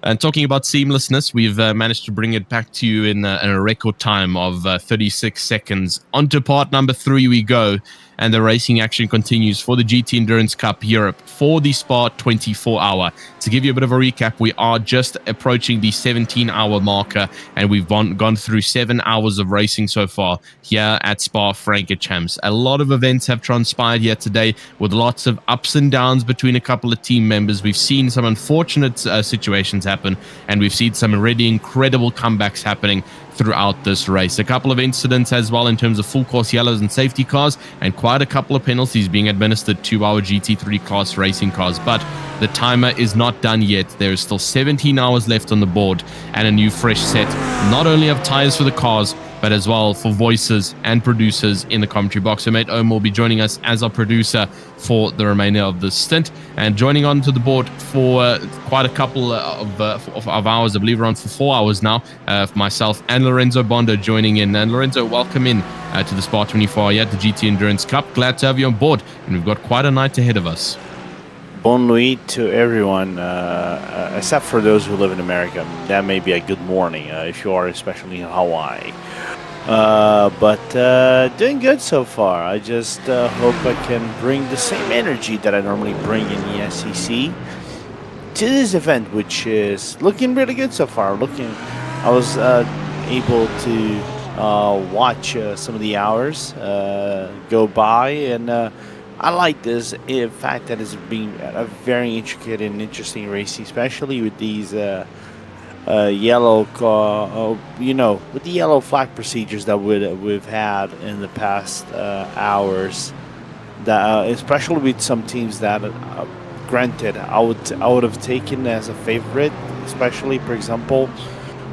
And talking about seamlessness, we've managed to bring it back to you in a record time of 36 seconds. On to part number 3 we go, and the racing action continues for the GT Endurance Cup Europe for the Spa 24-hour. To give you a bit of a recap, we are just approaching the 17-hour marker, and we've gone through 7 hours of racing so far here at Spa-Francorchamps. A lot of events have transpired here today with lots of ups and downs between a couple of team members. We've seen some unfortunate situations happen, and we've seen some really incredible comebacks happening throughout this race. A couple of incidents as well in terms of full course yellows and safety cars, and quite a couple of penalties being administered to our GT3 class racing cars. But the timer is not done yet. There is still 17 hours left on the board and a new fresh set, not only of tires for the cars, but as well for voices and producers in the commentary box. So mate Ohm will be joining us as our producer for the remainder of the stint, and joining onto the board for quite a couple of hours, I believe around for 4 hours now, for myself and Lorenzo Bondo joining in. And Lorenzo, welcome in to the Spa 24 here at the GT Endurance Cup. Glad to have you on board, and we've got quite a night ahead of us. Bon nuit to everyone, except for those who live in America. That may be a good morning if you are especially in Hawaii. But doing good so far. I just hope I can bring the same energy that I normally bring in the SEC to this event, which is looking really good so far. I was able to watch some of the hours go by, and I like this fact that it's being a very intricate and interesting racing, especially with these yellow, with the yellow flag procedures that we've had in the past hours. That especially with some teams that, granted, I would have taken as a favorite, especially for example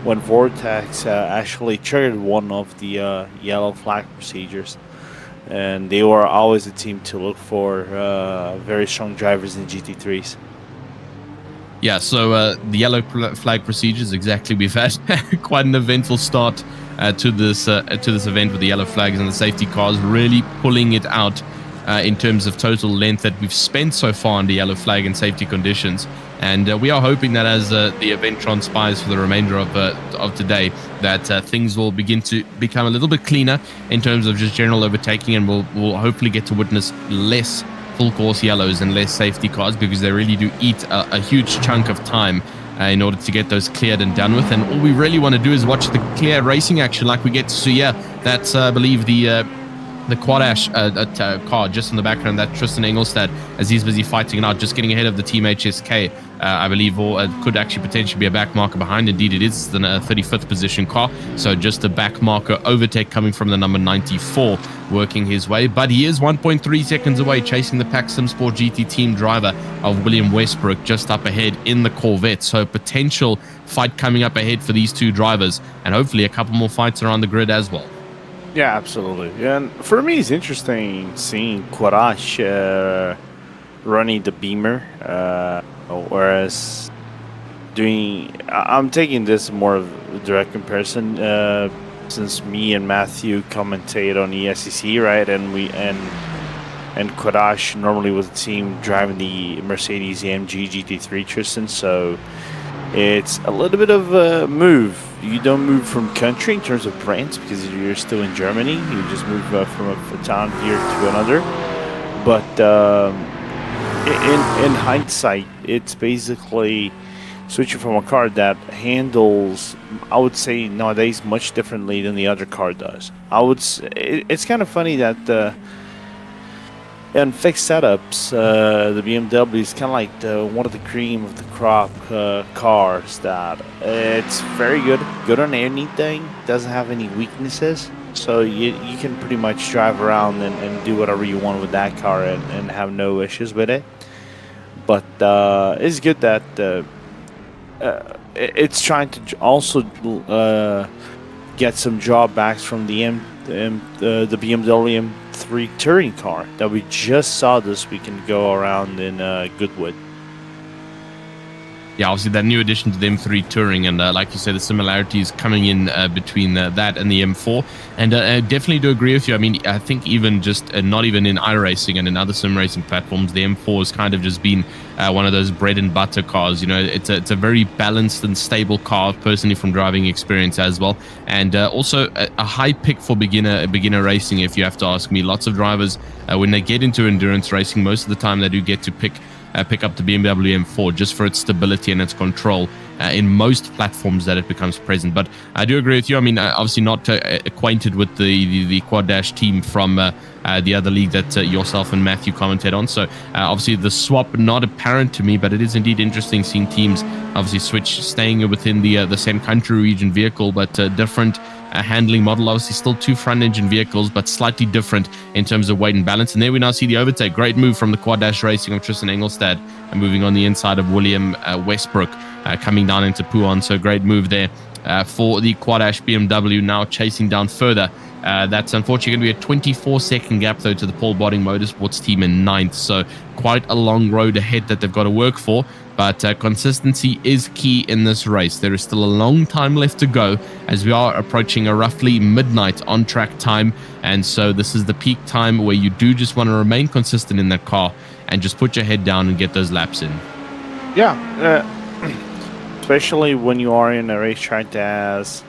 when Vortex actually triggered one of the yellow flag procedures. And they were always a team to look for, very strong drivers in GT3s. Yeah, so the yellow flag procedures, exactly. We've had quite an eventful start to this event with the yellow flags and the safety cars really pulling it out in terms of total length that we've spent so far on the yellow flag and safety conditions. And we are hoping that as the event transpires for the remainder of today, that things will begin to become a little bit cleaner in terms of just general overtaking, and we'll hopefully get to witness less full course yellows and less safety cars, because they really do eat a huge chunk of time in order to get those cleared and done with. And all we really want to do is watch the clear racing action like we get to see here. That's, I believe, the Quad Ash car just in the background, that Tristan Engelstad, as he's busy fighting it out, just getting ahead of the Team HSK, I believe, or it could actually potentially be a back marker behind. Indeed, it is the 35th position car, so just a back marker overtake coming from the number 94, working his way. But he is 1.3 seconds away, chasing the Pack Sim Sport GT team driver of William Westbrook just up ahead in the Corvette. So potential fight coming up ahead for these two drivers, and hopefully a couple more fights around the grid as well. Yeah, absolutely. And for me, it's interesting seeing Quarash running the Beamer, whereas I'm taking this more of a direct comparison, since me and Matthew commentate on the SEC, right? And Quarash normally was the team driving the Mercedes AMG GT3 Tristan, so it's a little bit of a move. You don't move from country in terms of brands because you're still in Germany. You just move from a town here to another. But in hindsight, it's basically switching from a car that handles, I would say nowadays, much differently than the other car does. It's kind of funny that in fixed setups, the BMW is kind of like one of the cream of the crop cars that it's very good on anything, doesn't have any weaknesses. So you can pretty much drive around and do whatever you want with that car and have no issues with it. But it's good that it's trying to also get some drawbacks from the BMW M3 touring car that we just saw this weekend go around in Goodwood. yeah, obviously that new addition to the M3 Touring, and like you said, the similarities coming in between that and the M4. And I definitely do agree with you. I mean, I think even just not even in iRacing and in other sim racing platforms, the M4 has kind of just been one of those bread and butter cars. You know, it's a very balanced and stable car, personally from driving experience as well, and also a high pick for beginner racing. If you have to ask me, lots of drivers when they get into endurance racing, most of the time they do get to pick up the BMW M4 just for its stability and its control in most platforms that it becomes present. But I do agree with you. I mean, obviously not acquainted with the Quad Dash team from the other league that yourself and Matthew commented on. So obviously the swap not apparent to me, but it is indeed interesting seeing teams obviously switch, staying within the same country region vehicle, but different handling model. Obviously still two front engine vehicles, but slightly different in terms of weight and balance. And there we now see the overtake. Great move from the Quad Dash Racing of Tristan Engelstad, and moving on the inside of William Westbrook, coming down into Pouan. So great move there for the Quad Dash BMW, now chasing down further. That's unfortunately going to be a 24-second gap, though, to the Paul Bodding Motorsports team in 9th. So quite a long road ahead that they've got to work for. But consistency is key in this race. There is still a long time left to go, as we are approaching a roughly midnight on-track time. And so this is the peak time where you do just want to remain consistent in that car and just put your head down and get those laps in. Yeah, especially when you are in a racetrack that has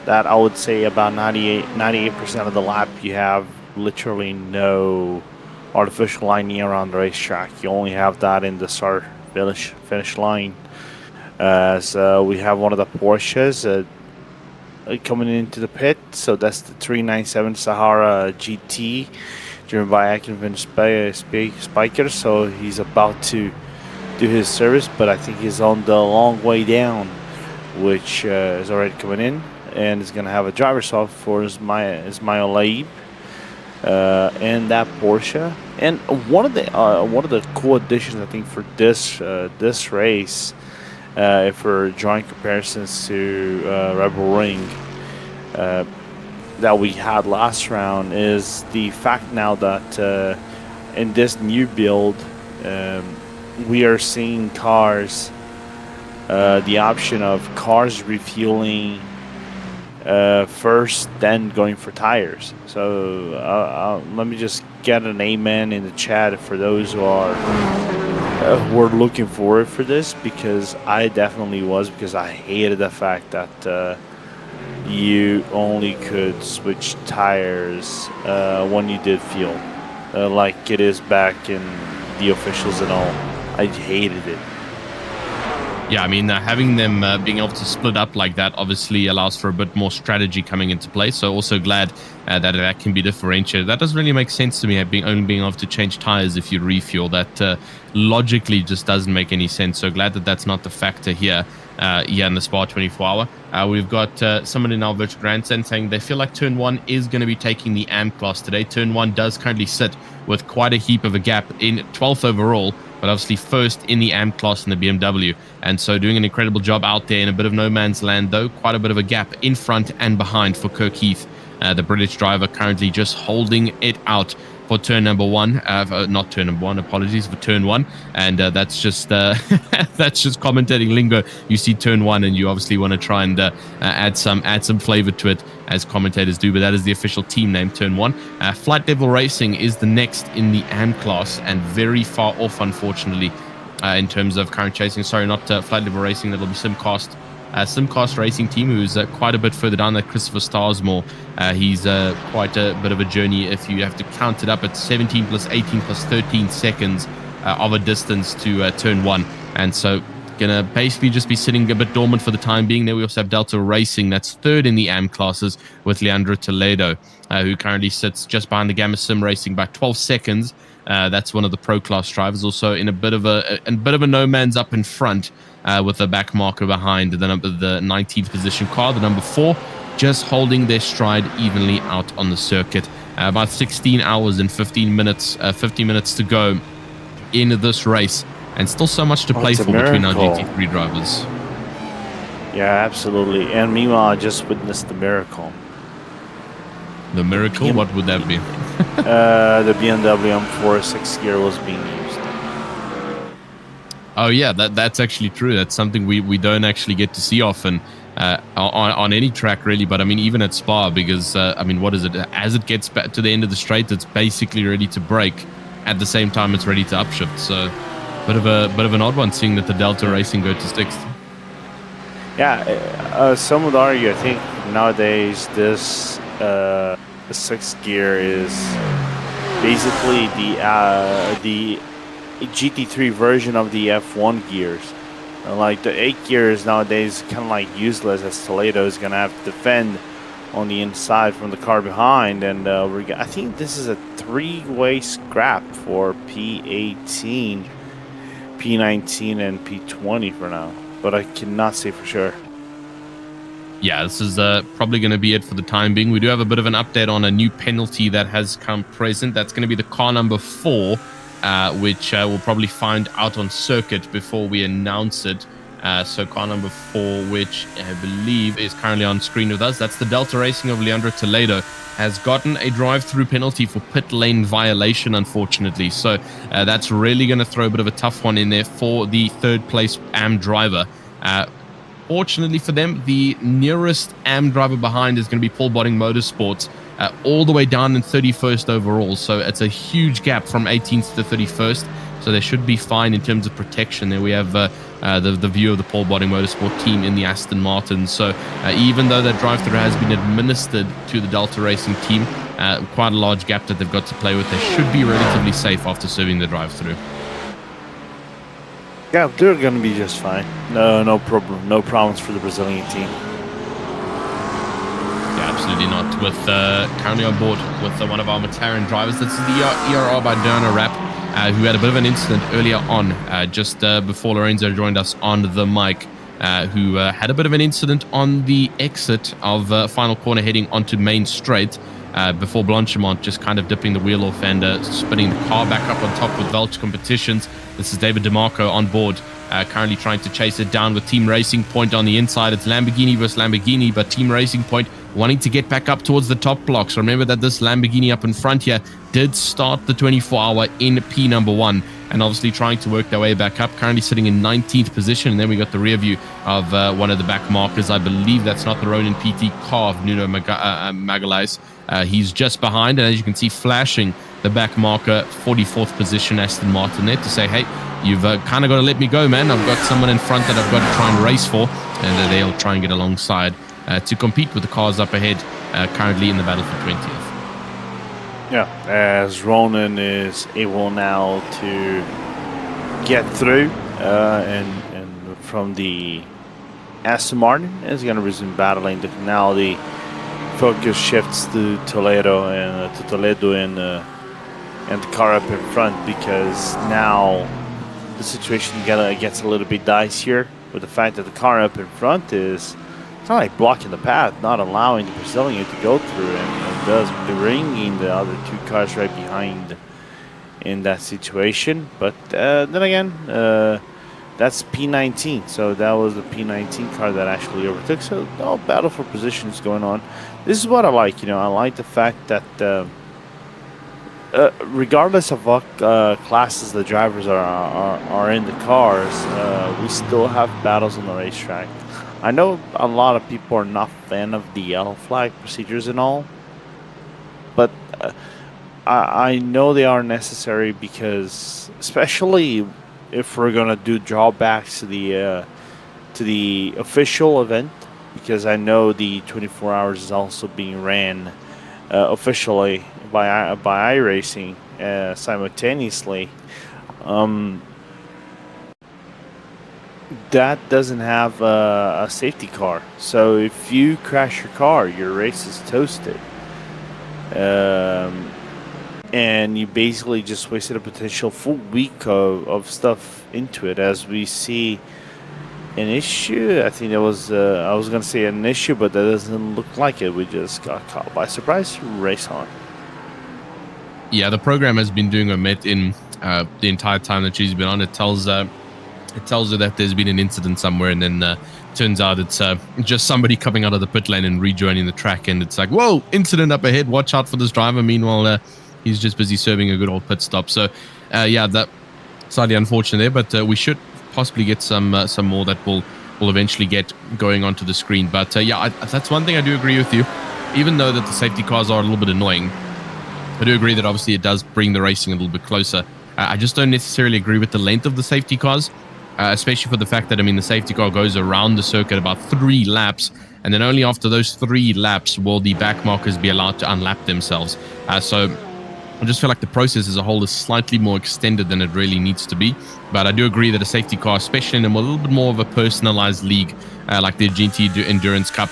that, I would say about 98% of the lap you have literally no artificial lining around the racetrack. You only have that in the start finish line. So we have one of the Porsches coming into the pit. So that's the 397 Sahara GT, driven by Akin Spiker. So he's about to do his service, but I think he's on the long way down, which is already coming in, and is going to have a driver's off for Ismail Laib and that Porsche. And one of the cool additions, I think, for this race, if we're drawing comparisons to Rebel Ring that we had last round, is the fact now that in this new build we are seeing cars, the option of cars refueling first, then going for tires. So let me just get an amen in the chat for those who are looking forward for this, because I definitely was, because I hated the fact that you only could switch tires when you did fuel, like it is back in the officials and all. I hated it. Yeah, I mean, having them being able to split up like that obviously allows for a bit more strategy coming into play. So also glad that can be differentiated. That doesn't really make sense to me, only being able to change tires if you refuel. That logically just doesn't make any sense. So glad that that's not the factor here in the Spa 24 hour. We've got someone in our virtual grandstand saying they feel like Turn 1 is going to be taking the AM class today. Turn 1 does currently sit with quite a heap of a gap in 12th overall, but obviously first in the AM class in the BMW. And so doing an incredible job out there in a bit of no man's land, though. Quite a bit of a gap in front and behind for Kirk Heath, the British driver, currently just holding it out for turn number 1. Not turn number 1, apologies, for turn 1. And that's just that's just commentating lingo. You see turn 1 and you obviously want to try and add some flavor to it, as commentators do, but that is the official team name, Turn 1. Flight Devil Racing is the next in the AM class, and very far off, unfortunately, in terms of current chasing. Sorry, not Flight Devil Racing, that'll be Simcast Racing Team, who's quite a bit further down, that Christopher Starsmore. He's quite a bit of a journey if you have to count it up at 17 plus 18 plus 13 seconds of a distance to Turn 1. And so gonna basically just be sitting a bit dormant for the time being. There we also have Delta Racing, that's third in the AM classes, with Leandro Toledo, who currently sits just behind the Gamma Sim Racing by 12 seconds. That's one of the pro class drivers, also in a bit of a no man's up in front, with the back marker behind the 19th position car, the number 4, just holding their stride evenly out on the circuit. About 16 hours and 15 minutes to go in this race. And still so much to play for between our GT3 drivers. Yeah, absolutely. And meanwhile, I just witnessed the miracle. The miracle? What would that be? The BMW M4 6 gear was being used. Oh yeah, that's actually true. That's something we don't actually get to see often on any track really. But I mean, even at Spa, because I mean, what is it? As it gets back to the end of the straight, it's basically ready to brake. At the same time, it's ready to upshift. So, bit of an odd one, seeing that the Delta Racing go to sixth. Yeah, some would argue. I think nowadays this sixth gear is basically the GT3 version of the F1 gears. Like the 8 gears nowadays kind of like useless, as Toledo is going to have to defend on the inside from the car behind. And I think this is a 3-way scrap for P18, P19, and P20 for now. But I cannot say for sure. Yeah, this is probably going to be it for the time being. We do have a bit of an update on a new penalty that has come present. That's going to be the car number 4. Which we'll probably find out on circuit before we announce it. So car number 4, which I believe is currently on screen with us, that's the Delta Racing of Leandro Toledo, has gotten a drive-through penalty for pit lane violation, unfortunately. So that's really going to throw a bit of a tough one in there for the third place AM driver. Fortunately for them, the nearest AM driver behind is going to be Paul Bodding Motorsports, all the way down in 31st overall. So it's a huge gap from 18th to 31st. So they should be fine in terms of protection. There we have the view of the Paul Bodding Motorsport team in the Aston Martin. So even though that drive-through has been administered to the Delta Racing team, quite a large gap that they've got to play with. They should be relatively safe after serving the drive-through. Yeah, they're going to be just fine. No problem. No problems for the Brazilian team. Yeah, absolutely not. With currently on board with one of our McLaren drivers. This is the ERR by Dana Rapp, who had a bit of an incident earlier on, just before Lorenzo joined us on the mic, who had a bit of an incident on the exit of final corner heading onto Main Straight. Before Blanchimont just kind of dipping the wheel off and spinning the car back up on top with Welch Competitions. This is David DeMarco on board, currently trying to chase it down with Team Racing Point on the inside. It's Lamborghini versus Lamborghini, but Team Racing Point wanting to get back up towards the top blocks. Remember that this Lamborghini up in front here did start the 24-hour in P number 1, and obviously trying to work their way back up, currently sitting in 19th position. And then we got the rear view of one of the back markers. I believe that's not the Ronin PT car of Nuno Magalhães. He's just behind, and as you can see, flashing the back marker, 44th position, Aston Martin there, to say, hey, you've kind of got to let me go, man. I've got someone in front that I've got to try and race for, and they'll try and get alongside to compete with the cars up ahead, currently in the battle for 20th. Yeah, as Ronin is able now to get through, and from the Aston Martin is going to resume battling. Now the focus shifts to Toledo and the car up in front, because now the situation gets a little bit dicier with the fact that the car up in front is kind of like blocking the path, not allowing the Brazilian to go through, and thus bringing the other 2 cars right behind in that situation. But then again, that's P19, so that was the P19 car that actually overtook. So no battle for positions going on. This is what I like. I like the fact that regardless of what classes the drivers are in the cars, we still have battles on the racetrack. I know a lot of people are not fan of the yellow flag procedures and all, but I know they are necessary, because especially if we're gonna do drawbacks to the official event, because I know the 24 hours is also being ran officially by iRacing simultaneously. That doesn't have a safety car, so if you crash your car, your race is toasted, and you basically just wasted a potential full week of stuff into it. As we see an issue, I think it was I was gonna say an issue, but that doesn't look like it. We just got caught by surprise. Race on. Yeah, the program has been doing a met in the entire time that she's been on. It tells her that there's been an incident somewhere, and then turns out it's just somebody coming out of the pit lane and rejoining the track, and it's like, whoa, incident up ahead, watch out for this driver. Meanwhile, he's just busy serving a good old pit stop. So yeah, that slightly unfortunate there, but we should possibly get some more that will eventually get going onto the screen. But that's one thing I do agree with you. Even though that the safety cars are a little bit annoying, I do agree that obviously it does bring the racing a little bit closer. I just don't necessarily agree with the length of the safety cars, especially for the fact that, the safety car goes around the circuit about 3 laps, and then only after those 3 laps will the back markers be allowed to unlap themselves. So I just feel like the process as a whole is slightly more extended than it really needs to be. But I do agree that a safety car, especially in a little bit more of a personalized league like the GT Endurance Cup,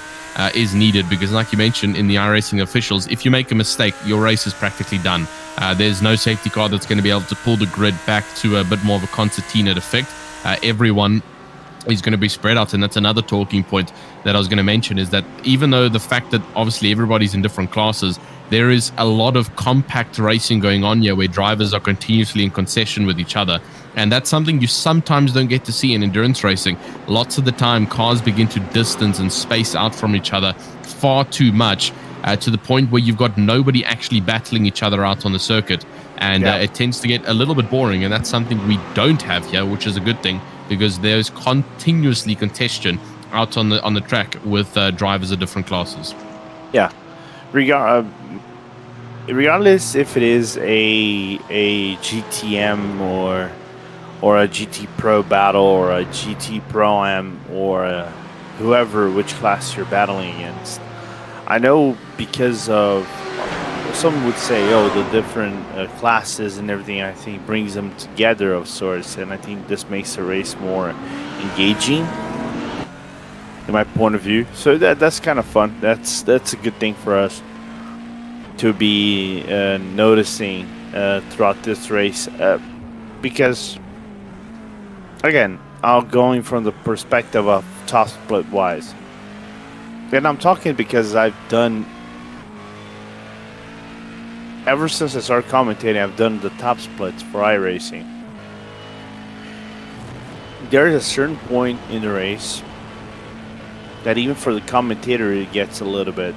is needed, because like you mentioned in the iRacing officials, if you make a mistake, your race is practically done. There's no safety car that's going to be able to pull the grid back to a bit more of a concertina effect. Everyone is going to be spread out, and that's another talking point that I was going to mention, is that even though the fact that obviously everybody's in different classes, there is a lot of compact racing going on here where drivers are continuously in concession with each other. And that's something you sometimes don't get to see in endurance racing. Lots of the time, cars begin to distance and space out from each other far too much, to the point where you've got nobody actually battling each other out on the circuit. And it tends to get a little bit boring. And that's something we don't have here, which is a good thing, because there's continuously contention out on the track with drivers of different classes. Yeah. Regardless if it is a GTM or a GT Pro battle or a GT Pro Am or whoever, which class you're battling against. I know, because of, some would say, the different classes and everything, I think brings them together of sorts, and I think this makes the race more engaging, in my point of view. So that's kind of fun. That's a good thing for us to be noticing throughout this race, because, again, I'm going from the perspective of top split wise, and I'm talking because I've done, ever since I started commentating, I've done the top splits for iRacing. There is a certain point in the race that even for the commentator it gets a little bit,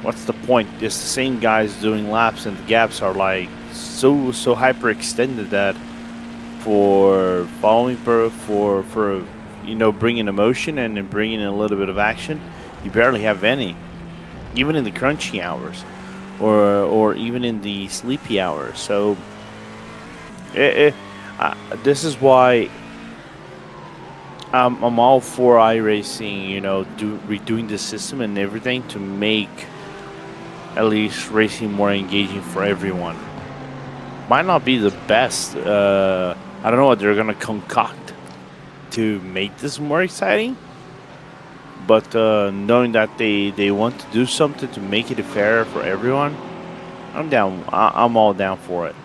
what's the point? It's the same guys doing laps, and the gaps are like so hyperextended that for following for bringing emotion and then bringing in a little bit of action, you barely have any, even in the crunchy hours, or even in the sleepy hours. So this is why I'm all for iRacing, redoing the system and everything to make at least racing more engaging for everyone. Might not be the best. I don't know what they're going to concoct to make this more exciting, but knowing that they want to do something to make it fairer for everyone, I'm down. I'm all down for it.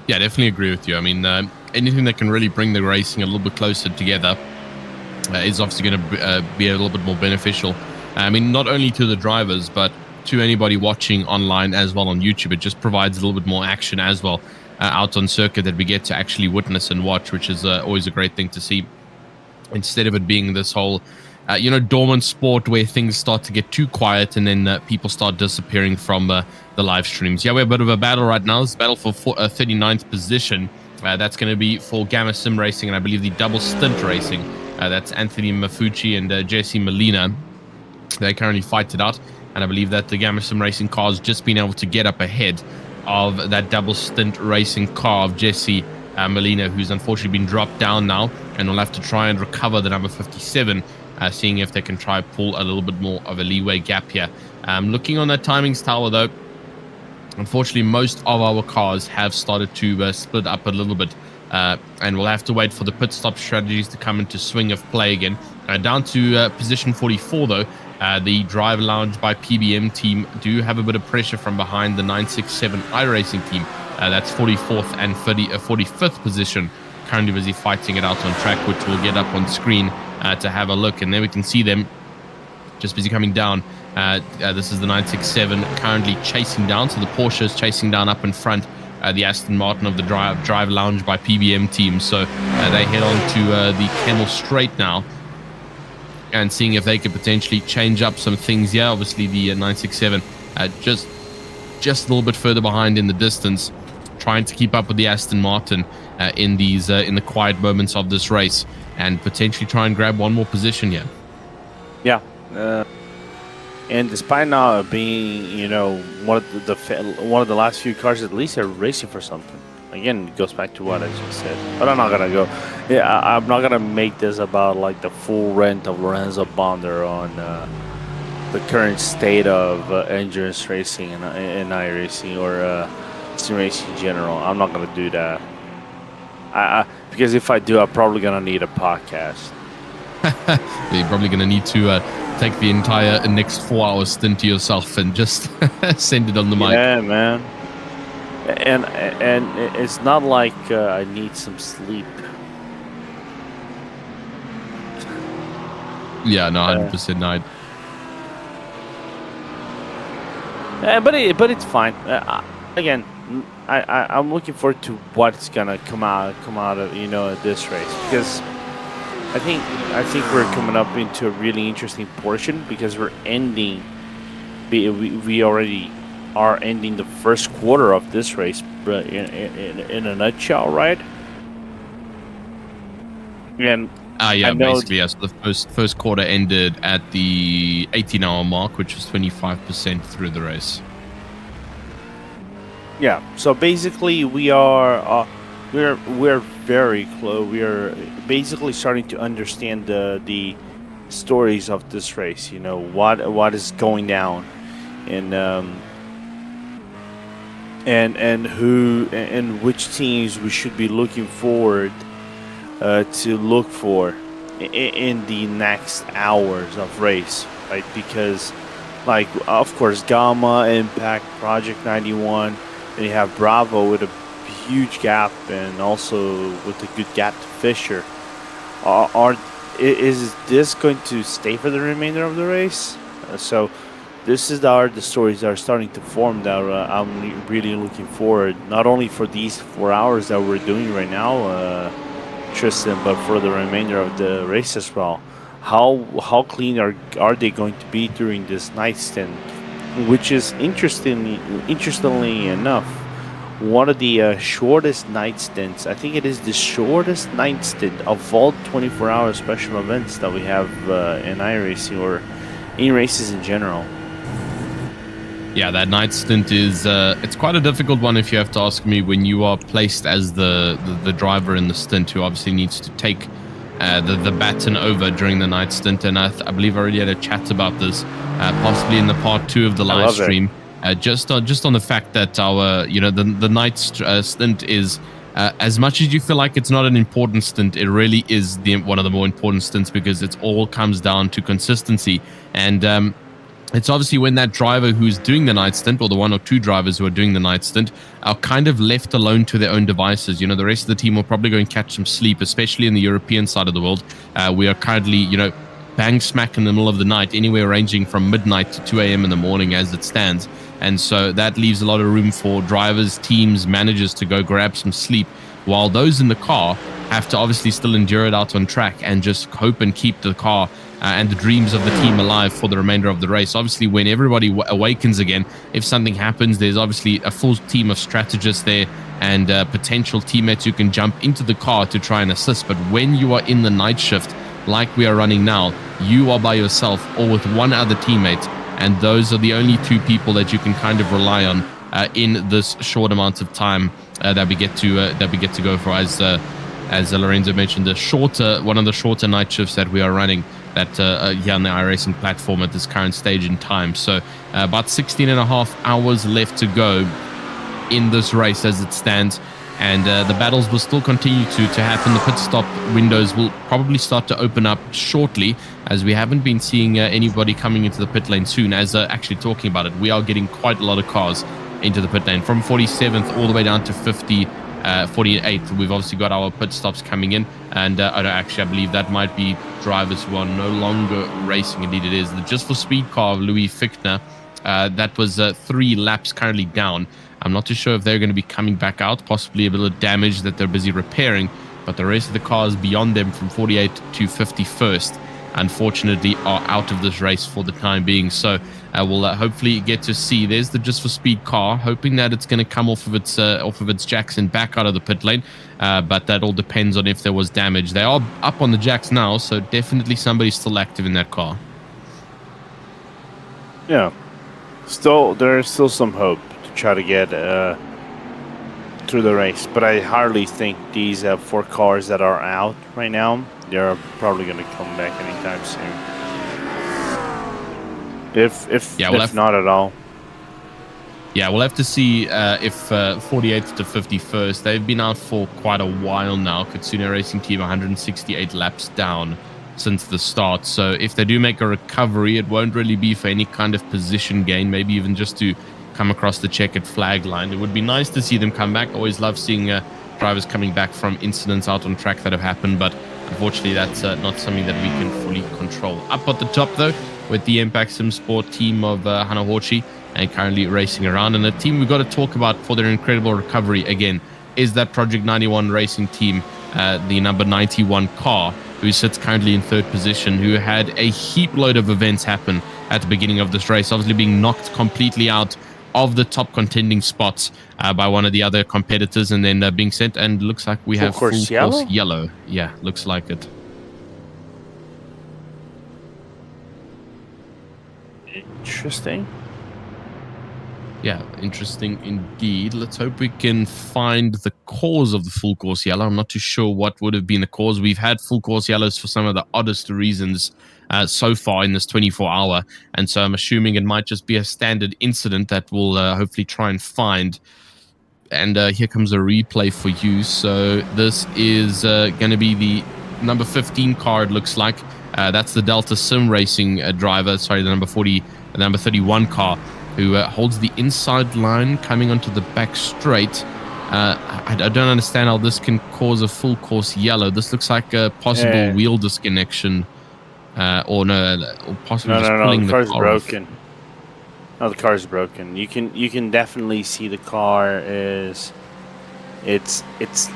Yeah, definitely agree with you. Anything that can really bring the racing a little bit closer together is obviously going to be a little bit more beneficial. Not only to the drivers, but to anybody watching online as well on YouTube. It just provides a little bit more action as well out on circuit that we get to actually witness and watch, which is always a great thing to see. Instead of it being this whole, dormant sport where things start to get too quiet and then people start disappearing from the live streams. Yeah, we're a bit of a battle right now. It's a battle for 39th position. That's going to be for Gamma Sim Racing and I believe the double stint racing. That's Anthony Mafucci and Jesse Molina. They currently fight it out, and I believe that the Gamma Sim Racing car has just been able to get up ahead of that double stint racing car of Jesse Molina, who's unfortunately been dropped down now, and will have to try and recover the number 57, seeing if they can try pull a little bit more of a leeway gap here. Looking on that timings tower though, unfortunately most of our cars have started to split up a little bit, and we'll have to wait for the pit stop strategies to come into swing of play again. Down to position 44 though, the Drive Lounge by PBM team do have a bit of pressure from behind the 967 iRacing team. That's 44th and 45th position, currently busy fighting it out on track, which we'll get up on screen to have a look. And then we can see them just busy coming down. This is the 967 currently chasing down. So the Porsche is chasing down up in front the Aston Martin of the Drive Lounge by PBM team. So they head on to the Kennel Straight now, and seeing if they could potentially change up some things. Yeah, obviously the 967 just a little bit further behind in the distance. trying to keep up with the Aston Martin in the quiet moments of this race, and potentially try and grab one more position here. Yeah. And despite now being, one of the last few cars, at least they're racing for something. Again, it goes back to what I just said. But I'm not gonna go. Yeah, I'm not gonna make this about like the full rent of Lorenzo Bonder on the current state of endurance racing and iRacing or sim racing in general. I'm not gonna do that. Because if I do, I'm probably gonna need a podcast. You're probably gonna need to take the entire next 4 hour stint to yourself and just send it on the mic. Yeah, man. And it's not like I need some sleep. Yeah, no, 100% night. But it's fine. Again, I'm looking forward to what's gonna come out of this race, because I think we're coming up into a really interesting portion, because we're ending. We already are ending the first quarter of this race, but in a nutshell, right? And yeah, basically, yes. The first quarter ended at the 18-hour mark, which was 25% through the race. Yeah. So basically, we're very close. We are basically starting to understand the stories of this race. What is going down, and who and which teams we should be looking forward to look for in the next hours of race, right? Because, like, of course, Gamma, Impact, Project 91, and you have Bravo with a huge gap, and also with a good gap to Fisher. Is this going to stay for the remainder of the race? So this is the stories that are starting to form that I'm really looking forward, not only for these 4 hours that we're doing right now, Tristan, but for the remainder of the race as well. How clean are they going to be during this night stint, which is interestingly enough one of the shortest night stints. I think it is the shortest night stint of all 24-hour special events that we have in iRacing or in races in general. Yeah, that night stint is it's quite a difficult one, if you have to ask me, when you are placed as the driver in the stint, who obviously needs to take the baton over during the night stint. And I believe I already had a chat about this, possibly in the part 2 of the live stream. Just on the fact that our the night stint is as much as you feel like it's not an important stint, it really is one of the more important stints, because it all comes down to consistency. And it's obviously when that driver who's doing the night stint, or the 1 or 2 drivers who are doing the night stint, are kind of left alone to their own devices. The rest of the team will probably go and catch some sleep, especially in the European side of the world. We are currently bang smack in the middle of the night, anywhere ranging from midnight to 2 a.m. in the morning as it stands. And so that leaves a lot of room for drivers, teams, managers to go grab some sleep, while those in the car have to obviously still endure it out on track and just hope and keep the car and the dreams of the team alive for the remainder of the race. Obviously, when everybody awakens again, if something happens, there's obviously a full team of strategists there and potential teammates who can jump into the car to try and assist. But when you are in the night shift, like we are running now, you are by yourself or with one other teammate, and those are the only 2 people that you can kind of rely on in this short amount of time that we get to go for. As Lorenzo mentioned, one of the shorter night shifts that we are running that here on the iRacing platform at this current stage in time. So about 16 and a half hours left to go in this race as it stands. And the battles will still continue to happen. The pit stop windows will probably start to open up shortly, as we haven't been seeing anybody coming into the pit lane soon. As actually talking about it, we are getting quite a lot of cars into the pit lane from 47th all the way down to 48th. We've obviously got our pit stops coming in, and I believe that might be drivers who are no longer racing. Indeed it is. The Just for Speed car of Louis Fichtner, that was 3 laps currently down. I'm not too sure if they're going to be coming back out, possibly a bit of damage that they're busy repairing, but the rest of the cars beyond them from 48 to 51st, unfortunately, are out of this race for the time being. So we'll hopefully get to see. There's the Just for Speed car, hoping that it's going to come off of its jacks and back out of the pit lane. But that all depends on if there was damage. They are up on the jacks now, so definitely somebody's still active in that car. Yeah, there's still some hope to try to get through the race, but I hardly think these 4 cars that are out right now, they're probably going to come back anytime soon. If not at all. Yeah, we'll have to see if 48th to 51st. They've been out for quite a while now. Katsuna Racing Team 168 laps down since the start. So if they do make a recovery, it won't really be for any kind of position gain, maybe even just to come across the checkered flag line. It would be nice to see them come back. Always love seeing drivers coming back from incidents out on track that have happened, but unfortunately that's not something that we can fully control. Up at the top though, with the Impact Sim Sport team of Hanahoshi, and currently racing around. And the team we've got to talk about for their incredible recovery again is that Project 91 racing team, the number 91 car, who sits currently in 3rd position, who had a heap load of events happen at the beginning of this race, obviously being knocked completely out of the top contending spots by one of the other competitors, and then being sent, and looks like we have full course yellow. Yeah, looks like it. Interesting. Yeah, interesting indeed. Let's hope we can find the cause of the full course yellow. I'm not too sure what would have been the cause. We've had full course yellows for some of the oddest reasons so far in this 24-hour, and so I'm assuming it might just be a standard incident that we'll hopefully try and find. And here comes a replay for you. So this is going to be the number 15 car, it looks like. That's the Delta Sim Racing driver, sorry, the number 31 car, who holds the inside line coming onto the back straight. I don't understand how this can cause a full course yellow. This looks like a possible wheel disconnection, or possibly just pulling the car broken. off. No, the car's broken. You can definitely see the car is it's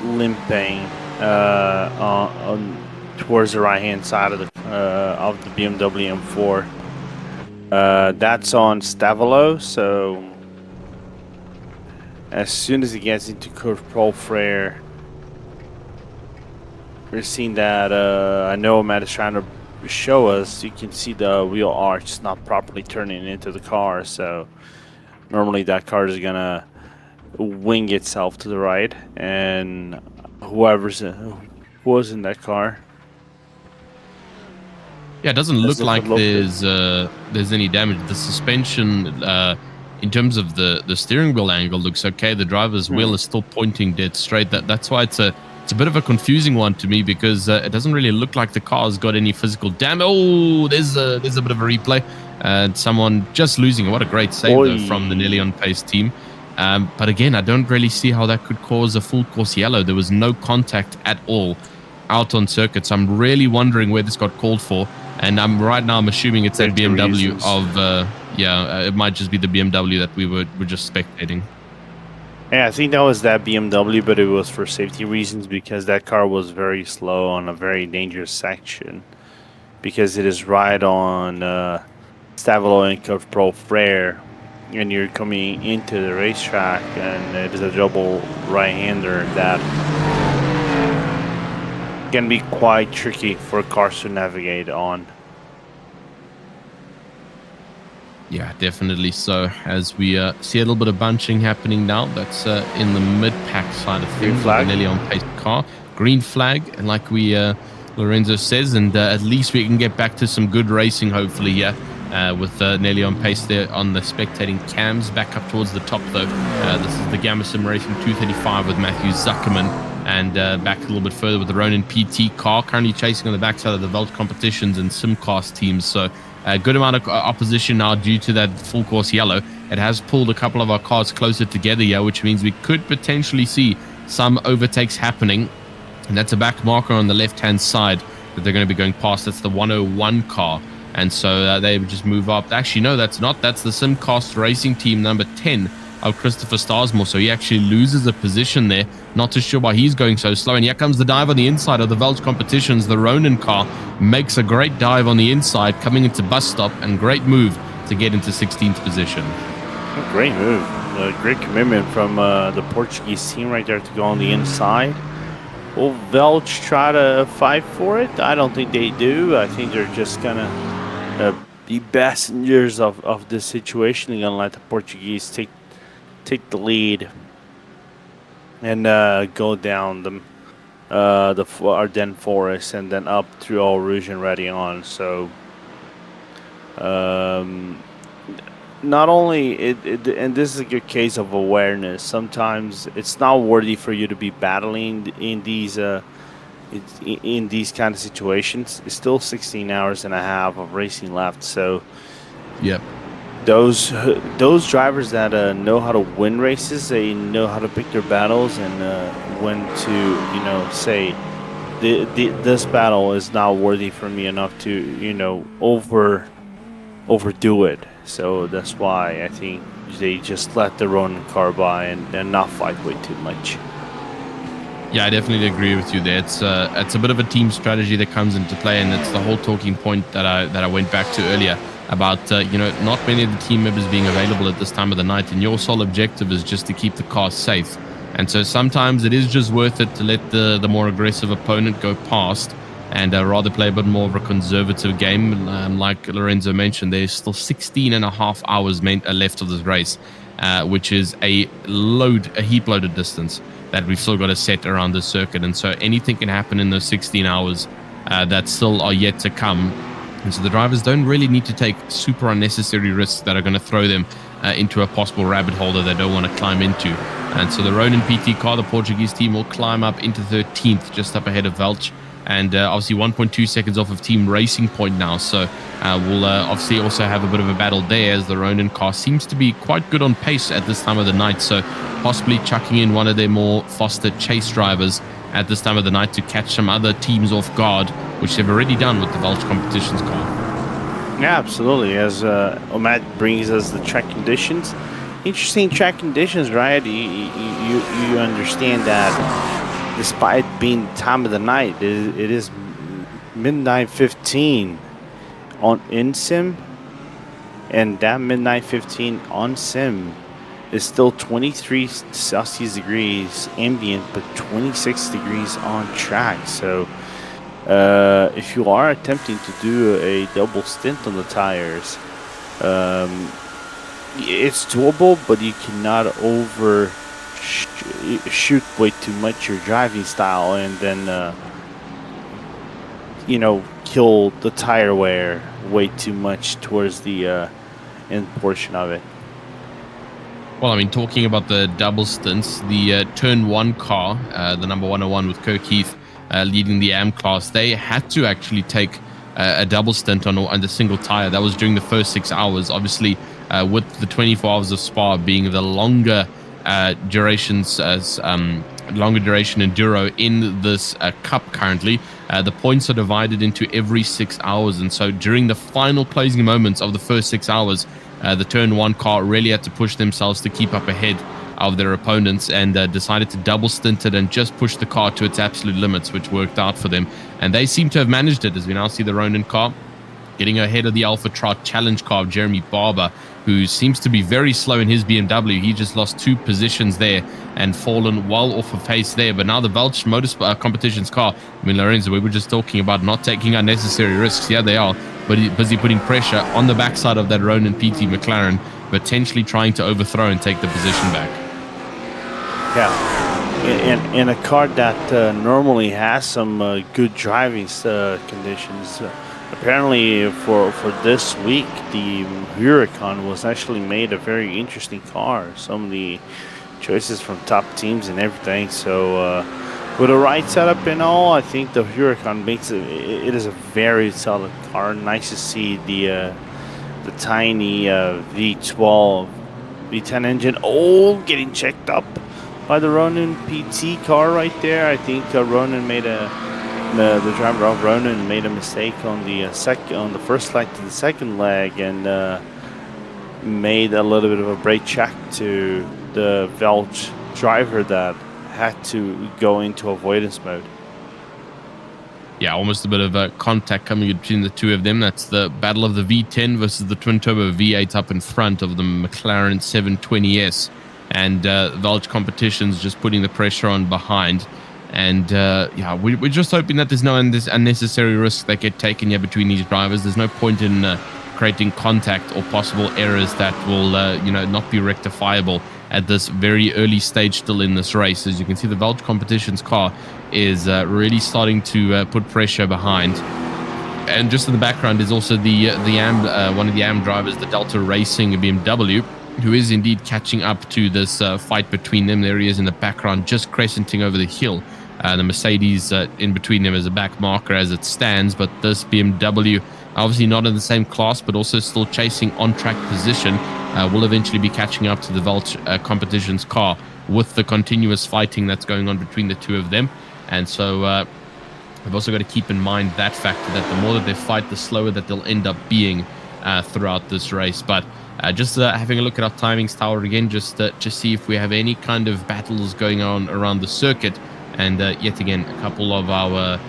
limping on towards the right hand side of the BMW M4. That's on Stavolo, so as soon as it gets into Curve Pro Frere, we're seeing that I know Matt is trying to show us, you can see the wheel arch not properly turning into the car, so normally that car is gonna wing itself to the right, and who was in that car. Yeah, it doesn't look like there's any damage. The suspension, in terms of the steering wheel angle, looks okay. The driver's wheel is still pointing dead straight. That's why it's a bit of a confusing one to me, because it doesn't really look like the car's got any physical damage. Oh, there's a bit of a replay. Someone just losing. What a great save though, from the Nelion Pace team. But again, I don't really see how that could cause a full course yellow. There was no contact at all out on circuit. So I'm really wondering where this got called for. And right now I'm assuming it's that BMW it might just be the BMW that we were just spectating. Yeah, I think that was that BMW, but it was for safety reasons, because that car was very slow on a very dangerous section, because it is right on Stavolo and Curve Pro Frere, and you're coming into the racetrack, and it is a double right-hander that can be quite tricky for cars to navigate on. Yeah, definitely so. As we see a little bit of bunching happening now, that's in the mid-pack side of things. The Nelion Pace car. Green flag, and like Lorenzo says, and at least we can get back to some good racing, hopefully, with Nelion Pace there on the spectating cams. Back up towards the top, though. This is the Gamma Sim Racing 235 with Matthew Zuckerman. And back a little bit further with the Ronin PT car, currently chasing on the backside of the Veld Competitions and Simcast teams. So a good amount of opposition now due to that full course yellow. It has pulled a couple of our cars closer together here, which means we could potentially see some overtakes happening. And that's a back marker on the left-hand side that they're going to be going past. That's the 101 car. And so they would just move up. Actually, no, that's not. That's the Simcast Racing Team number 10 of Christopher Starsmore. So he actually loses a position there. Not too sure why he's going so slow. And here comes the dive on the inside of the Veld Competitions. The Ronin car makes a great dive on the inside, coming into bus stop, and great move to get into 16th position. Great move. Great commitment from the Portuguese team right there to go on the inside. Will Welch try to fight for it? I don't think they do. I think they're just going to be passengers of this situation. They're going to let the Portuguese take the lead and go down the Ardennes Forest and then up through Eau Rouge and Raidillon. So not only and this is a good case of awareness. Sometimes it's not worthy for you to be battling in these kind of situations. It's still 16 hours and a half of racing left. So yep. Those drivers that know how to win races, they know how to pick their battles and when to say this battle is not worthy for me enough to overdo it. So that's why I think they just let the Ronin car by and not fight way too much. Yeah, I definitely agree with you there. It's a bit of a team strategy that comes into play, and it's the whole talking point that I went back to earlier about not many of the team members being available at this time of the night, and your sole objective is just to keep the car safe. And so sometimes it is just worth it to let the more aggressive opponent go past and rather play a bit more of a conservative game. Like Lorenzo mentioned, there's still 16 and a half hours left of this race, which is a heap loaded distance that we've still got to set around the circuit. And so anything can happen in those 16 hours that still are yet to come. And so the drivers don't really need to take super unnecessary risks that are going to throw them into a possible rabbit hole that they don't want to climb into. And so the Ronin PT car, the Portuguese team, will climb up into 13th, just up ahead of Welch. And obviously 1.2 seconds off of Team Racing Point now. So we'll obviously also have a bit of a battle there, as the Ronin car seems to be quite good on pace at this time of the night. So possibly chucking in one of their more faster chase drivers at this time of the night to catch some other teams off guard, which they've already done with the Welch Competitions car. Yeah, absolutely. As Omat brings us the track conditions. Interesting track conditions, right? You understand that despite being the time of the night, it is midnight 15 in sim, and that midnight 15 on sim is still 23 Celsius degrees ambient, but 26 degrees on track. So if you are attempting to do a double stint on the tires, it's doable, but you cannot shoot way too much your driving style and then kill the tire wear way too much towards the end portion of it. Well, I mean, talking about the double stints, the Turn 1 car, the number 101 with Kirk Heath leading the AM class, they had to actually take a double stint on the single tire. That was during the first 6 hours. Obviously, with the 24 hours of Spa being the longer duration enduro in this cup currently, the points are divided into every 6 hours. And so during the final closing moments of the first 6 hours, the Turn 1 car really had to push themselves to keep up ahead of their opponents and decided to double stint it and just push the car to its absolute limits, which worked out for them. And they seem to have managed it, as we now see the Ronin car getting ahead of the Alpha Trot challenge car of Jeremy Barber, who seems to be very slow in his BMW. He just lost 2 positions there and fallen well off of pace there. But now the Welch Motorsport Competitions car, I mean, Lorenzo, we were just talking about not taking unnecessary risks. Yeah, they are, but busy putting pressure on the backside of that Ronin PT McLaren, potentially trying to overthrow and take the position back. Yeah, in a car that normally has some good driving conditions. Apparently, for this week, the Huracan was actually made a very interesting car. Some of the choices from top teams and everything. So, with the right setup and all, I think the Huracan makes it is a very solid car. Nice to see the tiny V12, V10 engine. Getting checked up by the Ronin PT car right there. I think Ronin made the driver of Ronin made a mistake on the first leg to the second leg and made a little bit of a brake check to the Welch driver that had to go into avoidance mode. yeah, almost a bit of a contact coming between the two of them. That's the battle of the V10 versus the twin-turbo V8 up in front of the McLaren 720S. And Velge Competitions just putting the pressure on behind. And yeah, we're just hoping that there's no unnecessary risks that get taken here between these drivers. There's no point in creating contact or possible errors that will, not be rectifiable at this very early stage still in this race. As you can see, the Velge Competitions car is really starting to put pressure behind. And just in the background is also one of the AM drivers, the Delta Racing BMW, who is indeed catching up to this fight between them. There he is in the background, just crescenting over the hill. The Mercedes in between them is a back marker as it stands, but this BMW, obviously not in the same class, but also still chasing on-track position, will eventually be catching up to the Velge Competitions car with the continuous fighting that's going on between the two of them. And so we've also got to keep in mind that factor, that the more that they fight, the slower that they'll end up being throughout this race. But just having a look at our timings tower again, just see if we have any kind of battles going on around the circuit. And yet again, a couple of our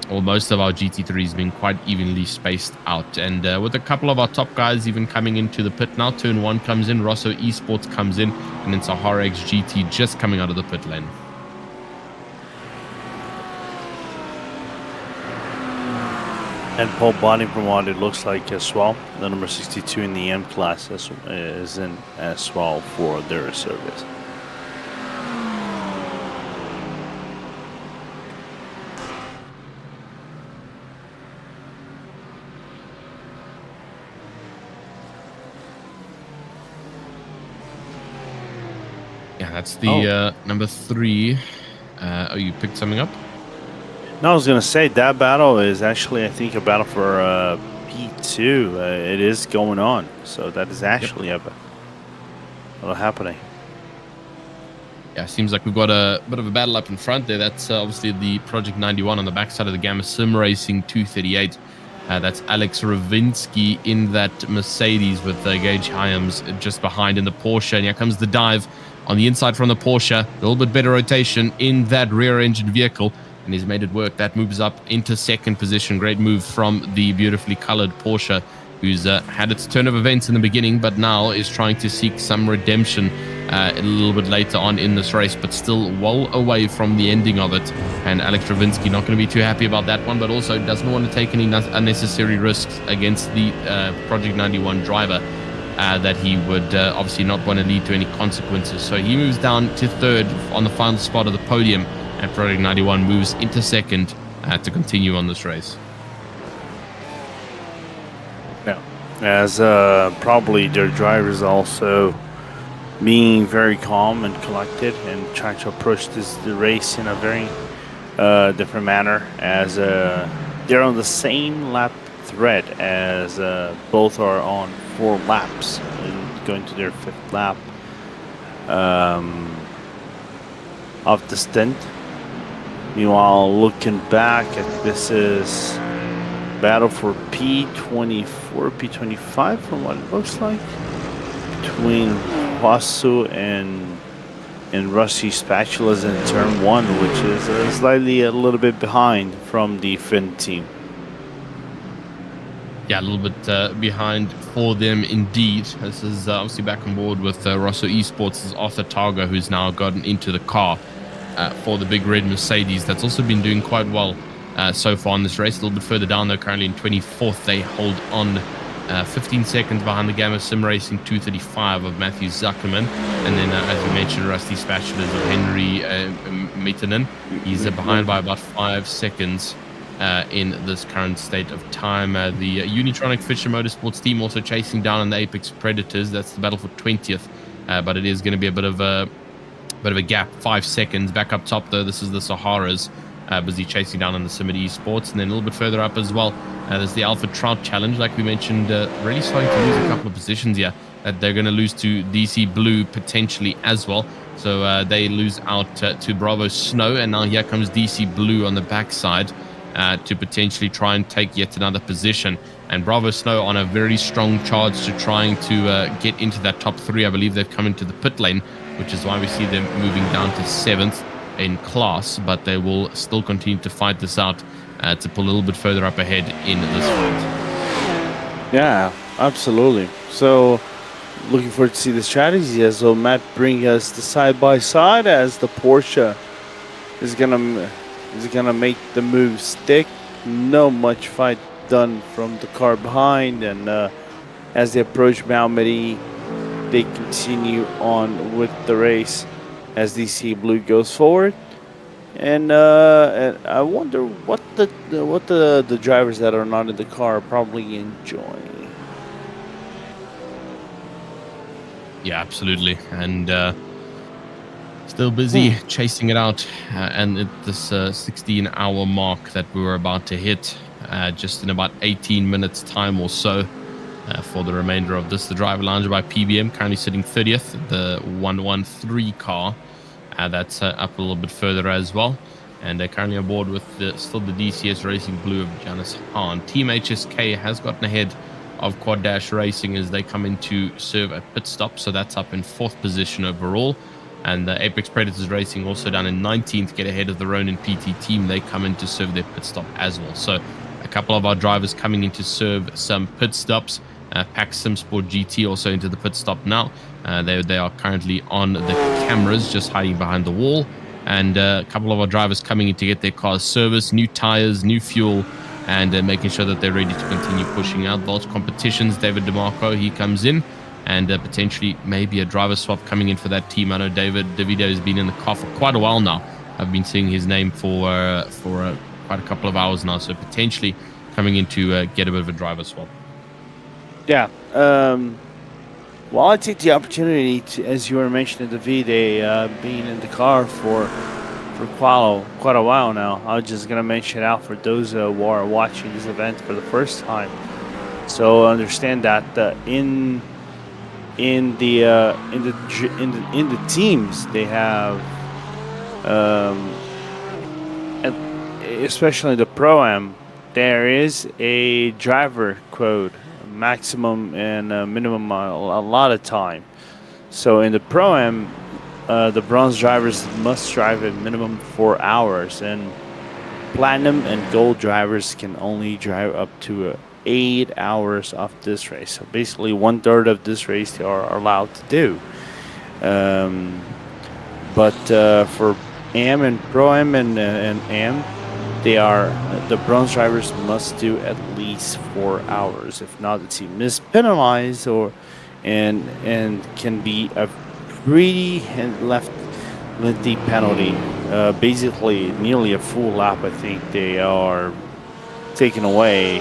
or most of our GT3s being quite evenly spaced out. And with a couple of our top guys even coming into the pit now. Turn 1 comes in, Rosso Esports comes in, and then Sahara X GT just coming out of the pit lane. And Paul Bonnie, from what it looks like as well, the number 62 in the M class is in as well for their service. Yeah, that's the number 3. Oh, you picked something up? No, I was going to say that battle is actually, I think, a battle for P2. It is going on. So that is actually happening. Yeah, seems like we've got a bit of a battle up in front there. That's obviously the Project 91 on the backside of the Gamma Sim Racing 238. That's Alex Ravinsky in that Mercedes with Gage Hyams just behind in the Porsche. And here comes the dive on the inside from the Porsche. A little bit better rotation in that rear-engine vehicle. And he's made it work. That moves up into second position. Great move from the beautifully colored Porsche, who's had its turn of events in the beginning, but now is trying to seek some redemption a little bit later on in this race, but still well away from the ending of it. And Alex Ravinsky not going to be too happy about that one, but also doesn't want to take any unnecessary risks against the Project 91 driver that he would obviously not want to lead to any consequences. So he moves down to third on the final spot of the podium. And Project 91 moves into second to continue on this race. Yeah, as probably their drivers also being very calm and collected and trying to approach the race in a very different manner, as they're on the same lap thread as both are on 4 laps and going to their 5th lap of the stint. Meanwhile, looking back at this is battle for P24, P25 from what it looks like, between Wasu and Rusty Spatulas in turn 1, which is slightly a little bit behind from the Finn team. Yeah, a little bit behind for them indeed. This is obviously back on board with Rosso Esports. This is Arthur Targa, who's now gotten into the car for the big red Mercedes. That's also been doing quite well so far in this race. A little bit further down though, currently in 24th. They hold on 15 seconds behind the Gamma Sim Racing 235 of Matthew Zuckerman. And then as you mentioned, Rusty Spatulas of Henry Meitanen. He's behind by about 5 seconds in this current state of time. The Unitronic Fisher Motorsports team also chasing down on the Apex Predators. That's the battle for 20th, but it is going to be a bit of a gap. 5 seconds back up top though. This is the Saharas busy chasing down on the Summit Esports. And then a little bit further up as well, there's the Alpha Trout Challenge, like we mentioned, really starting to lose a couple of positions here. That they're going to lose to DC Blue potentially as well. So they lose out to Bravo Snow, and now here comes DC Blue on the backside to potentially try and take yet another position. And Bravo Snow on a very strong charge to trying to get into that top 3. I believe they've come into the pit lane, which is why we see them moving down to 7th in class, but they will still continue to fight this out to pull a little bit further up ahead in this fight. Yeah, absolutely. So, looking forward to see the strategy as well. Matt bring us the side by side as the Porsche is gonna make the move stick. No much fight done from the car behind, and as they approach Malmedy, they continue on with the race as DC Blue goes forward. And I wonder what the drivers that are not in the car are probably enjoying. Yeah, absolutely. And still busy chasing it out. And at this 16-hour mark that we were about to hit, just in about 18 minutes time or so, for the remainder of this. The driver lounge by PBM currently sitting 30th, the 113 car. That's up a little bit further as well. And they're currently on board with still the DCS Racing Blue of Janice Hahn. Team HSK has gotten ahead of Quad Dash Racing as they come in to serve a pit stop. So that's up in 4th position overall. And the Apex Predators Racing also down in 19th, get ahead of the Ronin PT team. They come in to serve their pit stop as well. So a couple of our drivers coming in to serve some pit stops. Pax Simsport GT also into the pit stop now. They are currently on the cameras, just hiding behind the wall. And a couple of our drivers coming in to get their cars serviced, new tires, new fuel, and making sure that they're ready to continue pushing out. Vulture Competitions, David DeMarco, he comes in, and potentially maybe a driver swap coming in for that team. I know David DeVito has been in the car for quite a while now. I've been seeing his name for quite a couple of hours now, so potentially coming in to get a bit of a driver swap. Yeah. Well, I take the opportunity to, as you were mentioning, the V-Day being in the car for quite a while now. I was just gonna mention out for those who are watching this event for the first time. So understand that in the teams they have, especially the Pro-Am, there is a driver code, maximum and minimum a lot of time. So in the Pro-Am, the bronze drivers must drive a minimum 4 hours, and platinum and gold drivers can only drive up to 8 hours of this race. So basically 1/3 of this race they are allowed to do. But for AM and Pro-Am and AM, the bronze drivers must do at least 4 hours. If not, the team is penalized and can be a pretty lengthy penalty. Basically, nearly a full lap. I think they are taken away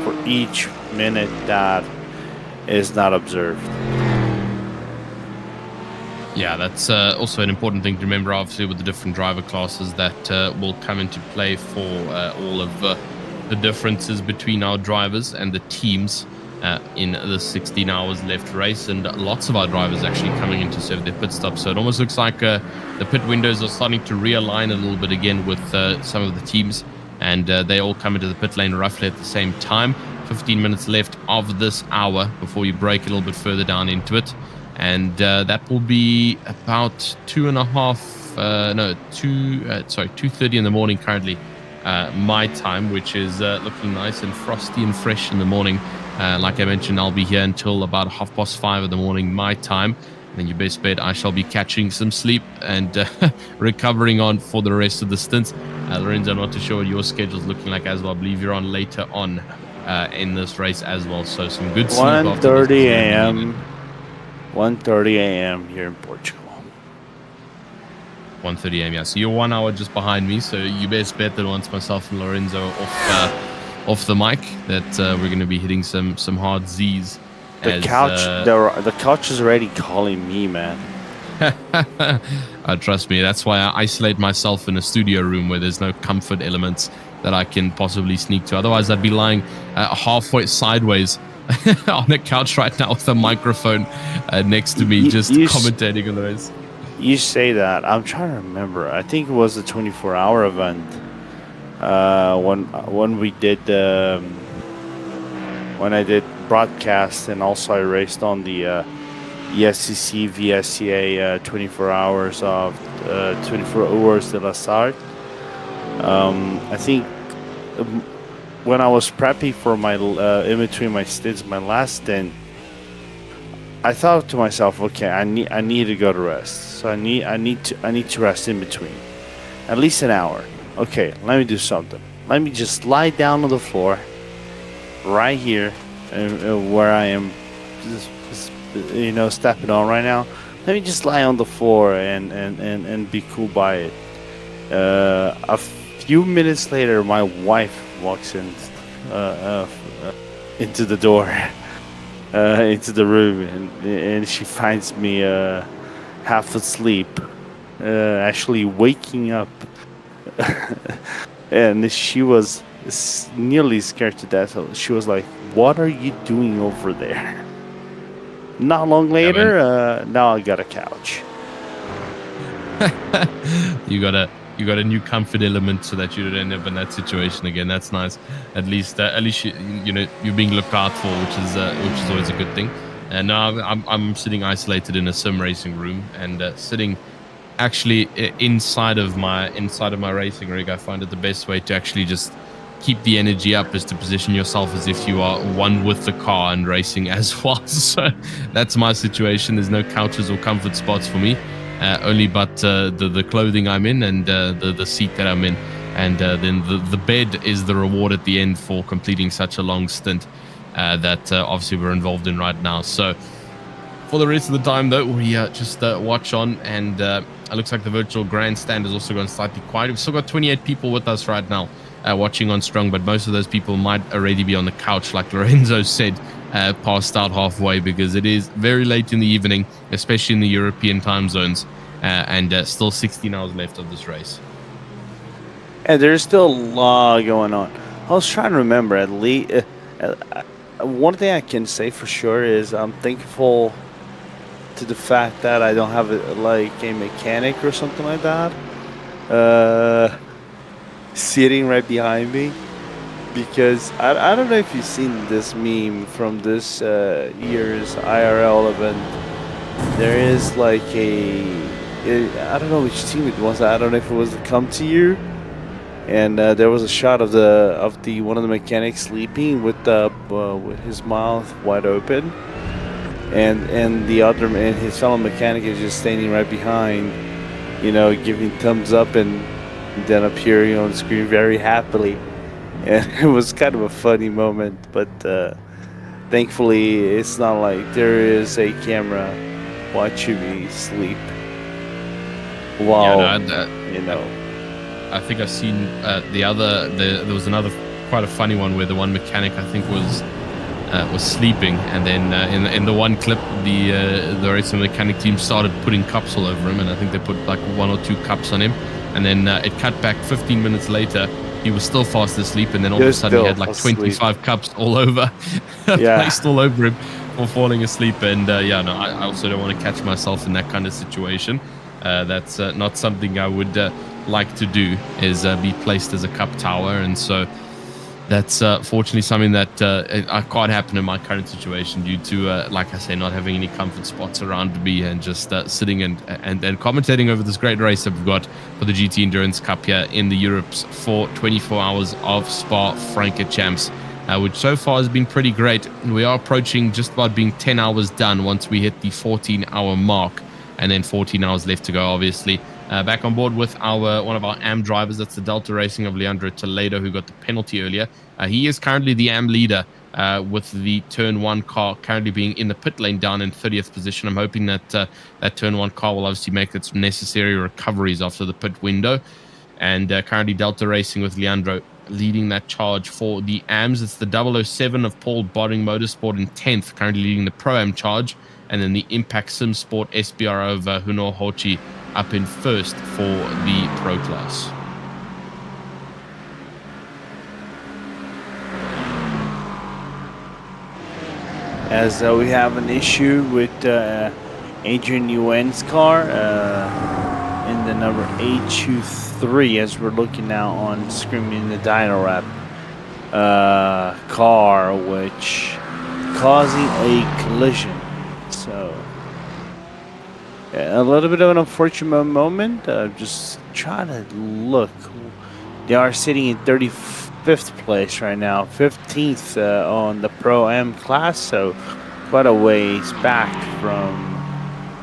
for each minute that is not observed. Yeah, that's also an important thing to remember, obviously, with the different driver classes that will come into play for all of the differences between our drivers and the teams in the 16 hours left race. And lots of our drivers actually coming in to serve their pit stop. So it almost looks like the pit windows are starting to realign a little bit again with some of the teams. And they all come into the pit lane roughly at the same time. 15 minutes left of this hour before you break a little bit further down into it. And that will be about 2:30 in the morning currently, my time, which is looking nice and frosty and fresh in the morning. Like I mentioned, I'll be here until about 5:30 in the morning, my time. And then you best bet I shall be catching some sleep and recovering on for the rest of the stint. Lorenzo, I'm not too sure what your schedule's looking like as well. I believe you're on later on in this race as well. So some good sleep. 1:30 a.m. 1:30 a.m. here in Portugal. 1:30 a.m. Yeah, so you're 1 hour just behind me. So you best bet that once myself and Lorenzo off the mic, that we're going to be hitting some hard Z's. The couch is already calling me, man. Trust me, that's why I isolate myself in a studio room where there's no comfort elements that I can possibly sneak to. Otherwise, I'd be lying halfway sideways on a couch right now with a microphone next to me, just commentating on the race. You say that. I'm trying to remember. I think it was a 24-hour event when we did when I did broadcast, and also I raced on the SCC VSCA 24 hours of 24 hours de la Sarthe. I think when I was prepping for my in between my stints, my last stint, I thought to myself, okay, I need to go to rest. So I need to rest in between, at least an hour. Okay, let me do something. Let me just lie down on the floor, right here, where I am, stepping on right now. Let me just lie on the floor and be cool by it. A few minutes later, my wife walks in into the door, into the room, and she finds me half asleep, actually waking up, and she was nearly scared to death. So she was like, "What are you doing over there?" Not long later, now I got a couch. You got a new comfort element so that you don't end up in that situation again. That's nice. At least you're being looked out for, which is always a good thing. And now I'm sitting isolated in a sim racing room and sitting actually inside of my racing rig. I find it the best way to actually just keep the energy up is to position yourself as if you are one with the car and racing as well. So that's my situation. There's no couches or comfort spots for me. Only but the clothing I'm in and the seat that I'm in, and then the bed is the reward at the end for completing such a long stint that obviously we're involved in right now. So for the rest of the time, though, we just watch on, and it looks like the virtual grandstand has also gone slightly quiet. We've still got 28 people with us right now watching on Strong, but most of those people might already be on the couch, like Lorenzo said, passed out halfway, because it is very late in the evening, especially in the European time zones, and still 16 hours left of this race. And there's still a lot going on. I was trying to remember, at least one thing I can say for sure is I'm thankful to the fact that I don't have a mechanic or something like that sitting right behind me, because I don't know if you've seen this meme from this year's IRL event. There is like I don't know which team it was. I don't know if it was the Come To You, and there was a shot of the one of the mechanics sleeping with his mouth wide open, and the other man, his fellow mechanic, is just standing right behind, giving thumbs up and then appearing on the screen very happily. And it was kind of a funny moment, but thankfully it's not like there is a camera watching me sleep while I think I've seen there was another quite a funny one where the one mechanic, I think, was sleeping, and then in the one clip the racing mechanic team started putting cups all over him, and I think they put like 1 or 2 cups on him, and then it cut back 15 minutes later. He was still fast asleep, and then all of a sudden he had like 25 cups all over, placed all over him for falling asleep. And I also don't want to catch myself in that kind of situation. That's not something I would like to do, is be placed as a cup tower. And so that's fortunately something that can't happen in my current situation due to, like I say, not having any comfort spots around me, and just sitting and commentating over this great race that we've got for the GT Endurance Cup here in the Europes for 24 hours of Spa-Francorchamps, which so far has been pretty great. We are approaching just about being 10 hours done once we hit the 14-hour mark, and then 14 hours left to go, obviously. Back on board with one of our AM drivers. That's the Delta Racing of Leandro Toledo, who got the penalty earlier. He is currently the AM leader with the Turn 1 car currently being in the pit lane down in 30th position. I'm hoping that that Turn 1 car will obviously make its necessary recoveries after the pit window. And currently Delta Racing with Leandro leading that charge for the AMs. It's the 007 of Paul Bodding Motorsport in 10th, currently leading the Pro-Am charge. And then the Impact Sim Sport SBR of Hunor Hochi up in first for the Pro Class. As we have an issue with Adrian Nguyen's car in the number 823, as we're looking now on screen in the Dyno Wrap car, which causing a collision. So a little bit of an unfortunate moment. Just trying to look. They are sitting in 35th fifth place right now, 15th on the Pro M class, so quite a ways back from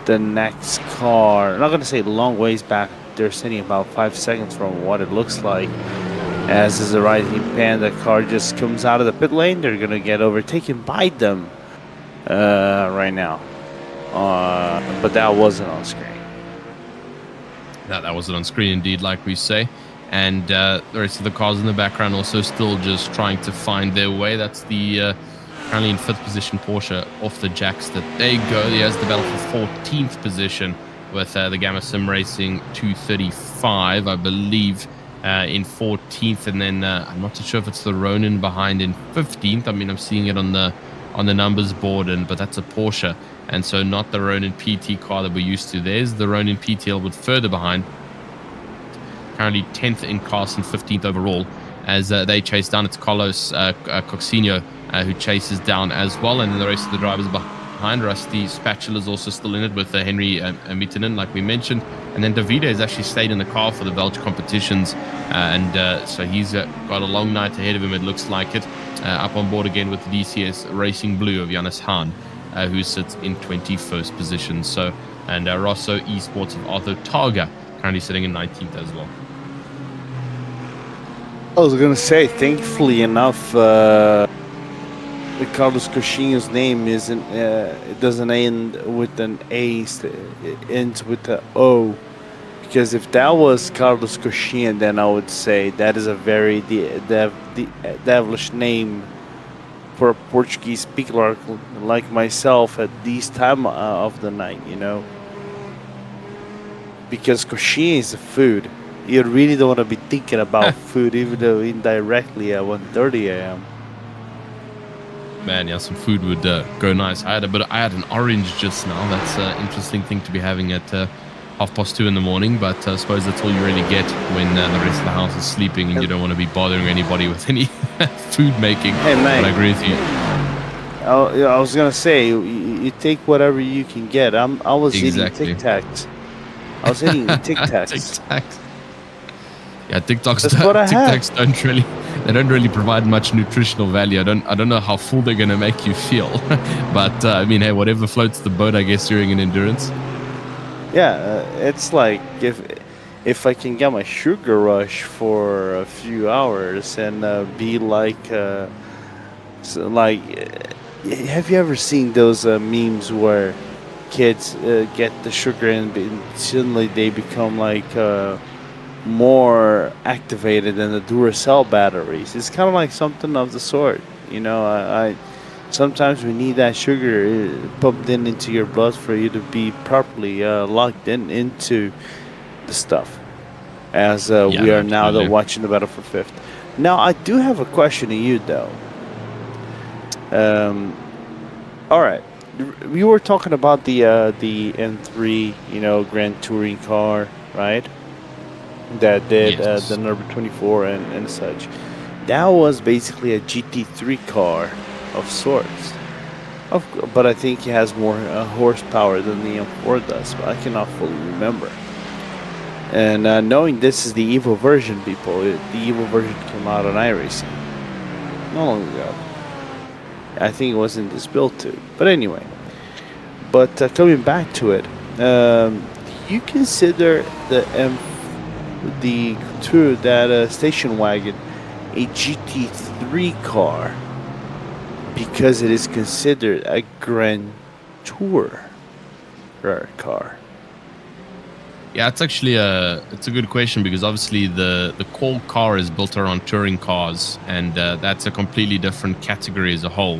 the next car. I'm not going to say long ways back, they're sitting about 5 seconds from what it looks like. As is the Rising Panda car just comes out of the pit lane, they're going to get overtaken by them right now. But that wasn't on screen. No, that wasn't on screen indeed, like we say. And the rest of the cars in the background also still just trying to find their way. That's the currently in 5th position Porsche off the jacks. That there you go. There's the battle for 14th position with the Gamma Sim Racing 235, I believe, in 14th. And then I'm not too sure if it's the Ronin behind in 15th. I mean, I'm seeing it on the numbers board, but that's a Porsche. And so not the Ronin PT car that we're used to. There's the Ronin PT a little bit further behind. Currently 10th in class and 15th overall as they chase down. It's Carlos Coxinho who chases down as well. And then the rest of the drivers behind. Rusty Spatula is also still in it with Henry Mittinen, like we mentioned. And then Davide has actually stayed in the car for the Belgian competitions. So he's got a long night ahead of him, it looks like it. Up on board again with the DCS Racing Blue of Jonas Hahn, who sits in 21st position. So, and Rosso Esports of Arthur Targa currently sitting in 19th as well. I was gonna say, thankfully enough, Carlos Coxinho's name isn't. It doesn't end with an A. It ends with an O. Because if that was Carlos Coxinho, then I would say that is a very devilish name for a Portuguese speaker like myself at this time of the night, you know. Because coxinha is a food. You really don't want to be thinking about food, even though indirectly at 1:30 a.m. Man, yeah, some food would go nice. I had an orange just now. That's an interesting thing to be having at 2:30 in the morning. But I suppose that's all you really get when the rest of the house is sleeping and you don't want to be bothering anybody with any food making. Hey, man. But I agree with you. I was gonna say you take whatever you can get. I was Exactly. eating Tic Tacs. I was eating Tic Tacs. Tic Tacs. Yeah, That's what I Tic had. Tacs don't really provide much nutritional value. I don't know how full they're gonna make you feel, but I mean, hey, whatever floats the boat, I guess, during an endurance. Yeah, it's like if I can get my sugar rush for a few hours and be like, have you ever seen those memes where kids get the sugar and suddenly they become like more activated than the Duracell batteries? It's kind of like something of the sort, you know. I sometimes we need that sugar pumped into your blood for you to be properly locked into the stuff. As we are now watching the battle for 5th. Now I do have a question to you though. All right, we were talking about the M3, you know, Grand Touring car, right? That did Yes. the number 24 and such. That was basically a GT3 car of sorts. But I think it has more horsepower than the M4 does. But I cannot fully remember. And knowing this is the Evo version, people, the Evo version came out on iRacing not long ago. I think it was in this build too. But anyway, coming back to it, you consider the Couture, that station wagon, a GT3 car because it is considered a Grand Tour car? Yeah, it's actually it's a good question because obviously the core car is built around touring cars, and that's a completely different category as a whole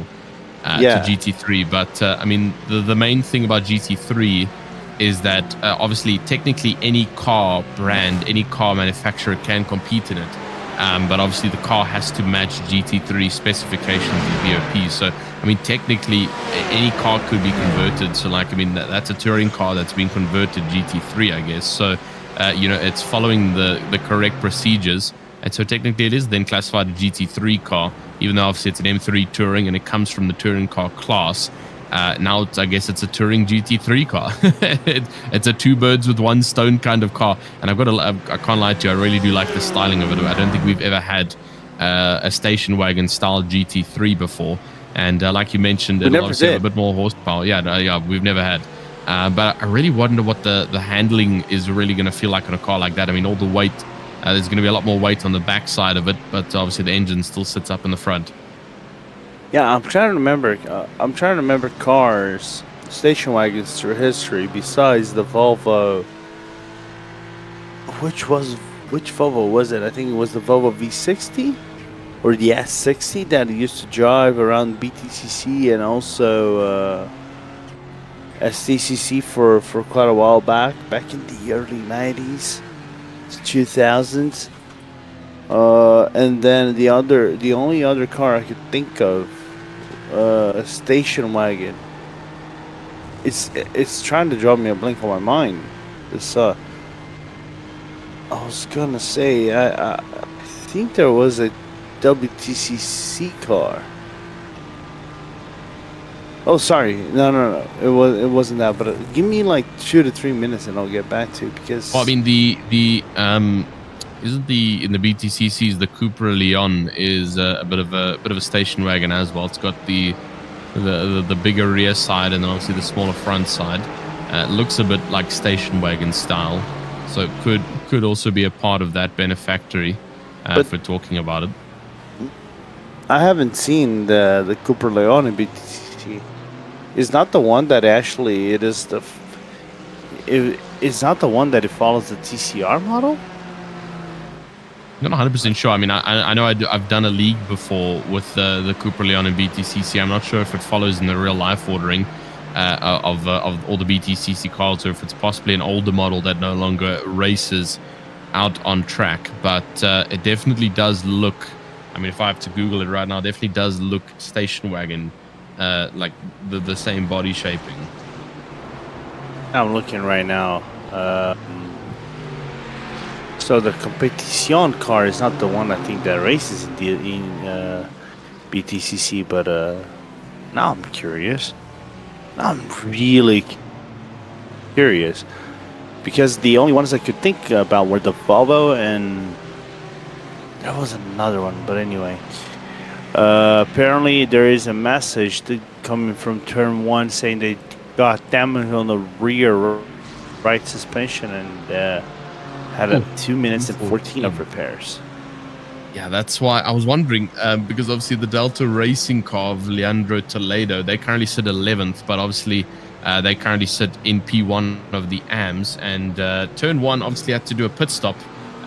to GT3. But I mean, the main thing about GT3 is that obviously technically any car brand, any car manufacturer can compete in it. But obviously the car has to match GT3 specifications and VOP. So, I mean, technically any car could be converted. So, like, I mean, that's a touring car that's been converted GT3, I guess. So, you know, it's following the correct procedures. And so technically it is then classified a GT3 car, even though obviously it's an M3 touring and it comes from the touring car class. Now, I guess it's a touring GT3 car. It's a two birds with one stone kind of car. And I can't lie to you, I really do like the styling of it. I don't think we've ever had a station wagon style GT3 before, and like you mentioned, it'll obviously have a bit more horsepower. Yeah, we've never had. But I really wonder what the handling is really going to feel like on a car like that. I mean, all the weight, there's going to be a lot more weight on the back side of it, but obviously the engine still sits up in the front. Yeah, I'm trying to remember. Cars, station wagons through history besides the Volvo. Which Volvo was it? I think it was the Volvo V60 or the S60 that used to drive around BTCC and also SDCC for quite a while back in the early 90s to 2000s. And then the only other car I could think of, a station wagon. It's trying to draw me a blank on my mind. This I was gonna say I think there was a WTCC car. Oh, sorry. No. It wasn't that. But give me like 2 to 3 minutes, and I'll get back to it because. Well, I mean, the isn't in the BTCCs the Cupra Leon is a bit of a station wagon as well. It's got the bigger rear side and then obviously the smaller front side. It looks a bit like station wagon style, so it could also be a part of that benefactory if we're talking about it. I haven't seen the Cupra Leon in BTCC. It's not the one that actually it's not the one that it follows the TCR model. I'm not 100% sure. I mean, I know I've done a league before with the Cupra Leon and BTCC. I'm not sure if it follows in the real life ordering of all the BTCC cars, or if it's possibly an older model that no longer races out on track. But it definitely does look. I mean, if I have to Google it right now, it definitely does look station wagon, like the same body shaping. I'm looking right now. So the Competition car is not the one I think that races in BTCC, but now I'm curious. Now I'm really curious because the only ones I could think about were the Volvo and there was another one. But anyway, apparently there is a message coming from Turn 1 saying they got damage on the rear right suspension and had 2 minutes and 14 of repairs. Yeah, that's why I was wondering, because obviously the Delta Racing car of Leandro Toledo, they currently sit 11th, but obviously they currently sit in P1 of the AMS, and Turn 1 obviously had to do a pit stop.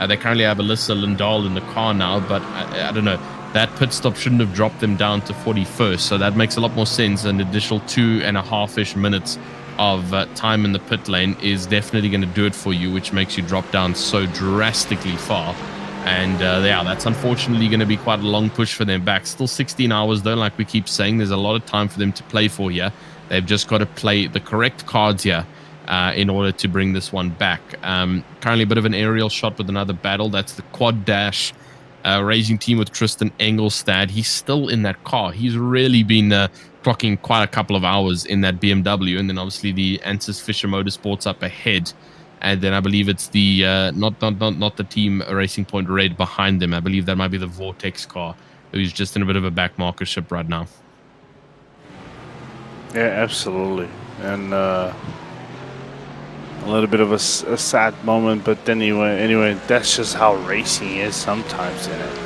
They currently have Alyssa Lindahl in the car now, but I don't know, that pit stop shouldn't have dropped them down to 41st, so that makes a lot more sense. An additional 2.5-ish minutes of time in the pit lane is definitely going to do it for you, which makes you drop down so drastically far. And yeah, that's unfortunately going to be quite a long push for them back. Still 16 hours though, like we keep saying. There's a lot of time for them to play for here. They've just got to play the correct cards here in order to bring this one back. Currently a bit of an aerial shot with another battle. That's the Quad Dash racing team with Tristan Engelstad. He's still in that car. He's really been clocking quite a couple of hours in that BMW, and then obviously the Ansys Fisher Motorsports up ahead, and then I believe it's the not the team Racing Point Red behind them. I believe that might be the Vortex car, who's just in a bit of a back markership right now. Yeah, absolutely, and a little bit of a sad moment, but anyway, that's just how racing is sometimes, isn't it?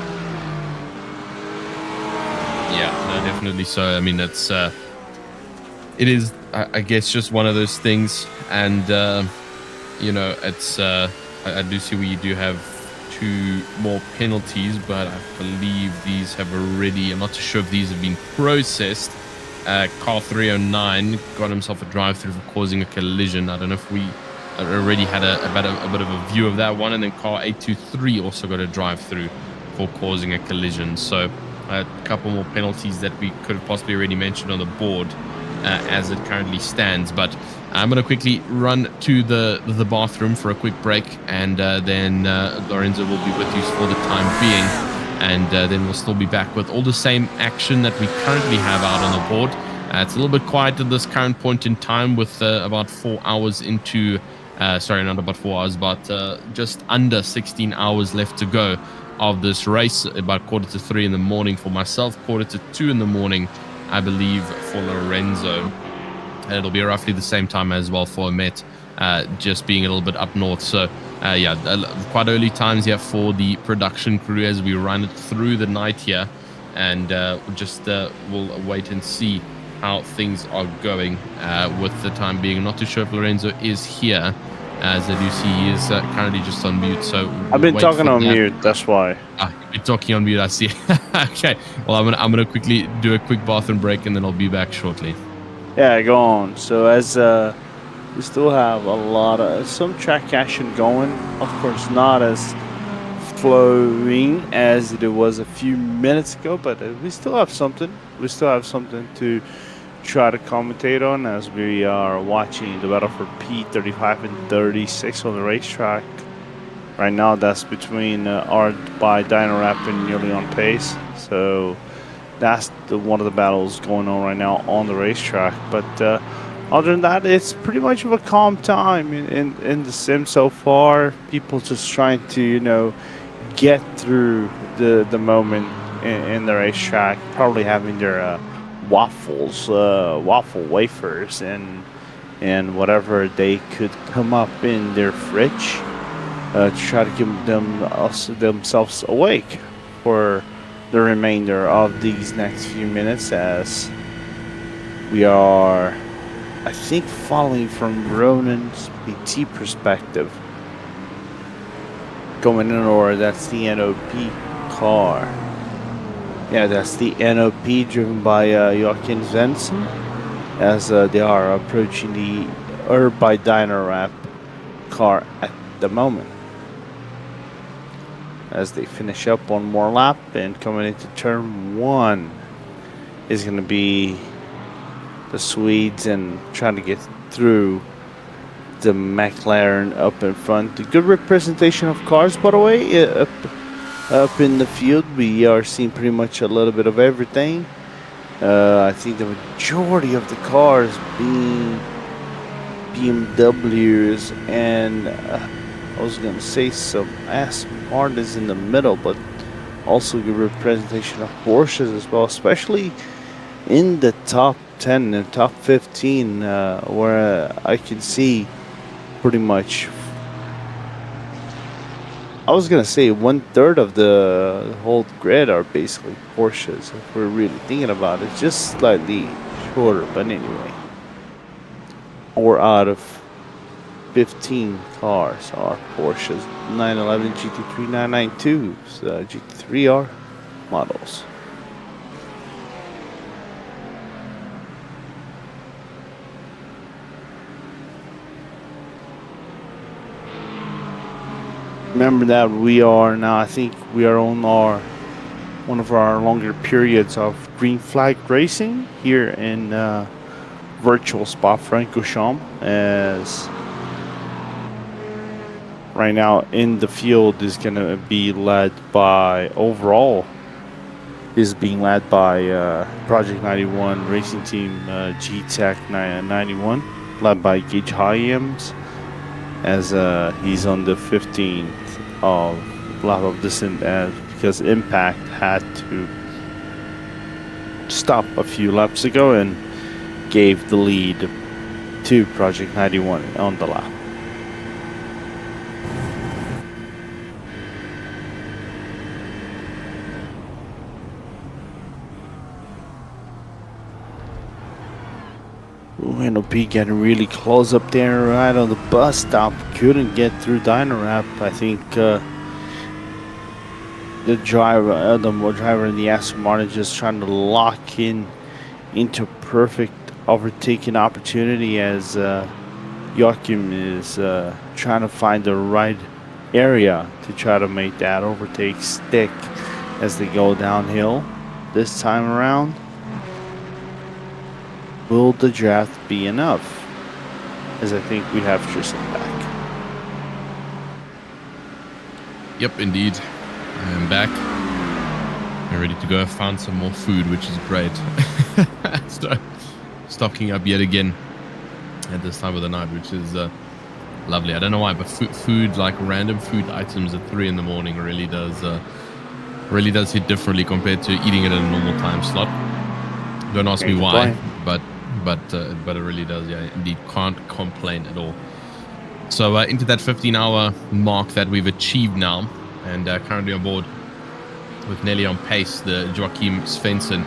Yeah, no, definitely so. I mean, it is, I guess, just one of those things. And, you know, it's, I do see where you do have 2 more penalties, but I believe these have already, I'm not too sure if these have been processed. Car 309 got himself a drive-through for causing a collision. I don't know if we already had a bit of a view of that one. And then car 823 also got a drive-through for causing a collision. So, a couple more penalties that we could have possibly already mentioned on the board as it currently stands. But I'm going to quickly run to the bathroom for a quick break, and then Lorenzo will be with you for the time being, and then we'll still be back with all the same action that we currently have out on the board. It's a little bit quiet at this current point in time with about 4 hours into sorry, not about 4 hours, but just under 16 hours left to go of this race, about 2:45 in the morning for myself, 1:45 in the morning, I believe, for Lorenzo. And it'll be roughly the same time as well for Met, just being a little bit up north. So, quite early times here for the production crew as we run it through the night here. And we'll wait and see how things are going with the time being. Not too sure if Lorenzo is here, as I do see he is currently just on mute. So I've been talking on mute, that's why. You're talking on mute, I see. Okay, well, I'm gonna quickly do a quick bathroom break, and then I'll be back shortly. Yeah, go on. So as we still have a lot of some track action going, of course not as flowing as it was a few minutes ago, but we still have something. We still have something to try to commentate on as we are watching the battle for P35 and 36 on the racetrack. Right now, that's between Art by Dynarap and Nearly on Pace. So that's one of the battles going on right now on the racetrack. But other than that, it's pretty much of a calm time in the sim so far. People just trying to, get through the moment in the racetrack, probably having their waffle wafers and whatever they could come up in their fridge to try to keep themselves awake for the remainder of these next few minutes, as we are, I think, following from Ronan's PT perspective. Going in order, that's the NOP car. Yeah, that's the NOP driven by Joachim Svensson, as they are approaching the Art by Dynarap car at the moment. As they finish up one more lap, and coming into turn one is going to be the Swedes, and trying to get through the McLaren up in front. A good representation of cars, by the way. Up in the field, we are seeing pretty much a little bit of everything. I think the majority of the cars being BMWs, and I was going to say some Aston Martins in the middle, but also good representation of Porsches as well, especially in the top 10 and top 15, where I can see pretty much, I was going to say 1/3 of the whole grid are basically Porsches, if we're really thinking about it. Just slightly shorter, but anyway. Or out of 15 cars are Porsches 911 GT3 992s, GT3R models. Remember that we are now, I think we are on one of our longer periods of green flag racing here in virtual Spa-Francorchamps, as right now in the field is going to be led by, overall is being led by Project 91 Racing Team G-Tech 91, led by Gage Hyams, as he's on the 15th of lap of descent, because Impact had to stop a few laps ago and gave the lead to Project 91 on the lap. NOP getting really close up there right on the bus stop. Couldn't get through Dynarap. I think the driver in the Aston Martin just trying to lock into perfect overtaking opportunity, as Joachim is trying to find the right area to try to make that overtake stick as they go downhill this time around. Will the draft be enough? As I think we have Tristan back. Yep, indeed. I am back. I'm ready to go. I found some more food, which is great. So, stocking up yet again at this time of the night, which is Lovely. I don't know why, but food, like random food items at 3 in the morning really does hit differently compared to eating it at a normal time slot. Don't ask me why, but it really does. Yeah, indeed, can't complain at all. So into that 15-hour mark that we've achieved now, and currently on board with Nelly on pace, the Joachim Svensson.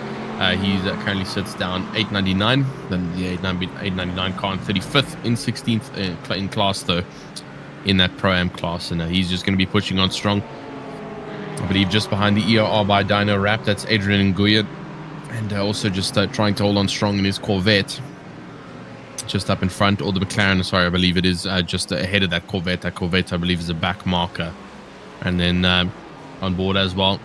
He currently sits down 899, then the 899 car in 35th, in 16th in class though, in that Pro-Am class, and he's just going to be pushing on strong. I believe just behind the ERR by Dino Rap, that's Adrian Nguyen, and also just trying to hold on strong in his Corvette. Just up in front, or the McLaren, sorry, I believe it is just ahead of that Corvette. That Corvette, I believe, is a back marker. And then on board as well,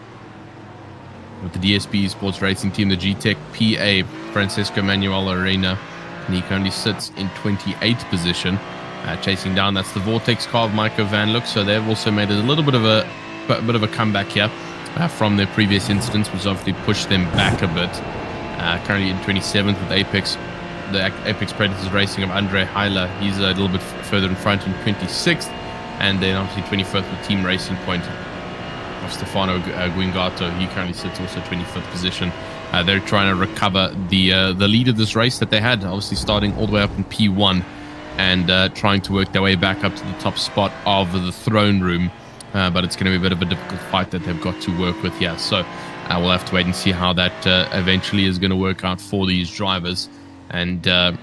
with the DSP Sports Racing Team, the GTEC PA, Francesco Manuel Arena, and he currently sits in 28th position, chasing down. That's the Vortex car of Michael Van Look. So they've also made a little bit of a comeback here from their previous incidents, which obviously pushed them back a bit. Currently in 27th with Apex, the Apex Predators Racing of Andre Heiler. He's a little bit further in front in 26th, and then obviously 21st with Team Racing Point of Stefano Guingato. He currently sits also 25th position. They're trying to recover the lead of this race that they had, obviously starting all the way up in P1 and trying to work their way back up to the top spot of the throne room. But it's going to be a bit of a difficult fight that they've got to work with here. So we'll have to wait and see how that eventually is going to work out for these drivers. And the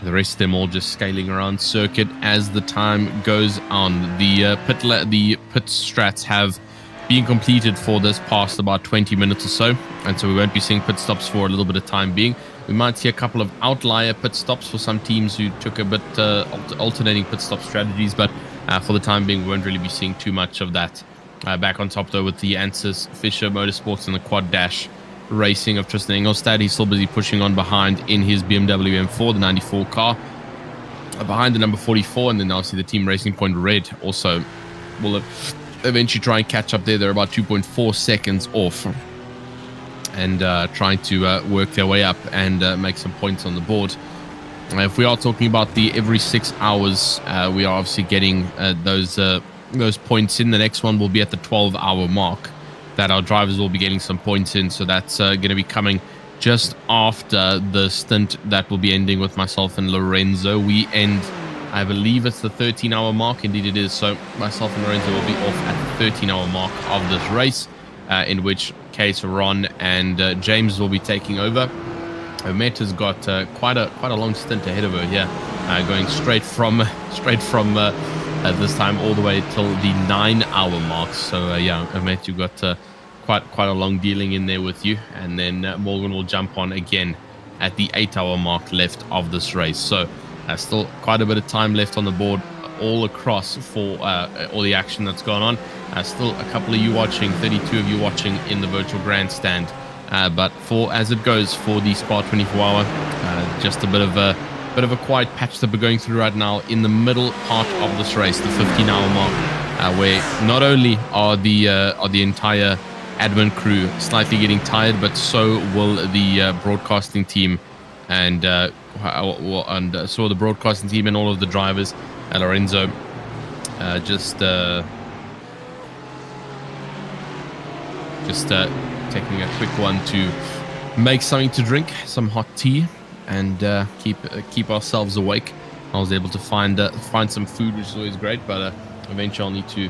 rest of them all just scaling around circuit as the time goes on. The pit strats have being completed for this past about 20 minutes or so, and so we won't be seeing pit stops for a little bit of time being. We might see a couple of outlier pit stops for some teams who took a bit alternating pit stop strategies, but for the time being we won't really be seeing too much of that. Back on top though with the Ansys Fisher Motorsports and the Quad Dash Racing of Tristan Engelstad. He's still busy pushing on behind in his BMW M4, the 94 car, behind the number 44, and then obviously the Team Racing Point Red also will eventually try and catch up there. They're about 2.4 seconds off, and trying to work their way up and make some points on the board. If we are talking about the every 6 hours, we are obviously getting those points in. The next one will be at the 12-hour mark that our drivers will be getting some points in. So that's going to be coming just after the stint that will be ending with myself and Lorenzo. We end, I believe it's the 13-hour mark. Indeed it is. So myself and Lorenzo will be off at the 13-hour mark of this race, in which case Ron and James will be taking over. Met has got quite a long stint ahead of her here, going straight from this time all the way till the 9-hour mark. So yeah, Met, you've got quite a long dealing in there with you, and then Morgan will jump on again at the 8-hour mark left of this race. So still quite a bit of time left on the board all across for all the action that's going on. Still a couple of you watching, 32 of you watching in the virtual grandstand. But for as it goes for the Spa 24-hour, just a bit of a quiet patch that we're going through right now in the middle part of this race, the 15-hour mark, where not only are the entire admin crew slightly getting tired, but so will the broadcasting team, and so the broadcasting team and all of the drivers. Lorenzo just taking a quick one to make something to drink, some hot tea, and keep ourselves awake. I was able to find some food, which is always great, but eventually I'll need to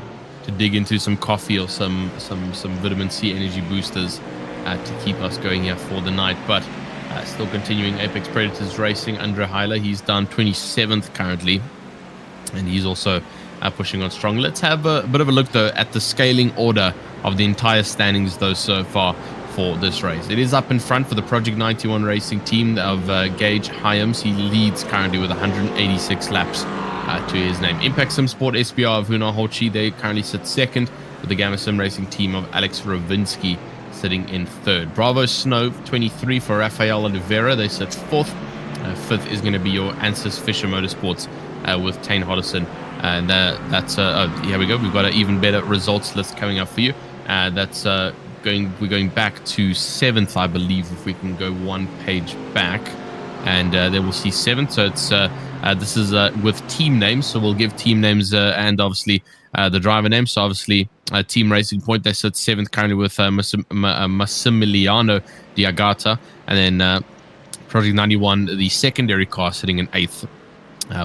dig into some coffee or some vitamin C energy boosters to keep us going here for the night. But still continuing Apex Predators Racing, Andre Heiler, he's done 27th currently, and he's also pushing on strong. Let's have a bit of a look though at the scaling order of the entire standings though so far for this race. It is up in front for the Project 91 Racing team of Gage Hyams. He leads currently with 186 laps to his name. Impact Sim Sport SPR of Huna Hochi, they currently sit second, with the Gamma Sim Racing team of Alex Rovinsky sitting in third. Bravo Snow 23 for Rafael Oliveira, they sit fourth. Fifth is going to be your Ansys Fisher Motorsports with Tane Hodderson. And that's here we go. We've got an even better results list coming up for you. We're going back to seventh, I believe, if we can go one page back, and there we'll see seventh. So it's This is with team names, so we'll give team names and obviously the driver name. So obviously, Team Racing Point, they sit 7th currently with Massimiliano Diagata, and then Project 91, the secondary car, sitting in 8th,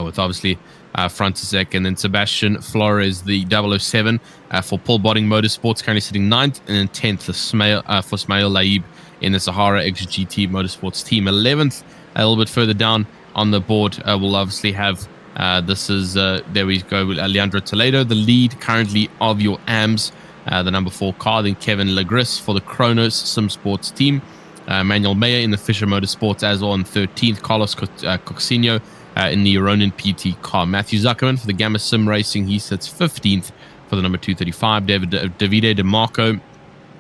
with obviously Frantisek, and then Sebastian Flores, the 007 for Paul Bodding Motorsports, currently sitting 9th, and then 10th for Smail Laib in the Sahara XGT Motorsports team. 11th, a little bit further down on the board, we'll obviously have this is there we go with Leandro Toledo, the lead currently of your AMS, the number 4 car. Then Kevin Legris for the Kronos Sim Sports team. Manuel Meyer in the Fisher Motorsports as well on 13th. Carlos Coxinho in the Ronin PT car. Matthew Zuckerman for the Gamma Sim Racing, he sits 15th for the number 235. Davide DeMarco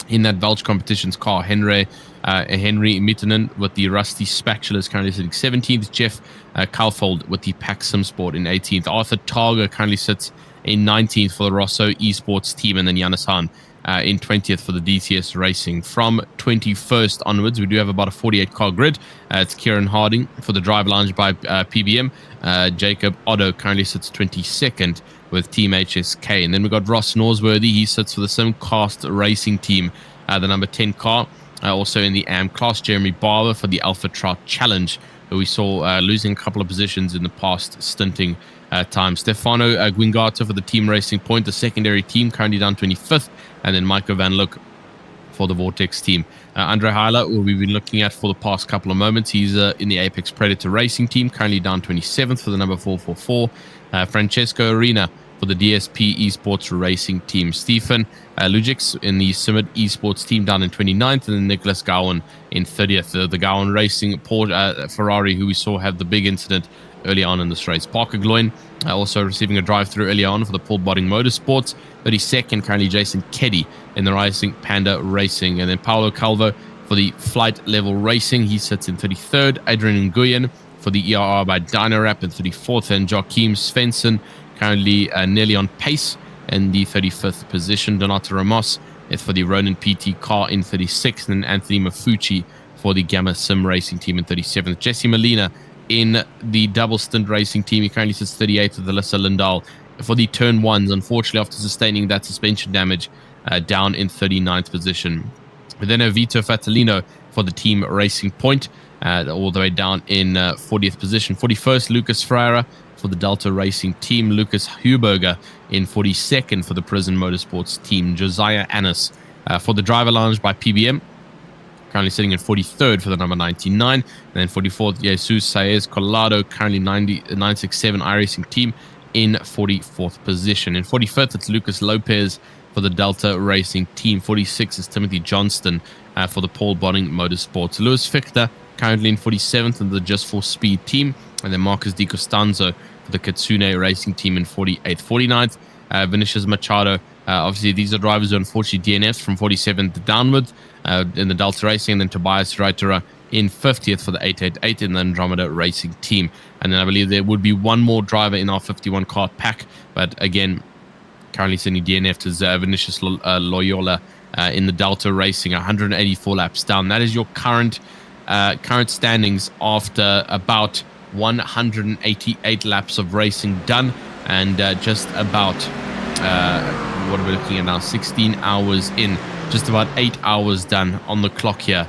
in that Welch Competitions car. Henry Mittinen with the Rusty Spatulas currently sitting 17th. Jeff Kalfold with the Pac Sim Sport in 18th. Arthur Targa currently sits in 19th for the Rosso Esports team, and then Janis Hahn in 20th for the DTS Racing. From 21st onwards, we do have about a 48-car grid. It's Kieran Harding for the Drive Lounge by PBM. Jacob Otto currently sits 22nd with Team HSK. And then we've got Ross Norsworthy. He sits for the Simcast Racing team, the number 10 car. Also in the AM class, Jeremy Barber for the Alpha Trout Challenge, who we saw losing a couple of positions in the past stinting time. Stefano Guingata for the Team Racing Point, the secondary team, currently down 25th. And then Michael Van Look for the Vortex team. Andre Heiler, who we've been looking at for the past couple of moments, he's in the Apex Predator Racing team, currently down 27th for the number 444. Francesco Arena for the DSP Esports Racing team. Stephen Lugix in the Summit Esports team, down in 29th. And then Nicholas Gowan in 30th. The Gowan Racing Ferrari, who we saw have the big incident early on in this race. Parker Gloin also receiving a drive-through early on for the Paul Bodding Motorsports. 32nd, currently Jason Keddy in the Rising Panda Racing. And then Paolo Calvo for the Flight Level Racing. He sits in 33rd. Adrian Nguyen for the ERR by Dynarap in 34th. And Joachim Svensson currently nearly on pace in the 35th position. Donato Ramos is for the Ronin PT car in 36th. And Anthony Mafucci for the Gamma Sim Racing team in 37th. Jesse Molina in the Double Stint Racing team, he currently sits 38th with Alyssa Lindahl for the Turn 1s, unfortunately after sustaining that suspension damage, down in 39th position. We then have Vito Fatalino for the Team Racing Point, all the way down in 40th position. 41st, Lucas Freire for the Delta Racing team. Lucas Huberger in 42nd for the Prison Motorsports team. Josiah Annis for the Driver Lounge by PBM, currently sitting in 43rd for the number 99. And then 44th, Jesus Saez Colado, currently 967 iRacing team in 44th position. In 45th, it's Lucas Lopez for the Delta Racing team. 46th is Timothy Johnston for the Paul Bodding Motorsports. Lewis Fichter currently in 47th in the Just For Speed team. And then Marcus Di Costanzo for the Katsune Racing team in 48th. 49th, Vinicius Machado. Obviously, these are drivers who unfortunately DNFs from 47th downwards in the Delta Racing. And then Tobias Reiterer in 50th for the 888 in the Andromeda Racing team. And then I believe there would be one more driver in our 51 car pack. But again, currently sitting DNF is Vinicius Loyola in the Delta Racing, 184 laps down. That is your current standings after about 188 laps of racing done, and just about what are we looking at now, 16 hours in, just about 8 hours done on the clock here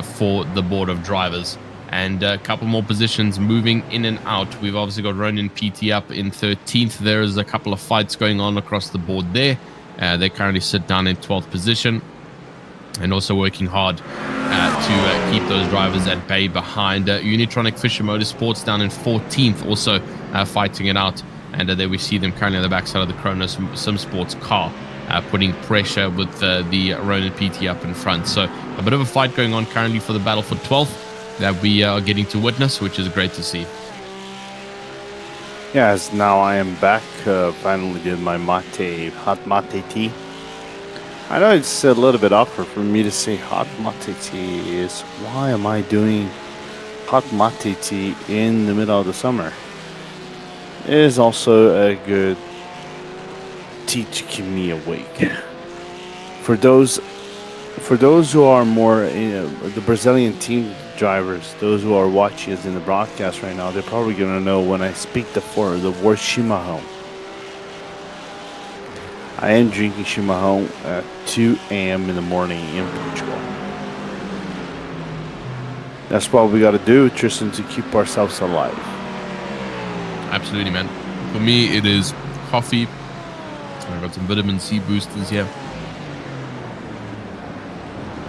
for the board of drivers. And a couple more positions moving in and out. We've obviously got Ronin PT up in 13th. There is a couple of fights going on across the board there. They currently sit down in 12th position, and also working hard to keep those drivers at bay behind. Unitronic Fisher Motorsports down in 14th, also fighting it out. And there we see them currently on the backside of the Kronos Sim Sports car, putting pressure with the Ronin PT up in front. So a bit of a fight going on currently for the battle for 12th that we are getting to witness, which is great to see. Yes, now I am back. Finally did my hot mate tea. I know it's a little bit awkward for me to say hot mate tea. Why am I doing hot mate tea in the middle of the summer? It is also a good tea to keep me awake. For those who are more, the Brazilian team drivers, those who are watching us in the broadcast right now, they're probably going to know when I speak the word Shimahon. I am drinking Shimahon at 2 a.m. in the morning in Portugal. That's what we got to do, Tristan, to keep ourselves alive. Absolutely, man. For me, it is coffee. I've got some vitamin C boosters here.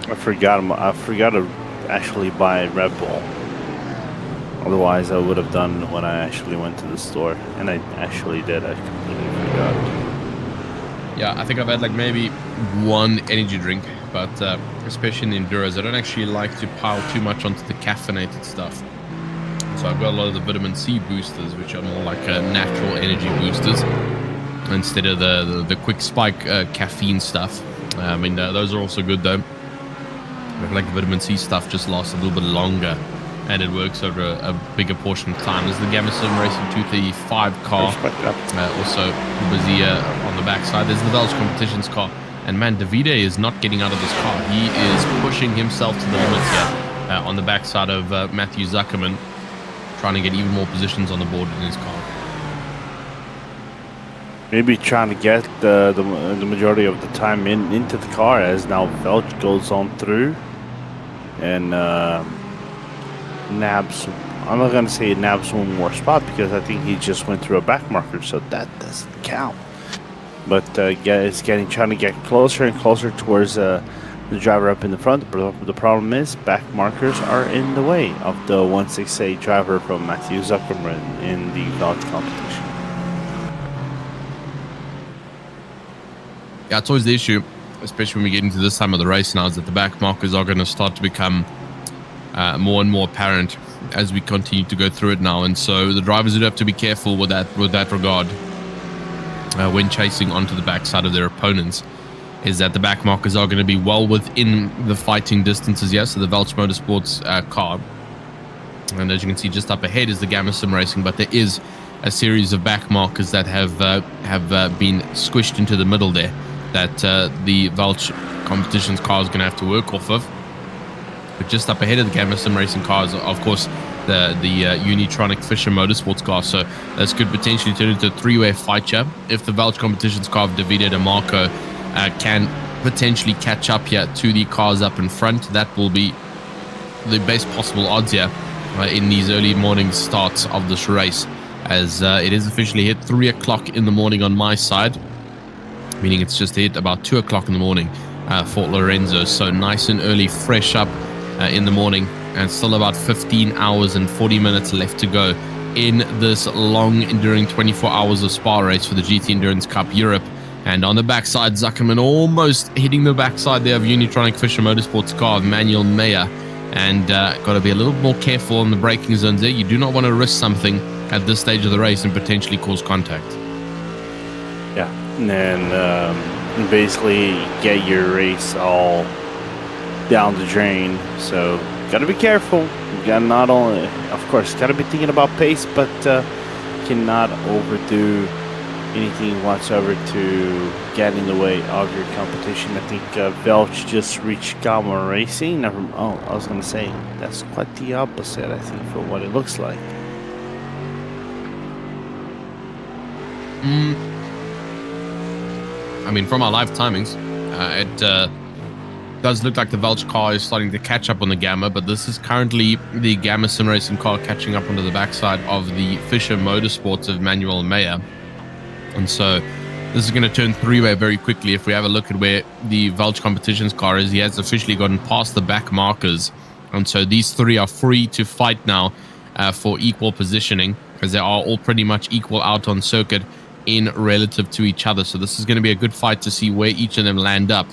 I forgot to actually buy Red Bull. Otherwise, I would have done when I actually went to the store. And I actually did. I completely forgot. Yeah, I think I've had like maybe one energy drink, but especially in the Enduros, I don't actually like to pile too much onto the caffeinated stuff. So I've got a lot of the vitamin C boosters, which are more like natural energy boosters, instead of the quick spike caffeine stuff. I mean, those are also good though. I feel like the vitamin C stuff just lasts a little bit longer, and it works over a bigger portion of time. There's the Gamma Sim Racing 235 car, also busy on the backside. There's the Welsh Competitions car, and man, Davide is not getting out of this car. He is pushing himself to the limit here on the backside of Matthew Zuckerman, trying to get even more positions on the board in his car. Maybe trying to get the majority of the time into the car as now Welch goes on through and nabs. I'm not gonna say nabs one more spot because I think he just went through a back marker, so that doesn't count. But it's trying to get closer and closer towards the driver up in the front. The problem is back markers are in the way of the 168 driver from Matthew Zuckerman in the Welch competition. Yeah, it's always the issue, especially when we get into this time of the race now, is that the back markers are going to start to become more and more apparent as we continue to go through it now. And so the drivers would have to be careful with that regard when chasing onto the backside of their opponents, is that the back markers are going to be well within the fighting distances here. So the Welch Motorsports car, and as you can see just up ahead is the Gamma Sim Racing, but there is a series of back markers that have been squished into the middle there, that the Welch Competitions car is going to have to work off of. But just up ahead of the Gamma Sim Racing cars, of course, the Unitronic Fisher Motorsports car. So this could potentially turn into a three-way fight here. If the Welch Competitions car of Davide De Marco can potentially catch up here to the cars up in front, that will be the best possible odds here in these early morning starts of this race, as it is officially hit 3 o'clock in the morning on my side, meaning it's just hit about 2 o'clock in the morning for Lorenzo. So nice and early, fresh up in the morning, and still about 15 hours and 40 minutes left to go in this long enduring 24 hours of Spa race for the GT Endurance Cup Europe. And on the backside, Zuckerman almost hitting the backside there of Unitronic Fisher Motorsports car of Manuel Meyer, and got to be a little more careful on the braking zones there. You do not want to risk something at this stage of the race and potentially cause contact. Yeah, and basically get your race all down the drain. So got to be careful. You got not only, of course, got to be thinking about pace, but cannot overdo anything whatsoever to get in the way of your competition. I think Welch just reached Gamma Racing. I was going to say that's quite the opposite, I think, for what it looks like. I mean, from our live timings, it does look like the Welch car is starting to catch up on the Gamma, but this is currently the Gamma Sim Racing car catching up onto the backside of the Fisher Motorsports of Manuel Meyer. And so this is going to turn three-way very quickly. If we have a look at where the Welch Competitions car is, he has officially gotten past the back markers. And so these three are free to fight now for equal positioning, because they are all pretty much equal out on circuit in relative to each other. So this is going to be a good fight to see where each of them land up.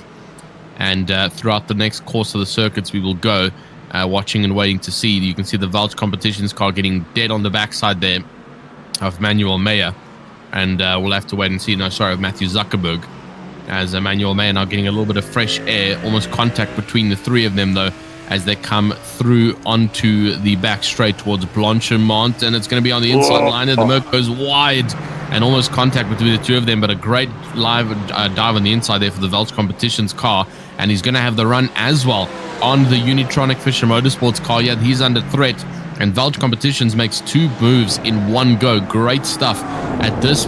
And throughout the next course of the circuits, we will go watching and waiting to see. You can see the Welch Competitions car getting dead on the backside there of Manuel Meyer. And we'll have to wait and see. Of Matthew Zuckerberg, as Manuel Meyer now getting a little bit of fresh air, almost contact between the three of them, though, as they come through onto the back straight towards Blanchimont. And it's going to be on the inside line. The Merc goes wide, and almost contact between the two of them, but a great live dive on the inside there for the Welch Competitions car. And he's going to have the run as well on the Unitronic Fisher Motorsports car. Yeah, he's under threat. And Velge Competitions makes 2 moves in one go. Great stuff at this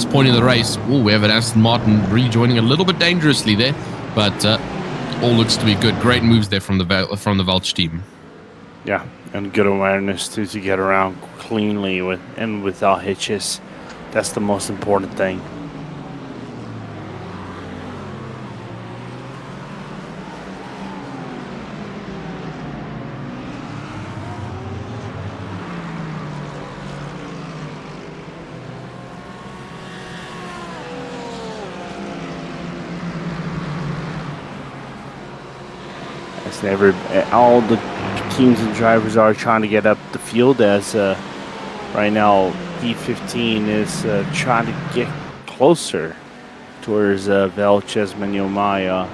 point in the race. Oh, we have an Aston Martin rejoining a little bit dangerously there, but all looks to be good. Great moves there from the Velge team. Yeah, and good awareness to get around cleanly without hitches. That's the most important thing. All the teams and drivers are trying to get up the field as right now P15 is trying to get closer towards Velge as Manuel Maya.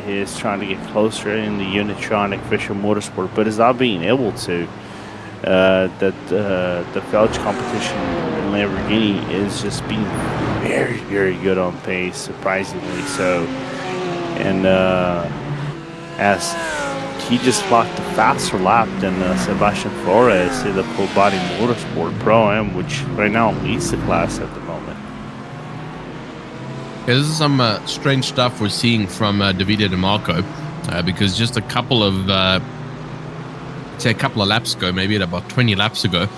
He is trying to get closer in the Unitronic Fisher Motorsport, but is not being able to. The Velge competition in Lamborghini is just being very, very good on pace, surprisingly so. And as he just locked a faster lap than Sebastian Flores in the Full Body Motorsport Pro-Am, which right now leads the class at the moment. Yeah, this is some strange stuff we're seeing from Davide De Marco, because just a couple of laps ago, maybe about 20 laps ago,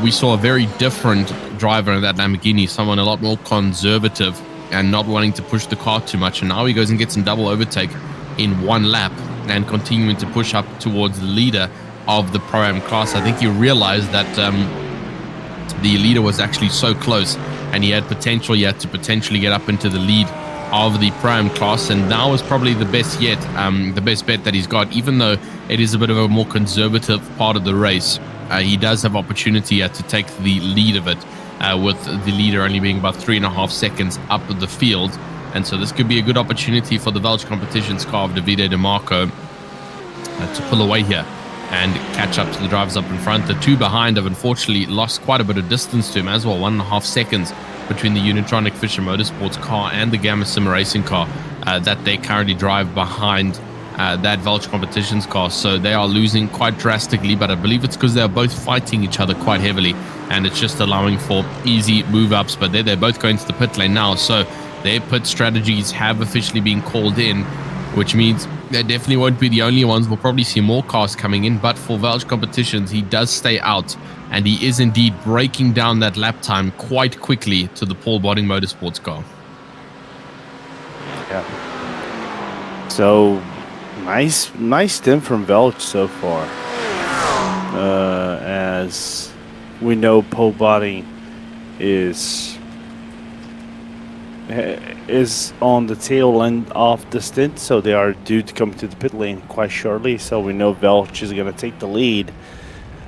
we saw a very different driver in that Lamborghini, someone a lot more conservative and not wanting to push the car too much. And now he goes and gets an double overtake in one lap and continuing to push up towards the leader of the Pro-Am class. I think he realized that the leader was actually so close and he had potential yet to potentially get up into the lead of the Pro-Am class, and now is probably the best yet, the best bet that he's got. Even though it is a bit of a more conservative part of the race, he does have opportunity yet to take the lead of it, with the leader only being about 3.5 seconds up the field. And so this could be a good opportunity for the Velge Competitions car of Davide De Marco to pull away here and catch up to the drivers up in front. The 2 behind have unfortunately lost quite a bit of distance to him as well, 1.5 seconds between the Unitronic Fisher Motorsports car and the Gamma Sim Racing car that they currently drive behind that Velge Competitions car. So they are losing quite drastically, but I believe it's because they're both fighting each other quite heavily, and it's just allowing for easy move-ups. But they're both going to the pit lane now, so their pit strategies have officially been called in, which means they definitely won't be the only ones. We'll probably see more cars coming in, but for Velge Competitions, he does stay out, and he is indeed breaking down that lap time quite quickly to the Paul Bodding Motorsports car. Yeah. So, nice stint from Velge so far. As we know, Paul Bodding is on the tail end of the stint, so they are due to come to the pit lane quite shortly. So we know Velge is going to take the lead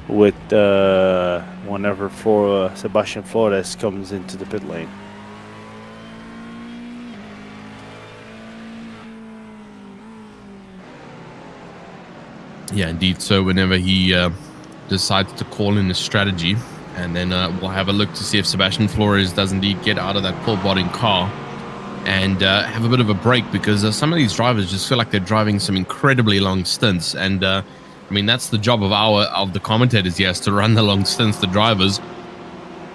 with whenever Sebastian Flores comes into the pit lane. Yeah, indeed. So whenever he decides to call in a strategy, and then we'll have a look to see if Sebastian Flores does indeed get out of that Paul Bodding car and have a bit of a break, because some of these drivers just feel like they're driving some incredibly long stints. And I mean, that's the job of the commentators here, is to run the long stints. The drivers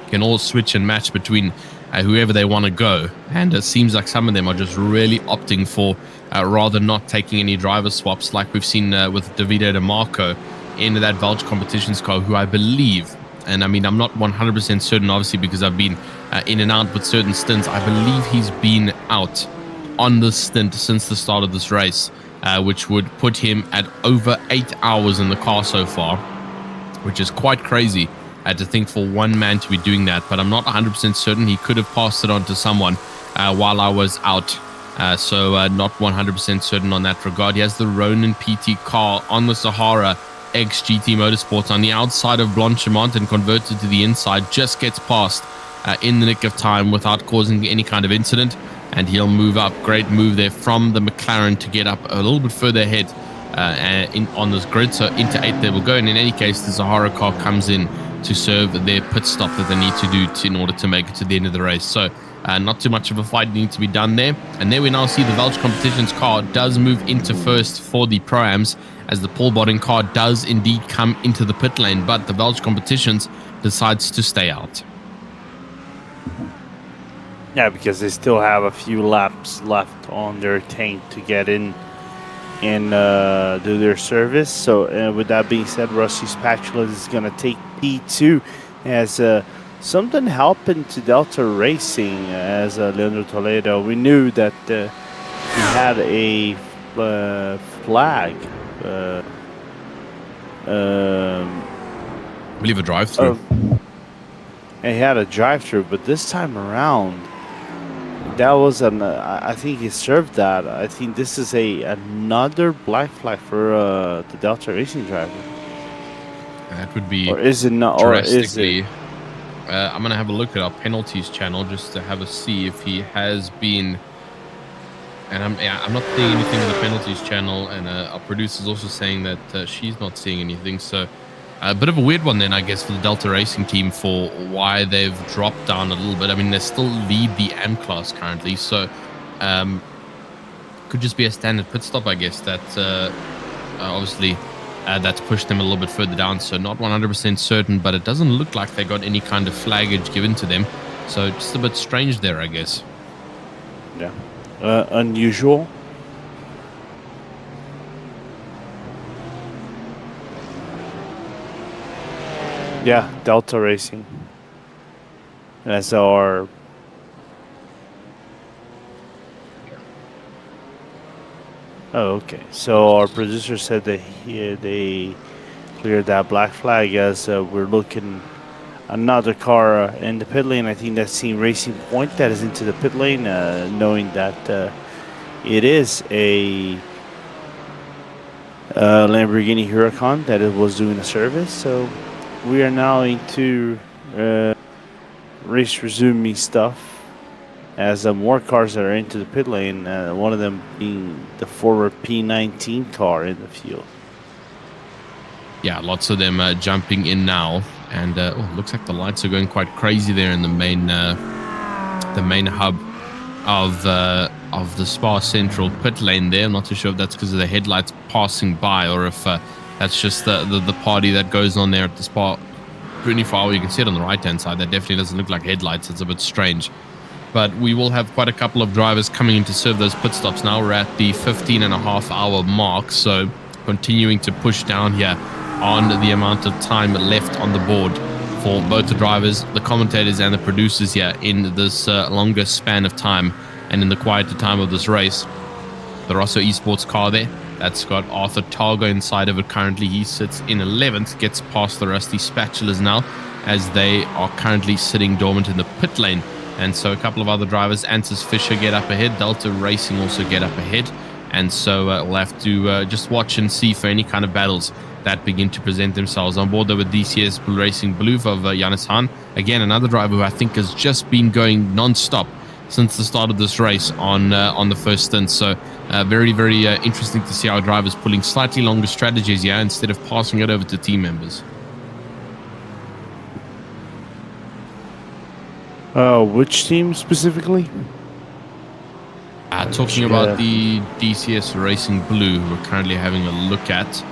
can all switch and match between whoever they want to go, and it seems like some of them are just really opting for rather not taking any driver swaps, like we've seen with Davide De Marco in that Velge Competitions car, who I believe, and I mean, I'm not 100% certain, obviously, because I've been in and out with certain stints. I believe he's been out on this stint since the start of this race, which would put him at over 8 hours in the car so far, which is quite crazy to think for one man to be doing that. But I'm not 100% certain. He could have passed it on to someone while I was out, so not 100% certain on that regard. He has the Ronin PT car on the Sahara XGT Motorsports on the outside of Blanchimont and converted to the inside, just gets past in the nick of time without causing any kind of incident, and he'll move up. Great move there from the McLaren to get up a little bit further ahead on this grid. So into 8 they will go, and in any case the Sahara car comes in to serve their pit stop that they need to do in order to make it to the end of the race. So Not too much of a fight needing to be done there. And there we now see the Welsh Competitions car does move into first for the Pro-Ams, as the Paul Bodding car does indeed come into the pit lane, but the Welsh Competitions decides to stay out. Yeah, because they still have a few laps left on their tank to get in and do their service. So with that being said, Rusty Spatula is going to take P2 as something happened to Delta Racing as Leandro Toledo. We knew that he had a flag. I believe a drive-through. He had a drive-through, but this time around, that was an. I think he served that. I think this is another black flag for the Delta Racing driver. That would be, or is it not? Or is it? I'm gonna have a look at our penalties channel just to have a see if he has been. And I'm not seeing anything in the penalties channel, and our producer's also saying that she's not seeing anything. So a bit of a weird one then, I guess, for the Delta Racing team for why they've dropped down a little bit. I mean, they still lead the M class currently, so could just be a standard pit stop, I guess. That obviously that's pushed them a little bit further down. So not 100% certain, but it doesn't look like they got any kind of flaggage given to them. So just a bit strange there, I guess. Yeah. Unusual. Yeah, Delta Racing. As our okay. So our producer said that they cleared that black flag as we're looking another car in the pit lane. I think that's Team Racing Point that is into the pit lane, knowing that it is a Lamborghini Huracan that it was doing a service. So we are now into race resuming stuff as more cars that are into the pit lane, one of them being the forward P19 car in the field. Yeah, lots of them jumping in now. And looks like the lights are going quite crazy there in the main hub of the Spa Central pit lane there. I'm not too sure if that's because of the headlights passing by or if that's just the party that goes on there at the Spa 24 hour. You can see it on the right hand side. That definitely doesn't look like headlights. It's a bit strange. But we will have quite a couple of drivers coming in to serve those pit stops now. We're at the 15.5 hour mark, so continuing to push down here on the amount of time left on the board for both the drivers, the commentators, and the producers here in this longer span of time and in the quieter time of this race. The Rosso Esports car there, that's got Arthur Targo inside of it currently. He sits in 11th, gets past the Rusty Spatulas now as they are currently sitting dormant in the pit lane. And so a couple of other drivers, Antis Fisher, get up ahead. Delta Racing also get up ahead. And so we'll have to just watch and see for any kind of battles that begin to present themselves. On board there with DCS Racing Blue of Janus Hahn. Again, another driver who I think has just been going non-stop since the start of this race on the first stint. So very, very interesting to see our drivers pulling slightly longer strategies here instead of passing it over to team members. Which team specifically? Talking about the DCS Racing Blue, who we're currently having a look at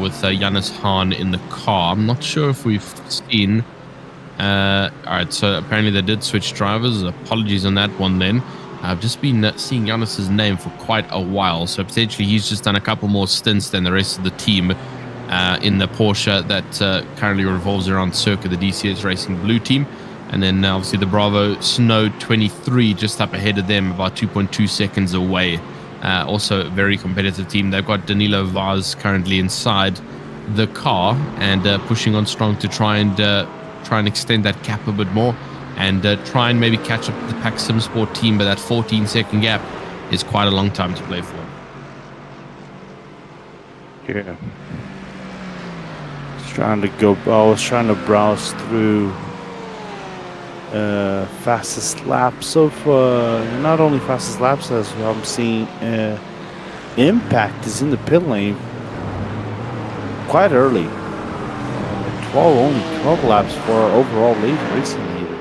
with Janus Hahn in the car. I'm not sure if we've seen... all right, so apparently they did switch drivers. Apologies on that one then. I've just been seeing Janus's name for quite a while, so potentially he's just done a couple more stints than the rest of the team in the Porsche that currently revolves around Circa, the DCS Racing Blue team. And then obviously the Bravo Snow 23 just up ahead of them, about 2.2 seconds away. Also a very competitive team. They've got Danilo Vaz currently inside the car and pushing on strong to try and extend that gap a bit more and try and maybe catch up the Pack Sim Sport team. But that 14-second gap is quite a long time to play for. Yeah. I was trying to browse through fastest laps of not only fastest laps as I'm seeing Impact is in the pit lane quite early. 12 laps for overall racing leader.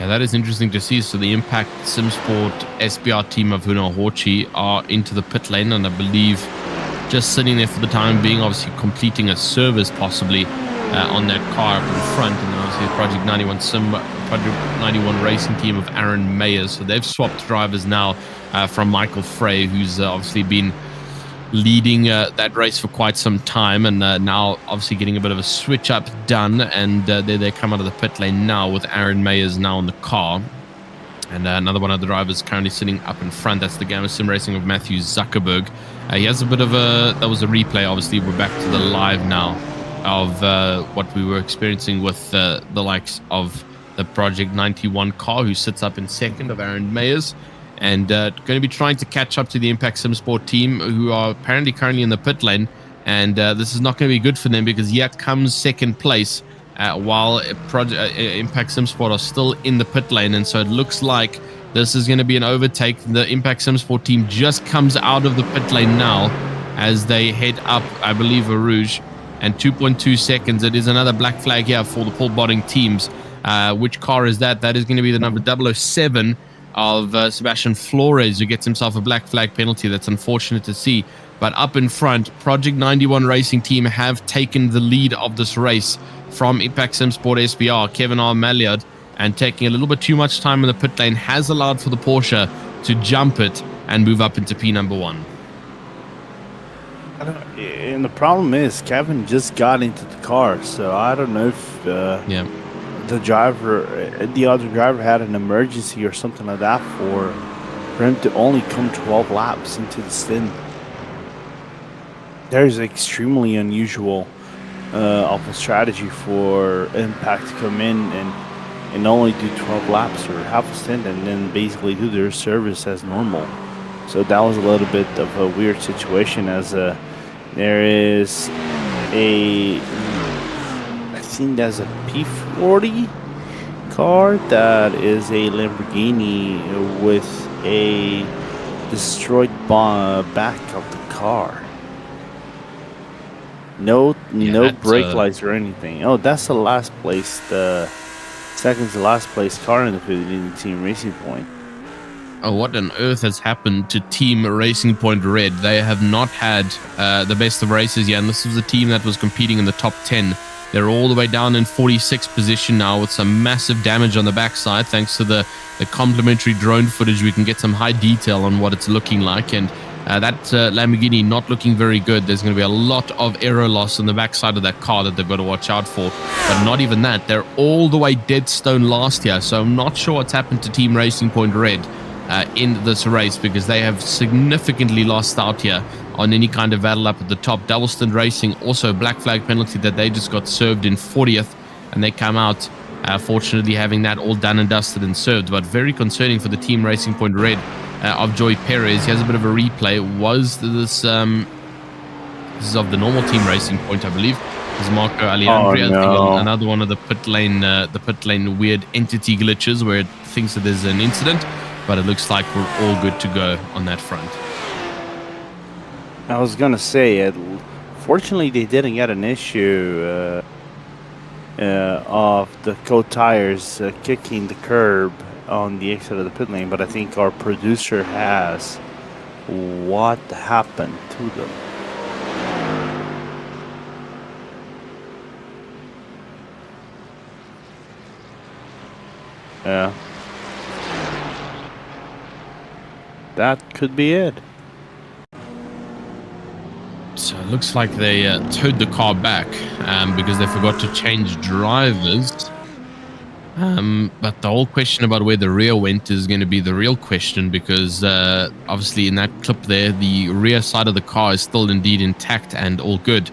Yeah, that is interesting to see. So the Impact SimSport SBR team of Huna Horchi are into the pit lane, and I believe just sitting there for the time being, obviously completing a service possibly on that car up in front. And then obviously the Project 91 racing team of Aaron Mayers. So they've swapped drivers now from Michael Frey, who's obviously been leading that race for quite some time, and now obviously getting a bit of a switch up done, and they come out of the pit lane now with Aaron Mayers now in the car, and another one of the drivers currently sitting up in front. That's the Gamma Sim Racing of Matthew Zuckerberg. He has a bit of that was a replay. Obviously we're back to the live now of what we were experiencing with the likes of the Project 91 car, who sits up in second of Aaron Mayers, and going to be trying to catch up to the Impact SimSport team, who are apparently currently in the pit lane. And this is not going to be good for them, because here comes second place while Impact SimSport are still in the pit lane. And so it looks like this is going to be an overtake. The Impact SimSport team just comes out of the pit lane now as they head up, I believe, Rouge. And 2.2 seconds. It is another black flag here for the Paul Bodding teams. Which car is that? That is going to be the number 007 of Sebastian Flores, who gets himself a black flag penalty. That's unfortunate to see. But up in front, Project 91 Racing Team have taken the lead of this race from Impact SimSport SBR. Kevin R. Malliard, and taking a little bit too much time in the pit lane, has allowed for the Porsche to jump it and move up into P number 1. And the problem is Kevin just got into the car, so I don't know if the other driver had an emergency or something like that for him to only come 12 laps into the stint. There's extremely unusual of a strategy for Impact to come in and only do 12 laps or half a stint, and then basically do their service as normal. So that was a little bit of a weird situation, as there is I think there's a P40 car that is a Lamborghini with a destroyed back of the car. No brake lights or anything. Oh, that's the last place, the second to last place car in the Team Racing Point. Oh, what on earth has happened to Team Racing Point Red? They have not had the best of races yet, and this was a team that was competing in the top 10. They're all the way down in 46th position now, with some massive damage on the backside. Thanks to the complimentary drone footage, we can get some high detail on what it's looking like. And that Lamborghini not looking very good. There's going to be a lot of aero loss on the backside of that car that they've got to watch out for. But not even that. They're all the way dead stone last year. So I'm not sure what's happened to Team Racing Point Red in this race, because they have significantly lost out here on any kind of battle up at the top. Double Stint Racing, also a black flag penalty that they just got served in 40th, and they come out fortunately having that all done and dusted and served. But very concerning for the Team Racing Point Red of Joy Perez. He has a bit of a replay. This is of the normal Team Racing Point, I believe. This is Marco Aliandri. No. Another one of the pit lane weird entity glitches where it thinks that there's an incident, but it looks like we're all good to go on that front. I was gonna say, fortunately they didn't get an issue of the cold tires kicking the curb on the exit of the pit lane, but I think our producer has what happened to them. Yeah. That could be it. So it looks like they towed the car back because they forgot to change drivers. But the whole question about where the rear went is going to be the real question, because obviously in that clip there, the rear side of the car is still indeed intact and all good.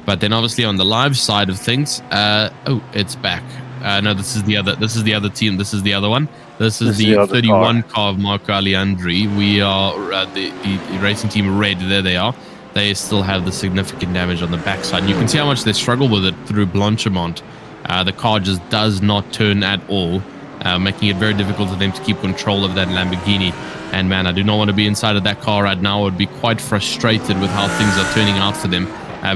But then obviously on the live side of things, oh, it's back. No, this is the other team. This is the other one. This is the 31 car of Marco Aliandri. We are the racing team Red. There they are. They still have the significant damage on the backside. You can see how much they struggle with it through Blanchimont. The car just does not turn at all, making it very difficult for them to keep control of that Lamborghini. And man, I do not want to be inside of that car right now. I would be quite frustrated with how things are turning out for them,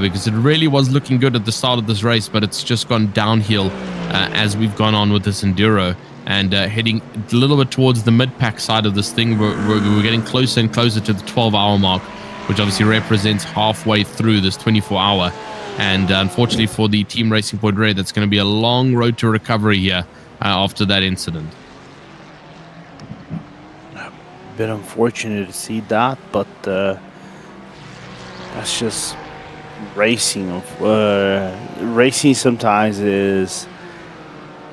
because it really was looking good at the start of this race, but it's just gone downhill as we've gone on with this Enduro. and heading a little bit towards the mid-pack side of this thing. We're getting closer and closer to the 12-hour mark, which obviously represents halfway through this 24-hour. And unfortunately for the Team Racing Point Red, that's going to be a long road to recovery here after that incident. A bit unfortunate to see that, but that's just racing. Racing sometimes is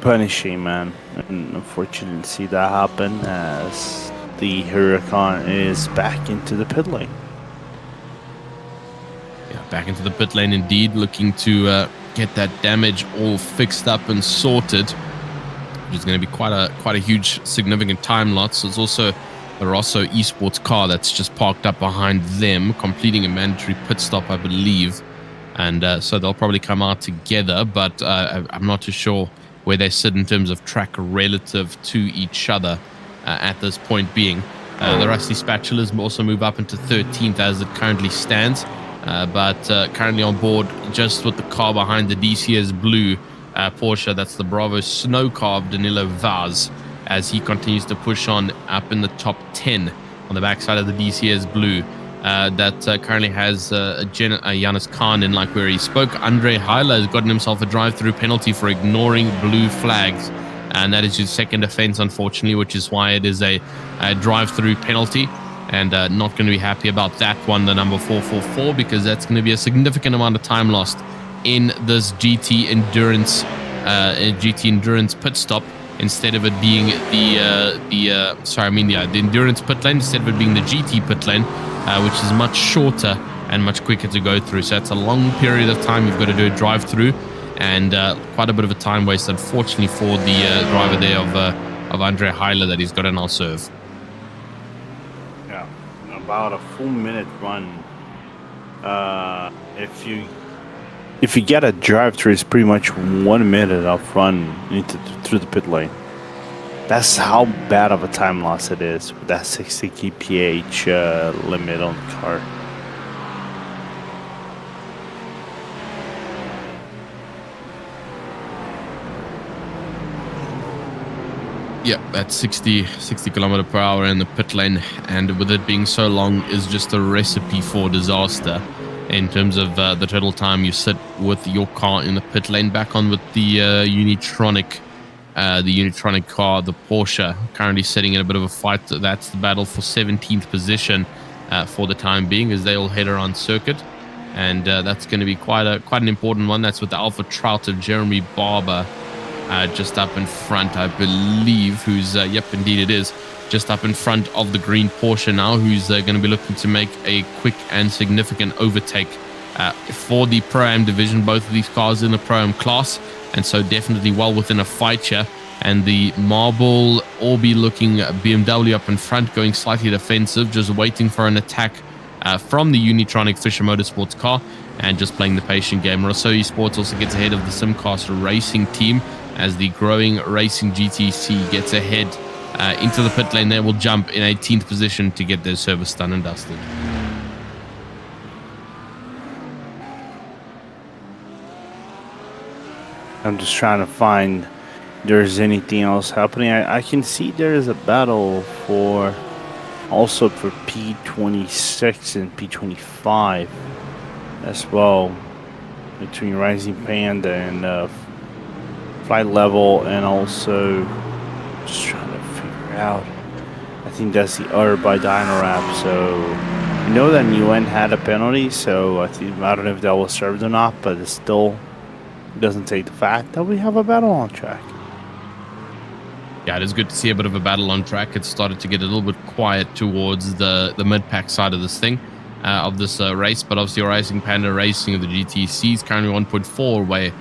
punishing, man. And unfortunately to see that happen as the Huracan is back into the pit lane. Back into the pit lane indeed, looking to get that damage all fixed up and sorted, which is going to be quite a huge, significant time lot. So it's also the Rosso Esports car that's just parked up behind them, completing a mandatory pit stop, I believe. And so they'll probably come out together, but I'm not too sure where they sit in terms of track relative to each other at this point being. The Rusty Spatulas also move up into 13th as it currently stands. But currently on board just with the car behind the DCS Blue Porsche. That's the Bravo Snow car of Danilo Vaz, as he continues to push on up in the top 10 on the backside of the DCS Blue. That currently has Janis Khan in, like where he spoke. Andre Heiler has gotten himself a drive-through penalty for ignoring blue flags. And that is his second offense, unfortunately, which is why it is a drive-through penalty. And not going to be happy about that one, the number 444, because that's going to be a significant amount of time lost in this GT Endurance pit stop, instead of it being the Endurance pit lane, instead of it being the GT pit lane, which is much shorter and much quicker to go through. So it's a long period of time you've got to do a drive-through, and quite a bit of a time waste, unfortunately, for the driver there of Andre Heiler that he's got to now serve. About a full minute run. If you get a drive-through, it's pretty much 1 minute of run through the pit lane. That's how bad of a time loss it is with that 60 kph limit on the car. Yeah, that's 60 kilometer per hour in the pit lane, and with it being so long is just a recipe for disaster in terms of the total time you sit with your car in the pit lane. Back on with the Unitronic car, the Porsche, currently sitting in a bit of a fight. That's the battle for 17th position for the time being, as they all head around circuit, and that's going to be quite an important one. That's with the Alpha Trout of Jeremy Barber. Just up in front, I believe, who's, yep, indeed it is, just up in front of the green Porsche now, who's going to be looking to make a quick and significant overtake for the Pro-Am division. Both of these cars in the Pro-Am class, and so definitely well within a fight here. And the Marble Orbi looking BMW up in front, going slightly defensive, just waiting for an attack from the Unitronic Fisher Motorsports car, and just playing the patient game. Rosso Esports also gets ahead of the Simcast Racing team, as the growing Racing GTC gets ahead into the pit lane. They will jump in 18th position to get their service done and dusted. I'm just trying to find if there's anything else happening. I can see there is a battle for P26 and P25 as well, between Rising Panda and Flight Level, and also just trying to figure out, I think that's the other by Dynorap. So I know that Nguyen had a penalty, so I don't know if that was served or not, but it still doesn't take the fact that we have a battle on track. Yeah, it is good to see a bit of a battle on track. It started to get a little bit quiet towards the mid-pack side of this thing, of this race, but obviously Rising Panda Racing of the GTC is currently 1.4 away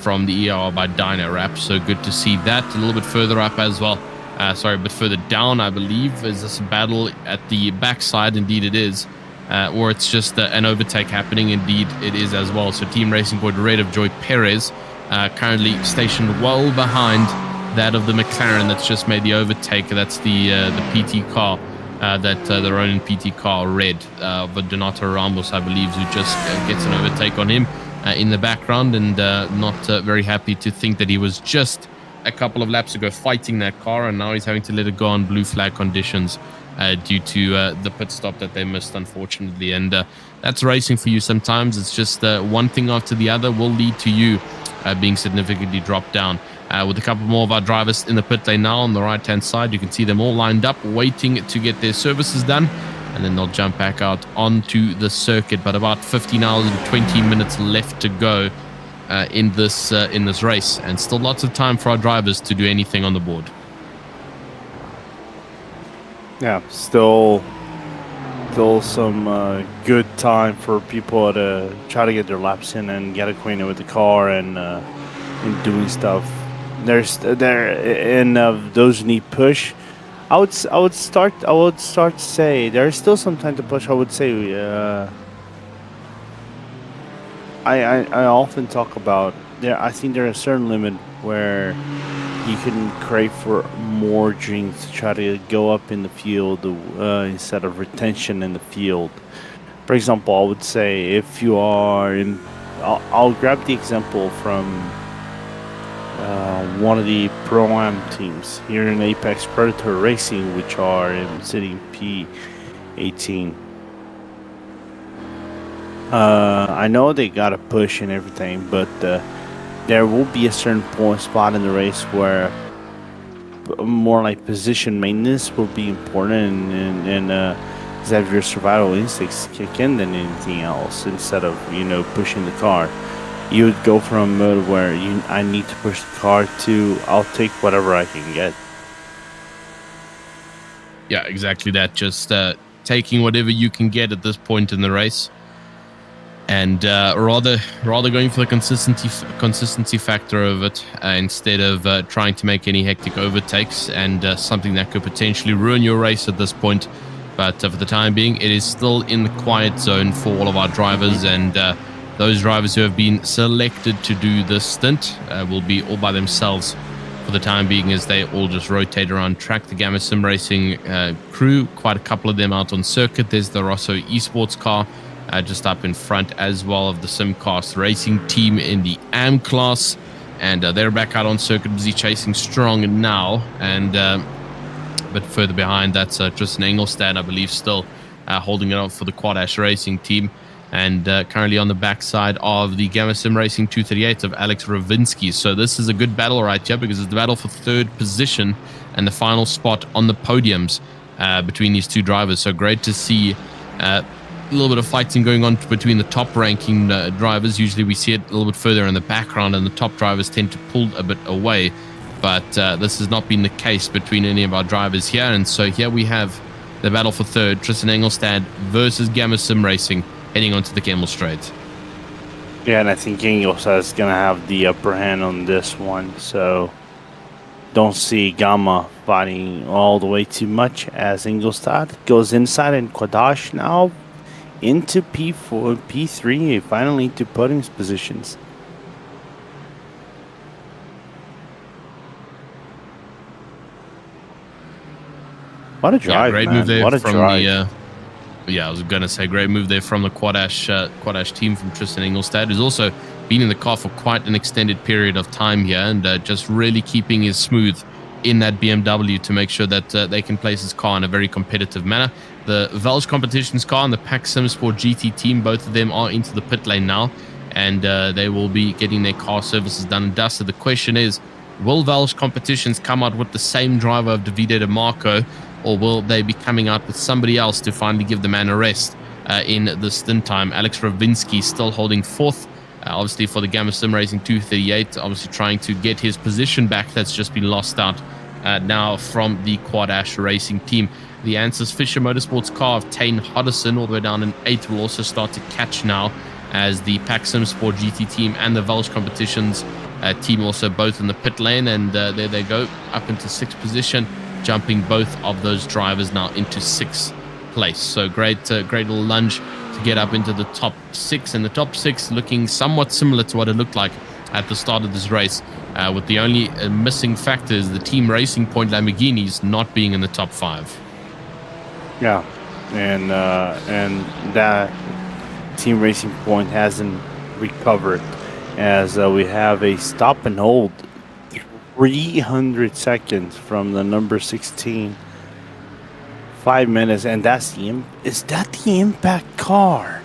from the ER by Dynorap, so good to see that. A little bit further up as well, a bit further down, I believe, is this battle at the backside. Indeed it is, or it's just an overtake happening. Indeed it is as well. So Team Racing Point Red of Joy Perez currently stationed well behind that of the McLaren that's just made the overtake. That's the PT car, the Ronin PT car red, but Donato Ramos, I believe, who just gets an overtake on him in the background, and not very happy to think that he was just a couple of laps ago fighting that car, and now he's having to let it go on blue flag conditions due to the pit stop that they missed, unfortunately. And that's racing for you sometimes. It's just one thing after the other will lead to you being significantly dropped down. With a couple more of our drivers in the pit lane now on the right-hand side, you can see them all lined up, waiting to get their services done, and then they'll jump back out onto the circuit. But about 15 hours and 20 minutes left to go in this race, and still lots of time for our drivers to do anything on the board. Yeah, still some good time for people to try to get their laps in and get acquainted with the car and doing stuff. Those who need push, I would start to say there's still some time to push. I would say I often talk about there. I think there's a certain limit where you can crave for more drinks to try to go up in the field instead of retention in the field. For example, I would say if you are in, I'll grab the example from one of the Pro-Am teams here in Apex Predator Racing, which are in City P18. I know they got a push and everything, but there will be a certain spot in the race where more like position maintenance will be important, and have your survival instincts kick in than anything else. Instead of pushing the car, you would go from a mode where I need to push the car to I'll take whatever I can get. Yeah, exactly that. Just taking whatever you can get at this point in the race, and rather going for the consistency factor of it instead of trying to make any hectic overtakes and something that could potentially ruin your race at this point. But for the time being, it is still in the quiet zone for all of our drivers, and those drivers who have been selected to do this stint will be all by themselves for the time being, as they all just rotate around track. The Gamma Sim Racing crew, quite a couple of them out on circuit. There's the Rosso Esports car just up in front, as well of the Simcast Racing team in the AM class, and they're back out on circuit, busy chasing Strong now. And but further behind, that's Tristan Engelstad, I believe, still holding it up for the Quad Ash Racing team. And currently on the backside of the Gamma Sim Racing 238 of Alex Ravinsky. So this is a good battle right here, because it's the battle for third position and the final spot on the podiums between these two drivers. So great to see a little bit of fighting going on between the top ranking drivers. Usually we see it a little bit further in the background, and the top drivers tend to pull a bit away. But this has not been the case between any of our drivers here. And so here we have the battle for third, Tristan Engelstad versus Gamma Sim Racing, heading onto the Kemmel Straight. Yeah, and I think Engelstad is going to have the upper hand on this one. So don't see Gamma fighting all the way too much, as Engelstad goes inside, and Quadash now into P4, P3, finally to podium positions. What a drive, great man. move there. What a from drive. I was going to say great move there from the Quad Ash team from Tristan Engelstad, who's also been in the car for quite an extended period of time here, and just really keeping his smooth in that BMW to make sure that they can place his car in a very competitive manner. The Velge Competitions car and the Pack Simsport GT team, both of them are into the pit lane now, and they will be getting their car services done and dusted. The question is, will Velge Competitions come out with the same driver of Davide De Marco, or will they be coming out with somebody else to finally give the man a rest in the stint time? Alex Ravinsky still holding fourth, obviously for the Gamma Sim Racing 238, obviously trying to get his position back. That's just been lost out now from the Quad Ash Racing team. The Ansys Fisher Motorsports car of Tane Hodderson, all the way down in 8th, will also start to catch now, as the Pack Simsport GT team and the Velge Competitions team also both in the pit lane, and there they go, up into 6th position, jumping both of those drivers now into 6th place. So great little lunge to get up into the top 6, and the top 6 looking somewhat similar to what it looked like at the start of this race, with the only missing factor is the Team Racing Point Lamborghinis not being in the top 5. Yeah, and that Team Racing Point hasn't recovered, as we have a stop and hold 300 seconds from the number 16. 5 minutes, and that's is that the impact car?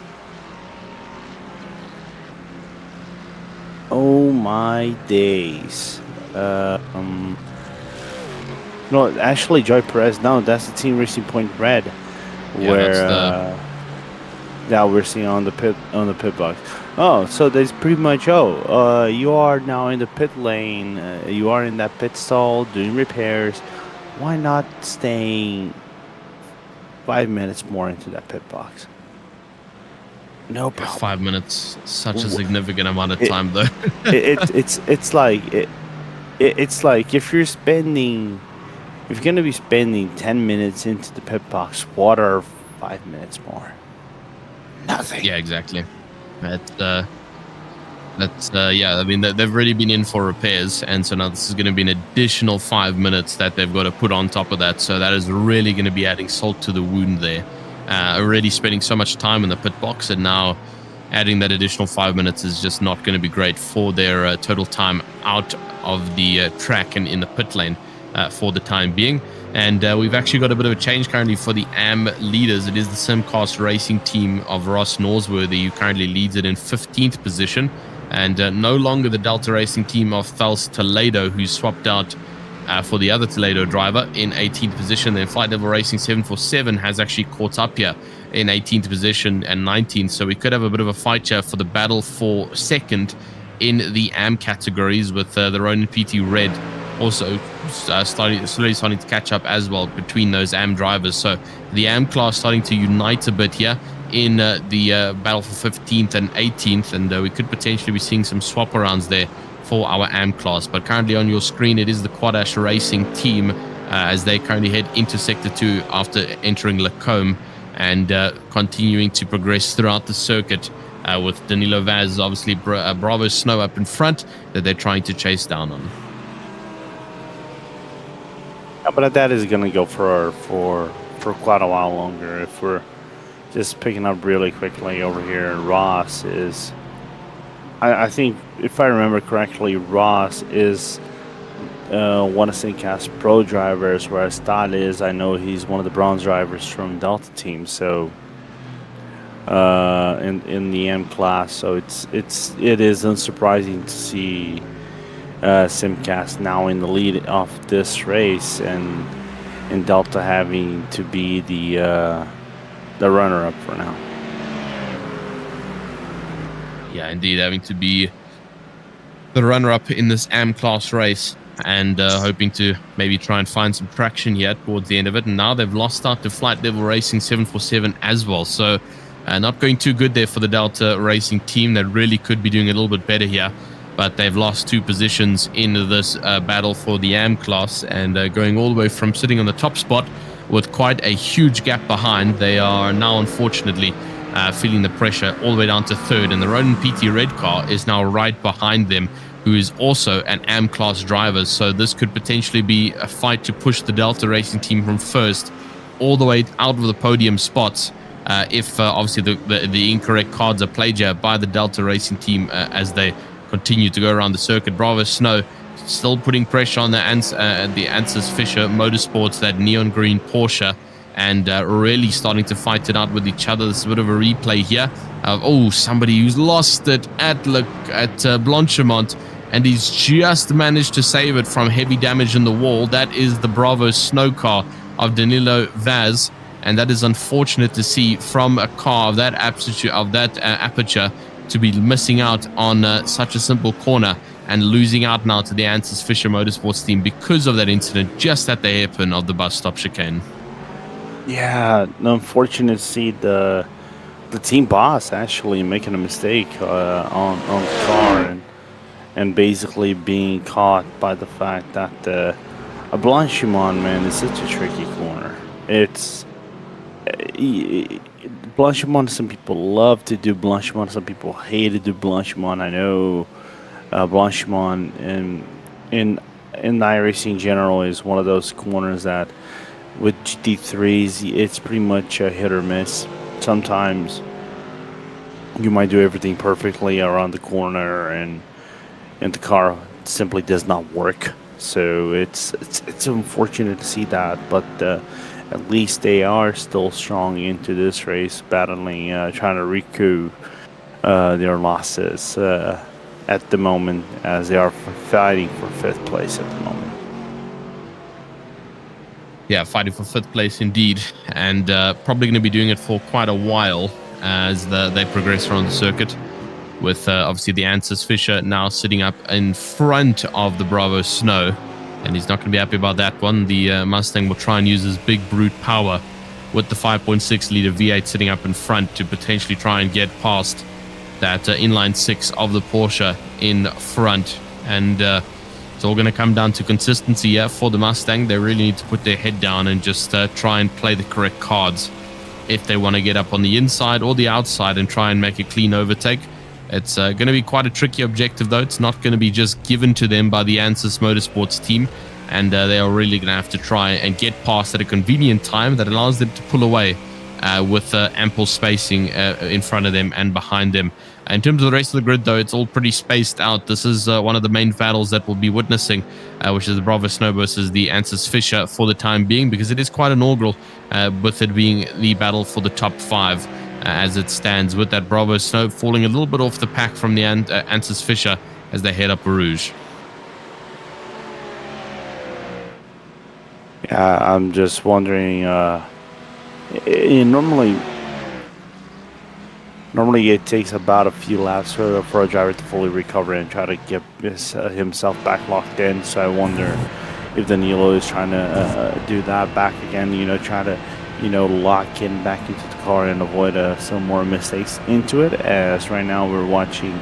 Oh my days. No, actually, Joy Perez. No, that's the Team Racing Point Red, Yeah, where now we're seeing on the pit box. Oh, so there's pretty much. You are now in the pit lane. You are in that pit stall doing repairs. Why not staying 5 minutes more into that pit box? No problem. 5 minutes, such a significant amount of time, though. It's like if you're gonna be spending 10 minutes into the pit box, what are 5 minutes more? Nothing. Yeah, exactly. Yeah. I mean, they've already been in for repairs, and so now this is going to be an additional 5 minutes that they've got to put on top of that. So that is really going to be adding salt to the wound there. Already spending so much time in the pit box, and now adding that additional 5 minutes is just not going to be great for their total time out of the track and in the pit lane for the time being. And we've actually got a bit of a change currently for the AM leaders. It is the Simcast Racing team of Ross Norsworthy, who currently leads it in 15th position. And no longer the Delta Racing team of Thels Toledo, who swapped out for the other Toledo driver in 18th position. Then Flight Level Racing 747 has actually caught up here in 18th position and 19th. So we could have a bit of a fight here for the battle for second in the AM categories, with the Ronin PT Red also slowly starting to catch up as well between those AM drivers. So the AM class starting to unite a bit here in the battle for 15th and 18th, and we could potentially be seeing some swap arounds there for our AM class. But currently on your screen, it is the Quad Ash Racing team as they currently head into Sector 2 after entering Lacombe and continuing to progress throughout the circuit with Danilo Vaz, obviously Bravo Snow up in front that they're trying to chase down on. Yeah, but that is going to go for quite a while longer. If we're just picking up really quickly over here, Ross is, I think, if I remember correctly, Ross is one of Simcast Pro drivers, whereas Todd is, I know he's one of the bronze drivers from Delta team. So in the M class, so it is unsurprising to see Simcast now in the lead of this race, and Delta having to be the runner-up for now. Yeah, indeed, having to be the runner-up in this AM class race, and hoping to maybe try and find some traction here towards the end of it. And now they've lost out to Flight Level Racing 747 as well. So not going too good there for the Delta Racing team. That really could be doing a little bit better here. But they've lost 2 positions in this battle for the AM class, and going all the way from sitting on the top spot with quite a huge gap behind. They are now, unfortunately, feeling the pressure all the way down to 3rd, and the Ronin PT Red car is now right behind them, who is also an AM class driver. So this could potentially be a fight to push the Delta Racing team from 1st all the way out of the podium spots, if obviously the incorrect cards are played here by the Delta Racing team as they continue to go around the circuit. Bravo Snow still putting pressure on the Ansys Fisher Motorsports, that neon green Porsche, and really starting to fight it out with each other. This is a bit of a replay here of somebody who's lost it at Blanchimont, and he's just managed to save it from heavy damage in the wall. That is the Bravo Snow car of Danilo Vaz, and that is unfortunate to see from a car of that aperture to be missing out on such a simple corner and losing out now to the Ansys Fisher Motorsports team because of that incident just at the hairpin of the bus stop chicane. Yeah, unfortunate to see the team boss actually making a mistake on the car and basically being caught by the fact that a Blanchimont, man, is such a tricky corner. It's Blanchimont, some people love to do Blanchimont, some people hate to do Blanchimont. I know Blanchimont in iRacing in general is one of those corners that with GT3s, it's pretty much a hit or miss. Sometimes you might do everything perfectly around the corner and the car simply does not work. So it's unfortunate to see that, but at least they are still strong into this race, battling, trying to recoup their losses at the moment, as they are fighting for 5th place at the moment. Yeah, fighting for 5th place indeed, and probably going to be doing it for quite a while as they progress around the circuit. With obviously the Ansys Fisher now sitting up in front of the Bravo Snow, and he's not going to be happy about that one. The Mustang will try and use his big brute power with the 5.6 liter V8 sitting up in front to potentially try and get past that inline 6 of the Porsche in front. And it's all going to come down to consistency here for the Mustang. They really need to put their head down and just try and play the correct cards if they want to get up on the inside or the outside and try and make a clean overtake. It's going to be quite a tricky objective, though. It's not going to be just given to them by the Ansys Motorsports team, and they are really going to have to try and get past at a convenient time that allows them to pull away with ample spacing in front of them and behind them. In terms of the rest of the grid, though, it's all pretty spaced out. This is one of the main battles that we'll be witnessing, which is the Bravo Snow versus the Ansys Fisher for the time being, because it is quite inaugural, with it being the battle for the top 5. As it stands, with that Bravo Snow falling a little bit off the pack from the Ansys Fisher as they head up Rouge. Yeah, I'm just wondering. Normally it takes about a few laps for a driver to fully recover and try to get himself back locked in. So I wonder if Danilo is trying to do that back again. Try to lock in back into the car and avoid some more mistakes into it. As right now we're watching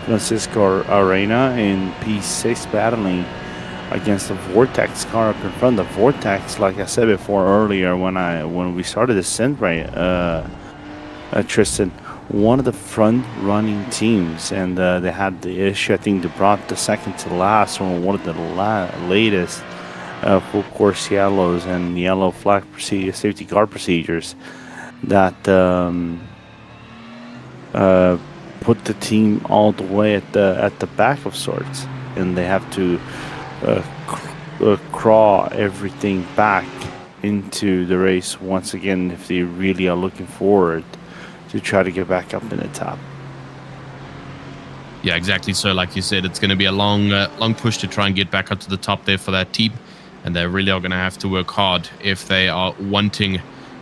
Francisco Arena in P6 battling against the Vortex car up in front. The Vortex, like I said before earlier when we started the synth right, Tristan, one of the front running teams, and they had the issue. I think they brought the second to last on one of the latest full course yellows and yellow flag safety car procedures that put the team all the way at the back of sorts, and they have to crawl everything back into the race once again if they really are looking forward to try to get back up in the top. Yeah, exactly. So like you said, it's going to be a long push to try and get back up to the top there for that team. And they really are going to have to work hard if they are wanting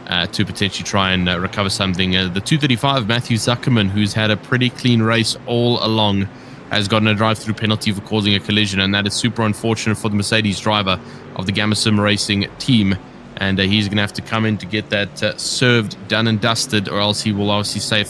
to potentially try and recover something. The 235, Matthew Zuckerman, who's had a pretty clean race all along, has gotten a drive-through penalty for causing a collision, and that is super unfortunate for the Mercedes driver of the Gamma Sim Racing team. And he's going to have to come in to get that served, done and dusted, or else he will obviously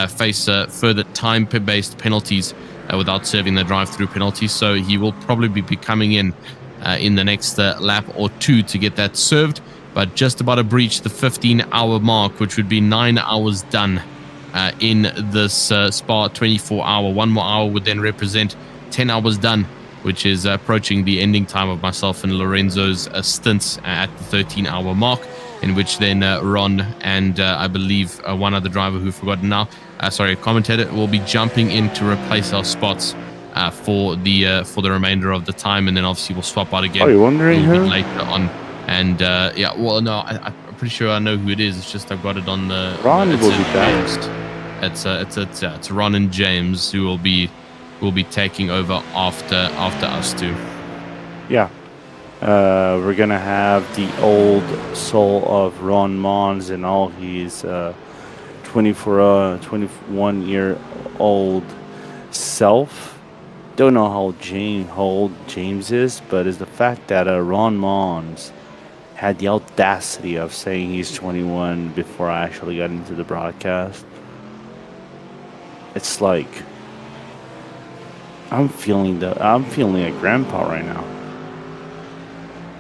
face further time-based penalties without serving the drive-through penalty. So he will probably be coming in the next lap or two to get that served, but just about to breach the 15-hour mark, which would be 9 hours done in this Spa 24-hour. 1 more hour would then represent 10 hours done, which is approaching the ending time of myself and Lorenzo's stints at the 13-hour mark, in which then Ron and I believe one other driver who've forgotten now, a commentator, will be jumping in to replace our spots for the remainder of the time, and then obviously we'll swap out again. Are you wondering who? Later on. And yeah, well, no, I'm pretty sure I know who it is. It's just I've got it on the. Ron will be back. It's Ron and James who will be taking over after us two. Yeah, we're gonna have the old soul of Ron Mons and all his 21-year-old self. Don't know how old James is, but it's the fact that Ron Mons had the audacity of saying he's 21 before I actually got into the broadcast. It's like I'm feeling a grandpa right now.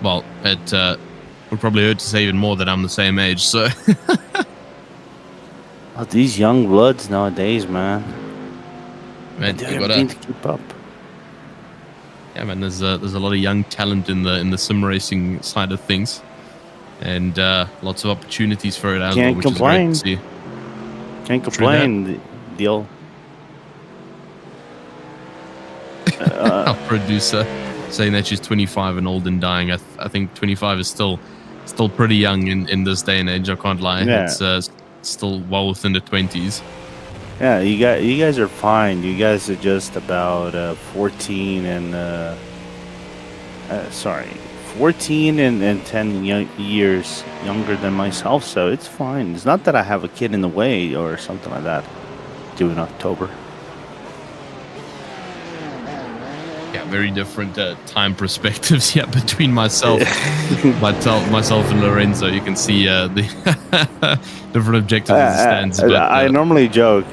Well, it would probably hurt to say even more that I'm the same age. So oh, these young bloods nowadays, man. Man, they don't to keep up. Yeah, man. There's a lot of young talent in the sim racing side of things, and lots of opportunities for it as well, which complain. is great to see. Can't complain. Deal. Our producer saying that she's 25 and old and dying. I think 25 is still pretty young in this day and age. I can't lie. Yeah. It's still well within the 20s. Yeah, you guys are fine. You guys are just about 14 and 14 and 10 years younger than myself, so it's fine. It's not that I have a kid in the way or something like that. Due in October. Yeah, very different time perspectives here between myself and Lorenzo. You can see the different objectives as it stands. But, I normally joke.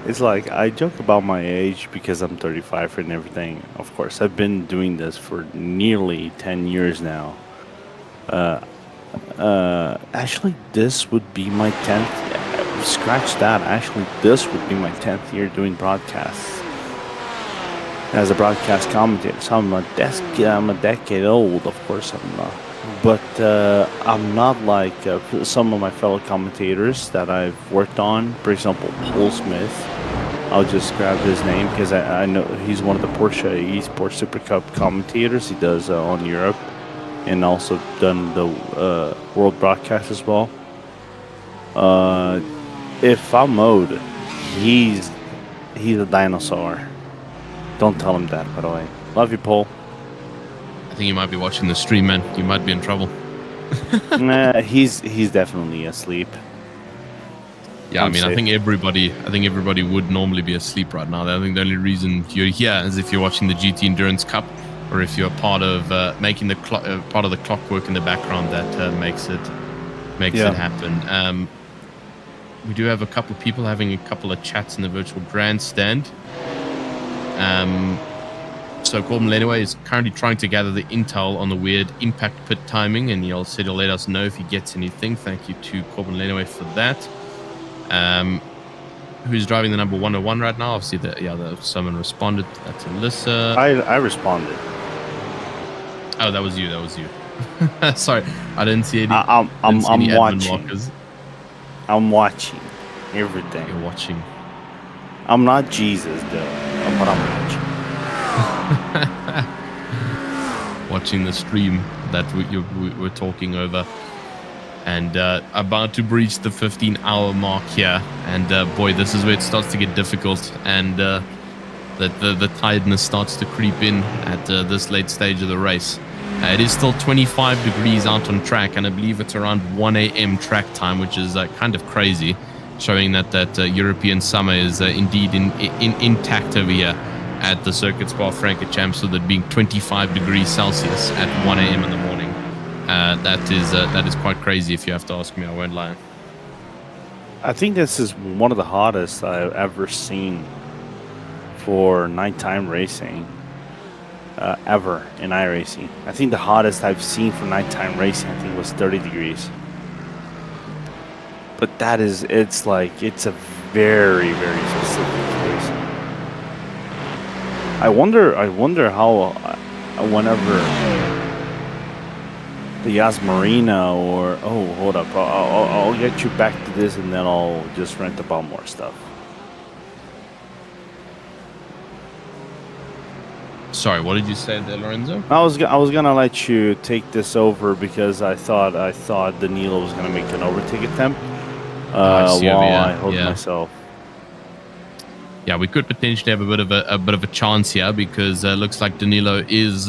It's like I joke about my age because I'm 35 and everything. Of course, I've been doing this for nearly 10 years now. Actually, this would be my 10th. Scratch that. Actually, this would be my 10th year doing broadcasts as a broadcast commentator. So I'm a decade old. Of course, I'm not. But I'm not like some of my fellow commentators that I've worked on. For example, Paul Smith. I'll just grab his name because I know he's one of the Porsche Esports Super Cup commentators. He does on Europe and also done the world broadcast as well. If I'm mode, he's a dinosaur. Don't tell him that, by the way. Love you, Paul. I think you might be watching the stream, man. You might be in trouble. Nah, he's definitely asleep. Yeah, I think everybody would normally be asleep right now. I think the only reason you're here is if you're watching the GT Endurance Cup, or if you're part of making the part of the clockwork in the background that makes it happen. We do have a couple of people having a couple of chats in the virtual grandstand. So Corbin Lenaway is currently trying to gather the intel on the weird impact pit timing, and he'll let us know if he gets anything. Thank you to Corbin Lenaway for that. Who's driving the number 101 right now? Obviously, someone responded. That's Alyssa. I responded. Oh, that was you. Sorry, I didn't see any. I'm watching. Markers. I'm watching everything. You're watching. I'm not Jesus, though. But I'm watching. Watching the stream that we were talking over. And about to breach the 15-hour mark here. And boy, this is where it starts to get difficult. And the tiredness starts to creep in at this late stage of the race. It is still 25 degrees out on track, and I believe it's around 1 a.m. track time, which is kind of crazy, showing that European summer is indeed intact over here at the Circuit Spa-Francorchamps, with it being 25 degrees Celsius at 1 a.m. in the morning. That is quite crazy, if you have to ask me. I won't lie. I think this is one of the hottest I've ever seen for nighttime racing. Ever in iRacing. I think the hottest I've seen for nighttime racing, I think, was 30 degrees. But it's a very, very specific racing. I wonder how whenever the Yas Marina or hold up, I'll get you back to this and then I'll just rant about more stuff. Sorry, what did you say there, Lorenzo? I was gonna let you take this over because I thought Danilo was gonna make an overtake attempt while I hold myself. Yeah, we could potentially have a bit of a chance here because looks like Danilo is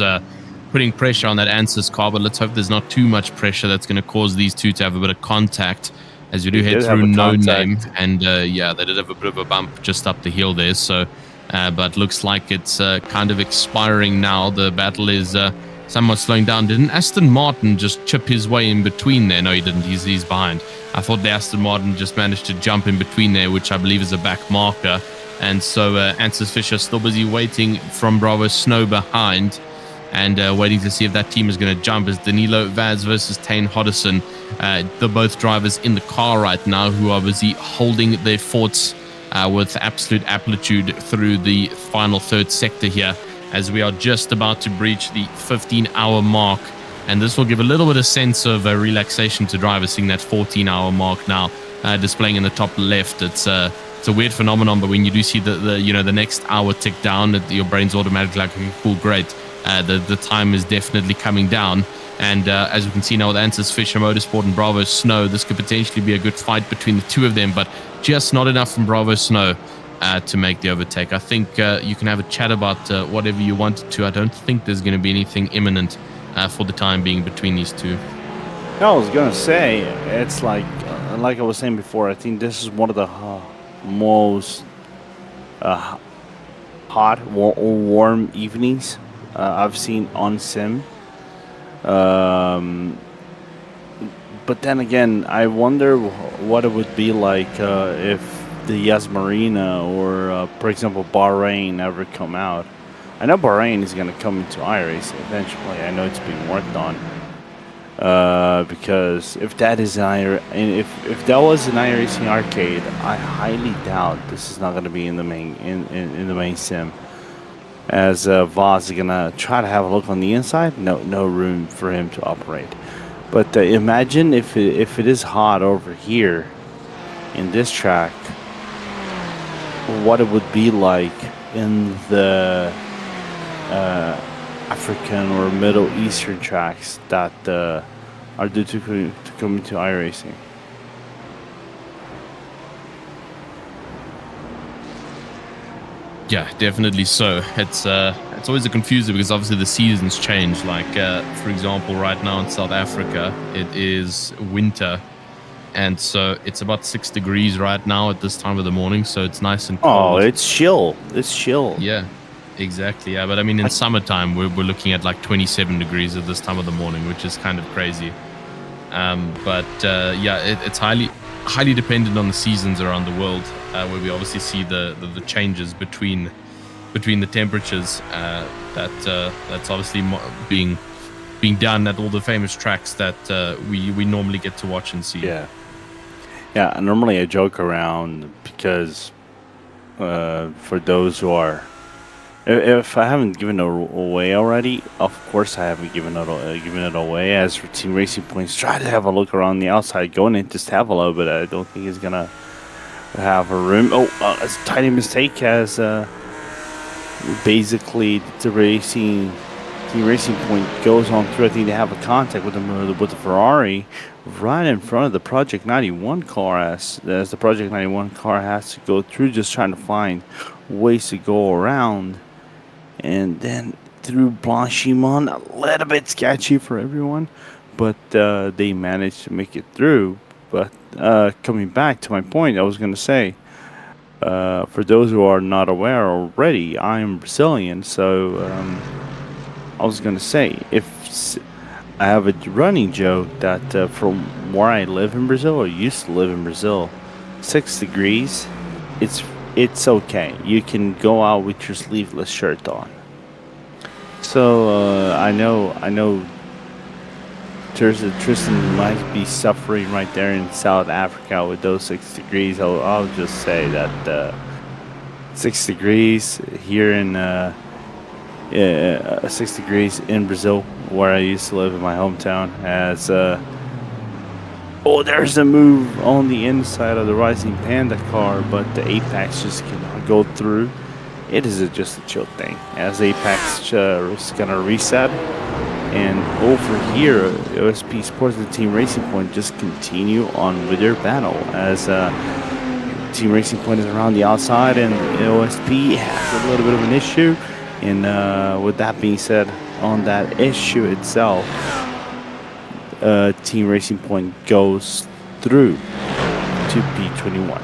putting pressure on that Ansys car, but let's hope there's not too much pressure that's going to cause these two to have a bit of contact as we do head through No Name, and they did have a bit of a bump just up the hill there. So. But looks like it's kind of expiring now. The battle is somewhat slowing down. Didn't Aston Martin just chip his way in between there? No, he didn't. He's behind. I thought the Aston Martin just managed to jump in between there, which I believe is a back marker. And so Ansys Fisher still busy waiting from Bravo Snow behind and waiting to see if that team is going to jump. As Danilo Vaz versus Tane Hodderson, the both drivers in the car right now who are busy holding their forts with absolute amplitude through the final third sector here, as we are just about to breach the 15-hour mark. And this will give a little bit of sense of relaxation to drivers, seeing that 14-hour mark now displaying in the top left. It's a weird phenomenon, but when you do see the next hour tick down, your brain's automatically like, cool, great. The time is definitely coming down. And as we can see now with Ansys Fisher Motorsport and Bravo Snow, this could potentially be a good fight between the two of them, but just not enough from Bravo Snow to make the overtake. I think you can have a chat about whatever you wanted to. I don't think there's going to be anything imminent for the time being between these two. I was going to say, it's like I was saying before, I think this is one of the most hot or warm evenings I've seen on sim. But then again, I wonder what it would be like if the Yas Marina or, for example, Bahrain ever come out. I know Bahrain is going to come into iRacing eventually. I know it's being worked on. Because if that is if that was an iRacing arcade, I highly doubt this is not going to be in the main in the main sim. As Voss is gonna try to have a look on the inside, no room for him to operate. But imagine if it is hot over here in this track, what it would be like in the African or Middle Eastern tracks that are due to come into iRacing. Yeah, definitely so. It's always a confuser because obviously the seasons change. Like, for example, right now in South Africa, it is winter. And so it's about 6 degrees right now at this time of the morning. So it's nice and cold. Oh, it's chill. It's chill. Yeah, exactly. Yeah, but I mean, in summertime, we're looking at like 27 degrees at this time of the morning, which is kind of crazy. It's highly dependent on the seasons around the world, where we obviously see the changes between the temperatures that's obviously being done at all the famous tracks that we normally get to watch and see. Yeah. Normally I joke around because for those who are, if I haven't given it away already, of course I haven't given it away. As for Team Racing Points, try to have a look around the outside, going in just have a little bit. I don't think it's gonna have a room. It's a tiny mistake as basically Team Racing Point goes on through. I think they have a contact with the Ferrari right in front of the Project 91 car as the Project 91 car has to go through, just trying to find ways to go around. And then through Blanchimont, a little bit sketchy for everyone, but they managed to make it through. But coming back to my point, I was going to say, for those who are not aware already, I'm Brazilian, so I was going to say, if I have a running joke that from where I live in Brazil, or used to live in Brazil, 6 degrees, it's okay. You can go out with your sleeveless shirt on. So I know Tristan might be suffering right there in South Africa with those 6 degrees. I'll just say that 6 degrees here in 6 degrees in Brazil, where I used to live in my hometown, as there's a move on the inside of the Rising Panda car, but the Apex just cannot go through. It is just a chill thing, as Apex is gonna reset. And over here, OSP Sports and Team Racing Point just continue on with their battle, as Team Racing Point is around the outside and OSP has a little bit of an issue. And with that being said, on that issue itself, Team Racing Point goes through to P21.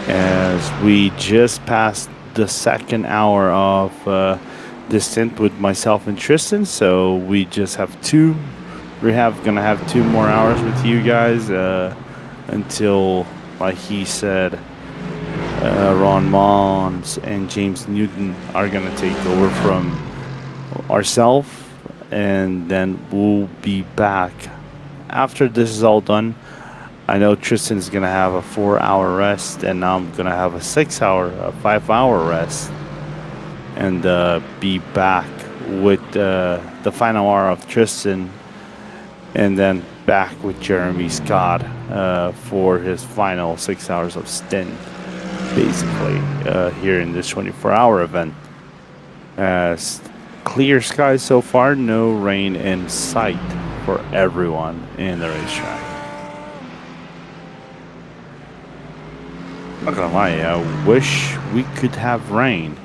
As we just passed the second hour of this stint with myself and Tristan, so we just have gonna have 2 more hours with you guys until, like he said, Ron Mons and James Newton are gonna take over from ourselves, and then we'll be back after this is all done. I know Tristan is gonna have a 4-hour rest, and I'm gonna have a 5-hour rest, and be back with the final hour of Tristan, and then back with Jeremy Scott for his final 6 hours of stint, basically, here in this 24-hour event. Clear skies so far, no rain in sight for everyone in the racetrack. Not gonna lie, I wish we could have rain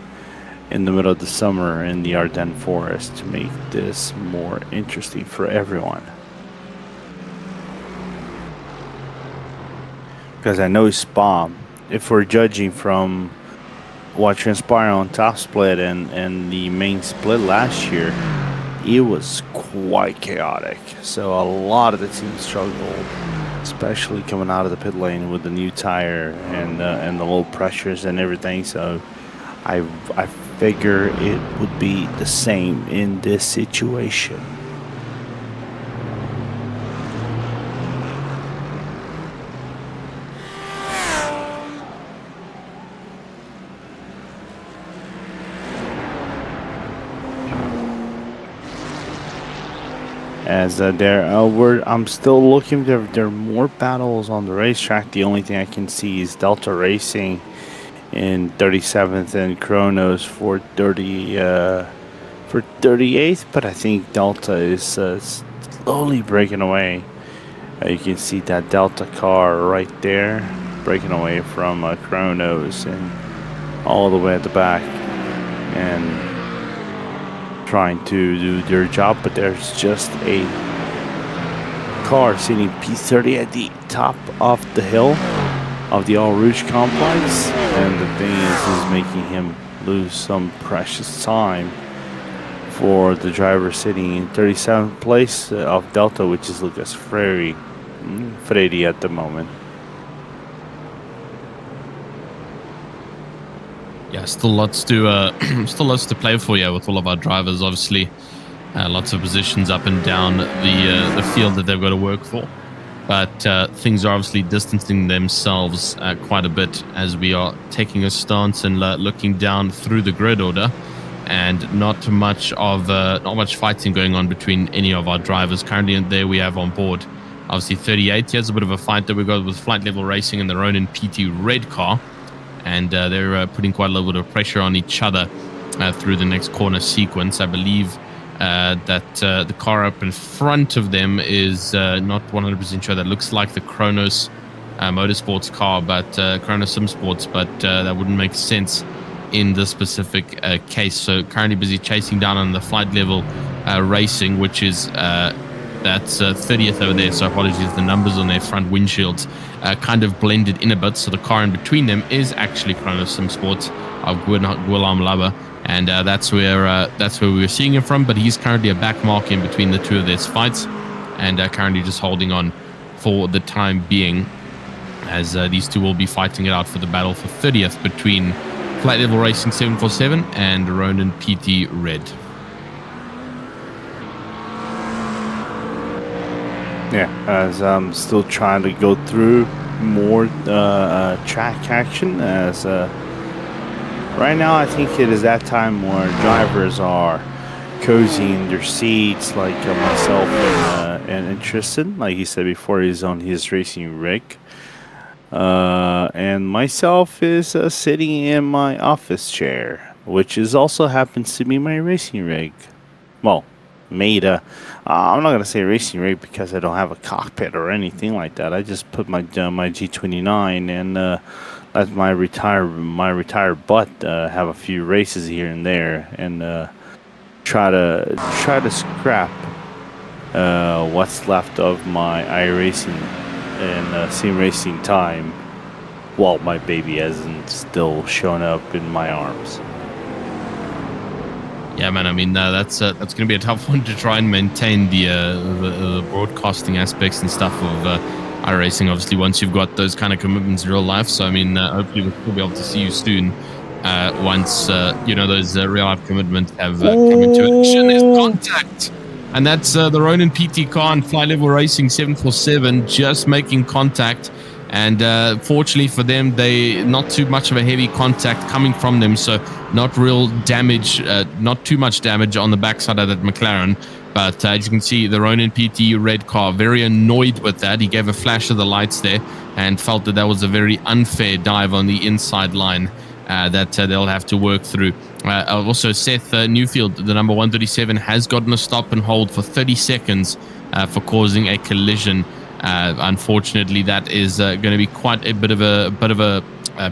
in the middle of the summer in the Ardennes forest to make this more interesting for everyone. Because I know Spa, if we're judging from what transpired on Top Split and the main split last year, it was quite chaotic. So a lot of the team struggled, especially coming out of the pit lane with the new tire and the low pressures and everything. So I figure it would be the same in this situation. As I'm still looking. There are more battles on the racetrack. The only thing I can see is Delta Racing in 37th and Kronos for 38th. But I think Delta is slowly breaking away. You can see that Delta car right there breaking away from Kronos and all the way at the back and trying to do their job, but there's just a car sitting P30 at the top of the hill of the Eau Rouge complex, and the thing is making him lose some precious time for the driver sitting in 37th place of Delta, which is Lucas Freire at the moment. Yeah, still lots to play for here with all of our drivers. Obviously, lots of positions up and down the field that they've got to work for. But things are obviously distancing themselves quite a bit as we are taking a stance and looking down through the grid order, and not much fighting going on between any of our drivers. Currently, there we have on board obviously 38. Here's a bit of a fight that we got with Flight Level Racing and the Ronin PT red car. And they're putting quite a little bit of pressure on each other through the next corner sequence. I believe that the car up in front of them is not 100% sure. That looks like the Kronos Motorsports car, but Kronos Sim Sports, but that wouldn't make sense in this specific case. So currently busy chasing down on the Flight Level Racing, which is that's 30th over there. So apologies, the numbers on their front windshields kind of blended in a bit. So the car in between them is actually Kronos Sim Sports of Guillaume Laba, and that's where we were seeing him from. But he's currently a back mark in between the two of their fights, and currently just holding on for the time being, as these two will be fighting it out for the battle for 30th between Flight Level Racing 747 and Ronin PT Red. Yeah, as I'm still trying to go through more track action, as right now I think it is that time where drivers are cozy in their seats, like myself and Tristan, like he said before, he's on his racing rig, and myself is sitting in my office chair, which is also happens to be my racing rig. Well, made I'm not gonna say racing rig because I don't have a cockpit or anything like that. I just put my G29 and let my retired butt have a few races here and there, and try to scrap what's left of my iRacing and sim racing time while my baby hasn't still shown up in my arms. Yeah, man. I mean, that's going to be a tough one to try and maintain the broadcasting aspects and stuff of iRacing. Obviously, once you've got those kind of commitments in real life. So, I mean, hopefully we'll be able to see you soon. Once those real life commitments have come into action. There's contact, and that's the Ronin PT car and Flight Level Racing 747 just making contact. And fortunately for them, they not too much of a heavy contact coming from them, so not real damage, not too much damage on the backside of that McLaren. But as you can see, the Ronin PT red car, very annoyed with that. He gave a flash of the lights there and felt that was a very unfair dive on the inside line that they'll have to work through. Also, Seth Newfield, the number 137, has gotten a stop and hold for 30 seconds for causing a collision. Unfortunately, that is going to be quite a bit of a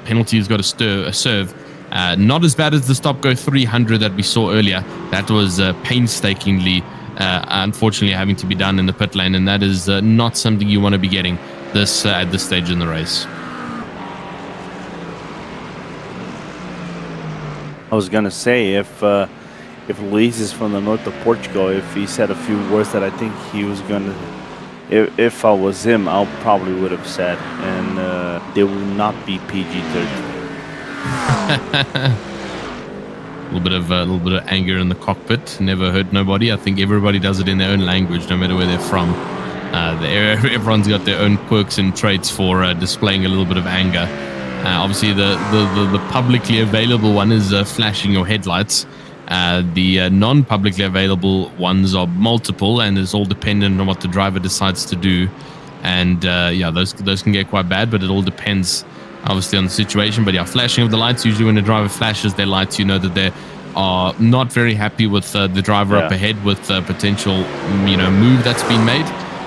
penalty he's got to serve. Not as bad as the stop go 300 that we saw earlier. That was painstakingly, unfortunately, having to be done in the pit lane, and that is not something you want to be getting this at this stage in the race. I was gonna say if Luis is from the north of Portugal, if he said a few words that I think he was gonna, if I was him, I probably would have said, and they will not be PG-13. A little bit of anger in the cockpit. Never hurt nobody. I think everybody does it in their own language, no matter where they're from. Everyone's got their own quirks and traits for displaying a little bit of anger. Obviously, the publicly available one is flashing your headlights. The non-publicly available ones are multiple, and it's all dependent on what the driver decides to do. And those can get quite bad, but it all depends, obviously, on the situation. But flashing of the lights, usually when a driver flashes their lights, you know that they are not very happy with the driver up ahead with the potential move that's been made.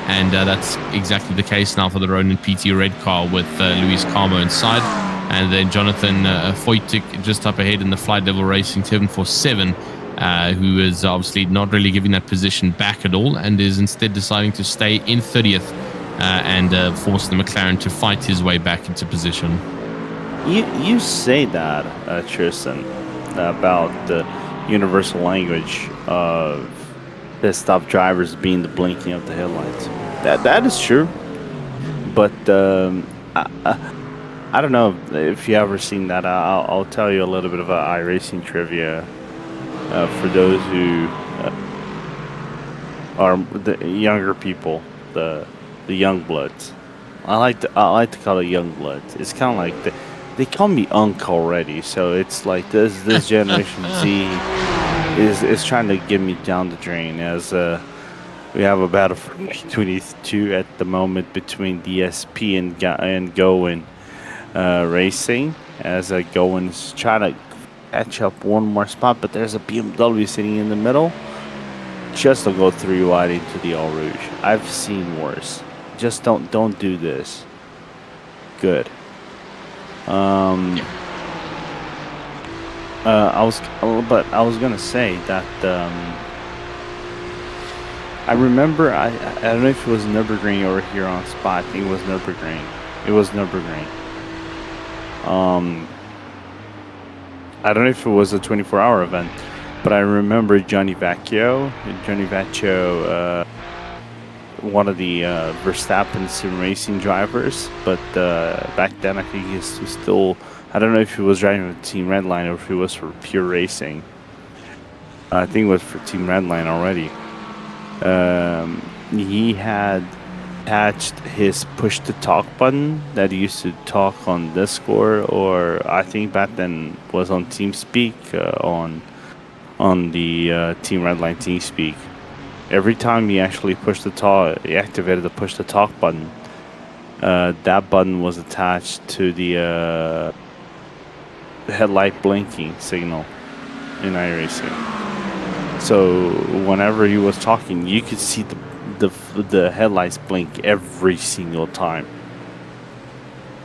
And that's exactly the case now for the Ronin PT red car with Luis Carmo inside. And then Jonathan Foytik just up ahead in the Flight Level Racing 747, who is obviously not really giving that position back at all and is instead deciding to stay in 30th and force the McLaren to fight his way back into position. You say that, Tristan, about the universal language of pissed off drivers being the blinking of the headlights. That is true, but I don't know if you ever seen that. I'll tell you a little bit of iRacing trivia for those who are the younger people, the young bloods. I like to call it young bloods. It's kind of like they call me Unc already, so it's like this Generation Z is trying to get me down the drain, as we have a battle for 22 at the moment between DSP and Goen Racing, as Goen is trying to catch up one more spot, but there's a BMW sitting in the middle just to go 3 wide into the Eau Rouge. I've seen worse. Just don't do this. Good. I was gonna say that I remember I don't know if it was Nürburgring or here on Spa. I think it was Nürburgring. I don't know if it was a 24-hour event, but I remember Johnny Vecchio, one of the Verstappen sim racing drivers, but back then I think he was still, I don't know if he was driving for Team Redline or if he was for Pure Racing. I think it was for Team Redline already. He had attached his push to talk button that he used to talk on Discord, or I think back then was on TeamSpeak, on the Team Redline TeamSpeak. Every time he actually he activated the push to talk button, that button was attached to the headlight blinking signal in iRacing. So whenever he was talking, you could see the headlights blink every single time.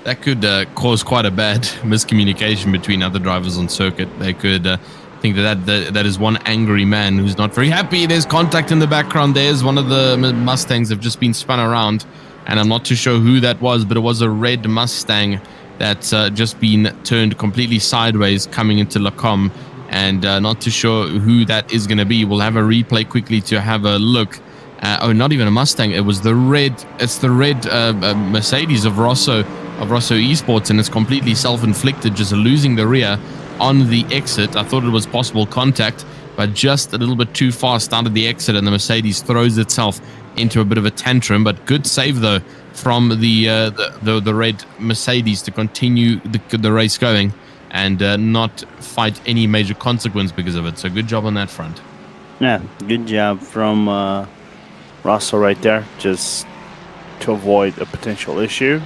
That could cause quite a bad miscommunication between other drivers on circuit. They could think that is one angry man who's not very happy. There's contact in the background. There's one of the Mustangs have just been spun around, and I'm not too sure who that was, but it was a red Mustang that's just been turned completely sideways coming into Lacombe, and not too sure who that is going to be. We'll have a replay quickly to have a look. Not even a Mustang. It's the red Mercedes of Rosso Esports, and it's completely self-inflicted, just losing the rear on the exit. I thought it was possible contact, but just a little bit too fast out of the exit, and the Mercedes throws itself into a bit of a tantrum. But good save though from the red Mercedes to continue the race going and not fight any major consequence because of it. So good job on that front. Yeah, good job from Russell right there, just to avoid a potential issue.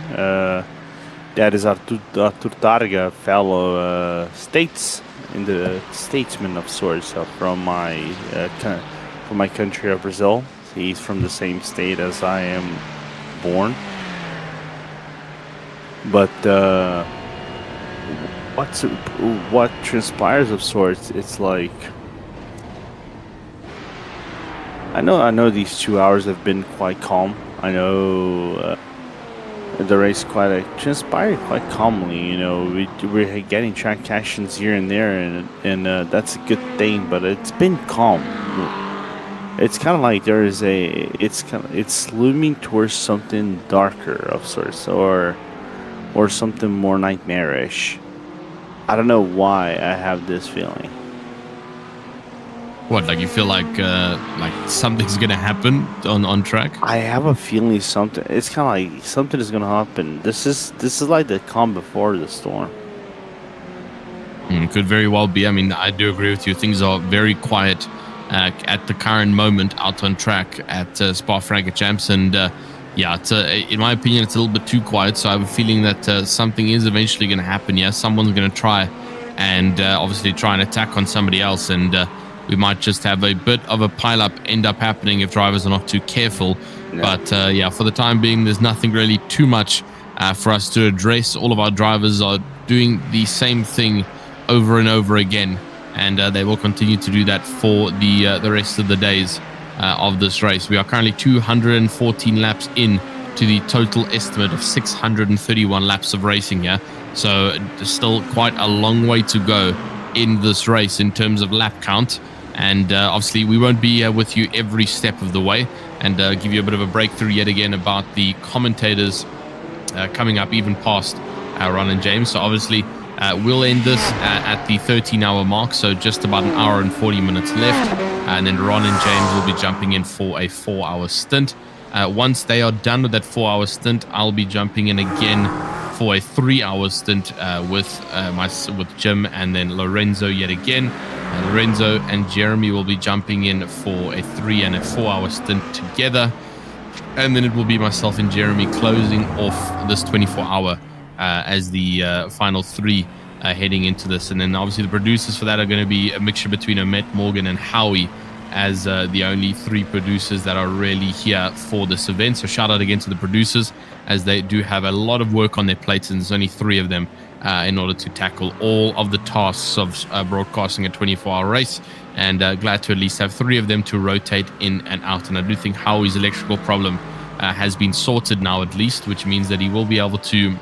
That is Artur Targa, fellow states in the statesman of sorts from my country of Brazil. He's from the same state as I am born. But what transpires of sorts? It's like I know these 2 hours have been quite calm. I know the race transpired quite calmly. You know, we're getting track actions here and there, and that's a good thing. But it's been calm. It's kind of like it's looming towards something darker of sorts, or something more nightmarish. I don't know why I have this feeling. What, like you feel like something's gonna happen on track? I have a feeling something. It's kind of like something is gonna happen. This is like the calm before the storm. Could very well be. I mean, I do agree with you. Things are very quiet at the current moment out on track at Spa-Francorchamps, and yeah, in my opinion, it's a little bit too quiet. So I have a feeling that something is eventually going to happen. Yeah, someone's going to try and obviously try and attack on somebody else, and we might just have a bit of a pileup end up happening if drivers are not too careful. No. But yeah, for the time being, there's nothing really too much for us to address. All of our drivers are doing the same thing over and over again, and they will continue to do that for the rest of the days of this race. We are currently 214 laps in to the total estimate of 631 laps of racing here. So there's still quite a long way to go in this race in terms of lap count. And obviously we won't be with you every step of the way, and give you a bit of a breakthrough yet again about the commentators coming up even past Ron and James. So obviously we'll end this at the 13-hour mark, so just about an hour and 40 minutes left. And then Ron and James will be jumping in for a 4-hour stint. Once they are done with that 4-hour stint, I'll be jumping in again for a 3-hour stint with Jim and then Lorenzo yet again. Lorenzo and Jeremy will be jumping in for a 3 and a 4-hour stint together. And then it will be myself and Jeremy closing off this 24-hour as the final 3 heading into this. And then obviously the producers for that are going to be a mixture between Omet, Morgan and Howie as the only 3 producers that are really here for this event. So shout out again to the producers, as they do have a lot of work on their plates, and there's only 3 of them in order to tackle all of the tasks of broadcasting a 24-hour race. And glad to at least have 3 of them to rotate in and out. And I do think Howie's electrical problem has been sorted now, at least, which means that he will be able to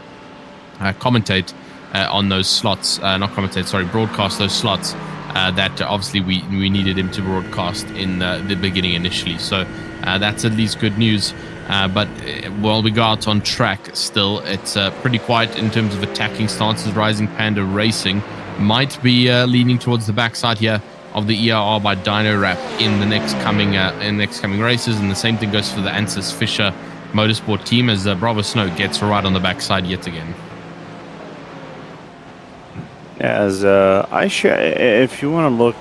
commentate on those slots, broadcast those slots that obviously we needed him to broadcast in the beginning initially. So that's at least good news. But while we go out on track still, it's pretty quiet in terms of attacking stances. Rising Panda Racing might be leaning towards the backside here of the ERR by Dino Wrap in the next coming races, and the same thing goes for the Ansys Fisher Motorsport team as Bravo Snow gets right on the backside yet again. As I share, if you want to look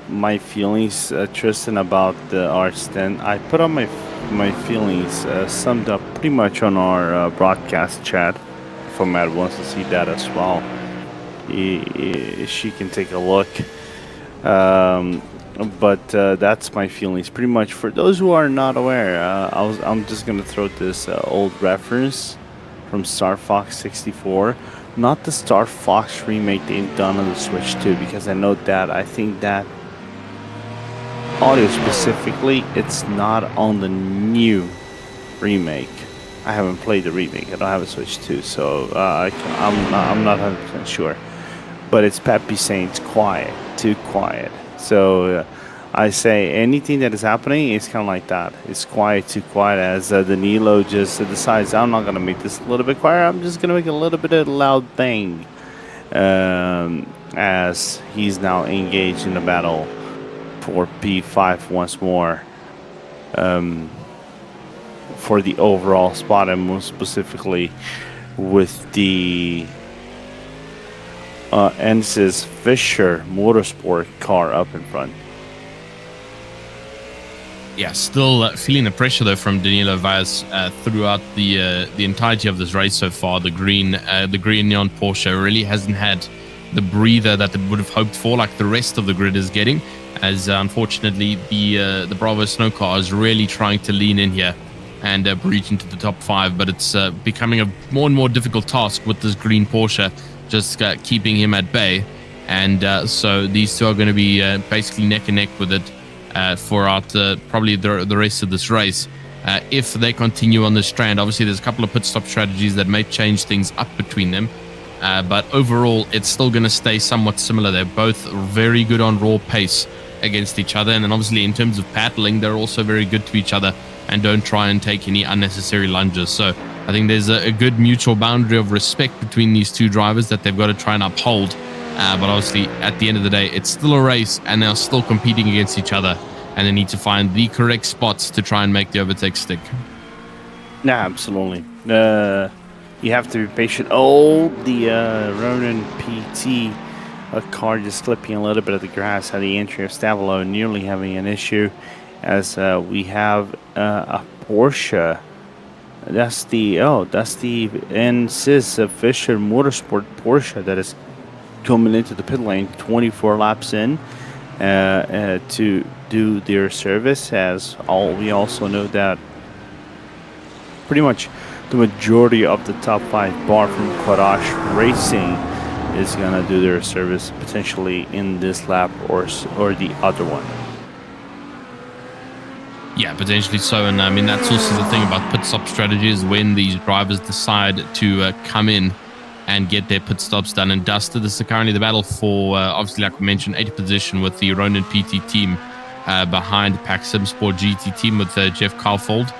my feelings, Tristan, about the R-Stand, I put on my feelings summed up pretty much on our broadcast chat. If Matt wants to see that as well, she can take a look. But that's my feelings pretty much. For those who are not aware, I'm just gonna throw this old reference from Star Fox 64. Not the Star Fox remake they've done on the Switch 2, because I think that audio specifically, it's not on the new remake. I haven't played the remake. I don't have a Switch 2, so I'm not 100% sure. But it's Peppy saying it's quiet, too quiet. So I say anything that is happening is kind of like that. It's quiet, too quiet, as Danilo just decides, I'm not going to make this a little bit quieter. I'm just going to make a little bit of a loud bang, as he's now engaged in a battle for P5 once more, for the overall spot, and more specifically with the Ensis Fisher Motorsport car up in front. Yeah, still feeling the pressure though from Danilo Vaz throughout the entirety of this race so far. The green neon Porsche really hasn't had the breather that it would have hoped for, like the rest of the grid is getting. As unfortunately the Bravo Snow car is really trying to lean in here and breach into the top 5, but it's becoming a more and more difficult task with this green Porsche just keeping him at bay. And so these two are going to be basically neck and neck with it for probably the rest of this race. If they continue on this strand, obviously there's a couple of pit stop strategies that may change things up between them. But overall, it's still going to stay somewhat similar. They're both very good on raw pace against each other. And then obviously in terms of battling, they're also very good to each other and don't try and take any unnecessary lunges. So I think there's a good mutual boundary of respect between these two drivers that they've got to try and uphold. But obviously, at the end of the day, it's still a race and they're still competing against each other. And they need to find the correct spots to try and make the overtake stick. Yeah, absolutely. You have to be patient. Oh, the Ronin PT car just slipping a little bit of the grass at the entry of Stavolo, nearly having an issue as we have a Porsche. That's the Ensis Fisher Motorsport Porsche that is coming into the pit lane 24 laps in to do their service. We also know that pretty much the majority of the top 5 bar from Quadash Racing is gonna do their service potentially in this lap or the other one. Yeah, potentially so. And I mean, that's also the thing about pit stop strategies, when these drivers decide to come in and get their pit stops done and dusted. This is currently the battle for, obviously, like we mentioned, 8th position with the Ronin PT team behind Pack Simsport GT team with Jeff Carfold,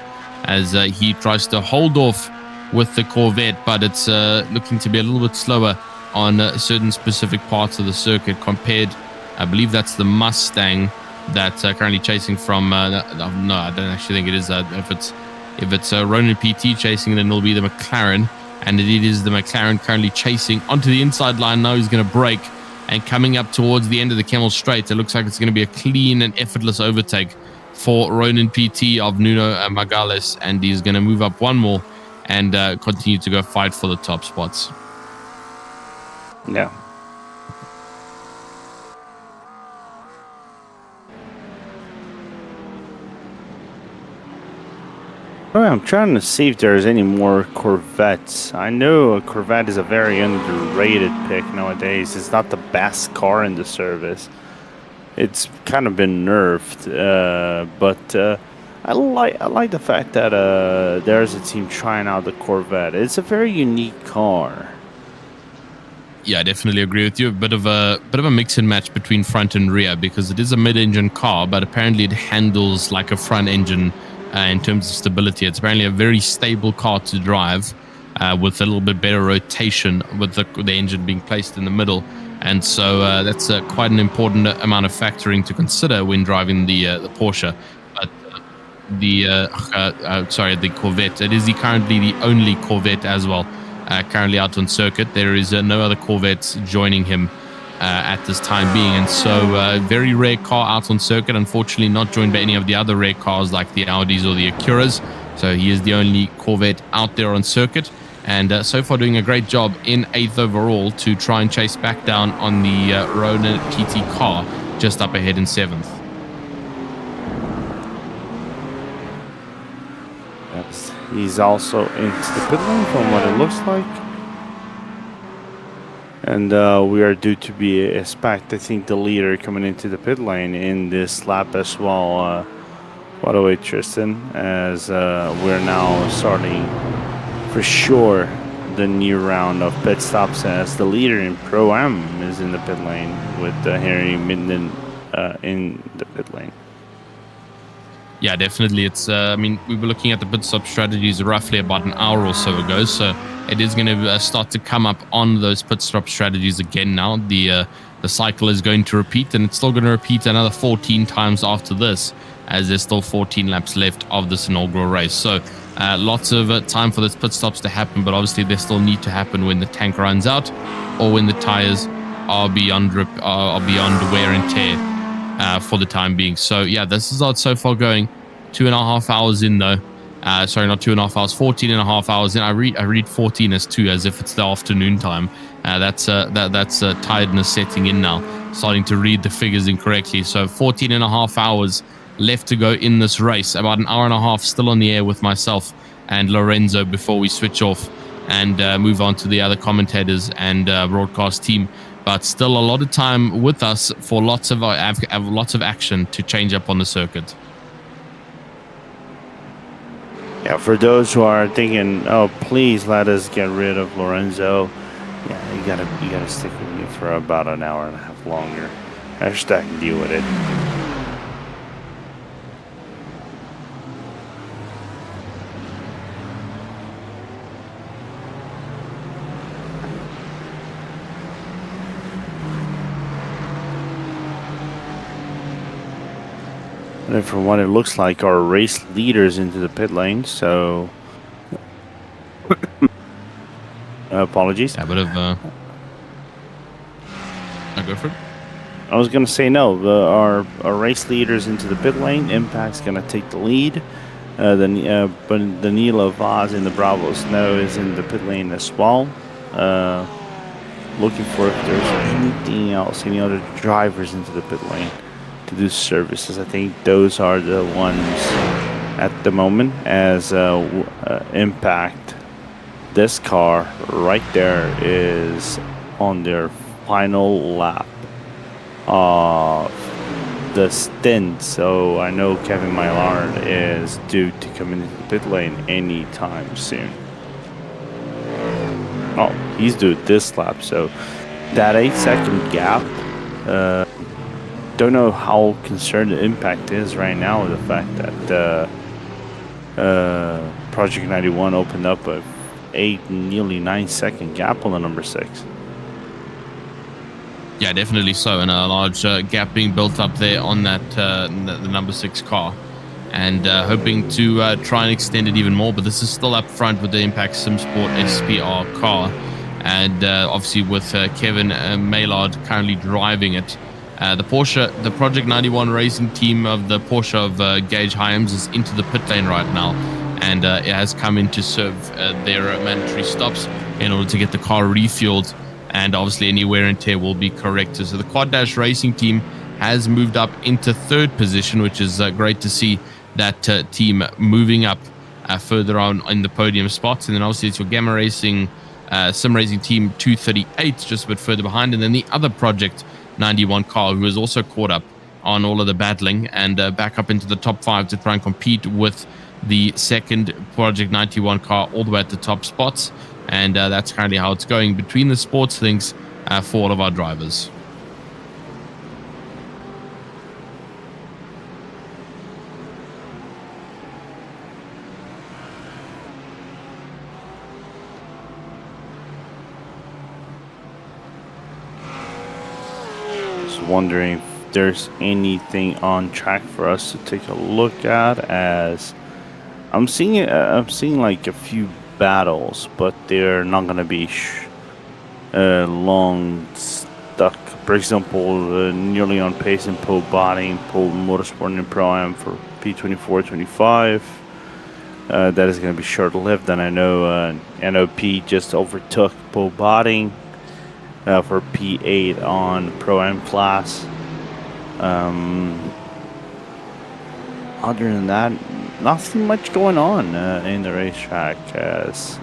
as he tries to hold off with the Corvette, but it's looking to be a little bit slower on certain specific parts of the circuit compared, I believe that's the Mustang that's currently chasing from, no, I don't actually think it is. If it's Ronin PT chasing, then it'll be the McLaren, and it is the McLaren currently chasing onto the inside line. Now he's going to brake, and coming up towards the end of the Kemmel Straight, it looks like it's going to be a clean and effortless overtake for Ronin PT of Nuno Magales, and he's going to move up one more and continue to go fight for the top spots. Yeah. Oh, I'm trying to see if there's any more Corvettes. I know a Corvette is a very underrated pick nowadays. It's not the best car in the service. It's kind of been nerfed, but I like the fact that there's a team trying out the Corvette. It's a very unique car. Yeah, I definitely agree with you. A bit of a mix and match between front and rear, because it is a mid-engine car, but apparently it handles like a front engine in terms of stability. It's apparently a very stable car to drive with a little bit better rotation with the engine being placed in the middle. And so that's quite an important amount of factoring to consider when driving the Porsche. But the Corvette, it is currently the only Corvette as well currently out on circuit. There is no other Corvettes joining him at this time being, and so very rare car out on circuit, unfortunately not joined by any of the other rare cars like the Audis or the Acuras. So he is the only Corvette out there on circuit, and so far doing a great job in 8th overall to try and chase back down on the Ronin PT car just up ahead in 7th. Yes, he's also into the pit lane from what it looks like. And we are due to be expect, I think, the leader coming into the pit lane in this lap as well. By the way, Tristan, as we're now starting for sure the new round of pit stops, as the leader in Pro-Am is in the pit lane with Harry Minden in the pit lane. Yeah, definitely. It's I mean, we were looking at the pit stop strategies roughly about an hour or so ago, so it is going to start to come up on those pit stop strategies again now. The cycle is going to repeat, and it's still going to repeat another 14 times after this, as there's still 14 laps left of this inaugural race. So lots of time for those pit stops to happen, but obviously they still need to happen when the tank runs out or when the tires are beyond wear and tear for the time being. So yeah, this is how it's so far going. 2.5 hours in though. Sorry, not 2.5 hours, 14.5 hours in. I read 14 as 2, as if it's the afternoon time. That's tiredness setting in now, starting to read the figures incorrectly. So 14.5 hours left to go in this race. About an hour and a half still on the air with myself and Lorenzo before we switch off and move on to the other commentators and broadcast team. But still a lot of time with us for lots of action to change up on the circuit. Yeah, for those who are thinking, oh, please let us get rid of Lorenzo. Yeah, you gotta stick with me for about an hour and a half longer. Hashtag deal with it. And from what it looks like, our race leaders into the pit lane, so apologies. Yeah, a bit of I go for it. I was gonna say no. Our race leaders into the pit lane. Impact's gonna take the lead. But the Nilo Vaz in the Bravo Snow is in the pit lane as well. Looking for if there's anything else, any other drivers into the pit lane to do services. I think those are the ones at the moment, as Impact. This car right there is on their final lap of the stint, so I know Kevin Maillard is due to come into the pit lane anytime soon. Oh, he's due this lap, so that 8-second gap, don't know how concerned the Impact is right now with the fact that Project 91 opened up a 8, nearly 9-second gap on the number 6. Yeah, definitely so, and a large gap being built up there on that the number 6 car, and hoping to try and extend it even more. But this is still up front with the Impact SimSport SPR car, and obviously with Kevin Maillard currently driving it. The Project 91 racing team of the Porsche of Gage Hyams is into the pit lane right now, and it has come in to serve their mandatory stops in order to get the car refueled, and obviously any wear and tear will be corrected. So the Quad Dash racing team has moved up into 3rd position, which is great to see that team moving up further on in the podium spots. And then obviously it's your Gamma Racing Sim Racing team 238 just a bit further behind, and then the other Project 91 car who is also caught up on all of the battling and back up into the top 5 to try and compete with the second Project 91 car all the way at the top spots. And that's currently how it's going between the sports links for all of our drivers. Wondering if there's anything on track for us to take a look at, as I'm seeing like a few battles, but they're not going to be long stuck. For example, nearly on pace in Pole Botting, Pole Motorsport and Pro-Am for P24-25. That is going to be short-lived, and I know NOP just overtook Pole Botting for P8 on Pro-Am class. Other than that, nothing much going on in the racetrack, as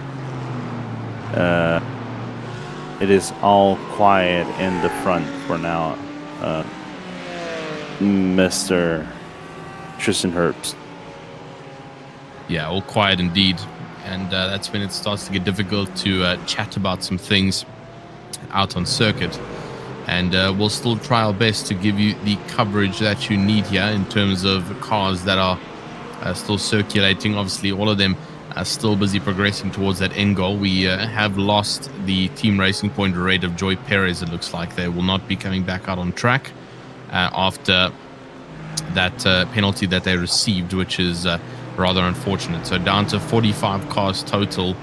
it is all quiet in the front for now, Mr. Tristan Herbst. Yeah, all quiet indeed, and that's when it starts to get difficult to chat about some things out on circuit. And we'll still try our best to give you the coverage that you need here in terms of cars that are still circulating. Obviously, all of them are still busy progressing towards that end goal. We have lost the Team Racing Point rate of Joy Perez. It looks like they will not be coming back out on track after that penalty that they received, which is rather unfortunate. So down to 45 cars total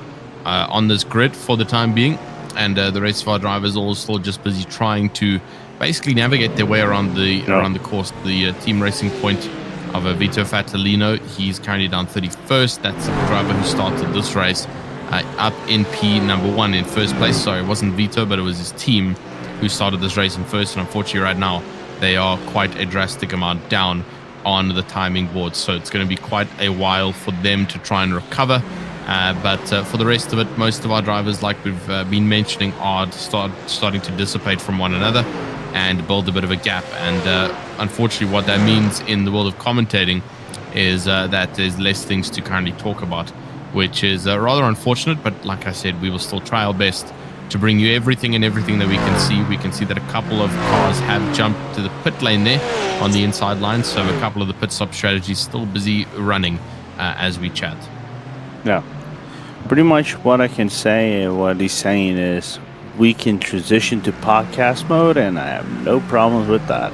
on this grid for the time being. and the rest of our drivers are all still just busy trying to basically navigate their way around the course. The team racing point of Vito Fatalino, he's currently down 31st. That's the driver who started this race up in P number 1 in first place. Sorry, it wasn't Vito, but it was his team who started this race in first, and unfortunately right now they are quite a drastic amount down on the timing board, so it's going to be quite a while for them to try and recover. But for the rest of it, most of our drivers, like we've been mentioning, are starting to dissipate from one another and build a bit of a gap. And unfortunately, what that means in the world of commentating is that there's less things to currently talk about, which is rather unfortunate. But like I said, we will still try our best to bring you everything that we can see. We can see that a couple of cars have jumped to the pit lane there on the inside line, so a couple of the pit stop strategies still busy running as we chat. Yeah, pretty much what I can say, what he's saying is we can transition to podcast mode, and I have no problems with that.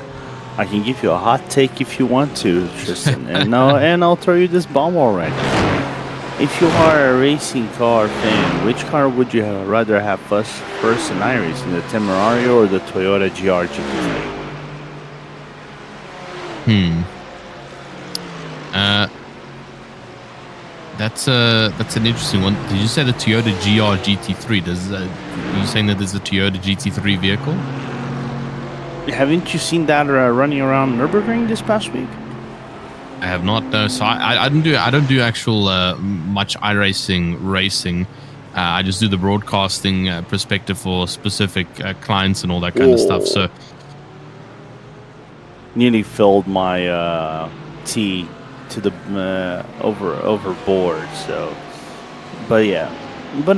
I can give you a hot take if you want to, Tristan, and I'll throw you this bomb already. If you are a racing car fan, which car would you rather have first in iRacing, the Temerario or the Toyota GR GT3? That's an interesting one. Did you say the Toyota GR GT3? Are you saying that there's a Toyota GT3 vehicle? Haven't you seen that running around Nürburgring this past week? I have not. No, so I don't do actual much iRacing racing. I just do the broadcasting perspective for specific clients and all that kind of stuff. So nearly filled my tea to the overboard. So, but yeah, but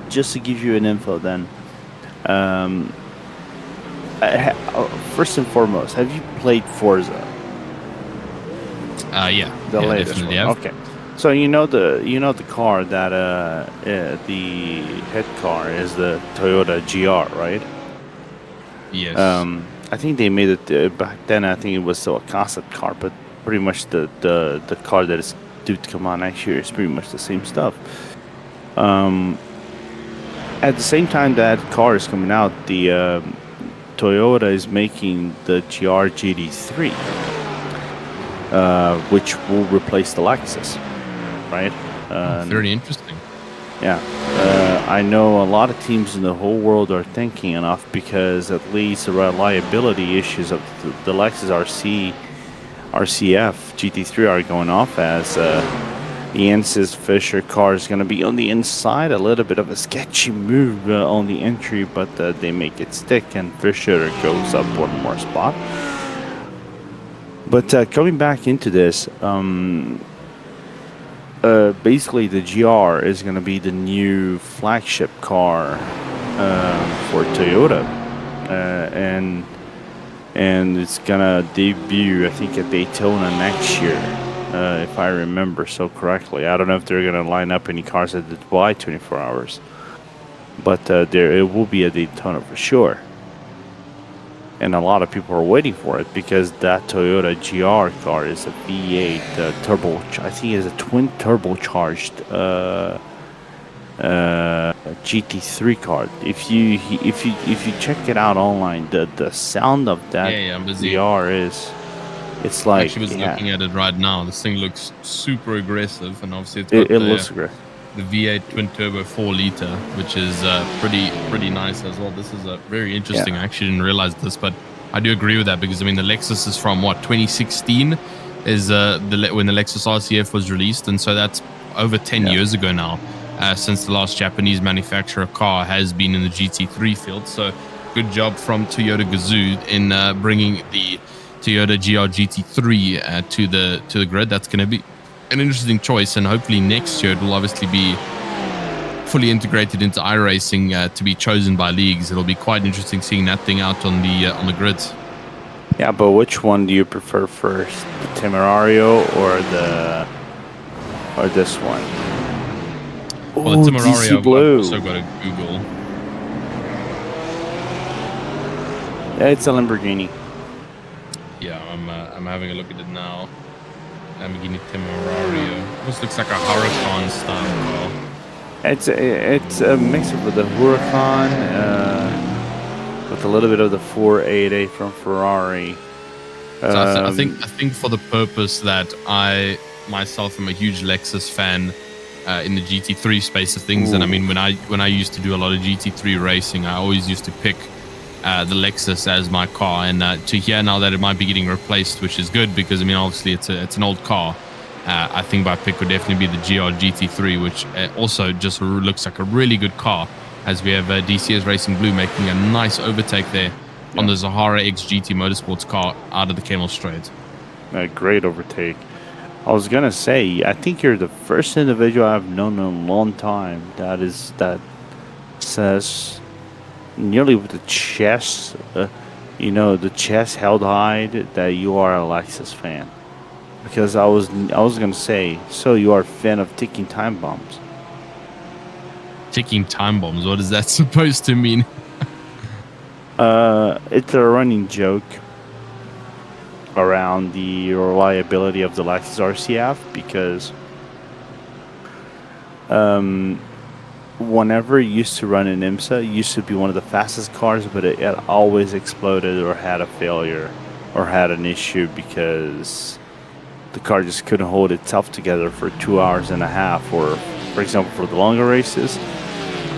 just to give you an info, then, first and foremost, have you played Forza? Yeah, the latest one. Have. Okay, so you know the car that the head car is the Toyota GR, right? Yes. I think they made it back then. I think it was still a concept car, but pretty much the car that is due to come out next year is pretty much the same stuff. At the same time that car is coming out, the Toyota is making the GR GT3. Which will replace the Lexus, right? Very interesting. Yeah, I know a lot of teams in the whole world are thinking enough because at least the reliability issues of the Lexus RCF GT3 are going off, as the Ansys Fisher car is going to be on the inside. A little bit of a sketchy move on the entry, but they make it stick, and Fisher goes up one more spot. But coming back into this, basically the GR is going to be the new flagship car for Toyota, and it's going to debut, I think, at Daytona next year, if I remember so correctly. I don't know if they're going to line up any cars at the Dubai 24 Hours, but it will be at Daytona for sure. And a lot of people are waiting for it because that Toyota GR car is a V8 turbo. I think it's a twin turbocharged GT3 car. If you check it out online, the sound of that GR is, it's like, I actually was looking at it right now. This thing looks super aggressive, and obviously it looks aggressive. The V8 twin turbo 4-liter, which is pretty nice as well. This is very interesting. I actually didn't realize this, but I do agree with that because I mean the Lexus is from 2016 is when the Lexus RCF was released, and so that's over 10 years ago now since the last Japanese manufacturer car has been in the GT3 field. So good job from Toyota Gazoo in bringing the Toyota GR GT3 to the grid. That's going to be an interesting choice, and hopefully next year it will obviously be fully integrated into iRacing to be chosen by leagues. It'll be quite interesting seeing that thing out on the grids. Yeah, but which one do you prefer first, the Temerario or this one? Well, the Temerario Blue. I've also got to Google. Yeah, it's a Lamborghini. Yeah, I'm having a look at it now. Lamborghini Temerario. This looks like a Huracan style car. It's a mix with the Huracan, with a little bit of the 488 from Ferrari. So I think for the purpose that I myself am a huge Lexus fan in the GT3 space of things, and I mean when I used to do a lot of GT3 racing, I always used to pick the Lexus as my car, and to hear now that it might be getting replaced, which is good because I mean obviously it's an old car. I think my pick would definitely be the GR GT3, which also just looks like a really good car, as we have DCS Racing Blue making a nice overtake there on the Zahara X GT Motorsports car out of the Kemmel Straight. A great overtake. I was gonna say, I think you're the first individual I've known in a long time that says nearly with the chest, the chest held high, that you are a Lexus fan. Because I was gonna say, so you are a fan of ticking time bombs. Ticking time bombs? What is that supposed to mean? It's a running joke around the reliability of the Lexus RCF, because whenever it used to run in IMSA, it used to be one of the fastest cars, but it always exploded or had a failure or had an issue because the car just couldn't hold itself together for 2 hours and a half, or for example for the longer races,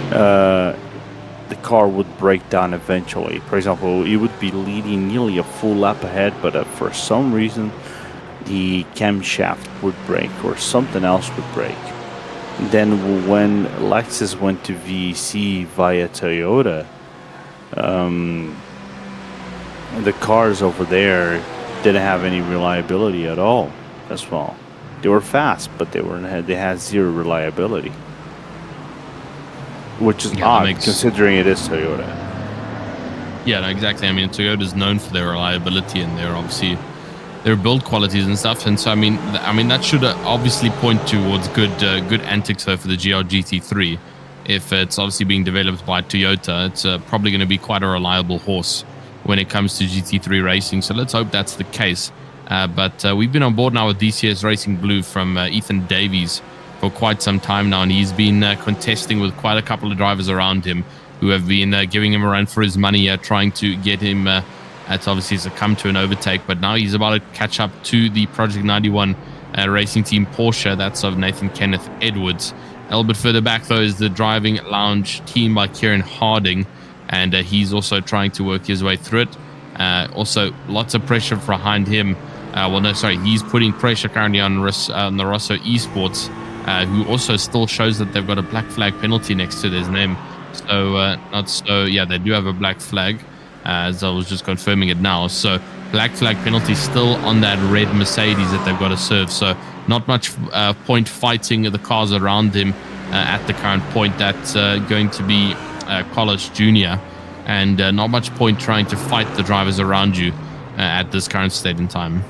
the car would break down eventually. For example, it would be leading nearly a full lap ahead, but for some reason the camshaft would break or something else would break. Then when Lexus went to VEC via Toyota, the cars over there didn't have any reliability at all as well. They were fast, but they had zero reliability, which is odd considering it is Toyota. Yeah, no, exactly. I mean, Toyota is known for their reliability and their build qualities and stuff. And so, I mean, that should obviously point towards good antics though for the GR GT3. If it's obviously being developed by Toyota, it's probably going to be quite a reliable horse when it comes to GT3 racing. So let's hope that's the case. But we've been on board now with DCS Racing Blue from Ethan Davies for quite some time now, and he's been contesting with quite a couple of drivers around him who have been giving him a run for his money, trying to get him to obviously succumb to an overtake. But now he's about to catch up to the Project 91 racing team Porsche. That's of Nathan Kenneth Edwards. A little bit further back, though, is the driving lounge team by Kieran Harding, and he's also trying to work his way through it. Also, lots of pressure behind him. He's putting pressure currently on the Rosso Esports, who also still shows that they've got a black flag penalty next to their name. They do have a black flag, as I was just confirming it now. So black flag penalty still on that red Mercedes that they've got to serve. So not much point fighting the cars around him at the current point. That's going to be Carlos Jr. And not much point trying to fight the drivers around you at this current state in time.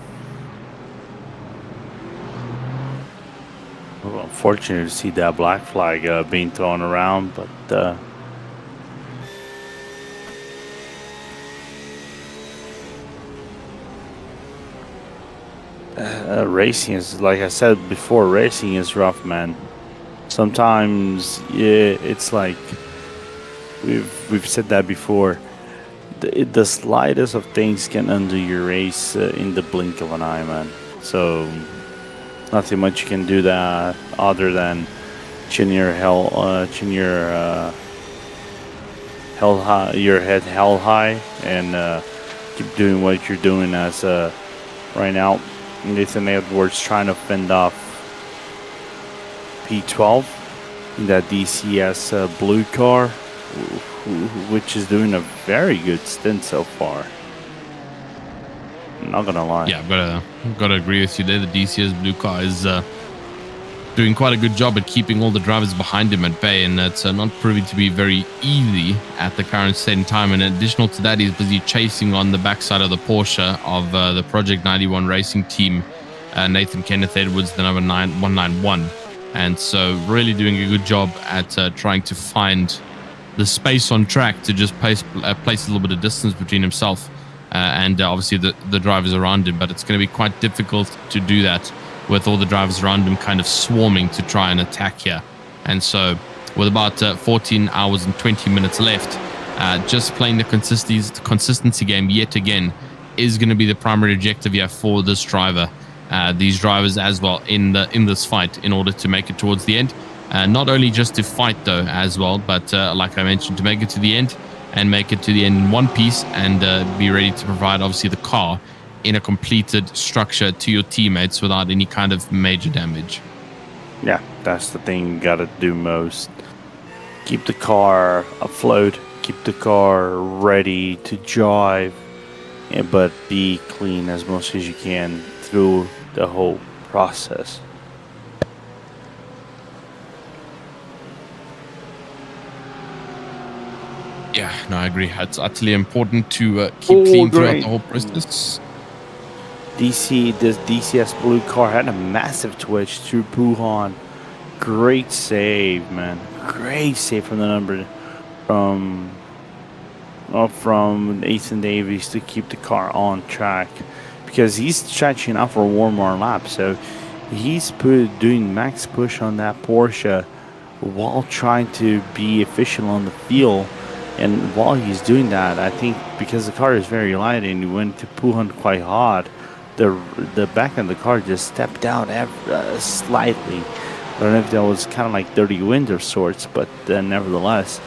Well, unfortunate to see that black flag being thrown around, but racing is, like I said before, racing is rough, man. Sometimes it's like we've said that before. The slightest of things can undo your race in the blink of an eye, man. So nothing much you can do that other than chin your head held high, and keep doing what you're doing. As right now, Nathan Edwards trying to fend off P12 in that DCS blue car, which is doing a very good stint so far. I'm not gonna lie. Yeah, I've got to agree with you there. The DCS blue car is doing quite a good job at keeping all the drivers behind him at bay, and that's not proving to be very easy at the current state in time. And additional to that, he's busy chasing on the backside of the Porsche of the Project 91 racing team, Nathan Kenneth Edwards, the number 191. And so really doing a good job at trying to find the space on track to just place a little bit of distance between himself and obviously the drivers around him. But it's going to be quite difficult to do that with all the drivers around him kind of swarming to try and attack here. And so with about 14 hours and 20 minutes left. Just playing the consistency game yet again is going to be the primary objective here for this driver. These drivers as well in this fight in order to make it towards the end. Not only just to fight though as well, but like I mentioned, to make it to the end and make it to the end in one piece and be ready to provide obviously the car in a completed structure to your teammates without any kind of major damage. Yeah, that's the thing you gotta do most. Keep the car afloat, keep the car ready to drive, but be clean as much as you can through the whole process. Yeah, no, I agree. It's utterly important to keep clean throughout the whole process. This DCS blue car had a massive twitch through Puhan. Great save, man. Great save from the number from Ethan Davies to keep the car on track, because he's stretching out for one more lap. So he's doing max push on that Porsche while trying to be efficient on the field. And while he's doing that, I think because the car is very light and he went to Puhan quite hard, the back of the car just stepped down slightly. I don't know if that was kind of like dirty wind of sorts, but nevertheless,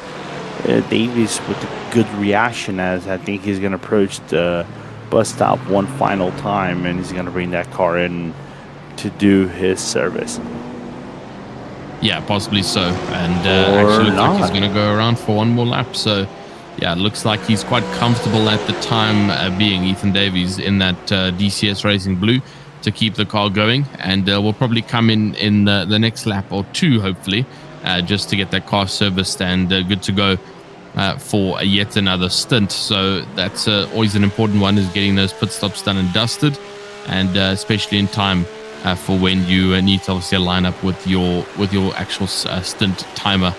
Davies with a good reaction, as I think he's going to approach the bus stop one final time and he's going to bring that car in to do his service. Yeah, possibly so. And actually looks like he's going to go around for one more lap. So, yeah, it looks like he's quite comfortable at the time being, Ethan Davies, in that DCS Racing Blue to keep the car going. And we'll probably come in the next lap or two, hopefully, just to get that car serviced and good to go for yet another stint. So that's always an important one, is getting those pit stops done and dusted, and especially in time for when you need to obviously line up with your actual stint timer.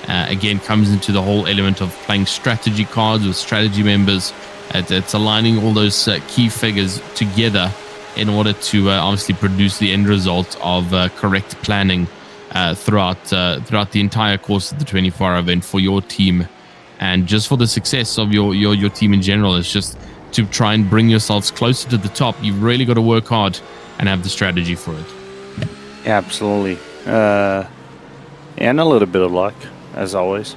Again, comes into the whole element of playing strategy cards with strategy members. It's aligning all those key figures together in order to obviously produce the end result of correct planning throughout the entire course of the 24-hour event for your team, and just for the success of your team in general. It's just to try and bring yourselves closer to the top. You've really got to work hard and have the strategy for it. Absolutely. And a little bit of luck, as always.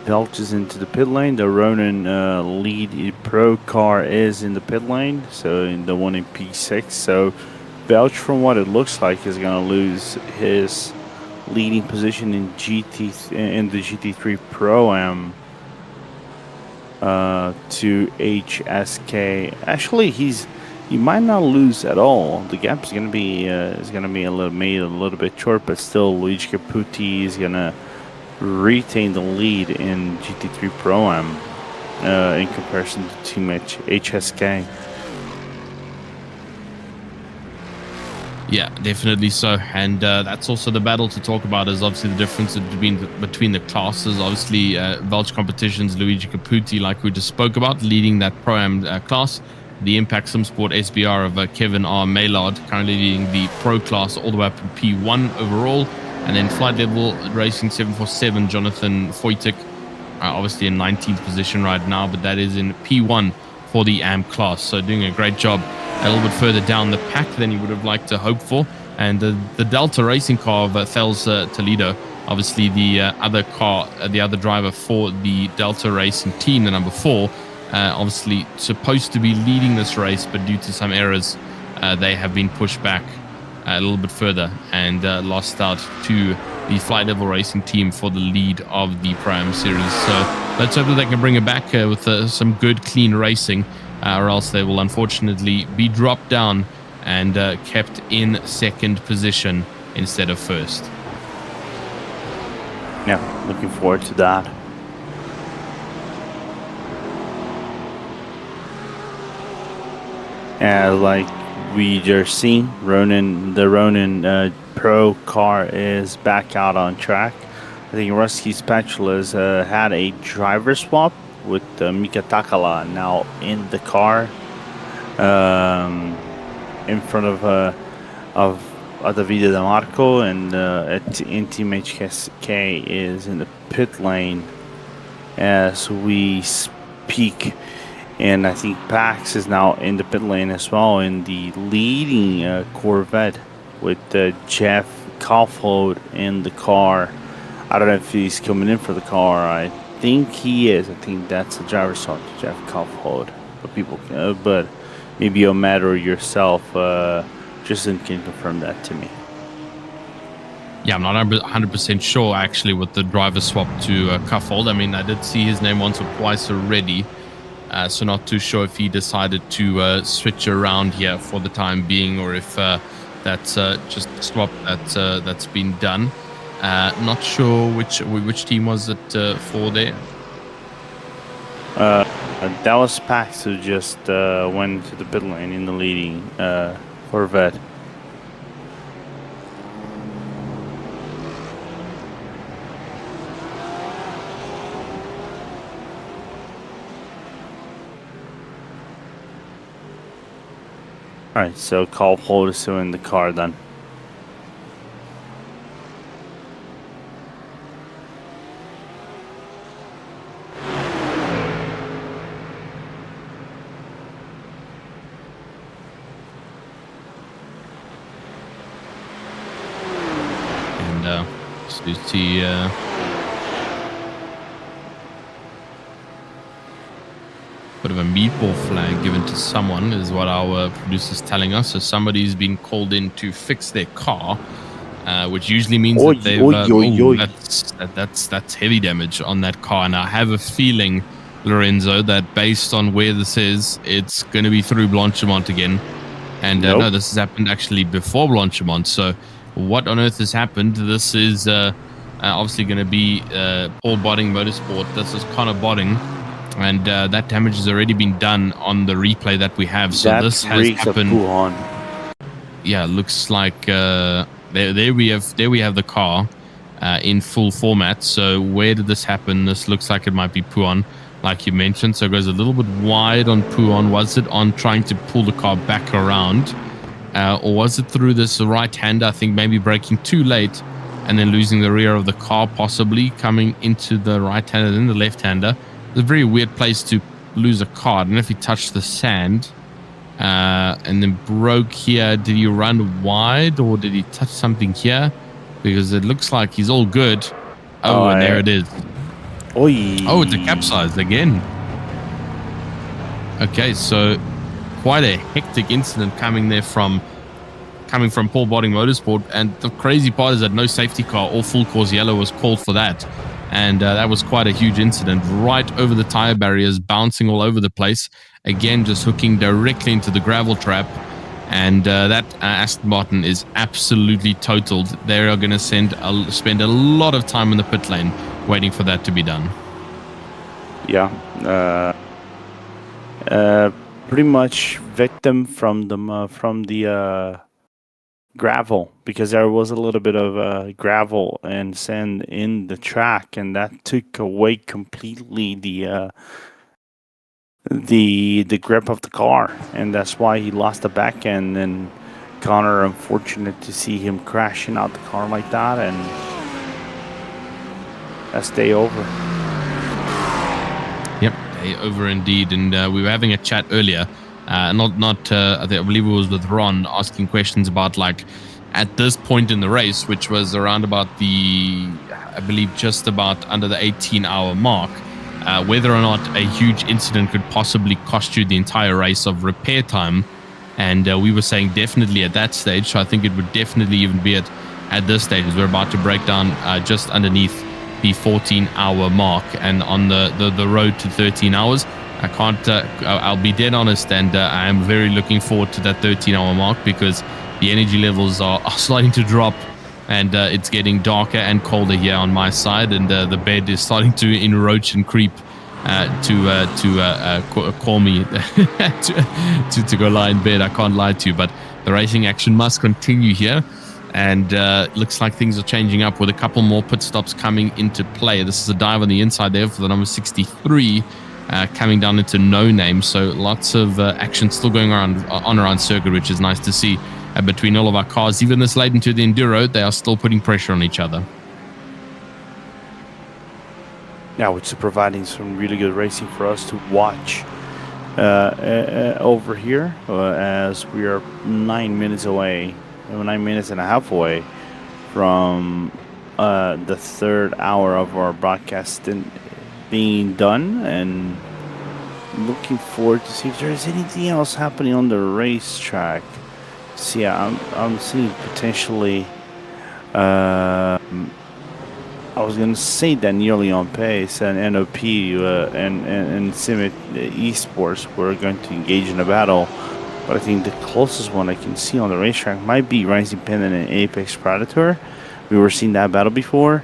Belch is into the pit lane. The Ronin lead pro car is in the pit lane, so in the one in P6. So Belch, from what it looks like, is going to lose his leading position in the GT3 Pro-Am to HSK. Actually, he might not lose at all. The gap is going to be made a little bit short, but still, Luigi Caputi is going to retain the lead in GT3 Pro-Am in comparison to Team HSK. Yeah, definitely so. And that's also the battle to talk about, is obviously the difference between the classes. Obviously, Welch Competitions, Luigi Caputi, like we just spoke about, leading that Pro-Am class. The Impact SimSport SBR of Kevin R. Maillard, currently leading the Pro class all the way up to P1 overall. And then Flight Level Racing 747, Jonathan Foytik, obviously in 19th position right now, but that is in P1 for the AM class. So doing a great job a little bit further down the pack than you would have liked to hope for. And the Delta Racing car of Thales Toledo, obviously the other car, the other driver for the Delta Racing team, the number 4, obviously supposed to be leading this race, but due to some errors, they have been pushed back a little bit further and lost out to the Flight Level Racing team for the lead of the Pro-Am series. So let's hope that they can bring it back with some good, clean racing, or else they will unfortunately be dropped down and kept in second position instead of first. Yeah, looking forward to that. And like we just seen the Ronin Pro car is back out on track. I think Rusty Spatulas had a driver swap with Mika Takala now in the car, in front of Davide DeMarco, and Team HK is in the pit lane as we speak. And I think Pax is now in the pit lane as well in the leading Corvette with Jeff Kaufhold in the car. I don't know if he's coming in for the car. I think he is. I think that's the driver's swap, Jeff Kaufhold. But people, but maybe Omed or yourself, Tristan can confirm that to me. Yeah, I'm not 100% sure actually with the driver swap to Kaufhold. I mean, I did see his name once or twice already. So not too sure if he decided to switch around here for the time being, or if that's just a swap that's been done. Not sure which team was it for there. That was Pax who just went to the pit lane in the leading Corvette. Alright, so Kaufhold is still in the car then. And so you see bit of a meatball flag given to someone is what our producer's telling us. So somebody's been called in to fix their car, which usually means that they've that's heavy damage on that car. And I have a feeling, Lorenzo, that based on where this is, it's going to be through Blanchimont again. And no, this has happened actually before Blanchimont. So what on earth has happened? This is obviously going to be Paul Bodding Motorsport. This is Connor Bodding. And that damage has already been done on the replay that we have. So this has happened. Yeah, looks like there we have the car in full format. So where did this happen? This looks like it might be Puon, like you mentioned. So it goes a little bit wide on Puon. Was it on trying to pull the car back around, or was it through this right hander? I think maybe braking too late and then losing the rear of the car, possibly coming into the right hander, then the left hander. It's a very weird place to lose a car. I don't know if he touched the sand and then broke here. Did he run wide or did he touch something here? Because it looks like he's all good. Oh, and there it is. Oy. Oh, it's a capsized again. Okay, so quite a hectic incident coming from Paul Bodding Motorsport. And the crazy part is that no safety car or full course yellow was called for that. And that was quite a huge incident, right over the tire barriers, bouncing all over the place. Again, just hooking directly into the gravel trap. And that Aston Martin is absolutely totaled. They are going to spend a lot of time in the pit lane waiting for that to be done. Yeah. Pretty much victim from the gravel, because there was a little bit of gravel and sand in the track, and that took away completely the grip of the car, and that's why he lost the back end. And Connor, unfortunate to see him crashing out the car like that, and that's day over. Yep, day over indeed. And we were having a chat earlier. I believe it was with Ron, asking questions about, like, at this point in the race, which was around about I believe just about under the 18-hour mark, whether or not a huge incident could possibly cost you the entire race of repair time. And we were saying definitely at that stage. So I think it would definitely even be at this stage, as we're about to break down just underneath the 14-hour mark and on the road to 13 hours. I can't, I'll be dead honest, and I am very looking forward to that 13-hour mark, because the energy levels are starting to drop, and it's getting darker and colder here on my side, and the bed is starting to encroach and creep call me to go lie in bed. I can't lie to you, but the racing action must continue here. And looks like things are changing up with a couple more pit stops coming into play. This is a dive on the inside there for the number 63 coming down into No Name. So lots of action still going on around circuit, which is nice to see between all of our cars. Even this late into the Enduro, they are still putting pressure on each other. Now it's providing some really good racing for us to watch over here as we are 9 minutes away. 9 minutes and a half away from the third hour of our broadcast being done, and looking forward to see if there's anything else happening on the racetrack. See, I'm seeing potentially. I was going to say that Nearly On Pace and NOP and Simit Esports were going to engage in a battle. But I think the closest one I can see on the racetrack might be Rising Pendant and Apex Predator. We were seeing that battle before.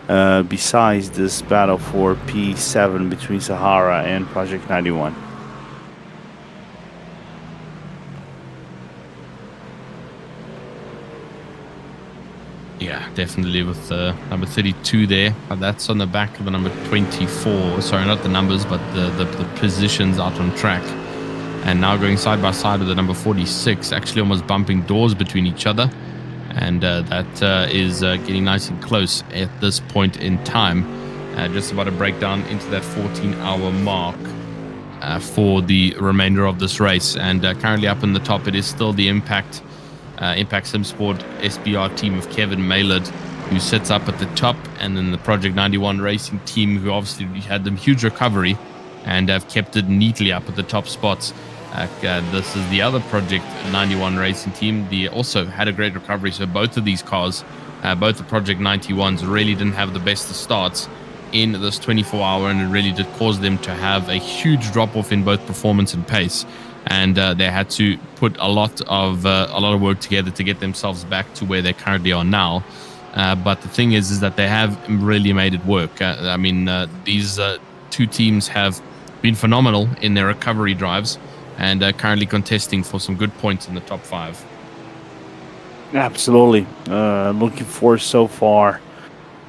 Besides this battle for P7 between Sahara and Project 91. Yeah, definitely with number 32 there. That's on the back of the number 24. Sorry, not the numbers, but the positions out on track. And now going side by side with the number 46, actually almost bumping doors between each other. And that is getting nice and close at this point in time. Just about to break down into that 14-hour mark for the remainder of this race. And currently up in the top, it is still the Impact SimSport SBR team of Kevin Maylard, who sits up at the top, and then the Project 91 Racing team, who obviously had them huge recovery and have kept it neatly up at the top spots. This is the other Project 91 Racing team. They also had a great recovery, so both of these cars, both the Project 91s, really didn't have the best of starts in this 24-hour, and it really did cause them to have a huge drop-off in both performance and pace. And they had to put a lot of work together to get themselves back to where they currently are now. But the thing is that they have really made it work. These two teams have been phenomenal in their recovery drives, and currently contesting for some good points in the top 5. Absolutely. Looking forward so far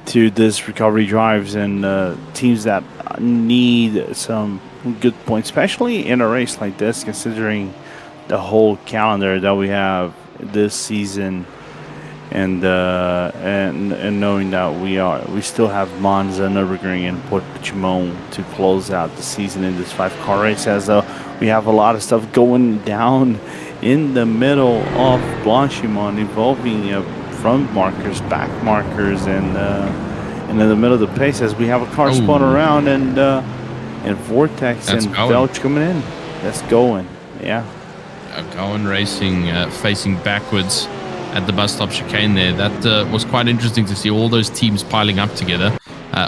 to this recovery drives and teams that need some good points, especially in a race like this, considering the whole calendar that we have this season, and knowing that we still have Monza, Nürburgring, and Portimão to close out the season in this 5-car race, as we have a lot of stuff going down in the middle of Blanchimont involving front markers, back markers, and in the middle of the pace, as we have a car spun around and Vortex and Belch coming in. That's going, yeah. Gowan Racing facing backwards at the bus stop chicane there. That was quite interesting to see all those teams piling up together.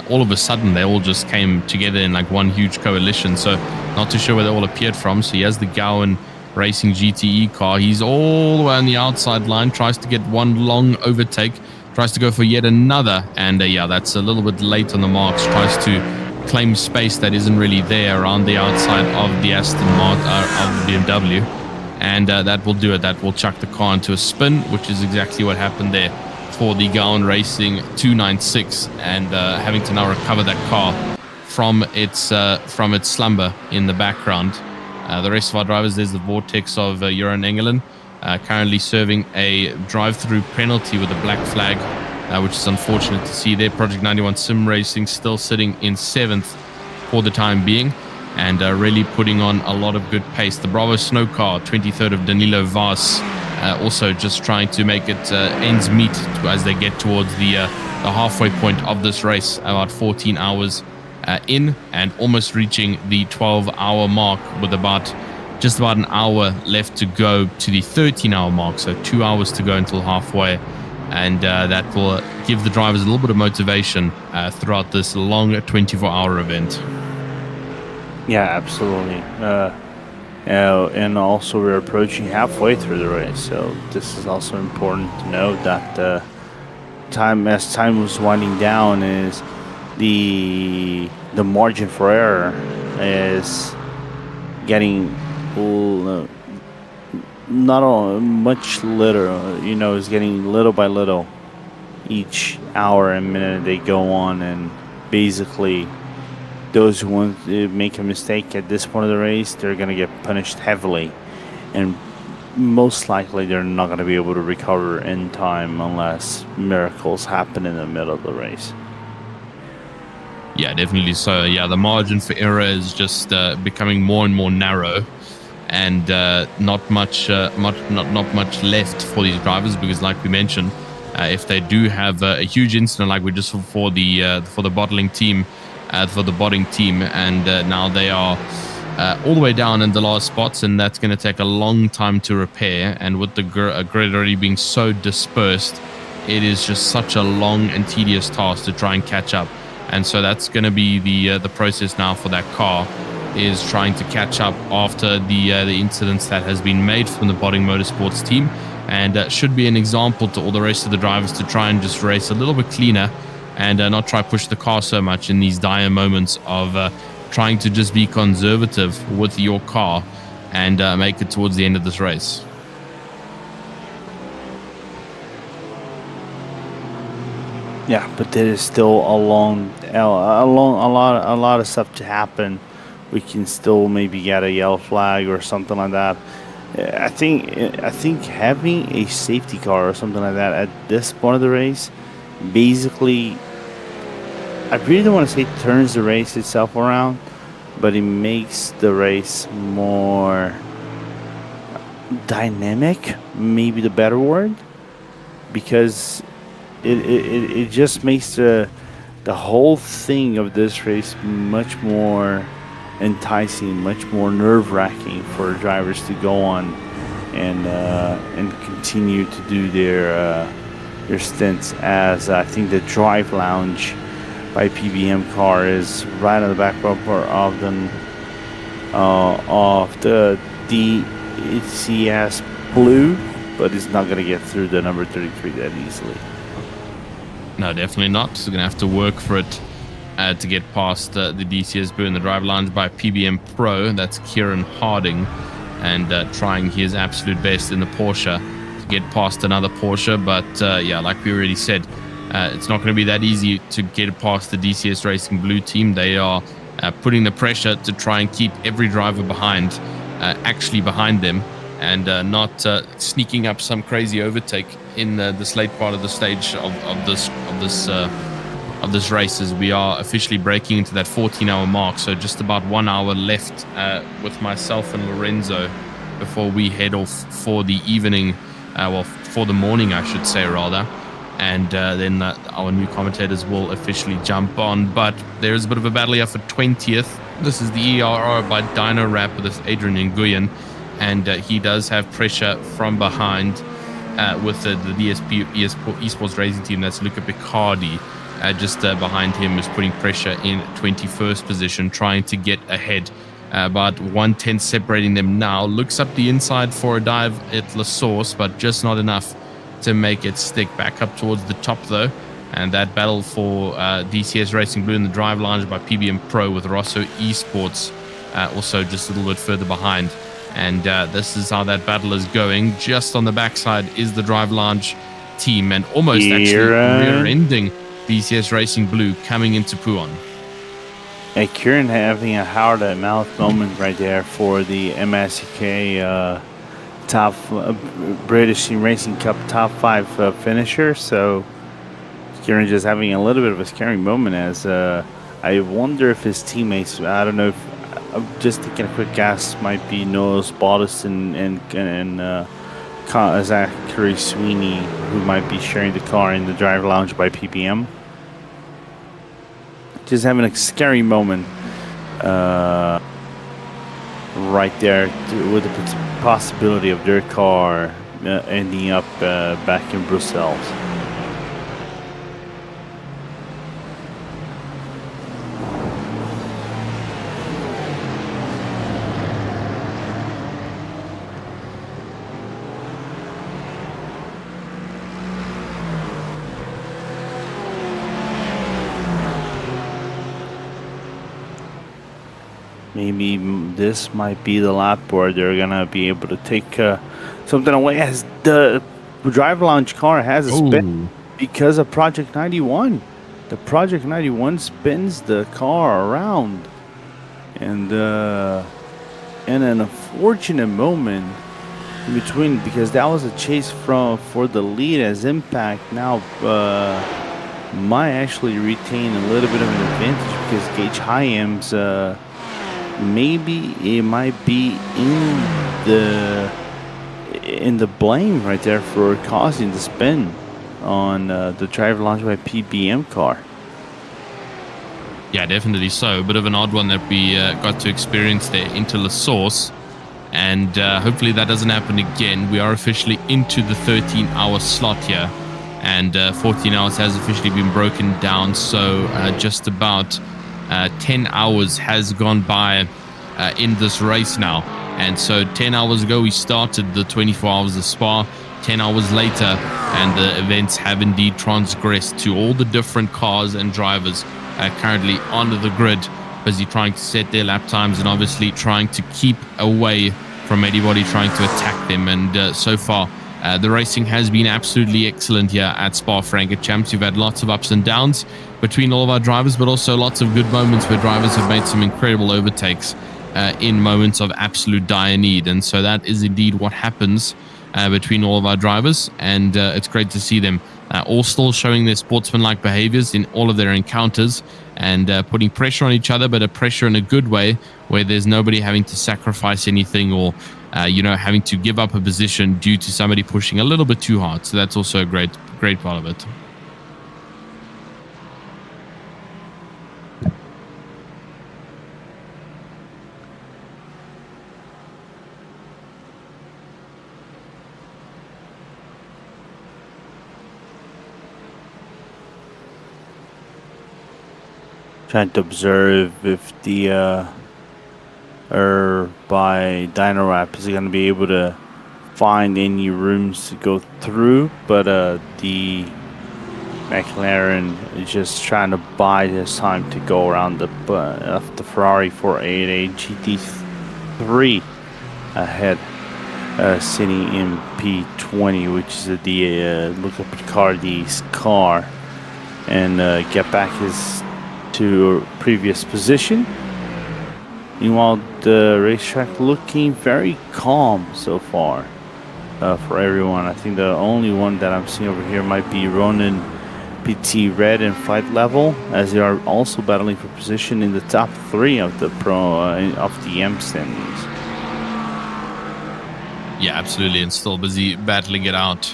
All of a sudden, they all just came together in like one huge coalition. So not too sure where they all appeared from. So he has the Gowan Racing GTE car. He's all the way on the outside line, tries to get one long overtake, tries to go for yet another. And that's a little bit late on the marks. Tries to claim space that isn't really there around the outside of the Aston Martin, of the BMW. And that will do it. That will chuck the car into a spin, which is exactly what happened there for the Gowan Racing 296, and having to now recover that car from its slumber in the background. The rest of our drivers, there's the Vortex of Joran Engelen, currently serving a drive-through penalty with a black flag, which is unfortunate to see there. Project 91 Sim Racing still sitting in 7th for the time being, and really putting on a lot of good pace. The Bravo Snow car, 23rd of Danilo Vaz, also just trying to make it ends meet as they get towards the halfway point of this race, about 14 hours in, and almost reaching the 12-hour mark, with just about an hour left to go to the 13-hour mark. So 2 hours to go until halfway, and that will give the drivers a little bit of motivation throughout this long 24-hour event. Yeah, absolutely. And also we're approaching halfway through the race, so this is also important to note that as time was winding down, is the margin for error is getting not much little, is getting little by little each hour and minute they go on, and basically those who want to make a mistake at this point of the race, they're going to get punished heavily, and most likely they're not going to be able to recover in time unless miracles happen in the middle of the race. Yeah, definitely so. Yeah, the margin for error is just becoming more and more narrow, and not much left for these drivers, because, like we mentioned, if they do have a huge incident, like we just saw for the bottling team, and now they are all the way down in the last spots, and that's going to take a long time to repair. And with the grid already being so dispersed, it is just such a long and tedious task to try and catch up. And so that's going to be the process now for that car, is trying to catch up after the incidents that has been made from the Bodding Motorsports team, and should be an example to all the rest of the drivers to try and just race a little bit cleaner, and not try push the car so much in these dire moments of trying to just be conservative with your car and make it towards the end of this race. Yeah, but there is still a lot of stuff to happen. We can still maybe get a yellow flag or something like that. I think having a safety car or something like that at this point of the race, basically, I really don't want to say turns the race itself around, but it makes the race more dynamic, maybe the better word, because it just makes the whole thing of this race much more enticing, much more nerve-wracking for drivers to go on and continue to do their stints. As I think the Drive Lounge by PBM car is right on the back bumper of the DCS Blue, but it's not going to get through the number 33 that easily. No, definitely not. So we're going to have to work for it to get past the DCS Blue in the Drive Lounge by PBM Pro. That's Kieran Harding, and trying his absolute best in the Porsche to get past another Porsche. But yeah, like we already said, it's not going to be that easy to get past the DCS Racing Blue team. They are putting the pressure to try and keep every driver behind, actually behind them, and not sneaking up some crazy overtake in this late part of the stage of this race, as we are officially breaking into that 14-hour mark. So just about 1 hour left with myself and Lorenzo before we head off for the evening, for the morning, I should say, rather. And then our new commentators will officially jump on. But there is a bit of a battle here for 20th. This is the ERR by Dino Rap with Adrian Nguyen, and he does have pressure from behind with the DSP Esports Racing team. That's Luca Picardi. Just behind him is putting pressure in 21st position, trying to get ahead. About 1/10 separating them now. Looks up the inside for a dive at La Source, but just not enough to make it stick. Back up towards the top though, and that battle for DCS Racing Blue in the Drive Lounge by PBM Pro with Rosso Esports also just a little bit further behind. And this is how that battle is going. Just on the backside is the Drive Lounge team, and almost actually rear-ending DCS Racing Blue coming into Puon. Hey, Kieran having a Howard-at-mouth moment right there for the MSK top British Team Racing Cup top 5 finisher. So Kieran just having a little bit of a scary moment, as I wonder if his teammates, I don't know if, I'm just taking a quick guess, might be Noah Spaldis and Zachary Sweeney, who might be sharing the car in the Drive Lounge by PPM. Just having a scary moment right there, with the possibility of their car ending up back in Brussels. maybe this might be the lap where they're gonna be able to take something away, as the Drive Lounge car has a spin because of Project 91. The Project 91 spins the car around, and in an unfortunate moment in between, because that was a chase for the lead, as Impact now might actually retain a little bit of an advantage, because Gage Hyams maybe it might be in the blame right there for causing the spin on the Drive Lounge by PBM car. Yeah, definitely so. A bit of an odd one that we got to experience there into La Source. And hopefully that doesn't happen again. We are officially into the 13-hour slot here. And 14 hours has officially been broken down. So just about 10 hours has gone by in this race now. And so 10 hours ago, we started the 24 hours of Spa. 10 hours later, and the events have indeed transgressed to all the different cars and drivers currently on the grid, busy trying to set their lap times and obviously trying to keep away from anybody trying to attack them. And so far, the racing has been absolutely excellent here at Spa-Francorchamps. We've had lots of ups and downs between all of our drivers, but also lots of good moments where drivers have made some incredible overtakes in moments of absolute dire need. And so that is indeed what happens between all of our drivers, and it's great to see them all still showing their sportsmanlike behaviors in all of their encounters, and putting pressure on each other, but a pressure in a good way, where there's nobody having to sacrifice anything or having to give up a position due to somebody pushing a little bit too hard. So that's also a great part of it. Trying to observe if the by Dynarap is going to be able to find any rooms to go through, but the McLaren is just trying to buy this time to go around the Ferrari 488 GT3 ahead, sitting in P20, which is the Luca Picardi's car, and get back to previous position. Meanwhile, the racetrack looking very calm so far for everyone. I think the only one that I'm seeing over here might be Ronan PT Red and Fight Level, as they are also battling for position in the top 3 of the M standings. Yeah, absolutely, and still busy battling it out.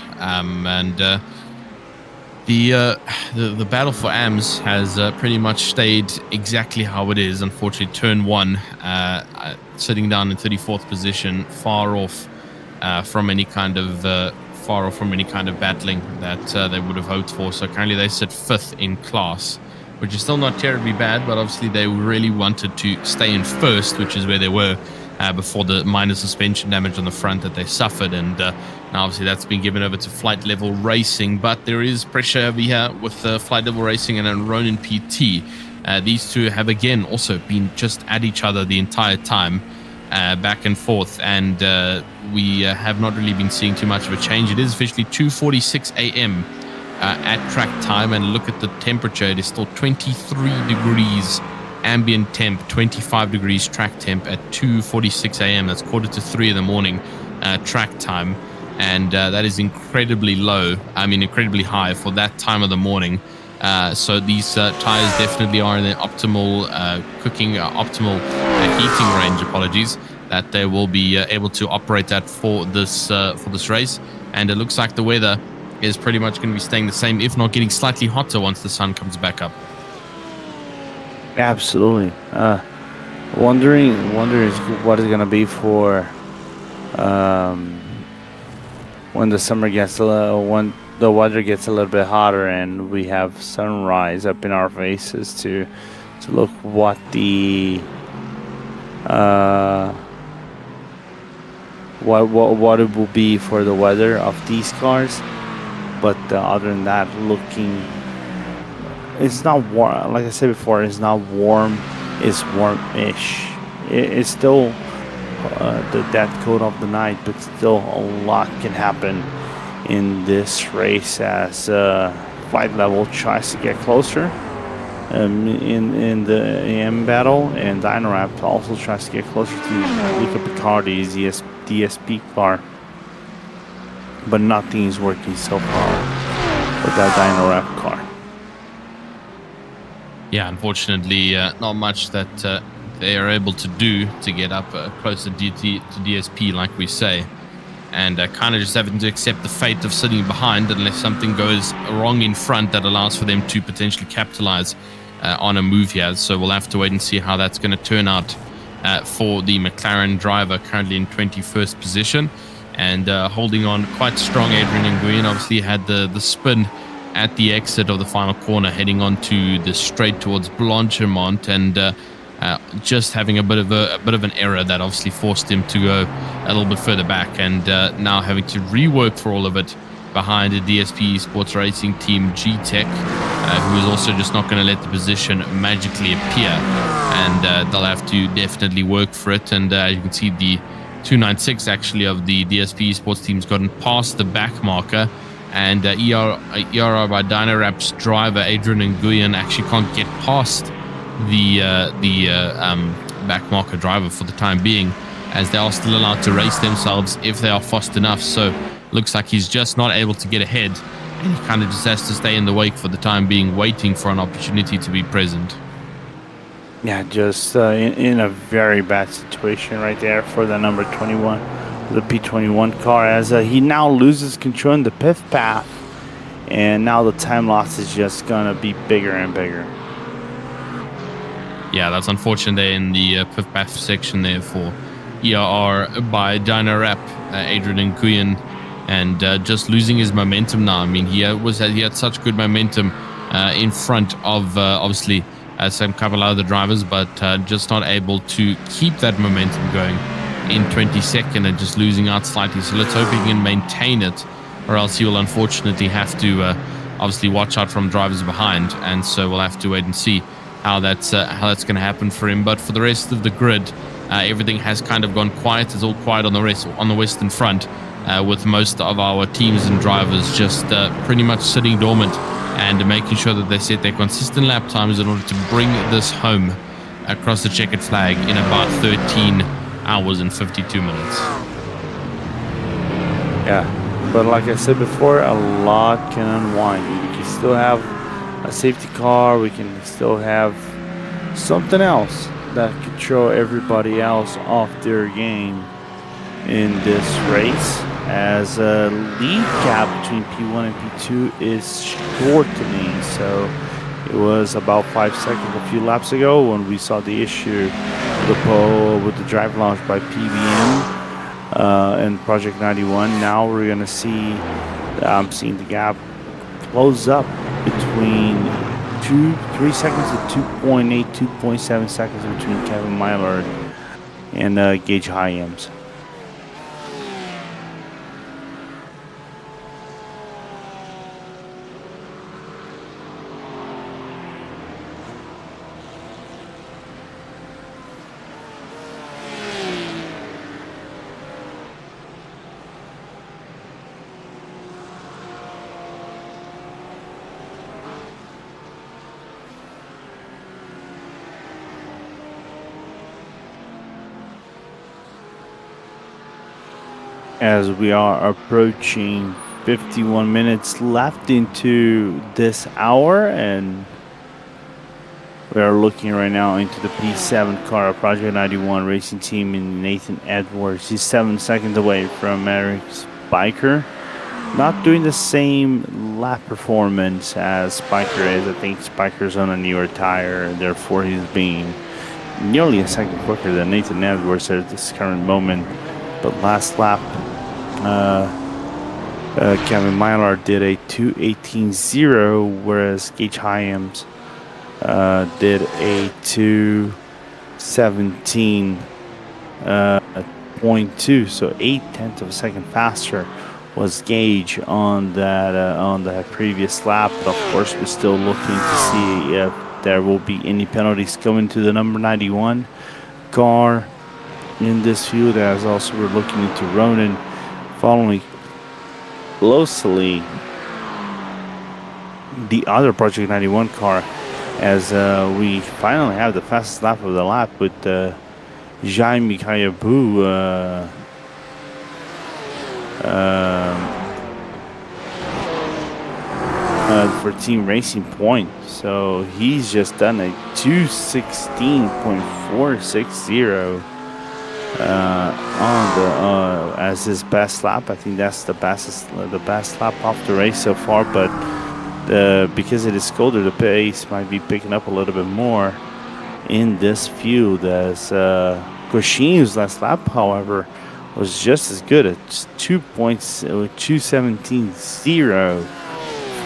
The battle for AMS has pretty much stayed exactly how it is. Unfortunately, turn 1, sitting down in 34th position, far off from any kind of battling that they would have hoped for. So currently they sit 5th in class, which is still not terribly bad, but obviously they really wanted to stay in 1st, which is where they were before the minor suspension damage on the front that they suffered. And now obviously that's been given over to Flight Level Racing, but there is pressure over here with Flight Level Racing and Ronin PT. These two have again also been just at each other the entire time, back and forth, and we have not really been seeing too much of a change. It is officially 2:46 a.m. At track time, and look at the temperature. It is still 23 degrees ambient temp, 25 degrees track temp at 2:46 a.m. That's 2:45 in the morning track time, and that is incredibly incredibly high for that time of the morning. So these tires definitely are in the optimal heating range. Apologies, that they will be able to operate that for this race. And it looks like the weather is pretty much going to be staying the same, if not getting slightly hotter once the sun comes back up. Absolutely. Wondering what is going to be for when the summer gets when the weather gets a little bit hotter and we have sunrise up in our faces, to look what the what it will be for the weather of these cars. But other than that, it's not warm. Like I said before, it's not warm. It's warm-ish. it's still the death code of the night, but still a lot can happen in this race as Flight Level tries to get closer in the AM battle, and Dynarap also tries to get closer to Luca Picardi's DSP car, but nothing is working so far with that Dynarap car. Yeah, unfortunately, not much that they are able to do to get up closer to DSP, like we say, and kind of just having to accept the fate of sitting behind unless something goes wrong in front that allows for them to potentially capitalize on a move here. So we'll have to wait and see how that's going to turn out for the McLaren driver, currently in 21st position and holding on quite strong. Adrian Nguyen obviously had the spin at the exit of the final corner, heading onto the straight towards Blanchimont, and just having a bit of an error that obviously forced him to go a little bit further back, and now having to rework for all of it behind the DSP Sports Racing team G-Tech, who is also just not going to let the position magically appear, and they'll have to definitely work for it. And as you can see, the 296 actually of the DSP Sports team's gotten past the back marker, and ERR by Dynarap's driver Adrian Nguyen actually can't get past the back marker driver for the time being, as they are still allowed to race themselves if they are fast enough. So looks like he's just not able to get ahead, and he kind of just has to stay in the wake for the time being, waiting for an opportunity to be present. Yeah, just in a very bad situation right there for the number 21, the P21 car, as he now loses control in the pit path, and now the time loss is just gonna be bigger and bigger. Yeah, that's unfortunate there in the pit path section there for ERR by Dynarap, Adrian Nguyen, and just losing his momentum now. I mean, he had such good momentum in front of obviously some couple other drivers, but just not able to keep that momentum going in 22nd and just losing out slightly. So let's hope he can maintain it, or else he will unfortunately have to obviously watch out from drivers behind, and so we'll have to wait and see how that's going to happen for him. But for the rest of the grid, everything has kind of gone quiet. It's all quiet on the Western Front, with most of our teams and drivers just pretty much sitting dormant and making sure that they set their consistent lap times in order to bring this home across the checkered flag in about 13 hours and 52 minutes. Yeah, but like I said before, a lot can unwind. We can still have a safety car, we can still have something else that could throw everybody else off their game in this race, as a lead gap between P1 and P2 is shortening. So it was about 5 seconds a few laps ago when we saw the issue with the drive launch by PBM and Project 91. Now we're gonna see, I'm seeing the gap close up between 3 seconds to 2.8, 2.7 seconds between Kevin Mylard and Gage Hyams. As we are approaching 51 minutes left into this hour, and we are looking right now into the P7 car of Project 91 racing team in Nathan Edwards. He's 7 seconds away from Eric Spiker. Not doing the same lap performance as Spiker is. I think Spiker's on a newer tire, therefore he's being nearly a second quicker than Nathan Edwards at this current moment. But last lap, Kevin Mylard did a 2:18.0, whereas Gage Hyams did a 2:17.2, so 0.8 of a second faster was Gage on that previous lap. But of course, we're still looking to see if there will be any penalties coming to the number 91. car in this field, as also we're looking into Ronan following closely the other Project 91 car, as we finally have the fastest lap of the lap with Jaime Kayabu for Team Racing Point. So he's just done a 2:16.460 on the as his best lap. I think that's the best lap of the race so far. But because it is colder, the pace might be picking up a little bit more in this field. As Goshin's last lap, however, was just as good at 2:17.0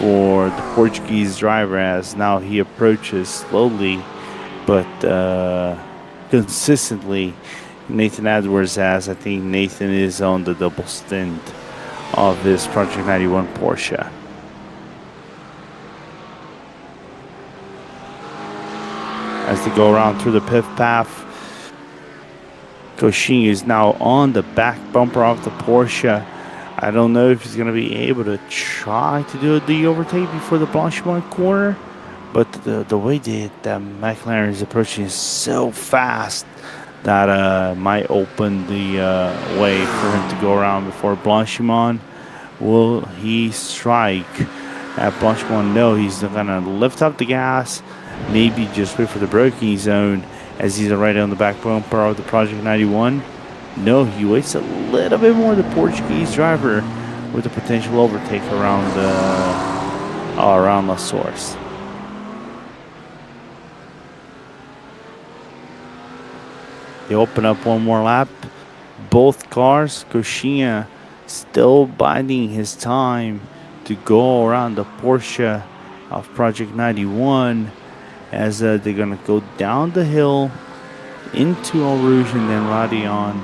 for the Portuguese driver, as now he approaches slowly but consistently Nathan Edwards, as I think Nathan is on the double stint of this Project 91 Porsche. As they go around through the pit path, Goshin is now on the back bumper of the Porsche. I don't know if he's going to be able to try to do the overtake before the Blanchimont corner, but the way that McLaren is approaching is so fast that might open the way for him to go around before Blanchimont. Will he strike at Blanchimont? No, he's going to lift up the gas, maybe just wait for the braking zone, as he's already on the back bumper of the Project 91. No, he waits a little bit more, the Portuguese driver, with a potential overtake around La Source. They open up one more lap. Both cars, Goshin still biding his time to go around the Porsche of Project 91, as they're going to go down the hill into Eau Rouge and then Radion.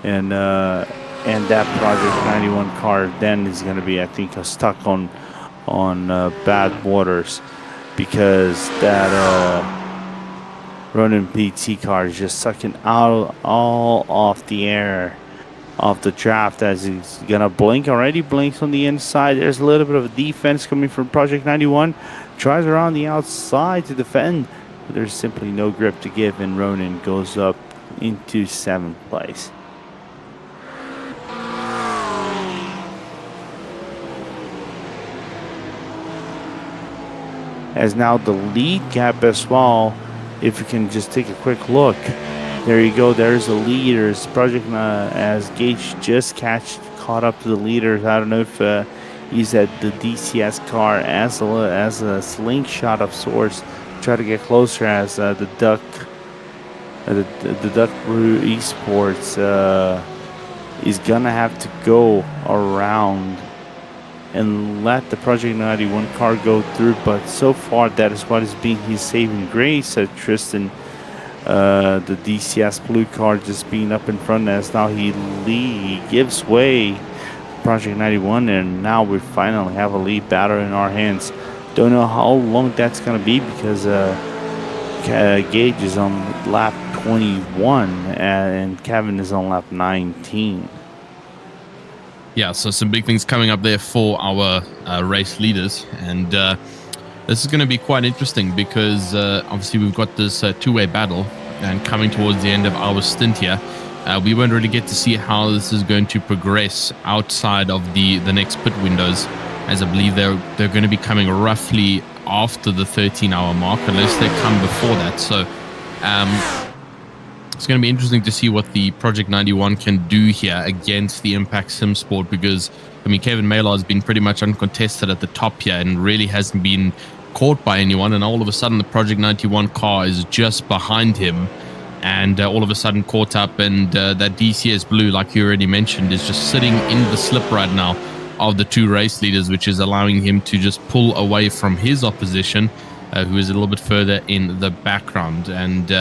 And that Project 91 car then is going to be, I think, stuck on bad waters, because that Ronan PT car is just sucking out all of the air of the draft, as he's going to blink. Already blinks on the inside. There's a little bit of a defense coming from Project 91. Tries around the outside to defend, but there's simply no grip to give, and Ronan goes up into 7th place. As now the lead gap as well, if you can just take a quick look, there you go, there's the leaders. Project as Gage just caught up to the leaders. I don't know if he's at the DCS car as a slingshot of sorts, try to get closer, as the Duck Brew Esports is gonna have to go around and let the Project 91 car go through. But so far, that is what is being his saving grace. Tristan, the DCS blue car, just being up in front, as now he gives way to Project 91, and now we finally have a lead battle in our hands. Don't know how long that's going to be, because Gage is on lap 21 and Kevin is on lap 19. Yeah, so some big things coming up there for our race leaders, and this is going to be quite interesting, because obviously we've got this two-way battle, and coming towards the end of our stint here, we won't really get to see how this is going to progress outside of the next pit windows, as I believe they're going to be coming roughly after the 13-hour mark, unless they come before that. So it's going to be interesting to see what the Project 91 can do here against the Impact Sim Sport, because, I mean, Kevin Maylor has been pretty much uncontested at the top here and really hasn't been caught by anyone, and all of a sudden the Project 91 car is just behind him, and all of a sudden caught up, and that DCS blue, like you already mentioned, is just sitting in the slip right now of the two race leaders, which is allowing him to just pull away from his opposition, who is a little bit further in the background. And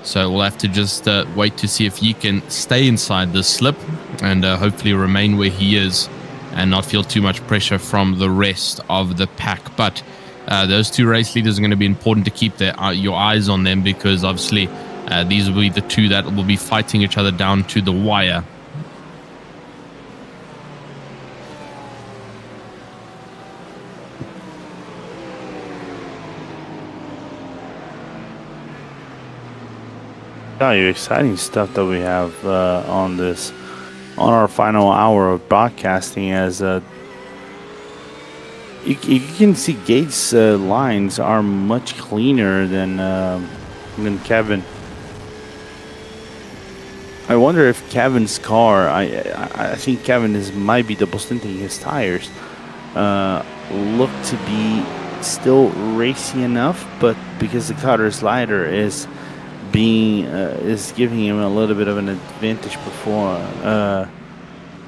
so we'll have to just wait to see if he can stay inside the slip and hopefully remain where he is and not feel too much pressure from the rest of the pack. But those two race leaders are going to be important to keep your eyes on them, because obviously these will be the two that will be fighting each other down to the wire. Exciting stuff that we have on our final hour of broadcasting. As you can see, Gates' lines are much cleaner than Kevin. I wonder if Kevin's car. I think Kevin might be double stinting his tires. Look to be still racy enough, but because the Cutter slider is giving him a little bit of an advantage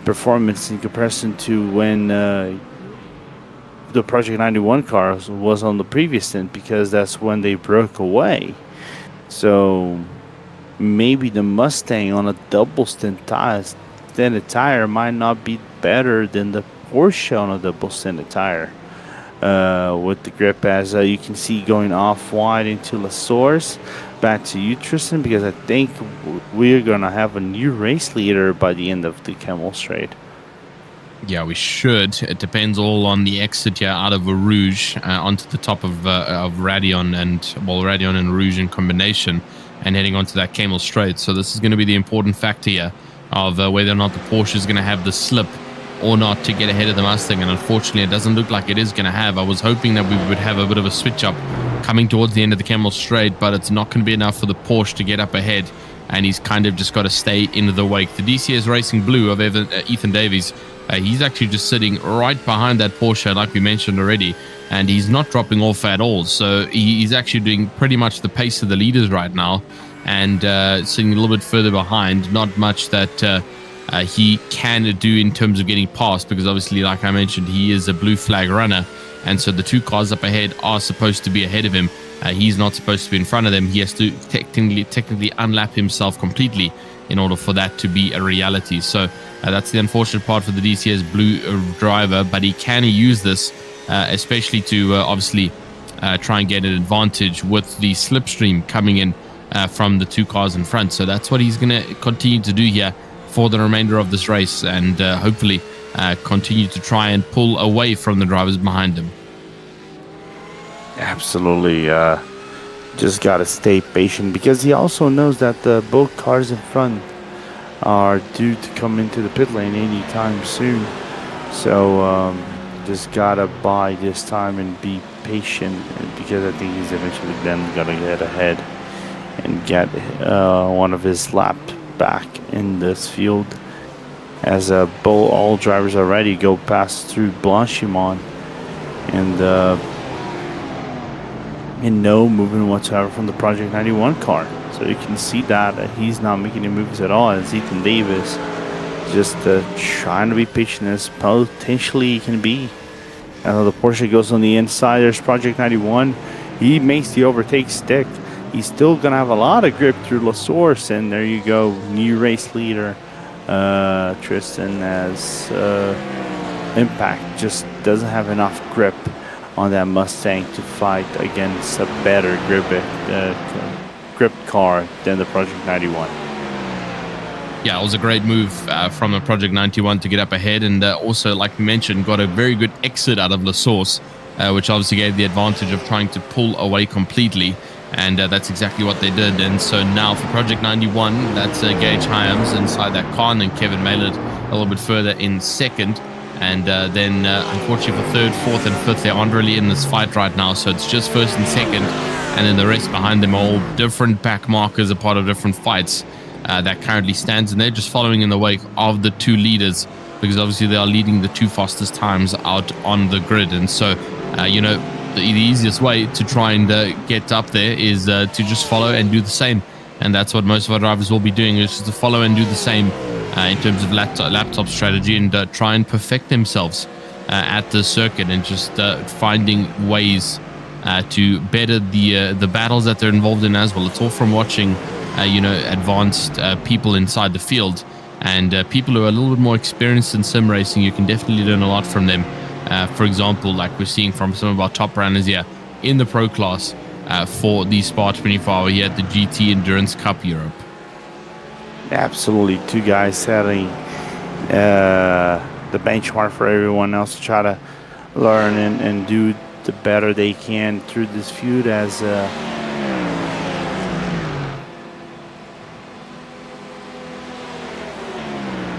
performance in comparison to when the Project 91 car was on the previous stint, because that's when they broke away. So maybe the Mustang on a double stinted tire might not be better than the Porsche on a double stinted tire with the grip, as you can see going off wide into La Source. Back to you, Tristan, because I think we're going to have a new race leader by the end of the Camel Straight. Yeah, we should. It depends all on the exit here out of Rouge onto the top of Radion Radion and Rouge in combination, and heading onto that Camel Straight. So this is going to be the important factor here of whether or not the Porsche is going to have the slip or not to get ahead of the Mustang, and unfortunately it doesn't look like it is going to have. I was hoping that we would have a bit of a switch up coming towards the end of the Camel Straight, but it's not going to be enough for the Porsche to get up ahead, and he's kind of just got to stay in the wake. The DCS Racing Blue of Ethan Davies, he's actually just sitting right behind that Porsche, like we mentioned already, and he's not dropping off at all. So he's actually doing pretty much the pace of the leaders right now, and sitting a little bit further behind. Not much that he can do in terms of getting past, because obviously, like I mentioned, he is a blue flag runner, and so the two cars up ahead are supposed to be ahead of him. He's not supposed to be in front of them. He has to technically unlap himself completely in order for that to be a reality. So that's the unfortunate part for the DCS Blue driver, but he can use this especially to obviously try and get an advantage with the slipstream coming in from the two cars in front. So that's what he's going to continue to do here for the remainder of this race, and hopefully continue to try and pull away from the drivers behind him. Absolutely. Just got to stay patient, because he also knows that both cars in front are due to come into the pit lane anytime soon. So just got to buy this time and be patient, because I think he's eventually then going to get ahead and get one of his laps back in this field, as all drivers already go past through Blanchimont, and no movement whatsoever from the Project 91 car. So you can see that he's not making any moves at all, as Ethan Davis just trying to be patient as potentially he can be. The Porsche goes on the inside. There's Project 91. He makes the overtake stick. He's still going to have a lot of grip through La Source, and there you go, new race leader Tristan, as Impact just doesn't have enough grip on that Mustang to fight against a better grip car than the Project 91. Yeah, it was a great move from the Project 91 to get up ahead, and also, like we mentioned, got a very good exit out of La Source, which obviously gave the advantage of trying to pull away completely. And that's exactly what they did. And so now for Project 91, that's Gage Hyams inside that car, and then Kevin Maylard a little bit further in second. And then unfortunately for third, fourth, and fifth, they aren't really in this fight right now. So it's just first and second, and then the rest behind them are all different back markers, a part of different fights that currently stands. And they're just following in the wake of the two leaders, because obviously they are leading the two fastest times out on the grid. And so, the easiest way to try and get up there is to just follow and do the same. And that's what most of our drivers will be doing, is just to follow and do the same in terms of laptop strategy, and try and perfect themselves at the circuit, and just finding ways to better the battles that they're involved in as well. It's all from watching advanced people inside the field, and people who are a little bit more experienced in sim racing. You can definitely learn a lot from them. For example, like we're seeing from some of our top runners here in the pro class, for the Spa 24-hour here at the GT Endurance Cup Europe. Absolutely, two guys setting the benchmark for everyone else to try to learn and do the better they can through this feud. As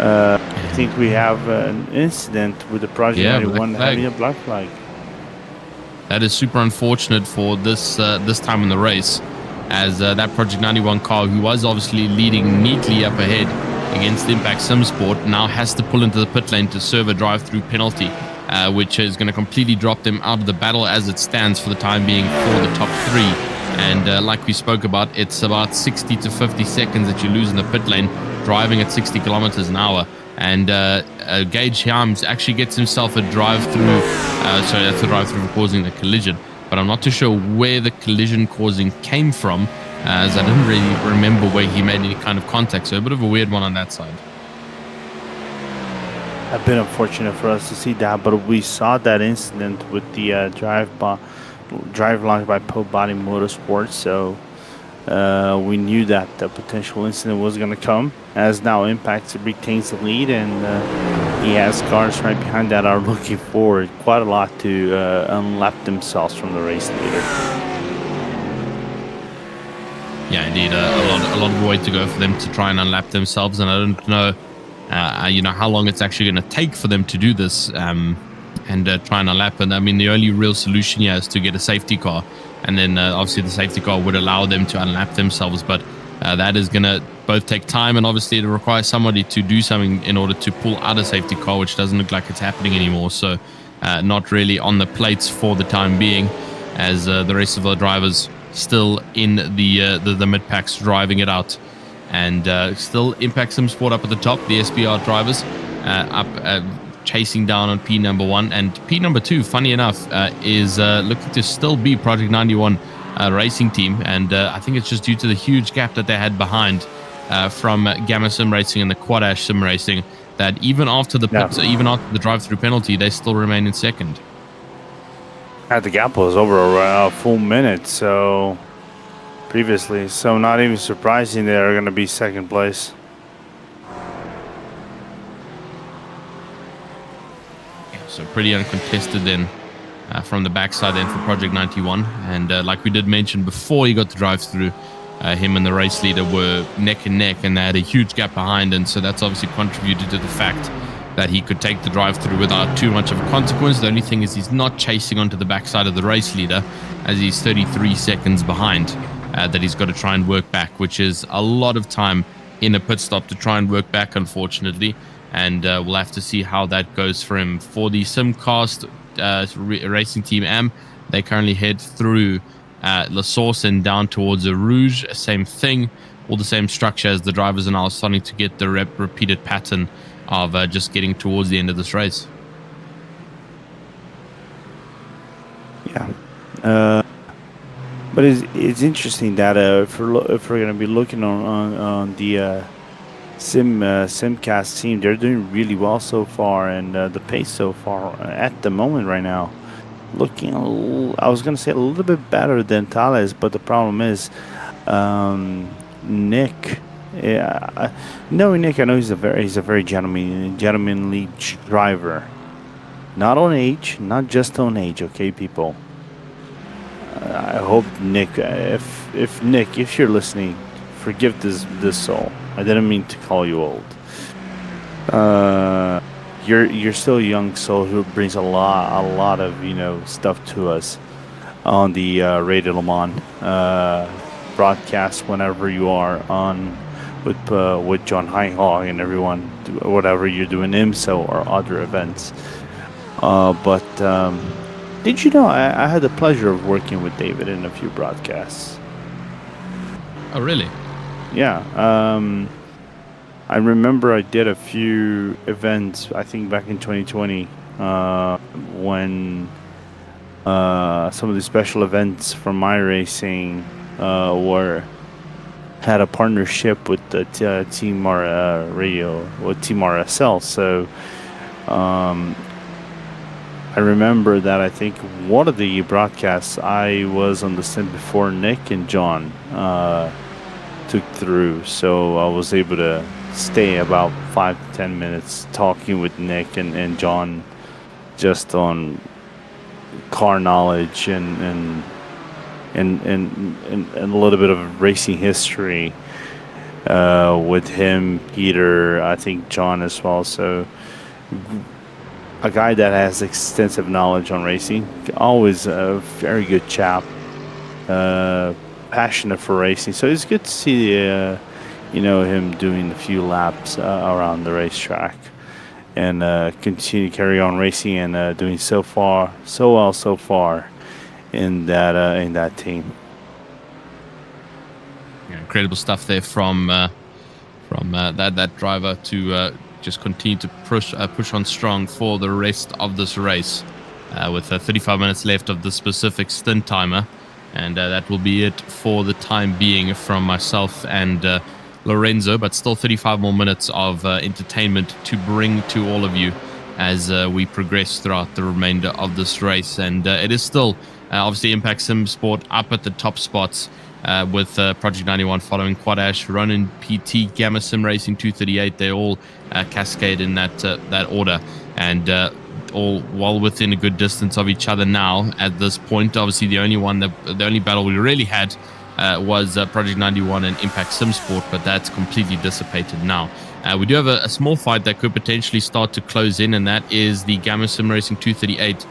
I think we have an incident with the Project 91 having a black flag. That is super unfortunate for this time in the race, as that Project 91 car, who was obviously leading neatly up ahead against Impact SimSport, now has to pull into the pit lane to serve a drive-through penalty, which is going to completely drop them out of the battle as it stands for the time being for the top three. And like we spoke about, it's about 60 to 50 seconds that you lose in the pit lane, driving at 60 kilometers an hour. And Gage Hyams actually gets himself a drive-through. Sorry, that's the drive-through for causing the collision. But I'm not too sure where the collision causing came from, as I didn't really remember where he made any kind of contact. So a bit of a weird one on that side. A bit unfortunate for us to see that, but we saw that incident with the drive launch by Pobody Motorsports. So we knew that the potential incident was going to come, as now Impact retains the lead, and he has cars right behind that are looking forward quite a lot to unlap themselves from the race leader. Yeah, indeed, a lot of way to go for them to try and unlap themselves, and I don't know, how long it's actually going to take for them to do this and try and unlap. And I mean, the only real solution here is to get a safety car. And then obviously the safety car would allow them to unlap themselves, but that is going to both take time, and obviously it requires somebody to do something in order to pull out a safety car, which doesn't look like it's happening anymore. So not really on the plates for the time being, as the rest of the drivers still in the mid packs driving it out, and still Impact SimSport up at the top. The SBR drivers up chasing down on P number 1, and P number 2, funny enough, is looking to still be Project 91 racing team, and I think it's just due to the huge gap that they had behind from Gamma Sim Racing and the Quad Ash Sim Racing, that even after the even after the drive-through penalty, they still remain in second. The gap was over a full minute, so previously, so not even surprising they're going to be second place. So pretty uncontested then from the backside then for Project 91. And like we did mention before he got the drive through, him and the race leader were neck and neck, and they had a huge gap behind. And so that's obviously contributed to the fact that he could take the drive through without too much of a consequence. The only thing is he's not chasing onto the backside of the race leader, as he's 33 seconds behind, that he's got to try and work back, which is a lot of time in a pit stop to try and work back, unfortunately. And we'll have to see how that goes for him. For the Simcast racing team AM, they currently head through La Source and down towards the Rouge. Same thing, all the same structure, as the drivers are now starting to get the repeated pattern of just getting towards the end of this race. Yeah. But it's interesting that if we're going to be looking on the Simcast team, they're doing really well so far, and the pace so far at the moment right now looking I was going to say a little bit better than Thales, but the problem is Nick. Knowing Nick, I know he's a very gentlemanly driver, not on age, not just on age, okay, people. I hope Nick, if Nick, if you're listening, forgive this soul. I didn't mean to call you old. You're still a young soul who brings a lot of stuff to us on the Radio Le Mans broadcast whenever you are on with John Heinhall and everyone, whatever you're doing, IMSO or other events. But did you know I had the pleasure of working with David in a few broadcasts? Oh, really? Yeah. I remember I did a few events, I think back in 2020, when some of the special events from my racing had a partnership with the Team Radio, with Team RSL. So I remember that I think one of the broadcasts I was on the stand before Nick and John took through, so I was able to stay about 5 to 10 minutes talking with Nick and John just on car knowledge and a little bit of racing history with him, Peter, I think John as well. So a guy that has extensive knowledge on racing, always a very good chap, passionate for racing. So it's good to see him doing a few laps around the racetrack and continue to carry on racing and doing so well so far in that team. Yeah, incredible stuff there from that driver to just continue to push on strong for the rest of this race with 35 minutes left of the specific stint timer, and that will be it for the time being from myself and Lorenzo, but still 35 more minutes of entertainment to bring to all of you as we progress throughout the remainder of this race. And it is still obviously Impact Sim Sport up at the top spots with Project 91 following Quad Ash, Ronin PT, Gamma Sim Racing 238. They all cascade in that order, and all well within a good distance of each other now at this point. Obviously, the only battle we really had was Project 91 and Impact Sim Sport, but that's completely dissipated now. We do have a small fight that could potentially start to close in, and that is the Gamma Sim Racing 238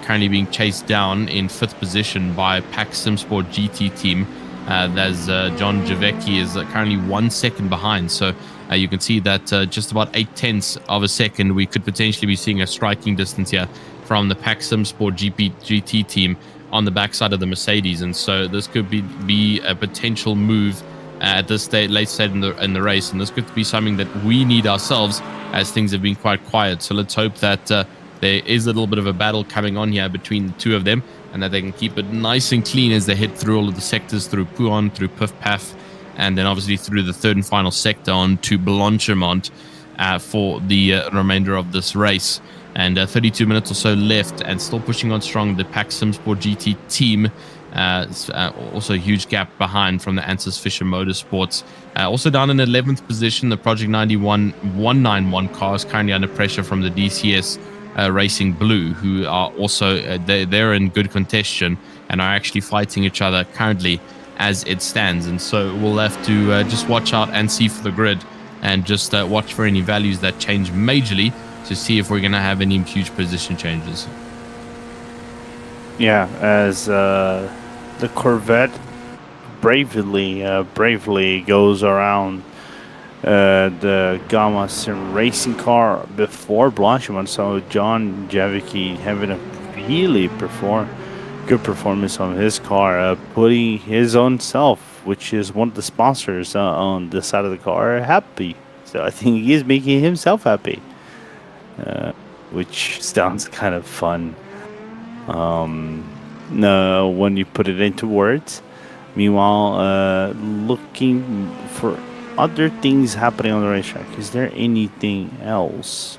currently being chased down in 5th position by Pack Sim Sport GT team. As John Javecki is currently 1 second behind. So you can see that just about 0.8 of a second, we could potentially be seeing a striking distance here from the Pack Sim Sport GT team on the backside of the Mercedes. And so this could be a potential move at this late stage in the race. And this could be something that we need ourselves, as things have been quite quiet. So let's hope that there is a little bit of a battle coming on here between the two of them, and that they can keep it nice and clean as they head through all of the sectors, through Pouhon, through Pif Paf, and then obviously through the third and final sector on to Blanchimont for the remainder of this race. And 32 minutes or so left, and still pushing on strong, the Pack Sim Sport GT team. Also a huge gap behind from the Ansys Fisher Motorsports. Also down in 11th position, the Project 91 191 car is currently under pressure from the DCS Racing Blue, who are also they're in good contention and are actually fighting each other currently as it stands. And so we'll have to just watch out and see for the grid, and just watch for any values that change majorly to see if we're going to have any huge position changes. Yeah, as the Corvette bravely goes around the Gamma Sim Racing car before Blanchimont. So John Javicki having a really good performance on his car, putting his own self, which is one of the sponsors on the side of the car, happy. So I think he is making himself happy, which sounds kind of fun. No, when you put it into words. Meanwhile, looking for other things happening on the racetrack. Is there anything else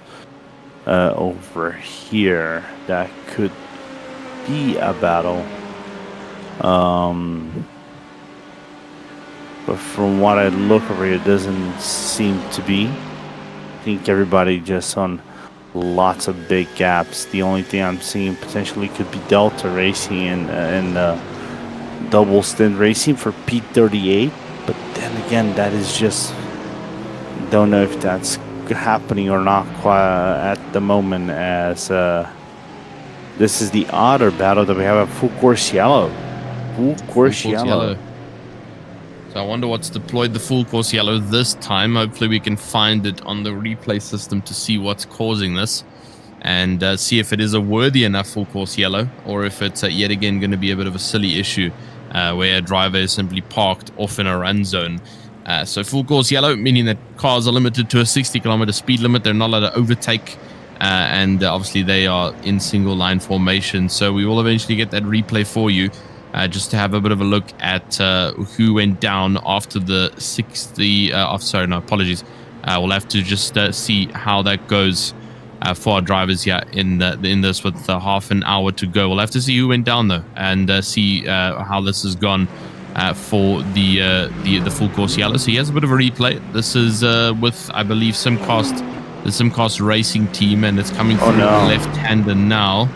over here that could be a battle? But from what I look over here, it doesn't seem to be. I think everybody just on lots of big gaps. The only thing I'm seeing potentially could be Delta Racing and double stint racing for P38. But then again, that is just, don't know if that's happening or not quite at the moment, as this is the other battle that we have, a full course yellow. Full course yellow. So I wonder what's deployed the full course yellow this time. Hopefully we can find it on the replay system to see what's causing this, and see if it is a worthy enough full course yellow, or if it's yet again going to be a bit of a silly issue where a driver is simply parked off in a run zone. So full course yellow, meaning that cars are limited to a 60-kilometer speed limit. They're not allowed to overtake, and obviously they are in single line formation. So we will eventually get that replay for you, just to have a bit of a look at who went down after the 60. Apologies. We'll have to just see how that goes for our drivers here in this with half an hour to go. We'll have to see who went down though, and see how this has gone for the full course yellow. So he has a bit of a replay. This is with, I believe, the Simcast Racing team, and it's coming through left-hander now.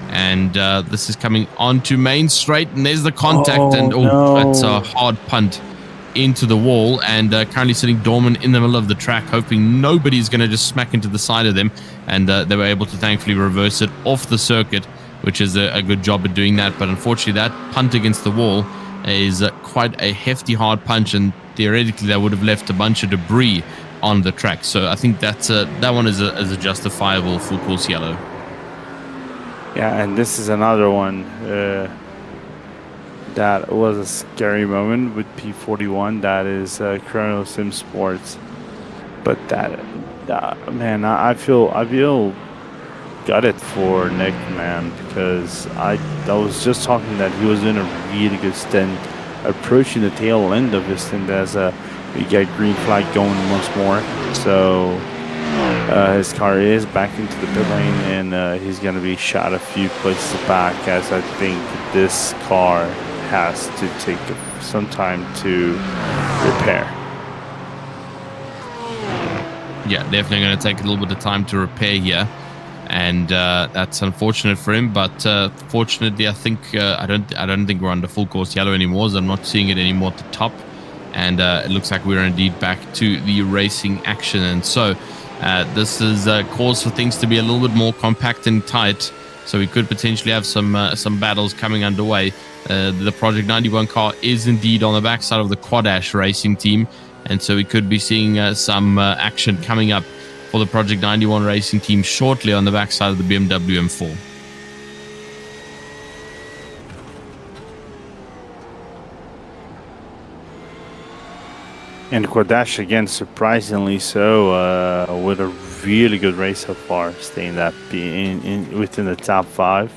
And this is coming onto main straight, and there's the contact, that's a hard punt into the wall, and currently sitting dormant in the middle of the track, hoping nobody's going to just smack into the side of them, and they were able to thankfully reverse it off the circuit, which is a good job at doing that. But unfortunately, that punt against the wall is quite a hefty hard punch, and theoretically that would have left a bunch of debris on the track. So I think that one is a justifiable full course yellow. Yeah, and this is another one that was a scary moment with P41. That is Chrono Sim Sports. But that man, I feel gutted for Nick, man, because I was just talking that he was in a really good stint, approaching the tail end of his stint as we get green flag going once more. So his car is back into the pit lane, and he's going to be shot a few places back, as I think this car has to take some time to repair. Yeah, definitely going to take a little bit of time to repair here, and that's unfortunate for him. But fortunately, I think I don't think we're under full course yellow anymore, so I'm not seeing it anymore at the top, and it looks like we're indeed back to the racing action. And so this is cause for things to be a little bit more compact and tight, so we could potentially have some battles coming underway. The Project 91 car is indeed on the backside of the Quad Ash Racing team, and so we could be seeing some action coming up for the Project 91 Racing team shortly on the backside of the BMW M4. And Quad Ash again, surprisingly so, with a really good race so far, staying that within the top 5.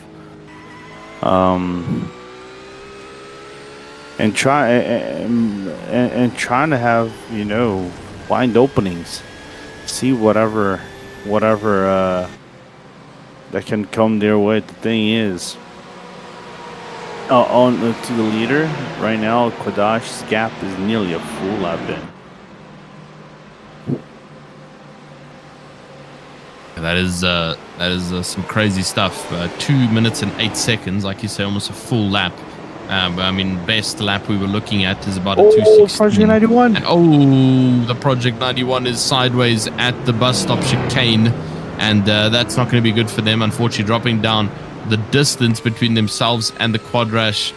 And trying to have, wide openings, see whatever that can come their way. The thing is, on to the leader right now, Quad Ash's gap is nearly a full lap in. That is some crazy stuff. 2 minutes and 8 seconds, like you say, almost a full lap. But I mean, best lap we were looking at is about a 2:16. Project 91. And the Project 91 is sideways at the bus stop chicane, and that's not going to be good for them. Unfortunately, dropping down the distance between themselves and the Quad Ash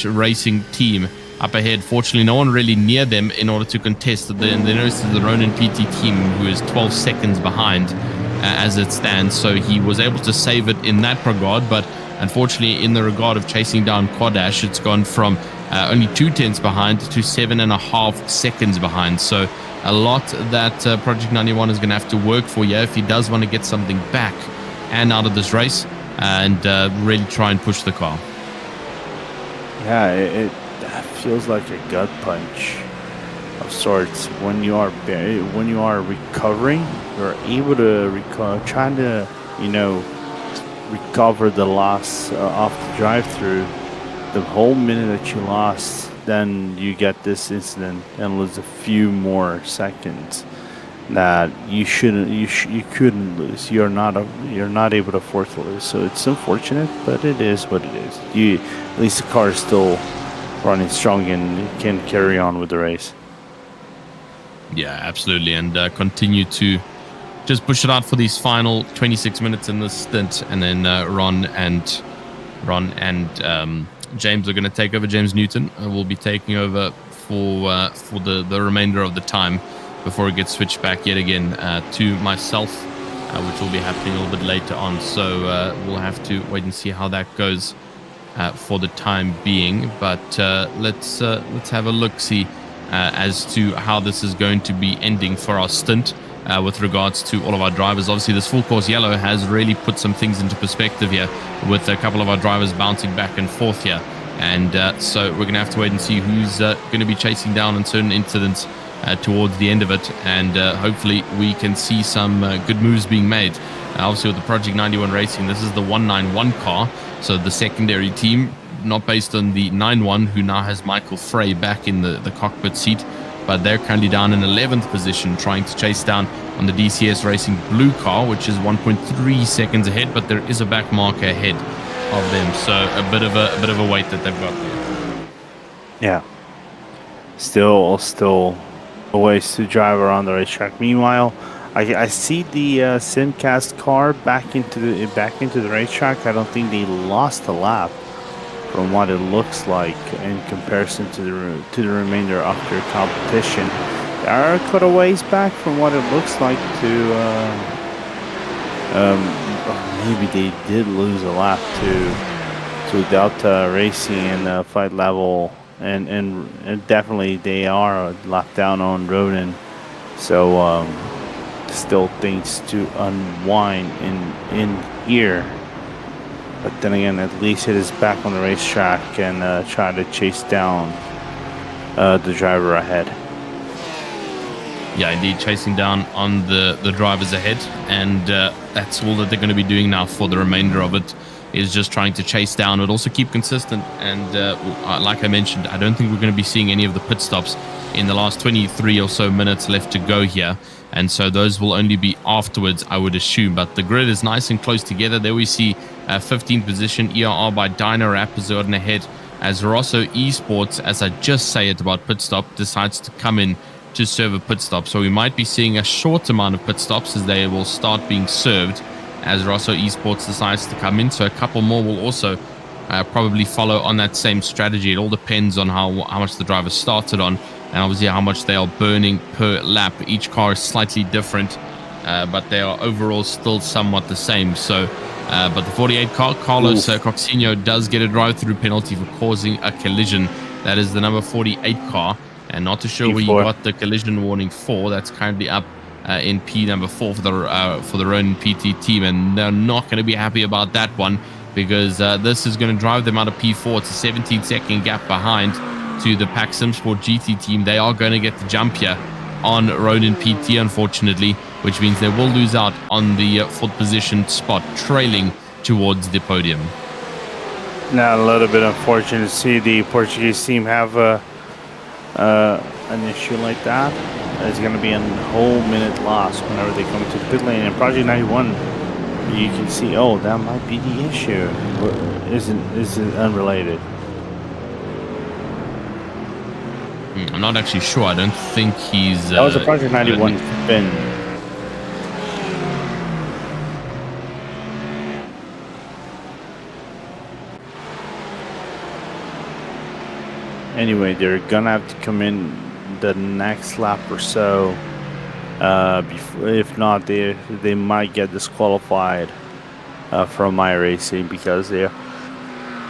Racing team up ahead. Fortunately, no one really near them in order to contest. They noticed the Ronin PT team, who is 12 seconds behind as it stands. So he was able to save it in that regard, but unfortunately, in the regard of chasing down Quad Ash, it's gone from only 2/10 behind to 7.5 seconds behind. So a lot that Project 91 is going to have to work for here if he does want to get something back and out of this race, and really try and push the car. Yeah, it feels like a gut punch of sorts. When you are recovering, you're able to trying to recover the loss off the drive-through. The whole minute that you lost, then you get this incident and lose a few more seconds that you couldn't lose. You're not able to afford to lose. So it's unfortunate, but it is what it is. At least the car is still running strong and can carry on with the race. Yeah, absolutely, and continue to just push it out for these final 26 minutes in this stint, and then Ron and James are going to take over. James Newton will be taking over for the remainder of the time before it gets switched back yet again to myself, which will be happening a little bit later on. So we'll have to wait and see how that goes for the time being. But let's have a look-see as to how this is going to be ending for our stint. With regards to all of our drivers. Obviously, this full course yellow has really put some things into perspective here, with a couple of our drivers bouncing back and forth here. And so we're going to have to wait and see who's going to be chasing down on certain incidents towards the end of it, and hopefully we can see some good moves being made. Obviously, with the Project 91 Racing, this is the 191 car, so the secondary team, not based on the 91, who now has Michael Frey back in the cockpit seat, but they're currently down in 11th position, trying to chase down on the DCS Racing blue car, which is 1.3 seconds ahead, but there is a back marker ahead of them, so a bit of a wait that they've got there. Yeah, still a ways to drive around the racetrack. Meanwhile, I see the Simcast car back into the racetrack. I don't think they lost a lap from what it looks like in comparison to the remainder of their competition. They are quite a ways back from what it looks like to. Maybe they did lose a lap to Delta Racing and Fight Level, and definitely they are a lap down on Ronin. So still things to unwind in here. But then again, at least it is back on the racetrack and try to chase down the driver ahead. Yeah, indeed, chasing down on the drivers ahead, and that's all that they're going to be doing now for the remainder of it, is just trying to chase down, but also keep consistent. And like I mentioned, I don't think we're going to be seeing any of the pit stops in the last 23 or so minutes left to go here. And so those will only be afterwards, I would assume. But the grid is nice and close together. There we see 15th position, ERR by Dynarap is on ahead, as Rosso Esports, as I just say it about pit stop, decides to come in to serve a pit stop. So we might be seeing a short amount of pit stops as they will start being served as Rosso Esports decides to come in. So a couple more will also probably follow on that same strategy. It all depends on how much the driver started on, and obviously how much they are burning per lap. Each car is slightly different, but they are overall still somewhat the same. So, but the 48 car, Carlos Coxinho, does get a drive-through penalty for causing a collision. That is the number 48 car, and not too sure where you got the collision warning for. That's currently up in P number 4 for the Ronin PT team, and they're not going to be happy about that one, because this is going to drive them out of P4. It's a 17-second gap behind to the Pack Simsport GT team. They are going to get the jump here on Ronin PT, unfortunately, which means they will lose out on the 4th position spot, trailing towards the podium. Now, a little bit unfortunate to see the Portuguese team have an issue like that. It's going to be a whole minute loss whenever they come to the pit lane. And Project 91, you can see, that might be the issue. Isn't unrelated. I'm not actually sure. I don't think he's... that was a Project 91 spin. Anyway, they're gonna have to come in the next lap or so. If not, they might get disqualified from iRacing because they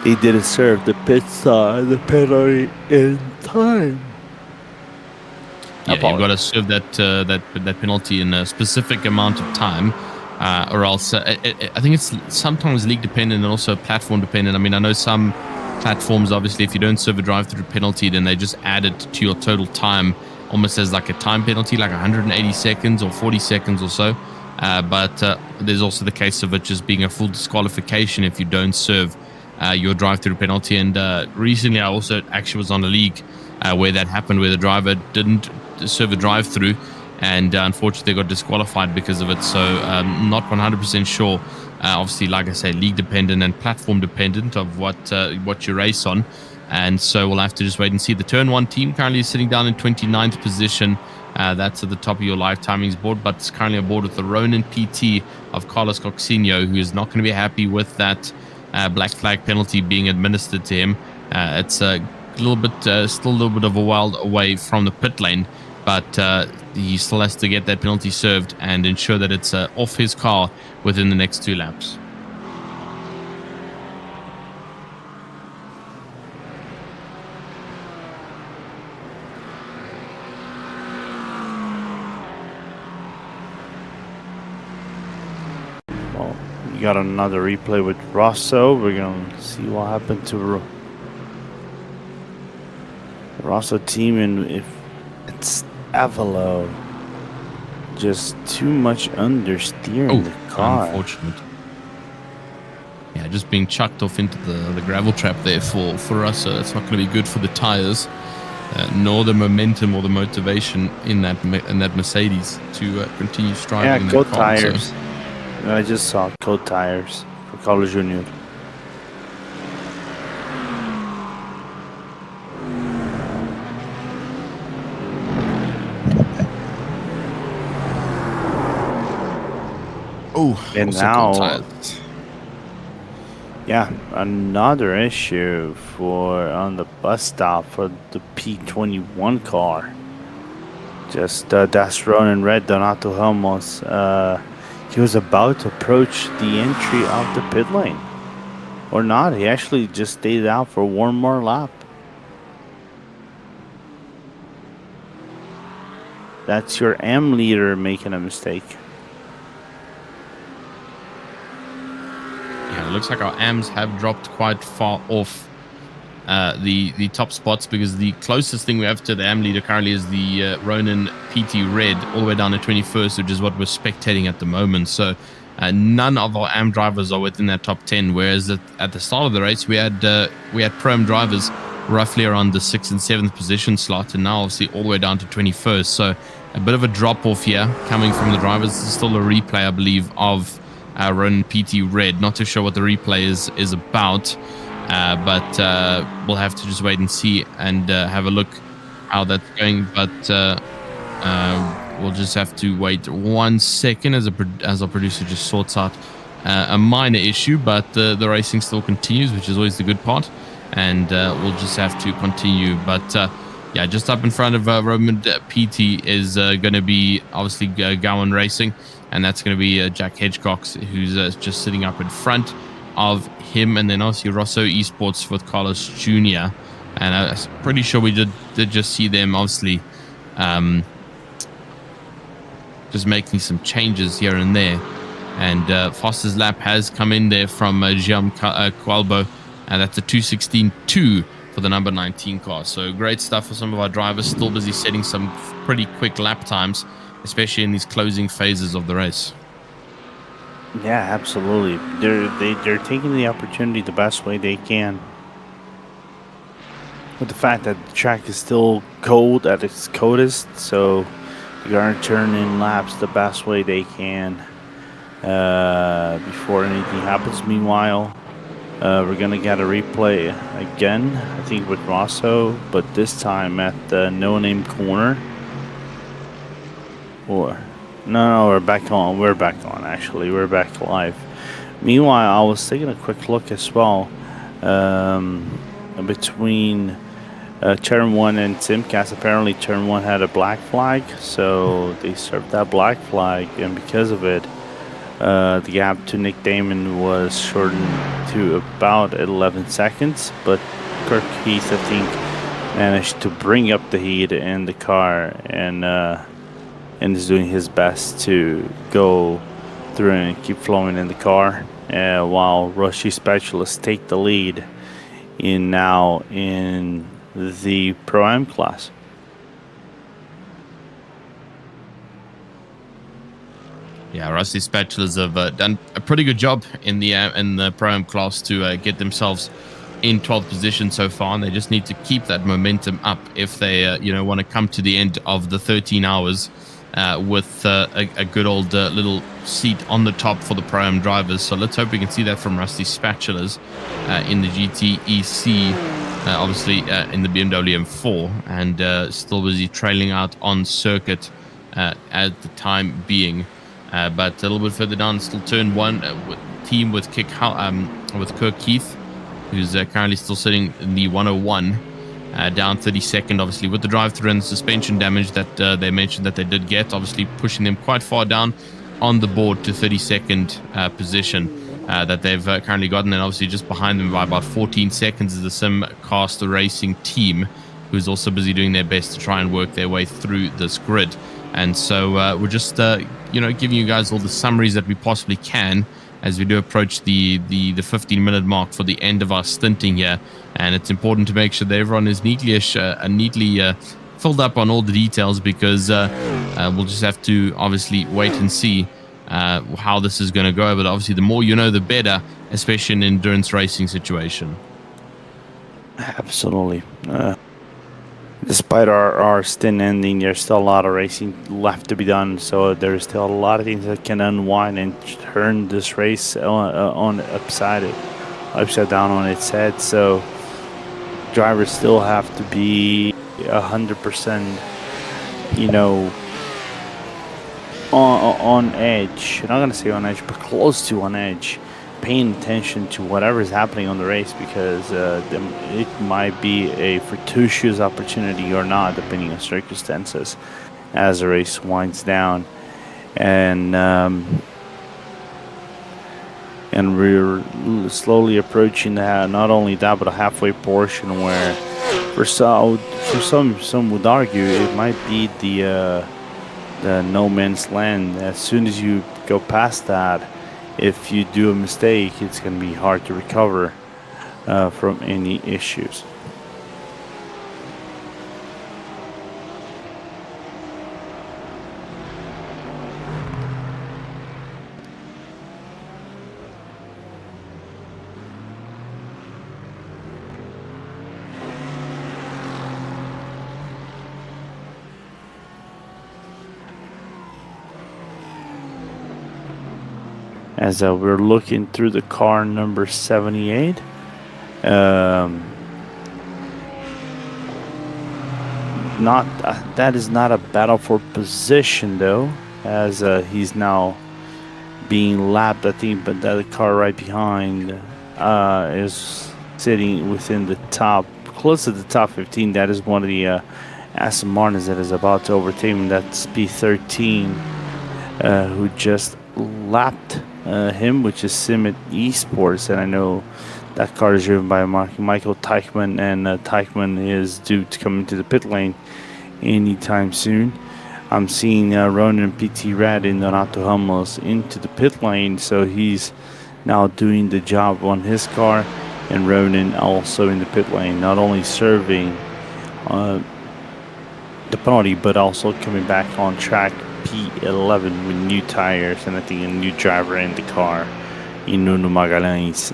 didn't serve the the penalty in time. Yeah, you've got to serve that penalty in a specific amount of time, or else I think it's sometimes league dependent and also platform dependent. I mean, I know some platforms, obviously, if you don't serve a drive-through penalty, then they just add it to your total time, almost as like a time penalty, like 180 seconds or 40 seconds or so. But there's also the case of it just being a full disqualification if you don't serve your drive-through penalty. And recently, I also actually was on a league where that happened, where the driver didn't serve a drive-through, and unfortunately, they got disqualified because of it. So not 100% sure. Obviously, like I say, league dependent and platform dependent of what you race on. And so we'll have to just wait and see. The Turn 1 team currently is sitting down in 29th position. That's at the top of your live timings board, but it's currently aboard with the Ronin PT of Carlos Coxinho, who is not going to be happy with that black flag penalty being administered to him. It's a little bit, still a little bit of a while away from the pit lane, but he still has to get that penalty served and ensure that it's off his car within the next 2 laps. Well, you got another replay with Rosso. We're going to see what happened to the Rosso team, and if it's Avalo. Just too much understeering the car. Unfortunate. Yeah, just being chucked off into the gravel trap there for us. So that's not going to be good for the tires, nor the momentum or the motivation in that Mercedes to continue striving. Yeah, Code Tires. So. I just saw Code Tires for Carlos Jr. Oh, and now, yeah, another issue on the bus stop for the P21 car. Just that's Ronan Red Donato Helmos. He was about to approach the entry of the pit lane, or not. He actually just stayed out for one more lap. That's your M leader making a mistake. It looks like our AMs have dropped quite far off the top spots, because the closest thing we have to the AM leader currently is the Ronin PT Red, all the way down to 21st, which is what we're spectating at the moment. So none of our AM drivers are within that top 10, whereas at the start of the race we had Pro-Am drivers roughly around the 6th and 7th position slot, and now obviously all the way down to 21st. So a bit of a drop off here coming from the drivers. This is still a replay, I believe, of Ronin PT Red. Not too sure what the replay is about, but we'll have to just wait and see and have a look how that's going. But we'll just have to wait 1 second as our producer just sorts out a minor issue, but the racing still continues, which is always the good part, and we'll just have to continue. But yeah, just up in front of Roman PT is going to be obviously Gowan Racing, and that's going to be Jack Hedgecox, who's just sitting up in front of him, and then obviously Rosso Esports with Carlos Jr. And I'm pretty sure we did just see them obviously just making some changes here and there. And fastest lap has come in there from Giam Qualbo, and that's a 2:16.2 for the number 19 car. So great stuff for some of our drivers, still busy setting some pretty quick lap times, especially in these closing phases of the race. Yeah, absolutely. They're taking the opportunity the best way they can. With the fact that the track is still cold at its coldest, so they're going to turn in laps the best way they can before anything happens. Meanwhile, we're going to get a replay again, I think with Rosso, but this time at the no-name corner. Or no, we're back on. We're back on, actually. We're back live. Meanwhile, I was taking a quick look as well between turn 1 and Simcast. Apparently, turn 1 had a black flag, so they served that black flag, and because of it, the gap to Nick Damon was shortened to about 11 seconds, but Kirk Heath, I think, managed to bring up the heat in the car and is doing his best to go through and keep flowing in the car, while Rusty Specialists take the lead in the Pro-Am class. Yeah, Rusty Specialists have done a pretty good job in the Pro-Am class to get themselves in 12th position so far, and they just need to keep that momentum up if they want to come to the end of the 13 hours with a good old little seat on the top for the Pro-Am drivers. So let's hope we can see that from Rusty Spatulas in the GTEC, obviously in the BMW M4, and still busy trailing out on circuit at the time being. But a little bit further down, still turn 1 team with Kirk Keith, who's currently still sitting in the 101. Down 32nd, obviously, with the drive-through and the suspension damage that they mentioned that they did get, obviously pushing them quite far down on the board to 32nd position that they've currently gotten. And obviously just behind them by about 14 seconds is the Simcast Racing team, who's also busy doing their best to try and work their way through this grid. And so we're just, giving you guys all the summaries that we possibly can as we do approach the 15-minute mark for the end of our stinting here. And it's important to make sure that everyone is neatly filled up on all the details because we'll just have to obviously wait and see how this is going to go. But obviously, the more you know, the better, especially in an endurance racing situation. Absolutely. Despite our stint ending, there's still a lot of racing left to be done. So there's still a lot of things that can unwind and turn this race on upside down on its head. So drivers still have to be 100%, on edge. I'm not gonna say on edge, but close to on edge, paying attention to whatever is happening on the race, because it might be a fortuitous opportunity or not, depending on circumstances, as the race winds down. And we're slowly approaching not only that, but a halfway portion where, for some would argue, it might be the no man's land. As soon as you go past that, if you do a mistake, it's going to be hard to recover from any issues. As we're looking through the car number 78, that is not a battle for position though, as he's now being lapped. I think, but the car right behind is sitting within the top, close to the top 15. That is one of the Aston Martins that is about to overtake him. That's P13, who just lapped him, which is Simmet Esports, and I know that car is driven by Michael Teichmann, and Teichmann is due to come into the pit lane anytime soon. I'm seeing Ronan PT Rad and Donato Hummels into the pit lane, so he's now doing the job on his car, and Ronan also in the pit lane, not only serving the penalty, but also coming back on track P11 with new tires, and I think a new driver in the car, Nuno Magalhães,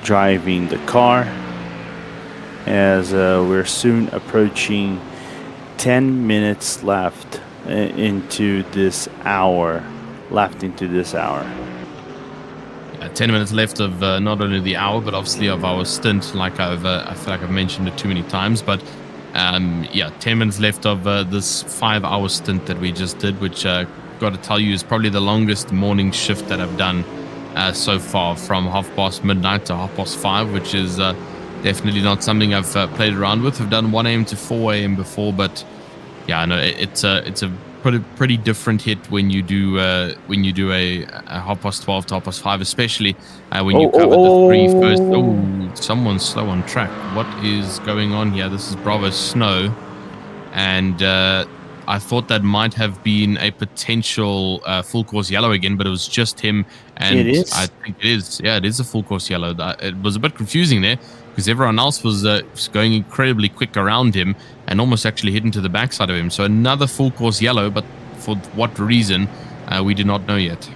driving the car, as we're soon approaching 10 minutes left into this hour. 10 minutes left of not only the hour, but obviously of our stint, like I feel like I've mentioned it too many times, but 10 minutes left of this 5-hour stint that we just did, which got to tell you is probably the longest morning shift that I've done so far, from midnight to 5:30, which is definitely not something I've played around with. I've done 1 a.m. to 4 a.m. before, but yeah, I know it's a pretty different hit when you do a 12:30 to 5:30, especially when you cover the three first. Oh, someone's slow on track. What is going on here? This is Bravo Snow, and I thought that might have been a potential full course yellow again, but it was just him. And it is? I think it is. Yeah, it is a full course yellow. It was a bit confusing there, because everyone else was going incredibly quick around him and almost actually hit into the backside of him. So another full course yellow, but for what reason, we do not know yet.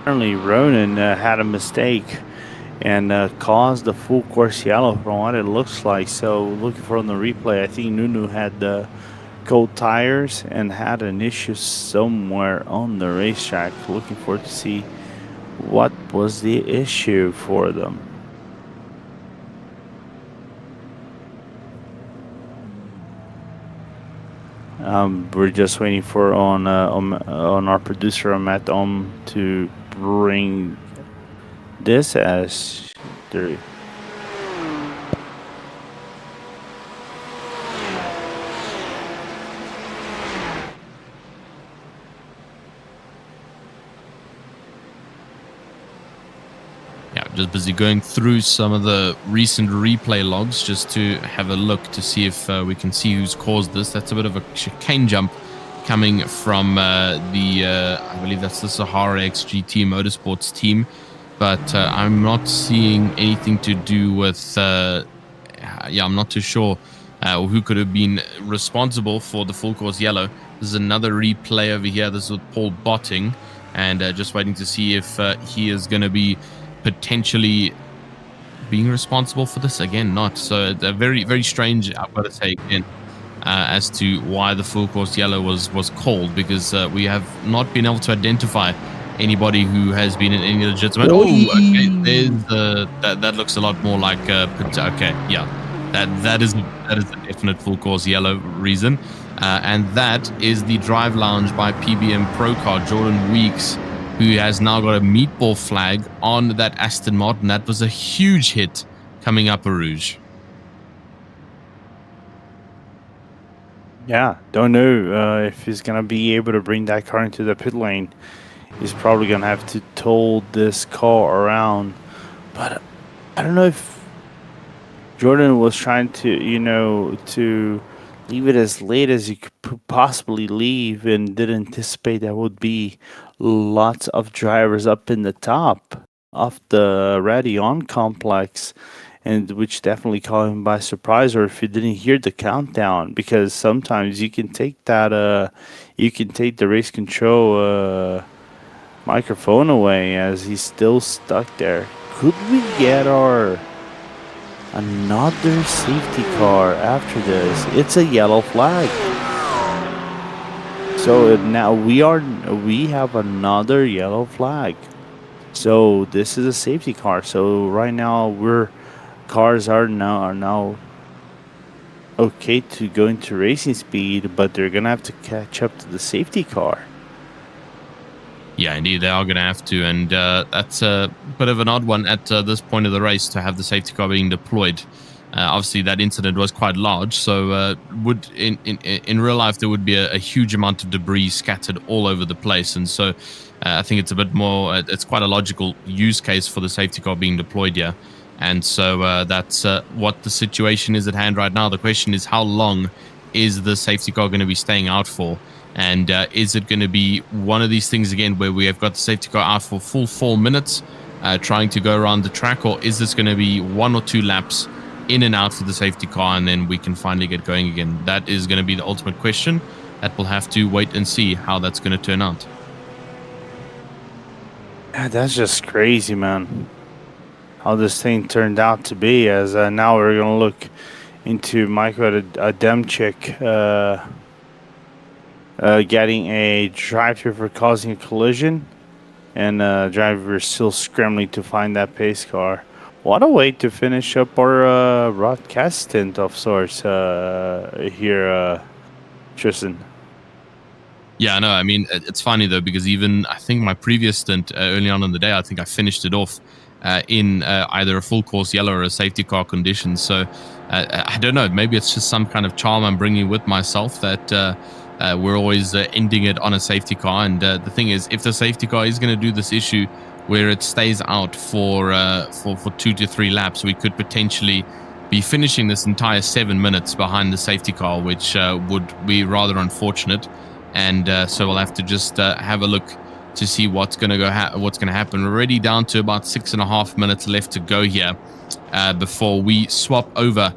Apparently Ronan had a mistake and caused the full course yellow from what it looks like. So looking for on the replay, I think Nuno had cold tires and had an issue somewhere on the racetrack. Looking forward to see what was the issue for them. We're just waiting for on our producer Matt to bring this as there. Just busy going through some of the recent replay logs just to have a look to see if we can see who's caused this. That's a bit of a chicane jump coming from I believe that's the Sahara XGT Motorsports team, but I'm not seeing anything to do with yeah, I'm not too sure who could have been responsible for the full course yellow. This is another replay over here. This is with Paul Botting, and just waiting to see if he is going to be potentially being responsible for this again. Not so. It's a very, very strange, I've got to say again, as to why the full course yellow was called, because we have not been able to identify anybody who has been in any legitimate. Oh, okay. There's that looks a lot more like okay, yeah. That is a definite full course yellow reason, and that is the drive lounge by PBM Pro Car Jordan Weeks, who has now got a meatball flag on that Aston Martin. That was a huge hit coming up a Rouge. Yeah, don't know if he's gonna be able to bring that car into the pit lane. He's probably gonna have to tow this car around, but I don't know if Jordan was trying to, to leave it as late as you could possibly leave, and didn't anticipate there would be lots of drivers up in the top of the Radeon complex, and which definitely caught him by surprise. Or if you didn't hear the countdown, because sometimes you can take that, you can take the race control microphone away as he's still stuck there. Could we get another safety car after this? It's a yellow flag. So now we have another yellow flag. So this is a safety car. So right now cars are now okay to go into racing speed, but they're gonna have to catch up to the safety car. Yeah, indeed, they are going to have to, and that's a bit of an odd one at this point of the race to have the safety car being deployed. Obviously, that incident was quite large, so would in real life there would be a huge amount of debris scattered all over the place, and so I think it's a bit more. It's quite a logical use case for the safety car being deployed here, and so that's what the situation is at hand right now. The question is, how long is the safety car going to be staying out for? And is it going to be one of these things again where we have got the safety car out for full 4 minutes trying to go around the track, or is this going to be 1 or 2 laps in and out for the safety car and then we can finally get going again? That is going to be the ultimate question that we'll have to wait and see how that's going to turn out. Yeah, that's just crazy, man. How this thing turned out to be, as now we're going to look into Michael Adamczyk getting a drive-through for causing a collision, and driver is still scrambling to find that pace car. What a way to finish up our broadcast stint of sorts here, Tristan. Yeah, no, I mean, it's funny though, because even I think my previous stint early on in the day, I think I finished it off in either a full course yellow or a safety car condition. So I don't know, maybe it's just some kind of charm I'm bringing with myself that we're always ending it on a safety car. And the thing is, if the safety car is going to do this issue where it stays out for 2 to 3 laps, we could potentially be finishing this entire 7 minutes behind the safety car, which would be rather unfortunate. And so we'll have to just have a look to see what's going to happen. We're already down to about 6.5 minutes left to go here before we swap over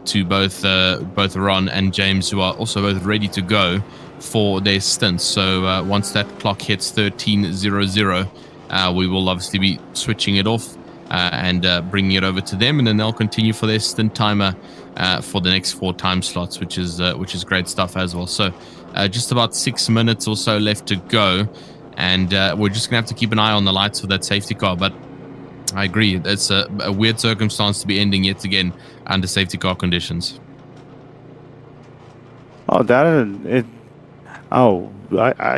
to both Ron and James, who are also both ready to go for their stints. So once that clock hits 13:00, we will obviously be switching it off and bringing it over to them, and then they'll continue for their stint timer for the next 4 time slots, which is great stuff as well. So just about 6 minutes or so left to go, and we're just gonna have to keep an eye on the lights for that safety car. But I agree, it's a weird circumstance to be ending yet again under safety car conditions. I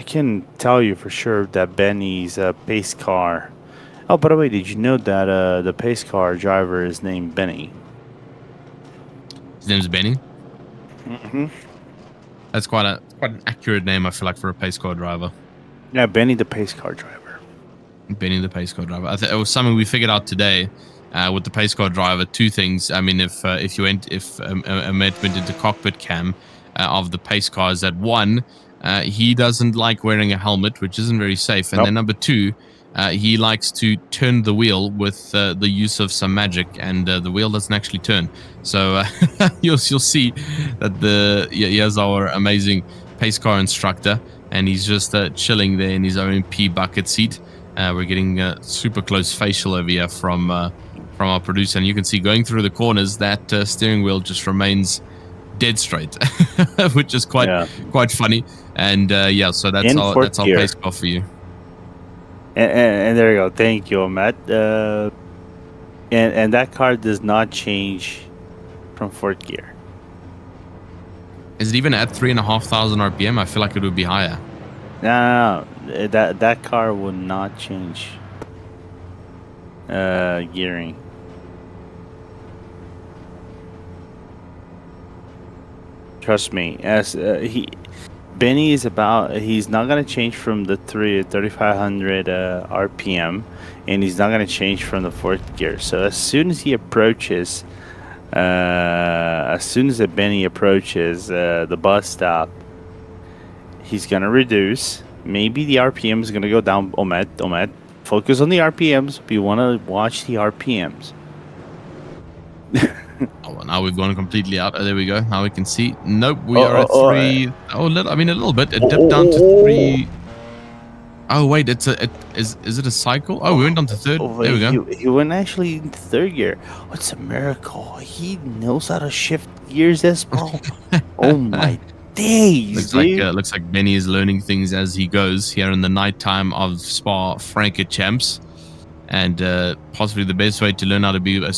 can tell you for sure that Benny's pace car. Oh, by the way, did you know that the pace car driver is named Benny? His name's Benny? Mm-hmm. That's quite an accurate name, I feel like, for a pace car driver. Yeah, Benny the pace car driver. Benny the pace car driver. It was something we figured out today with the pace car driver. 2 things. I mean, if Ahmed went into cockpit cam of the pace car, is that 1, he doesn't like wearing a helmet, which isn't very safe, and then number 2, he likes to turn the wheel with the use of some magic, and the wheel doesn't actually turn. So you'll see that here's our amazing pace car instructor, and he's just chilling there in his own pea bucket seat. We're getting super close facial over here from our producer, and you can see going through the corners that steering wheel just remains dead straight, which is quite funny. And so that's our pace car for you. And there you go. Thank you, Matt. And that car does not change from fourth gear. Is it even at 3,500 RPM? I feel like it would be higher. No. That car will not change gearing. Trust me, as Benny is he's not going to change from the 3,500 RPM, and he's not going to change from the fourth gear. So as soon as he approaches, Benny approaches the bus stop, he's going to reduce. Maybe the RPM is going to go down. Omet, focus on the RPMs. We want to watch the RPMs. Oh, now we've gone completely out. Oh, there we go. Now we can see. Nope, we are at 3. A little bit. It dipped down to 3. Oh wait, is it a cycle? Oh, we went on to third. There we go. He went actually into third gear. It's a miracle. He knows how to shift gears, as well. Oh my days! Looks like Benny is learning things as he goes here in the nighttime of Spa Francorchamps. And possibly the best way to learn how to be a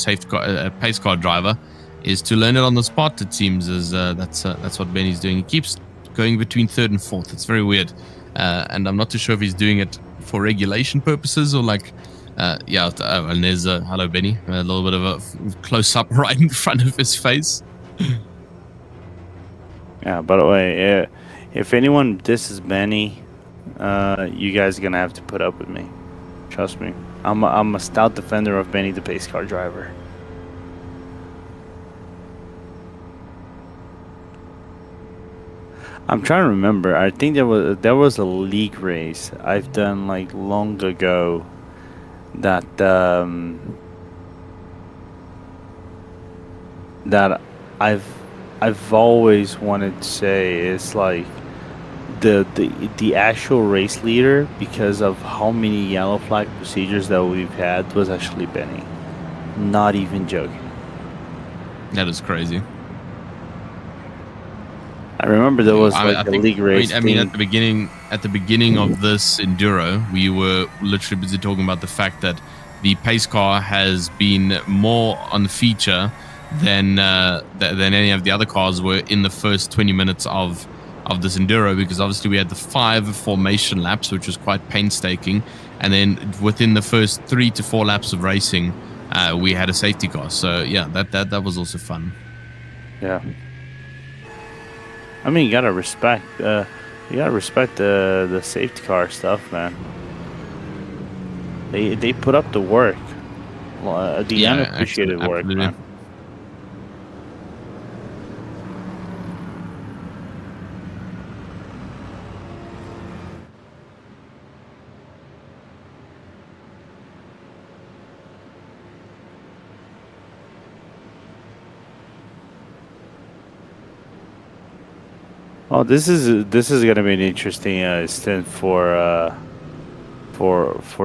pace car driver is to learn it on the spot. It seems as that's what Benny's doing. He keeps going between third and fourth. It's very weird, and I'm not too sure if he's doing it for regulation purposes or like. And there's hello Benny. A little bit of a close up right in front of his face. Yeah. By the way, if anyone disses Benny, you guys are gonna have to put up with me. Trust me. I'm a stout defender of Benny the pace car driver. I'm trying to remember. I think there was a league race I've done like long ago that I've always wanted to say is like the actual race leader, because of how many yellow flag procedures that we've had, was actually Benny. Not even joking. That is crazy. I remember there was a league race. At the beginning of this enduro, we were literally busy talking about the fact that the pace car has been more on feature than any of the other cars were in the first 20 minutes of this enduro, because obviously we had the 5 formation laps, which was quite painstaking, and then within the first 3 to 4 laps of racing, we had a safety car. So yeah, that was also fun. Yeah. I mean, you gotta respect the safety car stuff, man. They put up the work, the unappreciated work, man. Oh, this is gonna be an interesting stint for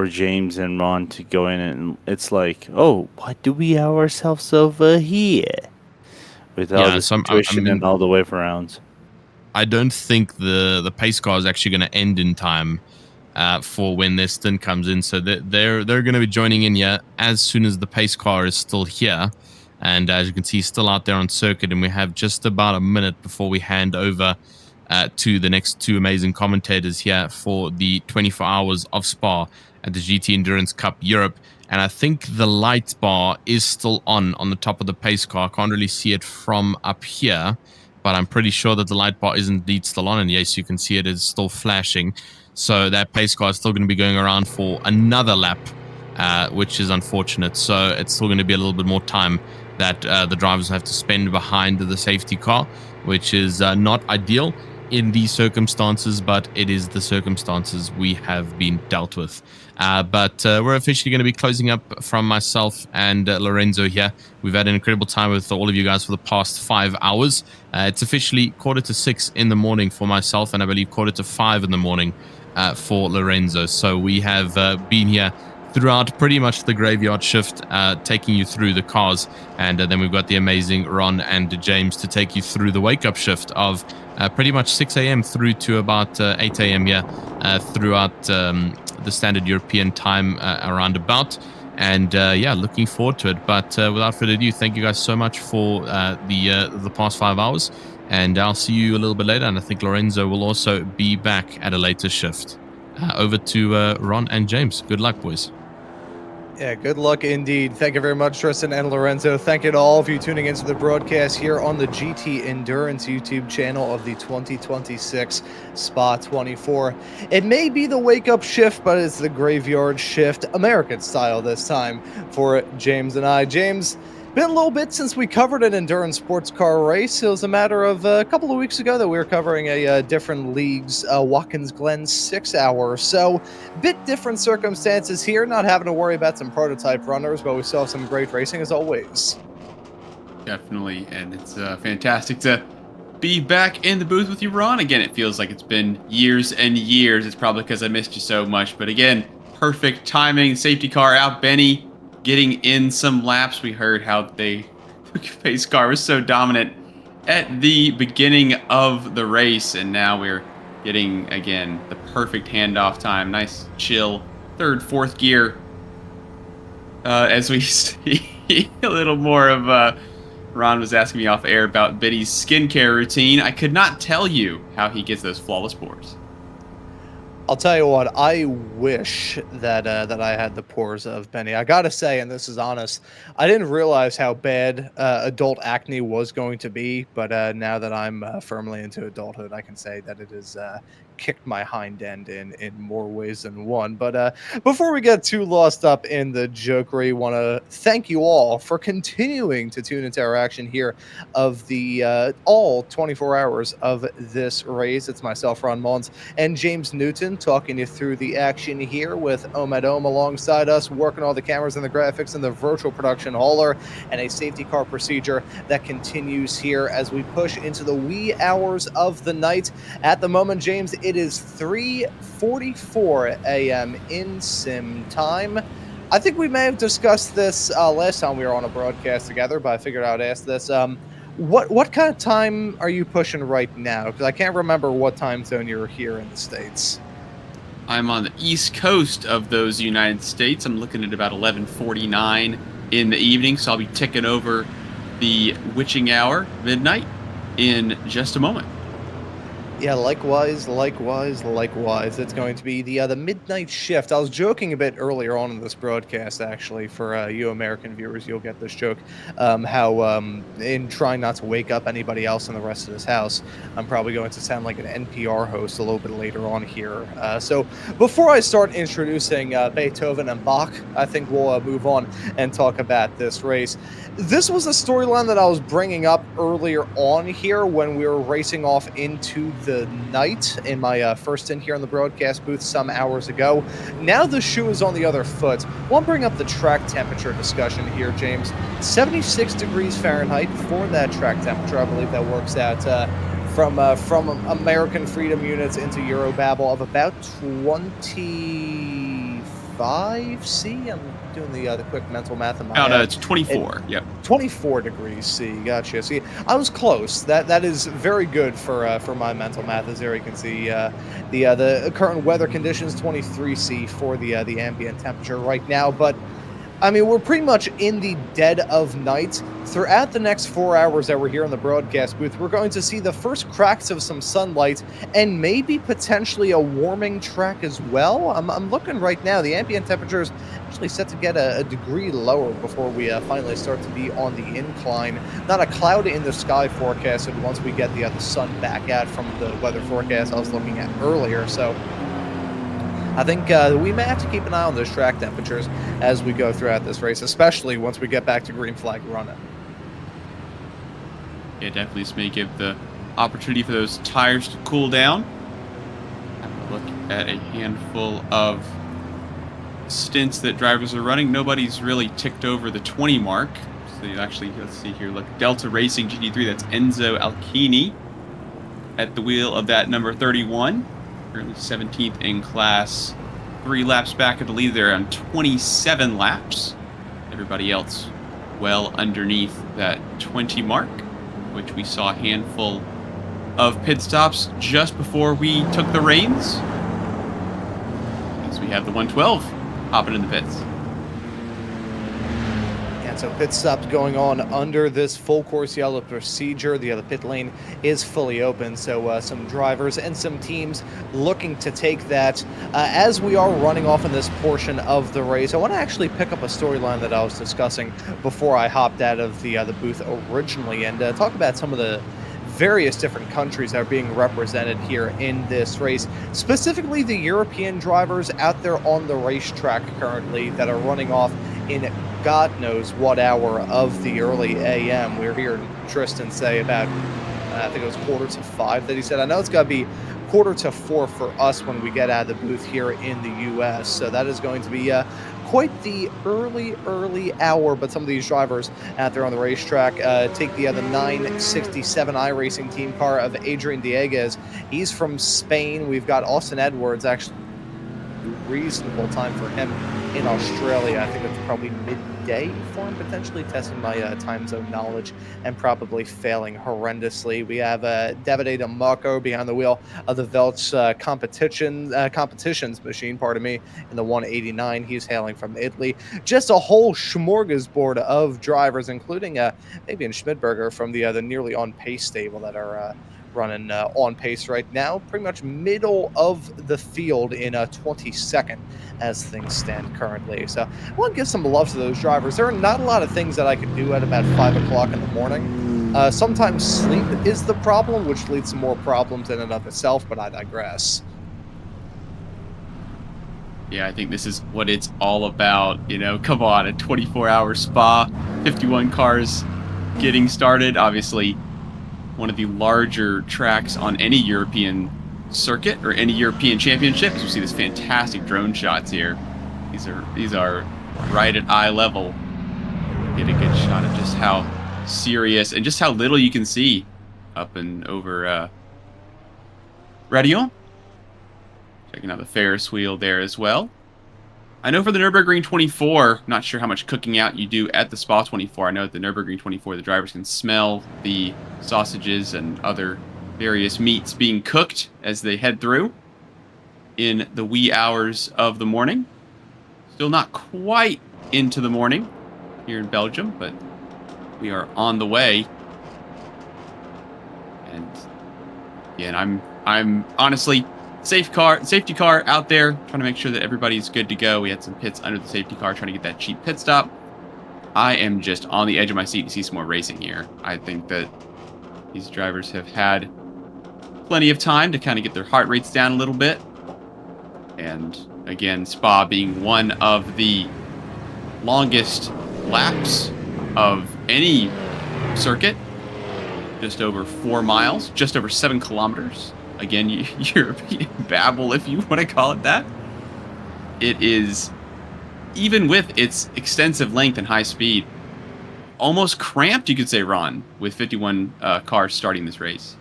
James and Ron to go in, and it's like, oh, what do we have ourselves over here? With all the situation and all the wave rounds. I don't think the pace car is actually going to end in time for when their stint comes in, so they're going to be joining in here as soon as the pace car is still here. And as you can see, still out there on circuit, and we have just about a minute before we hand over to the next 2 amazing commentators here for the 24 hours of Spa at the GT Endurance Cup Europe. And I think the light bar is still on the top of the pace car. I can't really see it from up here, but I'm pretty sure that the light bar is indeed still on. And yes, you can see it is still flashing. So that pace car is still going to be going around for another lap, which is unfortunate. So it's still going to be a little bit more time that the drivers have to spend behind the safety car, which is not ideal. in these circumstances, but it is the circumstances we have been dealt with. But we're officially going to be closing up from myself and Lorenzo here. We've had an incredible time with all of you guys for the past 5 hours. It's officially 5:45 in the morning for myself, and I believe 5:45 in the morning for Lorenzo. So we have been here throughout pretty much the graveyard shift, taking you through the cars, and then we've got the amazing Ron and James to take you through the wake-up shift of pretty much 6 a.m. through to about 8 a.m. here throughout the standard European time around about. And yeah, looking forward to it. But without further ado, thank you guys so much for the past 5 hours, and I'll see you a little bit later. And I think Lorenzo will also be back at a later shift. Over to Ron and James. Good luck, boys. Yeah, good luck indeed. Thank you very much, Tristan and Lorenzo. Thank you to all of you tuning into the broadcast here on the GT Endurance YouTube channel of the 2026 Spa 24. It may be the wake-up shift, but it's the graveyard shift, American style this time, for James and I. James, been a little bit since we covered an endurance sports car race. It was a matter of a couple of weeks ago that we were covering a different league's Watkins Glen 6 hour. So, bit different circumstances here, not having to worry about some prototype runners, but we still have some great racing as always. Definitely, and it's fantastic to be back in the booth with you, Ron. Again, it feels like it's been years and years. It's probably because I missed you so much, but again, perfect timing. Safety car out, Benny getting in some laps. We heard how the pace car was so dominant at the beginning of the race, and now we're getting, again, the perfect handoff time. Nice, chill, third, fourth gear. As we see a little more of, Ron was asking me off air about Benny's skincare routine. I could not tell you how he gets those flawless pores. I'll tell you what, I wish that that I had the pores of Benny. I gotta say, and this is honest, I didn't realize how bad adult acne was going to be, but now that I'm firmly into adulthood, I can say that it has kicked my hind end in more ways than one. But before we get too lost up in the jokery, want to thank you all for continuing to tune into our action here of the all 24 hours of this race. It's myself, Ron Mullins, and James Newton talking you through the action here with Omad Om alongside us, working all the cameras and the graphics and the virtual production hauler, and a safety car procedure that continues here as we push into the wee hours of the night. At the moment, James, it is 3:44 a.m. in sim time. I think we may have discussed this last time we were on a broadcast together, but I figured I'd ask this. What kind of time are you pushing right now? Because I can't remember what time zone you're here in the States. I'm on the east coast of those United States. I'm looking at about 11:49 in the evening, so I'll be ticking over the witching hour, midnight, in just a moment. Yeah, likewise. It's going to be the midnight shift. I was joking a bit earlier on in this broadcast, actually, for you American viewers, you'll get this joke, how in trying not to wake up anybody else in the rest of this house, I'm probably going to sound like an NPR host a little bit later on here. So before I start introducing Beethoven and Bach, I think we'll move on and talk about this race. This was a storyline that I was bringing up earlier on here when we were racing off into the night in my first stint here in the broadcast booth some hours ago. Now the shoe is on the other foot. We'll bring up the track temperature discussion here, James. 76 degrees Fahrenheit for that track temperature. I believe that works out from American Freedom Units into Eurobabel of about 25 C. I'm doing the quick mental math in my head. It's 24. Yep. 24 degrees C. Gotcha. See, I was close. That is very good for my mental math. As there you can see, the current weather conditions 23 C for the ambient temperature right now. But I mean, we're pretty much in the dead of night. Throughout the next 4 hours that we're here in the broadcast booth, we're going to see the first cracks of some sunlight and maybe potentially a warming track as well. I'm looking right now. The ambient temperature is actually set to get a degree lower before we finally start to be on the incline. Not a cloud in the sky forecasted once we get the sun back out from the weather forecast I was looking at earlier. So I think we may have to keep an eye on those track temperatures as we go throughout this race, especially once we get back to green flag running. Yeah, definitely. This may give the opportunity for those tires to cool down. Have a look at a handful of stints that drivers are running. Nobody's really ticked over the 20 mark. So you actually, let's see here, look, Delta Racing GT3, that's Enzo Alchini at the wheel of that number 31. Currently 17th in class. 3 laps back at the lead there on 27 laps. Everybody else well underneath that 20 mark, which we saw a handful of pit stops just before we took the reins. As we have the 112 hopping in the pits. And so pit stops going on under this full course yellow procedure. The other pit lane is fully open, so some drivers and some teams looking to take that. As we are running off in this portion of the race, I want to actually pick up a storyline that I was discussing before I hopped out of the booth originally, and talk about some of the various different countries that are being represented here in this race, specifically the European drivers out there on the racetrack currently that are running off in God knows what hour of the early AM. We were hearing Tristan say about, I think it was 4:45 that he said. I know it's got to be 3:45 for us when we get out of the booth here in the U.S. So that is going to be quite the early hour, but some of these drivers out there on the racetrack take the other 967 iRacing team car of Adrian Dieguez. He's from Spain. We've got Austin Edwards, actually reasonable time for him in Australia. I think it's probably midday for him, potentially testing my time zone knowledge and probably failing horrendously. We have Davide De Marco behind the wheel of the Velch competitions machine, pardon me, in the 189. He's hailing from Italy. Just a whole smorgasbord of drivers, including Fabian Schmidberger from the nearly on pace stable that are running on pace right now, pretty much middle of the field in 22nd as things stand currently. So I want to give some love to those drivers. There are not a lot of things that I could do at about 5 o'clock in the morning. Sometimes sleep is the problem, which leads to more problems in and of itself, but I digress. Yeah, I think this is what it's all about. You know, come on, a 24-hour Spa, 51 cars getting started. Obviously, one of the larger tracks on any European circuit or any European championships. You see this fantastic drone shots here. These are right at eye level. Get a good shot of just how serious and just how little you can see up and over Radion. Checking out the Ferris wheel there as well. I know for the Nürburgring 24, not sure how much cooking out you do at the Spa 24. I know at the Nürburgring 24, the drivers can smell the sausages and other various meats being cooked as they head through in the wee hours of the morning. Still not quite into the morning here in Belgium, but we are on the way. And again, I'm honestly safety car out there trying to make sure that everybody's good to go. We had some pits under the safety car trying to get that cheap pit stop. I am just on the edge of my seat to see some more racing here. I think that these drivers have had plenty of time to kind of get their heart rates down a little bit. And again, Spa being one of the longest laps of any circuit, just over 4 miles, just over 7 kilometers. Again, European babble, if you want to call it that. It is, even with its extensive length and high speed, almost cramped, you could say, Ron, with 51 cars starting this race.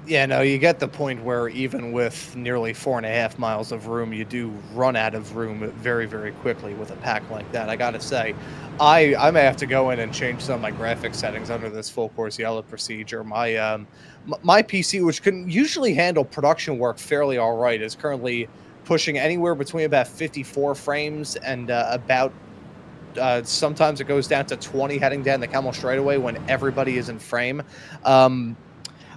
Yeah, no, you get the point where even with nearly 4.5 miles of room, you do run out of room very, very quickly with a pack like that. I gotta say, I may have to go in and change some of my graphics settings under this full course yellow procedure. My PC, which can usually handle production work fairly all right, is currently pushing anywhere between about 54 frames and about sometimes it goes down to 20 heading down the Camel straightaway when everybody is in frame.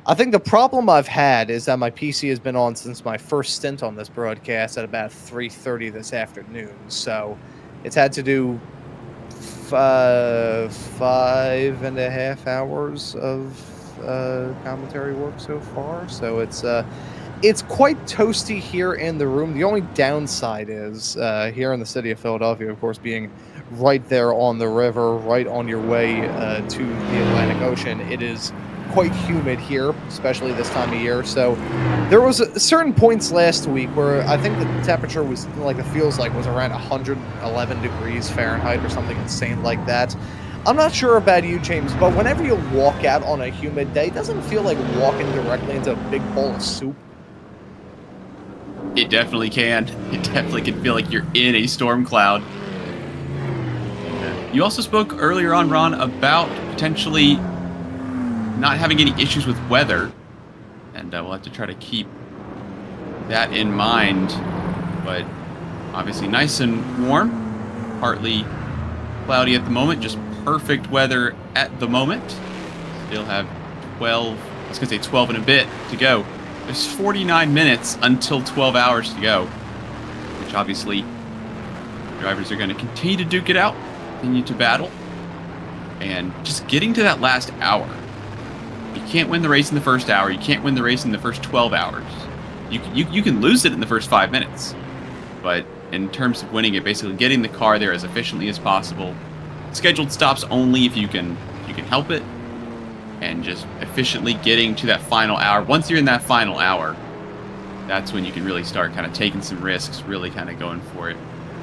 I think the problem I've had is that my PC has been on since my first stint on this broadcast at about 3:30 this afternoon. So it's had to do 5.5 hours of commentary work so far. So it's quite toasty here in the room. The only downside is here in the city of Philadelphia, of course, being right there on the river, right on your way to the Atlantic Ocean, it is quite humid here, especially this time of year. So there was certain points last week where I think the temperature was like it feels like was around 111 degrees Fahrenheit or something insane like that. I'm not sure about you, James, but whenever you walk out on a humid day, it doesn't feel like walking directly into a big bowl of soup. It definitely can. It definitely can feel like you're in a storm cloud. You also spoke earlier on, Ron, about potentially not having any issues with weather, and we'll have to try to keep that in mind. But obviously nice and warm, partly cloudy at the moment, just perfect weather at the moment. Still have 12 and a bit to go. There's 49 minutes until 12 hours to go, which obviously drivers are going to continue to duke it out, continue to battle, and just getting to that last hour. You can't win the race in the first hour. You can't win the race in the first 12 hours. You can lose it in the first 5 minutes, but in terms of winning it, basically getting the car there as efficiently as possible. Scheduled stops only if you can help it, and just efficiently getting to that final hour. Once you're in that final hour, that's when you can really start kind of taking some risks, really kind of going for it.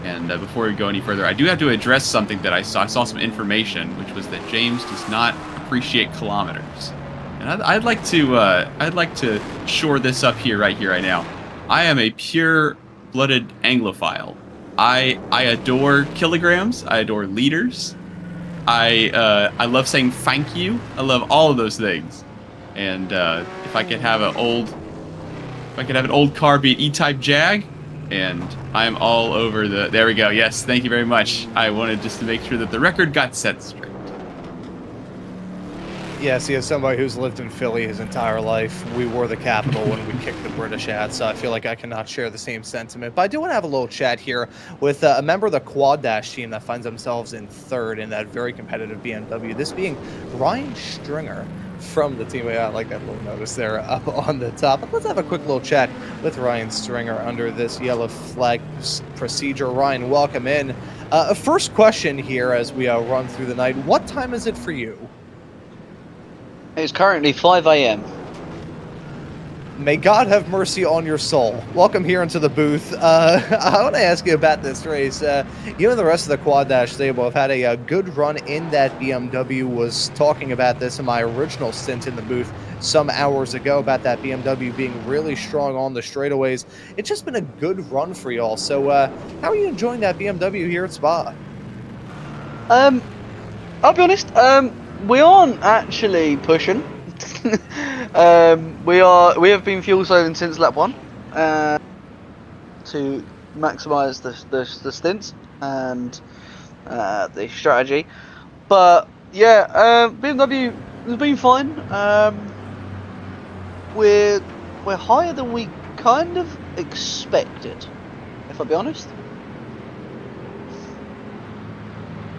And before we go any further, I do have to address something that I saw. I saw some information, which was that James does not appreciate kilometers. And I'd like to shore this up right now. I am a pure-blooded Anglophile. I adore kilograms. I adore liters. I love saying thank you. I love all of those things. And if I could have an old car be an E-Type Jag, and I'm all over the. There we go. Yes, thank you very much. I wanted just to make sure that the record got set straight. Yes, as somebody who's lived in Philly his entire life, we were the capital when we kicked the British out, so I feel like I cannot share the same sentiment. But I do want to have a little chat here with a member of the Quad Dash team that finds themselves in third in that very competitive BMW, this being Ryan Stringer from the team. I like that little notice there up on the top. But let's have a quick little chat with Ryan Stringer under this yellow flag procedure. Ryan, welcome in. First question here as we run through the night. What time is it for you? It's currently 5 a.m. May God have mercy on your soul. Welcome here into the booth. I want to ask you about this race. You and the rest of the Quad Dash stable have had a good run in that BMW. Was talking about this in my original stint in the booth some hours ago about that BMW being really strong on the straightaways. It's just been a good run for y'all. So how are you enjoying that BMW here at Spa? I'll be honest. We aren't actually pushing. We have been fuel saving since lap 1 to maximise the stints and the strategy. But yeah, BMW has been fine. We're higher than we kind of expected, if I'll be honest.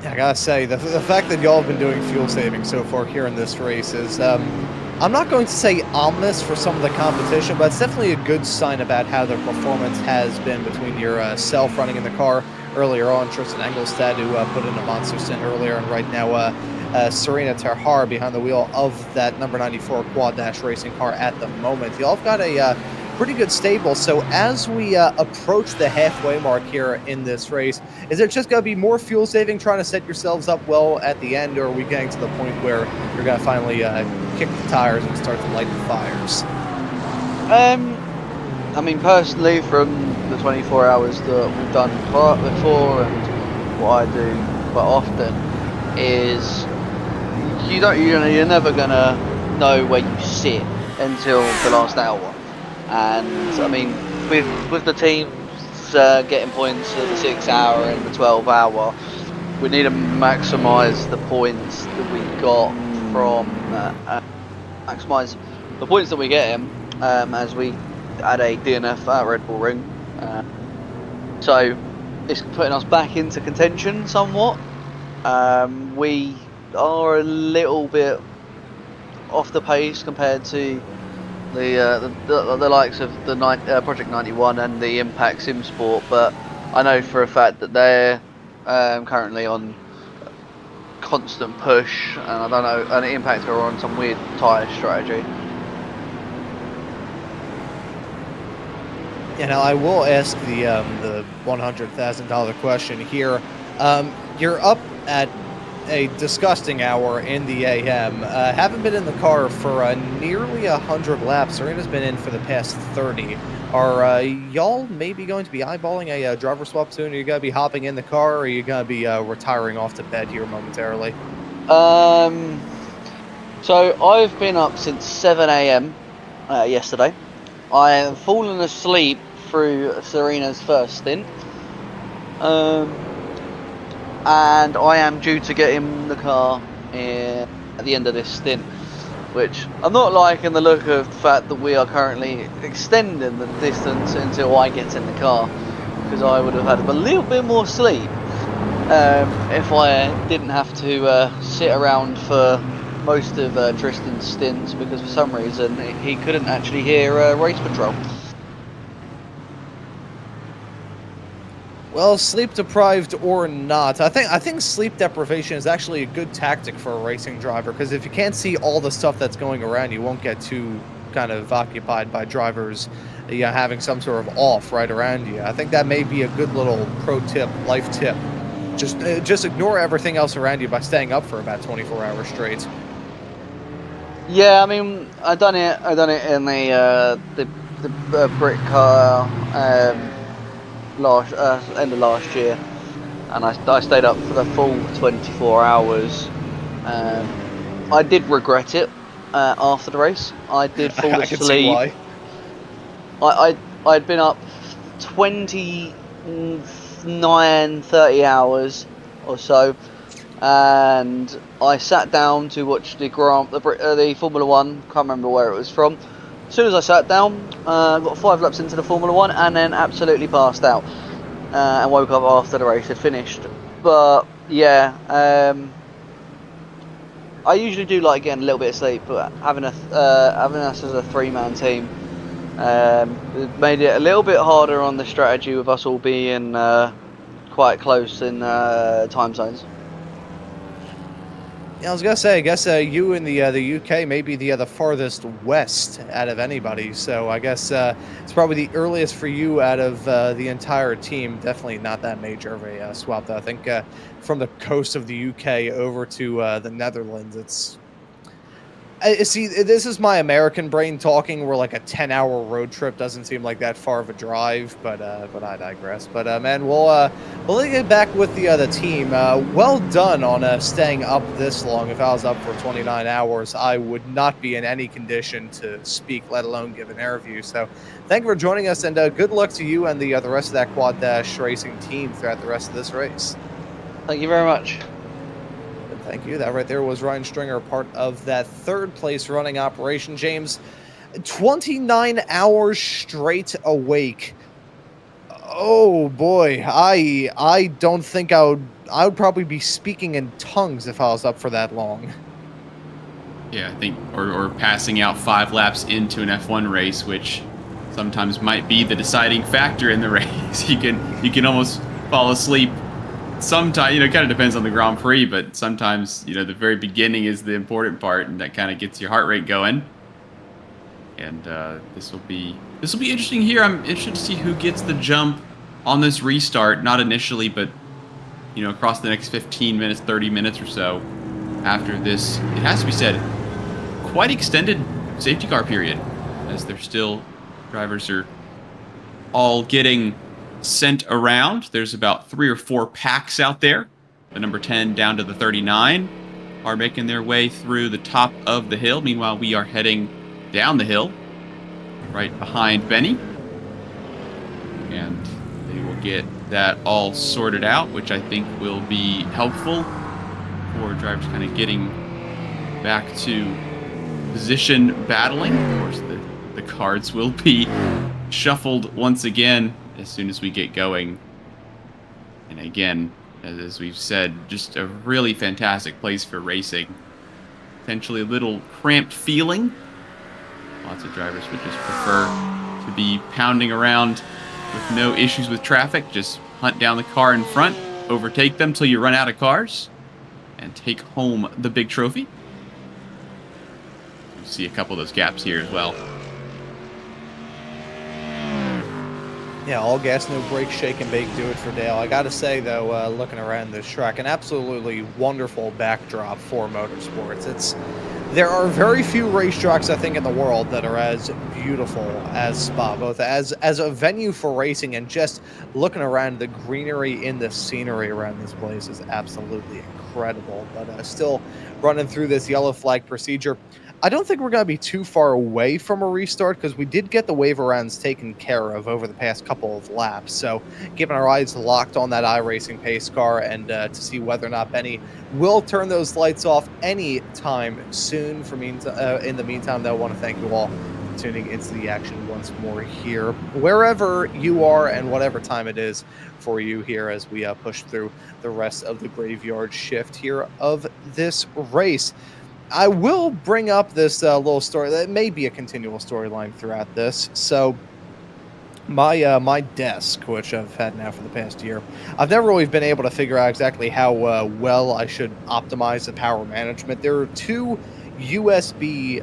Yeah, I gotta say, the fact that y'all have been doing fuel saving so far here in this race is, I'm not going to say ominous for some of the competition, but it's definitely a good sign about how the performance has been between your self running in the car earlier on, Tristan Engelstad, who put in a monster stint earlier, and right now Serena Terhar behind the wheel of that number 94 Quad Dash racing car at the moment. Y'all have got a pretty good stable. So as we approach the halfway mark here in this race, is it just going to be more fuel saving, trying to set yourselves up well at the end, or are we getting to the point where you're going to finally kick the tires and start to light the fires? I mean, personally, from the 24 hours that we've done before, and what I do quite often is you're never gonna know where you sit until the last hour. And I mean, with the teams getting points at the 6 hour and the 12 hour, we need to maximise the points that we got from maximise the points that we get in as we add a DNF at Red Bull Ring. So it's putting us back into contention somewhat. We are a little bit off the pace compared to the likes of the Project 91 and the Impact Sim Sport, but I know for a fact that they're currently on constant push, and I don't know, and it impacted her on some weird tyre strategy. Yeah, now I will ask the $100,000 question here. You're up at a disgusting hour in the AM. Haven't been in the car for nearly 100 laps. Serena's been in for the past 30. Are y'all maybe going to be eyeballing a driver swap soon? Are you going to be hopping in the car, or are you going to be retiring off to bed here momentarily? So I've been up since 7 AM yesterday. I have fallen asleep through Serena's first stint. And I am due to get in the car at the end of this stint, which I'm not liking the look of the fact that we are currently extending the distance until I get in the car, because I would have had a little bit more sleep if I didn't have to sit around for most of Tristan's stints, because for some reason he couldn't actually hear race patrol. Well, sleep deprived or not, I think sleep deprivation is actually a good tactic for a racing driver, because if you can't see all the stuff that's going around, you won't get too kind of occupied by drivers having some sort of off right around you. I think that may be a good little pro tip, life tip. Just ignore everything else around you by staying up for about 24 hours straight. Yeah, I mean, I done it in the Brit car end of last year, and I stayed up for the full 24 hours. I did regret it after the race. I did fall asleep. I can see why. I'd been up 29-30 hours or so, and I sat down to watch the Formula 1. Can't remember where it was from. As soon as I sat down, got 5 laps into the Formula 1 and then absolutely passed out and woke up after the race had finished. But yeah, I usually do like getting a little bit of sleep, but having us as a 3-man team it made it a little bit harder on the strategy, with us all being quite close in time zones. Yeah, I was gonna say, I guess you in the UK may be the farthest west out of anybody. So I guess it's probably the earliest for you out of the entire team. Definitely not that major of a swap, though. I think from the coast of the UK over to the Netherlands, it's. See, this is my American brain talking, where like a 10-hour road trip doesn't seem like that far of a drive, but I digress. But man, we'll get back with the team. Well done on staying up this long. If I was up for 29 hours, I would not be in any condition to speak, let alone give an interview. So thank you for joining us, and good luck to you and the rest of that Quad Dash Racing team throughout the rest of this race. Thank you very much. Thank you. That right there was Ryan Stringer, part of that 3rd place running operation. James, 29 hours straight awake. Oh boy, I don't think I would probably be speaking in tongues if I was up for that long. Yeah, I think, or passing out 5 laps into an F1 race, which sometimes might be the deciding factor in the race. You can almost fall asleep. Sometimes, it kind of depends on the Grand Prix, but sometimes, the very beginning is the important part, and that kind of gets your heart rate going. And this will be interesting here. I'm interested to see who gets the jump on this restart. Not initially, but across the next 15 minutes, 30 minutes or so after this. It has to be said, quite extended safety car period, as drivers are all getting sent around. There's about 3 or 4 packs out there. The number 10 down to the 39 are making their way through the top of the hill. Meanwhile, we are heading down the hill, right behind Benny. And they will get that all sorted out, which I think will be helpful for drivers kind of getting back to position battling. Of course, the cards will be shuffled once again as soon as we get going. And again, as we've said, just a really fantastic place for racing. Potentially a little cramped feeling. Lots of drivers would just prefer to be pounding around with no issues with traffic. Just hunt down the car in front, overtake them till you run out of cars, and take home the big trophy. You see a couple of those gaps here as well. Yeah, all gas, no brakes, shake and bake, do it for Dale. I got to say, though, looking around this track, an absolutely wonderful backdrop for motorsports. There are very few racetracks, I think, in the world that are as beautiful as Spa, both as a venue for racing and just looking around. The greenery in the scenery around this place is absolutely incredible. But still running through this yellow flag procedure. I don't think we're going to be too far away from a restart because we did get the wave arounds taken care of over the past couple of laps. So keeping our eyes locked on that iRacing pace car and to see whether or not Benny will turn those lights off any time soon. In the meantime, though, I want to thank you all for tuning into the action once more here, wherever you are and whatever time it is for you here as we push through the rest of the graveyard shift here of this race. I will bring up this little story that may be a continual storyline throughout this. So my desk, which I've had now for the past year, I've never really been able to figure out exactly how well I should optimize the power management. There are two USB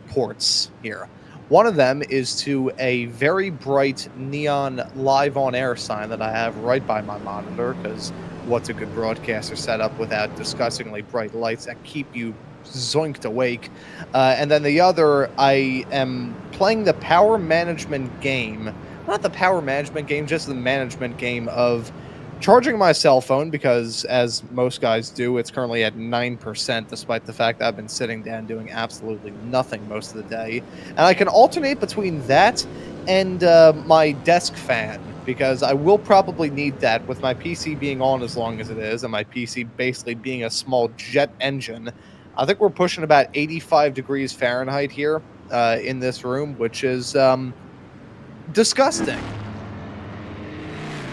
ports here. One of them is to a very bright neon live on air sign that I have right by my monitor, because what's a good broadcaster set up without disgustingly bright lights that keep you zoinked awake? And then the other, I am playing the power management game. Not the power management game, just the management game of charging my cell phone, because as most guys do, it's currently at 9%, despite the fact that I've been sitting down doing absolutely nothing most of the day. And I can alternate between that and my desk fan, because I will probably need that with my PC being on as long as it is, and my PC basically being a small jet engine. I think we're pushing about 85 degrees Fahrenheit here in this room, which is disgusting.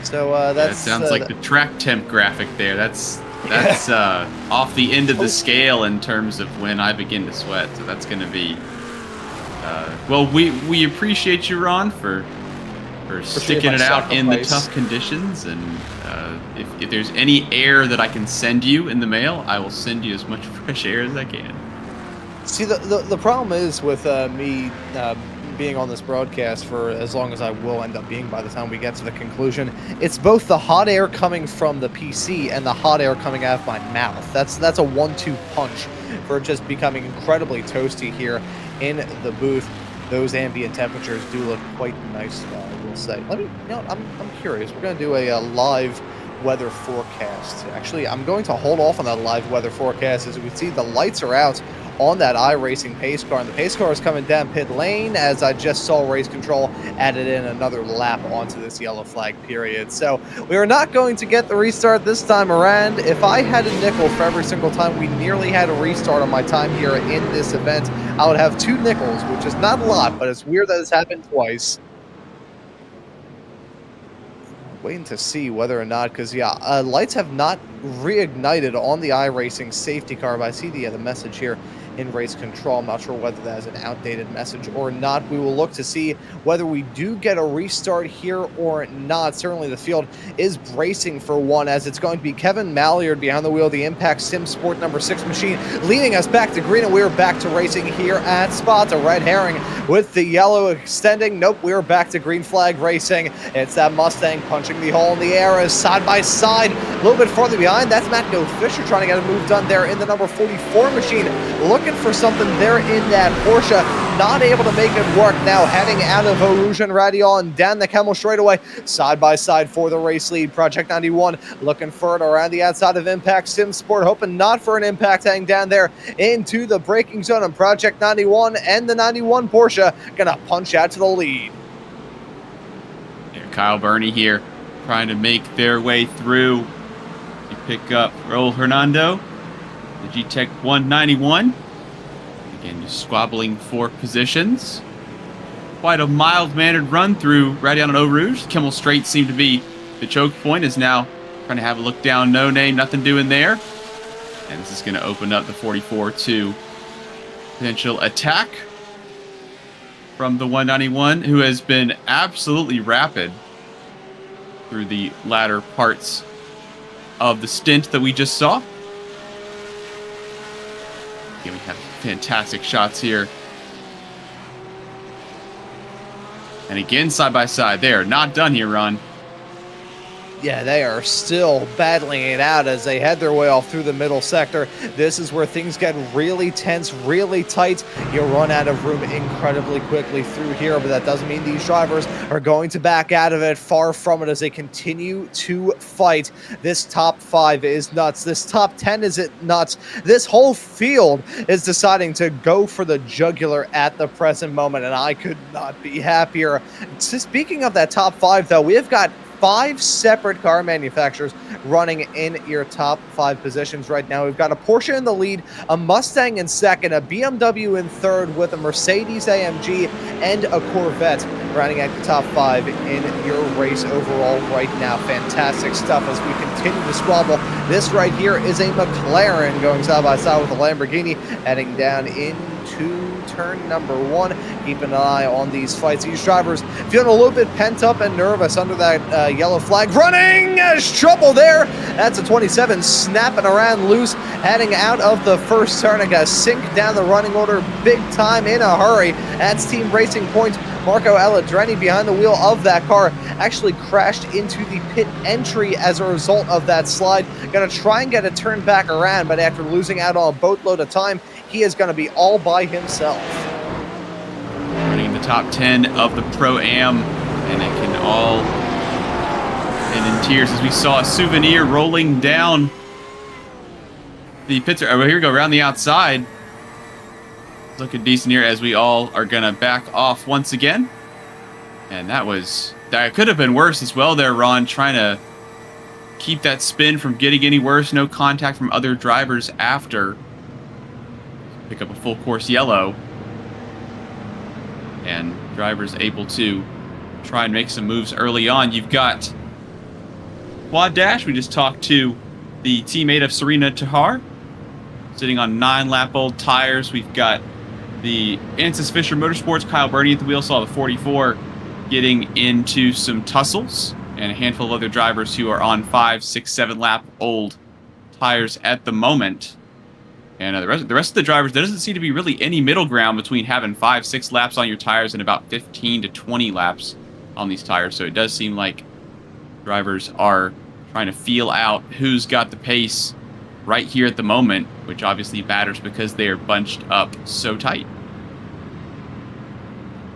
So that sounds like the track temp graphic there. That's off the end of the scale in terms of when I begin to sweat. So that's going to be. Well, we appreciate you, Ron, for sticking it out in the tough conditions. And if there's any air that I can send you in the mail, I will send you as much fresh air as I can. See, the problem is with me being on this broadcast for as long as I will end up being by the time we get to the conclusion, it's both the hot air coming from the PC and the hot air coming out of my mouth. That's a 1-2 punch for just becoming incredibly toasty here in the booth. Those ambient temperatures do look quite nice, I will say. I'm curious. We're going to do a live weather forecast. Actually, I'm going to hold off on that live weather forecast. As we see, the lights are out on that iRacing pace car, and the pace car is coming down pit lane, as I just saw Race Control added in another lap onto this yellow flag period. So we are not going to get the restart this time around. If I had a nickel for every single time we nearly had a restart on my time here in this event, I would have 2 nickels, which is not a lot, but it's weird that it's happened twice. Waiting to see whether or not, because lights have not reignited on the iRacing safety car, but I see the message here in Race Control. I'm not sure whether that is an outdated message or not. We will look to see whether we do get a restart here or not. Certainly the field is bracing for one, as it's going to be Kevin Malliard behind the wheel of the Impact Sim Sport number 6 machine, leading us back to green, and we're back to racing here at Spa. A red herring with the yellow extending. Nope, we're back to green flag racing. It's that Mustang punching the hole in the air as side by side. A little bit farther behind, that's Matt Fisher trying to get a move done there in the number 44 machine. Looking for something there in that Porsche, not able to make it work. Now heading out of Rouge and Radial and down the Camel straightaway, side by side for the race lead. Project 91 looking for it around the outside of Impact Sim Sport, hoping not for an impact, hang down there into the braking zone, and Project 91 and the 91 Porsche gonna punch out to the lead. Yeah, Kyle Burney here trying to make their way through. You pick up Raul Hernando, the GTEC 191. Again, just squabbling for positions. Quite a mild-mannered run through Radial and Eau Rouge. Kimmel Straight seemed to be the choke point, is now trying to have a look down, no name, nothing doing there. And this is going to open up the 44 to potential attack from the 191, who has been absolutely rapid through the latter parts of the stint that we just saw. Again, we have fantastic shots here. And again, side by side. They are not done here, Ron. Yeah, they are still battling it out as they head their way off through the middle sector. This is where things get really tense, really tight. You run out of room incredibly quickly through here, but that doesn't mean these drivers are going to back out of it. Far from it as they continue to fight. This top 5 is nuts. This top 10 is nuts. This whole field is deciding to go for the jugular at the present moment, and I could not be happier. Speaking of that top 5, though, we have got 5 separate car manufacturers running in your top 5 positions right now. We've got a Porsche in the lead, a Mustang in second, a BMW in third, with a Mercedes AMG and a Corvette rounding out the top 5 in your race overall right now. Fantastic stuff as we continue to squabble. This right here is a McLaren going side by side with a Lamborghini heading down into turn number 1. Keep an eye on these fights. These drivers feeling a little bit pent up and nervous under that yellow flag. Running as trouble there. That's a 27 snapping around loose, heading out of the first turn. And got to sink down the running order big time in a hurry. That's Team Racing Point. Marco Aladreni behind the wheel of that car actually crashed into the pit entry as a result of that slide. Gonna try and get a turn back around, but after losing out on a boatload of time, he is going to be all by himself. Running in the top 10 of the Pro-Am, and it can all end in tears as we saw a Souvenir rolling down the pits. Oh, here we go, around the outside. Looking decent here as we all are going to back off once again. And that could have been worse as well there, Ron, trying to keep that spin from getting any worse. No contact from other drivers after. Pick up a full course yellow, and drivers able to try and make some moves early on. You've got Quad Dash. We just talked to the teammate of Serena Tahar, sitting on 9-lap-old tires. We've got the Ansys Fisher Motorsports, Kyle Burney at the wheel, saw the 44 getting into some tussles, and a handful of other drivers who are on 5, 6, 7-lap-old tires at the moment. And the rest of the drivers, there doesn't seem to be really any middle ground between having 5, 6 laps on your tires and about 15 to 20 laps on these tires. So it does seem like drivers are trying to feel out who's got the pace right here at the moment, which obviously matters because they are bunched up so tight.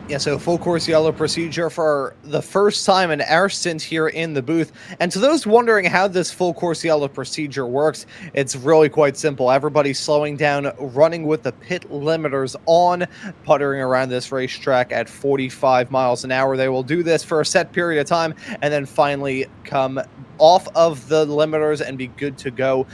Yeah, so full course yellow procedure for the first time in our stint here in the booth. And to those wondering how this full course yellow procedure works, it's really quite simple. Everybody's slowing down, running with the pit limiters on, puttering around this racetrack at 45 miles an hour. They will do this for a set period of time and then finally come off of the limiters and be good to go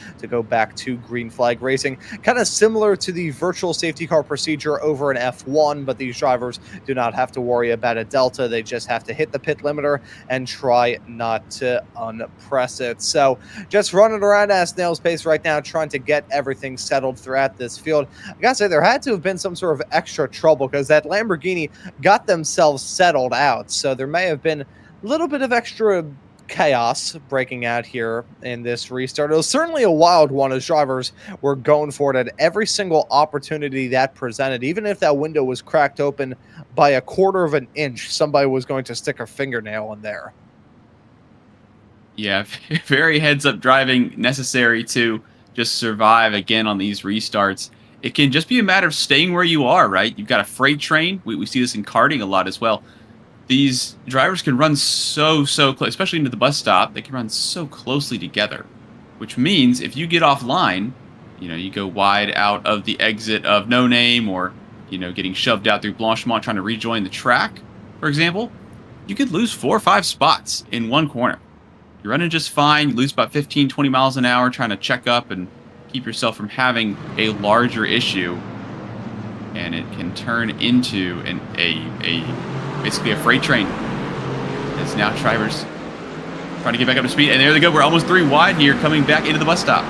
back to green flag racing. Kind of similar to the virtual safety car procedure over in F1, but these drivers do not have to worry about a delta. They just have to hit the pit limiter and try not to unpress it. So just running around at a snail's pace right now, trying to get everything settled throughout this field. I gotta say, there had to have been some sort of extra trouble because that Lamborghini got themselves settled out. So there may have been a little bit of extra chaos breaking out here in this restart. It was certainly a wild one as drivers were going for it at every single opportunity that presented. Even if that window was cracked open by a quarter of an inch, somebody was going to stick a fingernail in there. Yeah, very heads-up driving necessary to just survive again on these restarts. It can just be a matter of staying where you are, right? You've got a freight train. We see this in karting a lot as well. These drivers can run so close, especially into the bus stop. They can run so closely together, which means if you get offline, you go wide out of the exit of No Name, or getting shoved out through Blanchimont trying to rejoin the track, for example, you could lose 4 or 5 spots in one corner. You're running just fine. You lose about 15, 20 miles an hour trying to check up and keep yourself from having a larger issue, and it can turn into basically a freight train. It's now drivers trying to get back up to speed, and there they go. We're almost 3 wide here, coming back into the bus stop.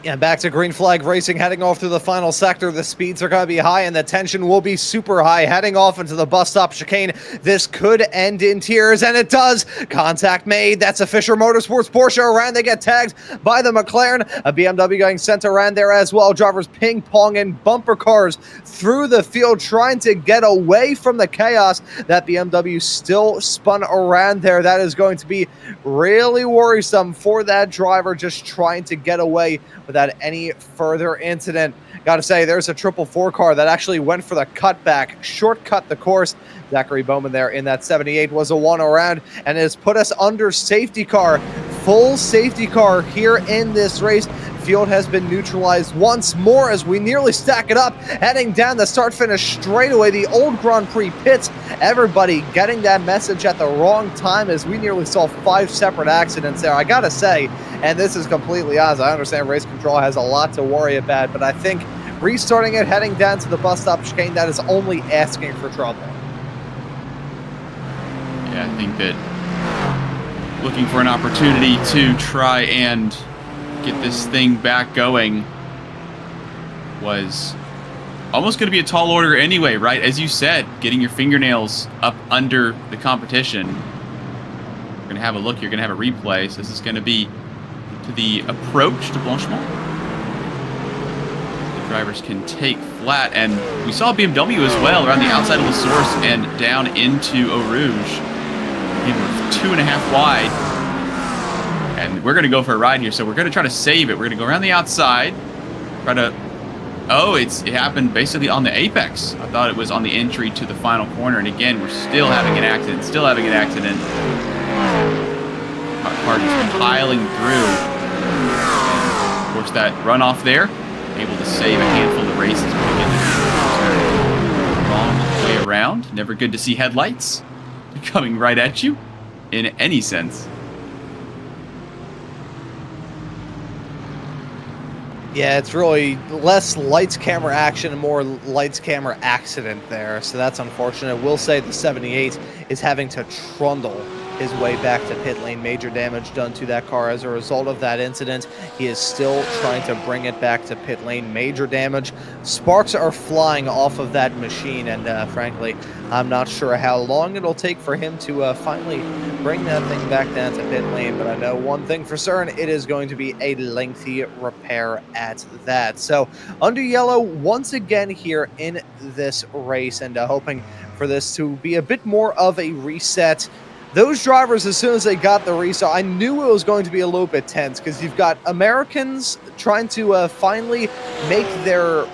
And back to green flag racing, heading off through the final sector. The speeds are going to be high and the tension will be super high. Heading off into the bus stop chicane. This could end in tears, and it does. Contact made. That's a Fisher Motorsports Porsche around. They get tagged by the McLaren. A BMW getting sent around there as well. Drivers ping-ponging bumper cars through the field, trying to get away from the chaos. That BMW still spun around there. That is going to be really worrisome for that driver, just trying to get away without any further incident. Gotta say, there's a 444 car that actually went for the cutback, shortcut the course. Zachary Bowman there in that 78 was a one around and has put us under safety car. Full safety car here in this race. Field has been neutralized once more as we nearly stack it up, heading down the start-finish straightaway. The old Grand Prix pits, everybody getting that message at the wrong time as we nearly saw 5 separate accidents there. I gotta say, and this is completely honest, I understand race control has a lot to worry about, but I think restarting it, heading down to the bus stop chicane, that is only asking for trouble. Yeah, I think that looking for an opportunity to try and get this thing back going was almost going to be a tall order anyway, right? As you said, getting your fingernails up under the competition. You're going to have a look, you're going to have a replay. So this is going to be to the approach to Blanchemont. The drivers can take flat, and we saw BMW as well around the outside of the source and down into Eau Rouge. Again, we're 2.5 wide. And we're going to go for a ride here, so we're going to try to save it. We're going to go around the outside, try to... Oh, it happened basically on the apex. I thought it was on the entry to the final corner, and again, we're still having an accident, Cars just piling through. And of course, that runoff there, able to save a handful of races. But again, wrong way around. Never good to see headlights coming right at you in any sense. Yeah, it's really less lights, camera action, and more lights, camera accident there. So that's unfortunate. We'll say the 78 is having to trundle his way back to pit lane. Major damage done to that car as a result of that incident. He is still trying to bring it back to pit lane. Major damage. Sparks are flying off of that machine, and frankly, I'm not sure how long it'll take for him to finally bring that thing back down to pit lane, but I know one thing for certain, it is going to be a lengthy repair at that. So under yellow once again here in this race, and hoping for this to be a bit more of a reset. Those drivers, as soon as they got the restart, I knew it was going to be a little bit tense because you've got Americans trying to finally make their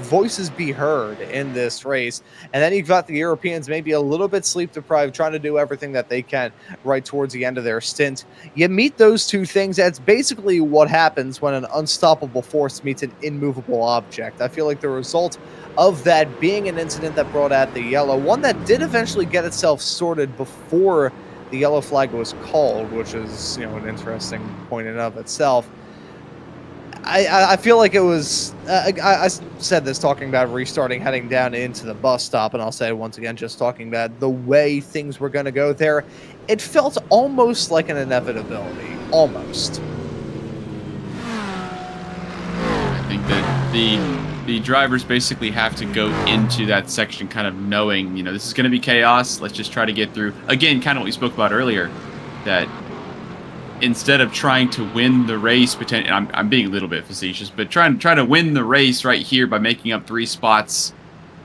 voices be heard in this race, and then you've got the Europeans maybe a little bit sleep deprived, trying to do everything that they can right towards the end of their stint. You meet those two things. That's basically what happens when an unstoppable force meets an immovable object. I feel like the result of that being an incident that brought out the yellow, one that did eventually get itself sorted before the yellow flag was called, which is an interesting point in of itself. I feel like it was I said this talking about restarting, heading down into the bus stop, and I'll say it once again, just talking about the way things were going to go there, it felt almost like an inevitability. Almost. I think that the drivers basically have to go into that section kind of knowing, this is going to be chaos. Let's just try to get through. Again, kind of what we spoke about earlier, that instead of trying to win the race, I'm being a little bit facetious, but try to win the race right here by making up 3 spots,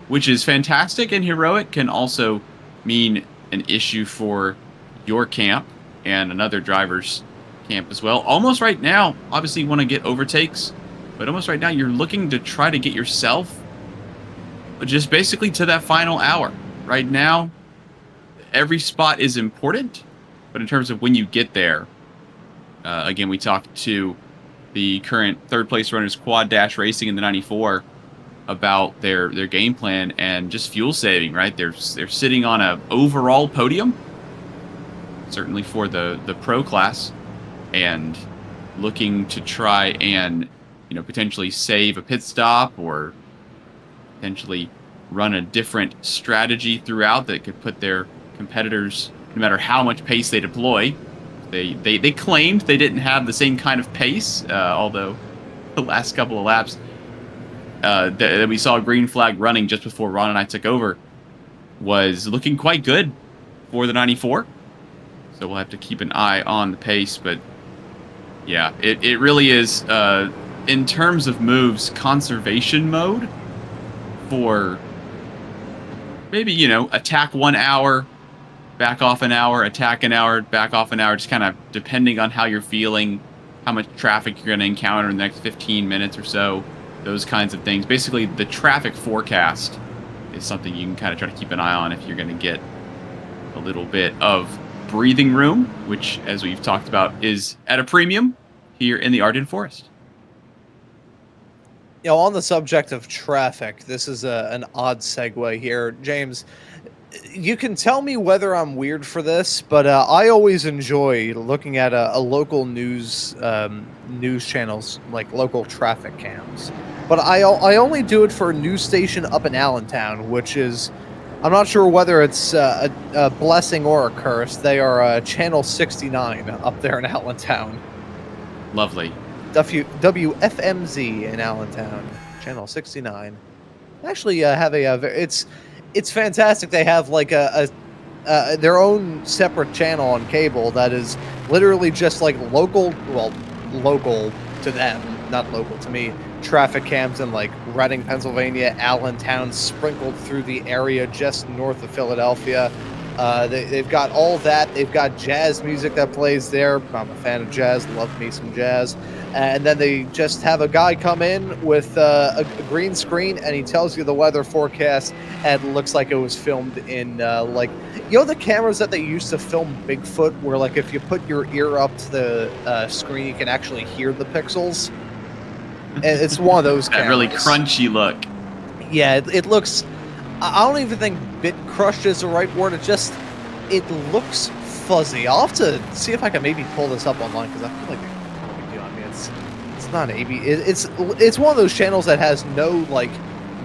which is fantastic and heroic, can also mean an issue for your camp and another driver's camp as well. Almost right now, obviously you want to get overtakes, but almost right now, you're looking to try to get yourself just basically to that final hour. Right now, every spot is important, but in terms of when you get there, again, we talked to the current third-place runners, Quad Dash Racing in the 94, about their game plan and just fuel saving, right? They're sitting on an overall podium, certainly for the pro class, and looking to try and potentially save a pit stop or potentially run a different strategy throughout that could put their competitors, no matter how much pace they deploy. They claimed they didn't have the same kind of pace, although the last couple of laps that we saw green flag running just before Ron and I took over was looking quite good for the 94. So we'll have to keep an eye on the pace. But yeah, it really is, in terms of moves, conservation mode for maybe, you know, attack 1 hour, back off an hour, attack an hour, back off an hour, just kind of depending on how you're feeling, how much traffic you're going to encounter in the next 15 minutes or so, those kinds of things. Basically, the traffic forecast is something you can kind of try to keep an eye on if you're going to get a little bit of breathing room, which, as we've talked about, is at a premium here in the Ardennes Forest. You know, on the subject of traffic, this is an odd segue here. James, you can tell me whether I'm weird for this, but I always enjoy looking at a local news channels, like local traffic cams. But I only do it for a news station up in Allentown, which is, I'm not sure whether it's a blessing or a curse. They are Channel 69 up there in Allentown. Lovely. WFMZ in Allentown, Channel 69. Actually, have it's fantastic. They have like their own separate channel on cable that is literally just like local to them, not local to me, traffic cams in like Reading, Pennsylvania, Allentown, sprinkled through the area just north of Philadelphia. They've got all that. They've got jazz music that plays there. I'm a fan of jazz. Love me some jazz. And then they just have a guy come in with a green screen, and he tells you the weather forecast, and it looks like it was filmed in like, you know, the cameras that they used to film Bigfoot, where like if you put your ear up to the screen, you can actually hear the pixels. And it's one of those that cameras. really crunchy look. Yeah, it looks. I don't even think bit crushed is the right word. It looks fuzzy. I'll have to see if I can maybe pull this up online, because I feel like it's not AB. It's one of those channels that has no like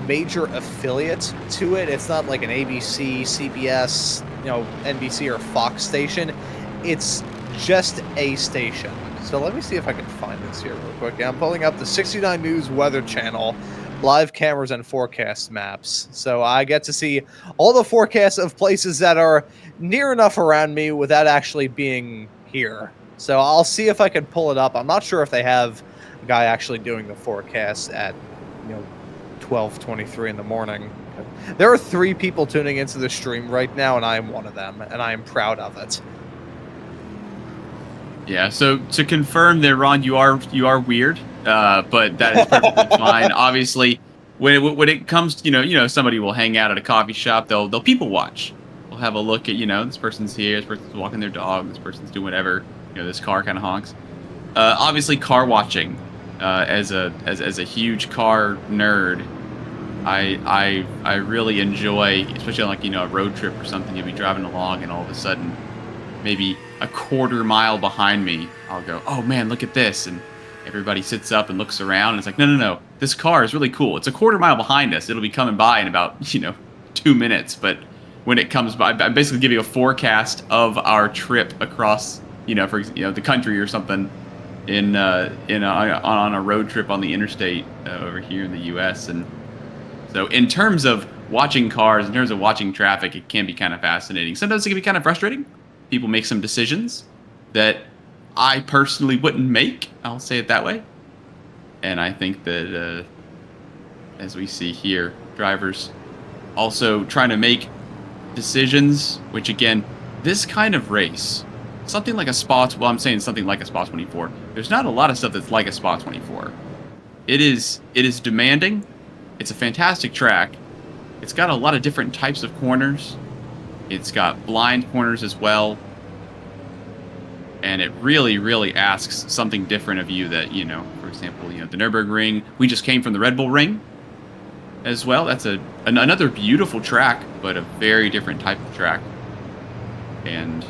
major affiliate to it. It's not like an ABC, CBS, you know, NBC or Fox station. It's just a station. So let me see if I can find this here real quick. I'm pulling up the 69 News Weather Channel, live cameras and forecast maps. So I get to see all the forecasts of places that are near enough around me without actually being here. So I'll see if I can pull it up. I'm not sure if they have a guy actually doing the forecast at, 12:23 in the morning. There are 3 people tuning into the stream right now, and I am one of them, and I am proud of it. Yeah, so to confirm there, Ron, you are weird, but that is perfectly fine. Obviously, when it comes to, somebody will hang out at a coffee shop, they'll people watch. They'll have a look at, this person's here, this person's walking their dog, this person's doing whatever, this car kind of honks. Obviously, car watching, as a huge car nerd, I really enjoy, especially on like a road trip or something. You'll be driving along, and all of a sudden, maybe a quarter mile behind me, I'll go, oh man, look at this. And everybody sits up and looks around, and it's like, no, this car is really cool. It's a quarter mile behind us. It'll be coming by in about, 2 minutes. But when it comes by, I'm basically giving a forecast of our trip across, the country or something on a road trip on the interstate over here in the U.S. And so in terms of watching cars, in terms of watching traffic, it can be kind of fascinating. Sometimes it can be kind of frustrating. People make some decisions that I personally wouldn't make. I'll say it that way. And I think that, as we see here, drivers also trying to make decisions, which again, this kind of race, something like a Spa 24. There's not a lot of stuff that's like a Spa 24. It is demanding. It's a fantastic track. It's got a lot of different types of corners. It's got blind corners as well. And it really, really asks something different of you that, for example, the Nürburgring. We just came from the Red Bull Ring as well. That's another beautiful track, but a very different type of track. And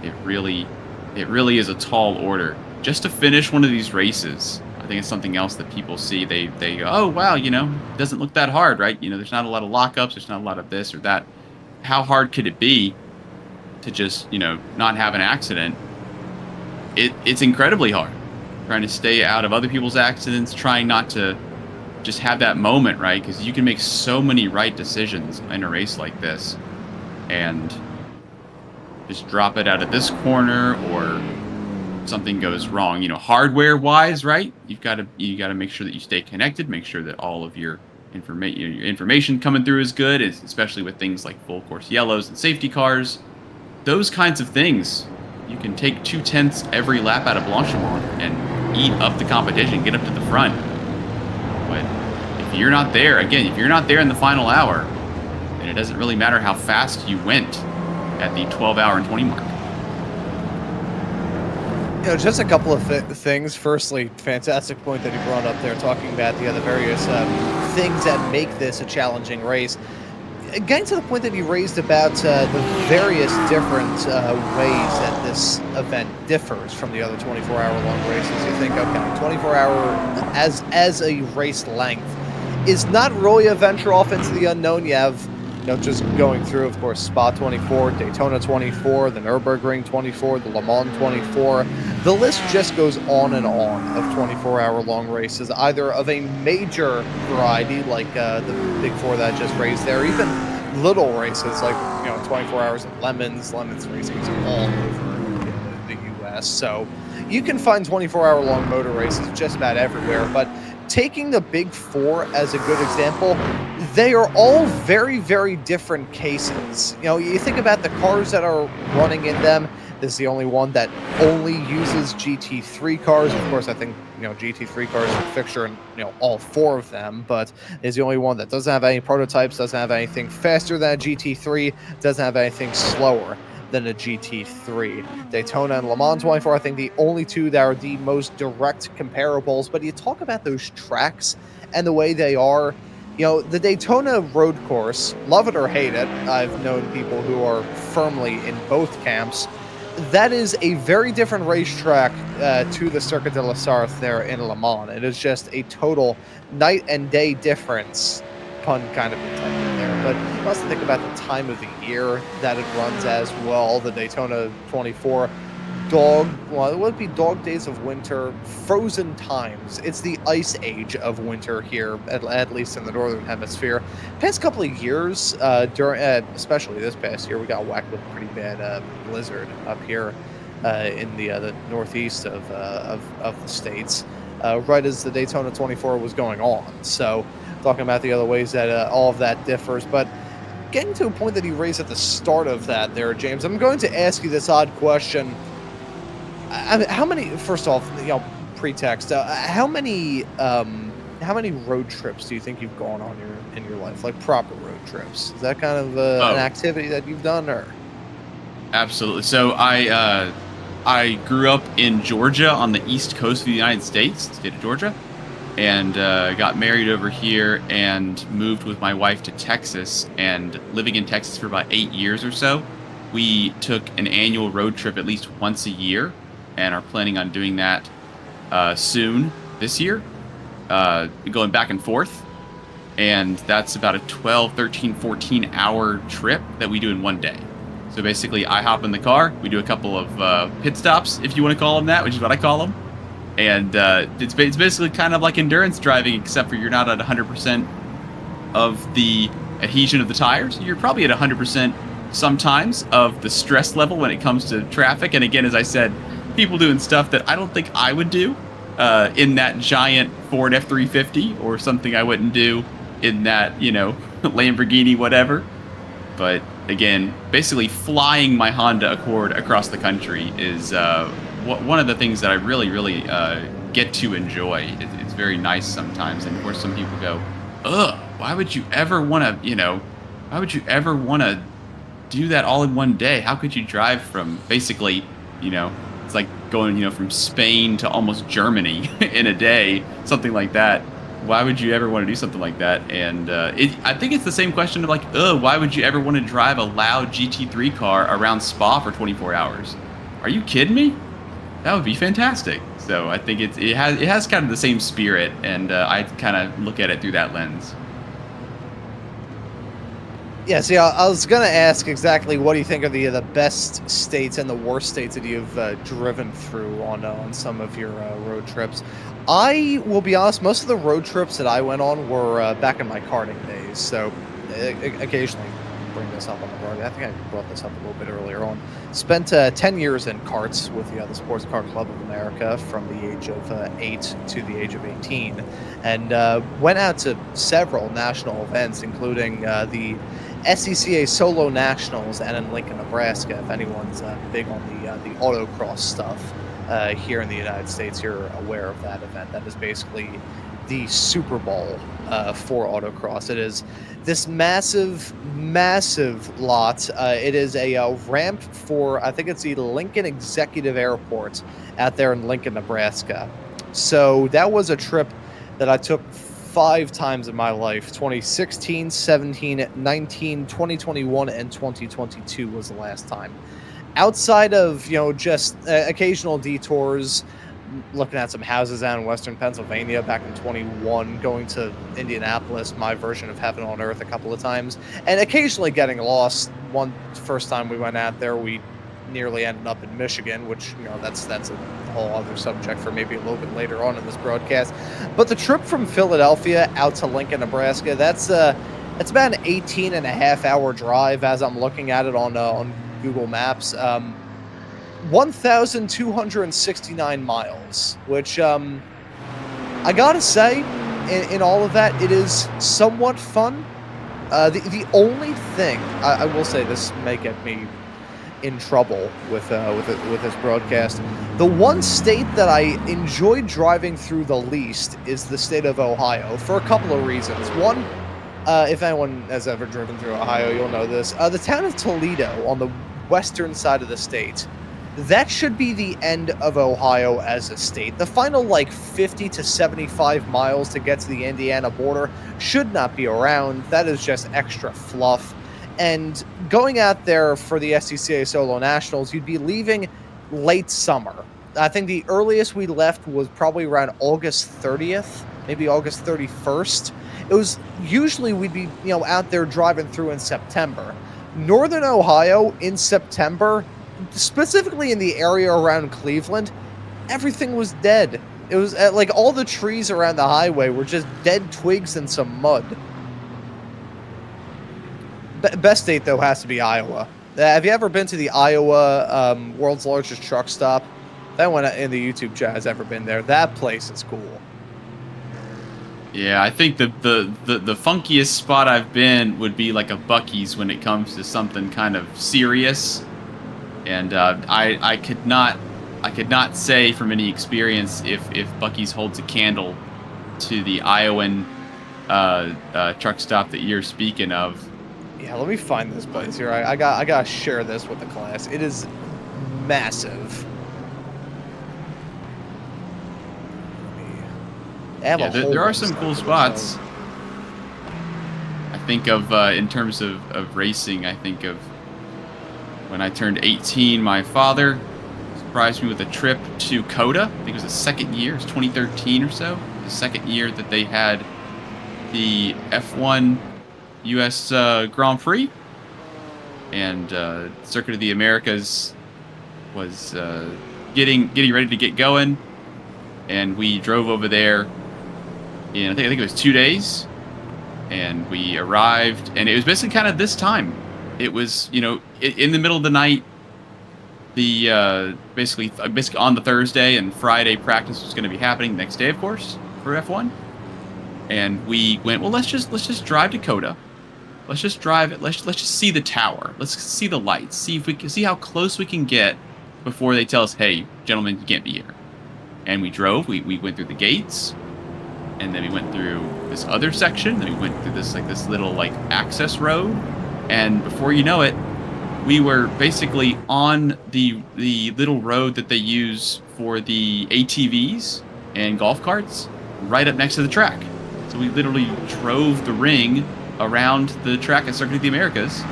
it really is a tall order. Just to finish one of these races, I think it's something else that people see. They go, oh, wow, it doesn't look that hard, right? There's not a lot of lockups. There's not a lot of this or that. How hard could it be to just, not have an accident? It's incredibly hard. trying to stay out of other people's accidents, trying not to just have that moment, right? Because you can make so many right decisions in a race like this, and just drop it out of this corner, or something goes wrong, you know, hardware wise, right? You got to make sure that you stay connected, make sure that all of your information coming through is good, especially with things like full course yellows and safety cars. Those kinds of things, you can take 2/10 every lap out of Blanchimont and eat up the competition, get up to the front. But if you're not there, again, if you're not there in the final hour, then it doesn't really matter how fast you went at the 12 hour and 20 mark. You know, just a couple of things. Firstly, fantastic point that he brought up there, talking about the other various things that make this a challenging race. Getting to the point that he raised about the various different ways that this event differs from the other 24-hour long races. You think, okay, 24-hour as a race length is not really a venture off into the unknown. You have, you know, just going through, of course, Spa 24, Daytona 24, the Nürburgring 24, the Le Mans 24. The list just goes on and on of 24-hour long races, either of a major variety like the big four that I just raised there, even little races like, you know, 24 hours of Lemons racing is all over the U.S. So you can find 24-hour long motor races just about everywhere, but taking the big four as a good example, they are all very, very different cases. You know, you think about the cars that are running in them. This is the only one that only uses GT3 cars. Of course, I think, you know, GT3 cars are a fixture in, you know, all four of them, but is the only one that doesn't have any prototypes, doesn't have anything faster than a GT3, doesn't have anything slower than a GT3. Daytona and Le Mans 24, I think the only two that are the most direct comparables. But you talk about those tracks and the way they are. You know, the Daytona road course, love it or hate it, I've known people who are firmly in both camps. That is a very different racetrack to the Circuit de la Sarthe there in Le Mans. It is just a total night and day difference, pun kind of intended there. But you also think about the time of the year that it runs as well. The Daytona 24 it would be dog days of winter, frozen times. It's the ice age of winter here, at least in the northern hemisphere. Past couple of years, especially this past year, we got whacked with a pretty bad blizzard up here in the northeast of the states, right as the Daytona 24 was going on. So, talking about the other ways that all of that differs, but getting to a point that he raised at the start of that there, James, I'm going to ask you this odd question. I mean, how many? First off, you know, pretext. How many road trips do you think you've gone on in your life, like proper road trips? Is that kind of an activity that you've done, or? Absolutely. So I grew up in Georgia on the east coast of the United States, state of Georgia, and got married over here and moved with my wife to Texas. And living in Texas for about 8 years or so, we took an annual road trip at least once a year, and are planning on doing that soon this year, going back and forth. And that's about a 12, 13, 14-hour trip that we do in one day. So basically, I hop in the car, we do a couple of pit stops, if you want to call them that, which is what I call them. And it's basically kind of like endurance driving, except for you're not at 100% of the adhesion of the tires. You're probably at 100% sometimes of the stress level when it comes to traffic. And again, as I said, people doing stuff that I don't think I would do in that giant Ford F-350, or something I wouldn't do in that, you know, Lamborghini, whatever. But again, basically flying my Honda Accord across the country is one of the things that I really, really get to enjoy. It's very nice sometimes. And of course, some people go, ugh, why would you ever want to do that all in one day? How could you drive from basically, you know, it's like going, you know, from Spain to almost Germany in a day, something like that. Why would you ever want to do something like that? And I think it's the same question of like, why would you ever want to drive a loud GT3 car around Spa for 24 hours? Are you kidding me? That would be fantastic. So I think it has kind of the same spirit, and I kind of look at it through that lens. Yeah, see, I was gonna ask exactly what do you think are the best states and the worst states that you've driven through on some of your road trips. I will be honest, most of the road trips that I went on were back in my karting days, so occasionally bring this up on the board. I think I brought this up a little bit earlier on. Spent 10 years in karts with the Sports Car Club of America from the age of 8 to the age of 18, and went out to several national events, including the SCCA Solo Nationals and in Lincoln, Nebraska. If anyone's big on the autocross stuff here in the United States, you're aware of that event. That is basically the Super Bowl for autocross. It is this massive, massive lot. It is a ramp for, I think it's the Lincoln Executive Airport out there in Lincoln, Nebraska. So that was a trip that I took 5 times in my life. 2016, 17, 19, 2021, and 2022 was the last time. Outside of, just occasional detours, looking at some houses out in Western Pennsylvania back in 21, going to Indianapolis, my version of heaven on earth, a couple of times, and occasionally getting lost. First time we went out there, we nearly ended up in Michigan, which, that's a whole other subject for maybe a little bit later on in this broadcast. But the trip from Philadelphia out to Lincoln, Nebraska, that's about an 18-and-a-half-hour drive as I'm looking at it on Google Maps. 1,269 miles, which I gotta say, in all of that, it is somewhat fun. The only thing I will say, this may get me in trouble with this broadcast. The one state that I enjoyed driving through the least is the state of Ohio, for a couple of reasons. One, if anyone has ever driven through Ohio, you'll know this. The town of Toledo on the western side of the state, that should be the end of Ohio as a state. The final 50 to 75 miles to get to the Indiana border should not be around. That is just extra fluff. And going out there for the SCCA Solo Nationals, you'd be leaving late summer. I think the earliest we left was probably around August 30th, maybe August 31st. It was usually we'd be, out there driving through in September. Northern Ohio in September, specifically in the area around Cleveland, everything was dead. It was all the trees around the highway were just dead twigs and some mud. Best state, though, has to be Iowa. Have you ever been to the Iowa world's largest truck stop? That one in the YouTube chat has ever been there. That place is cool. Yeah, I think the funkiest spot I've been would be like a Buc-ee's when it comes to something kind of serious. And I could not say from any experience if Buc-ee's holds a candle to the Iowan truck stop that you're speaking of. Yeah, let me find this place here. I gotta share this with the class. It is massive. There are some cool spots. I think of in terms of racing. I think of when I turned 18. My father surprised me with a trip to COTA. I think it was the second year. It was 2013 or so. The second year that they had the F1 U.S. Grand Prix, and Circuit of the Americas was getting ready to get going, and we drove over there in I think it was 2 days, and we arrived, and it was basically kind of this time. It was in the middle of the night. The basically on the Thursday and Friday practice was going to be happening the next day, of course, for F1, and we went, well, let's just drive to COTA. Let's just drive it. Let's just see the tower. Let's see the lights. See if we can see how close we can get before they tell us, "Hey, gentlemen, you can't be here." And we drove. We went through the gates, and then we went through this other section. Then we went through this little access road, and before you know it, we were basically on the little road that they use for the ATVs and golf carts, right up next to the track. So we literally drove the ring around the track at Circuit of the Americas,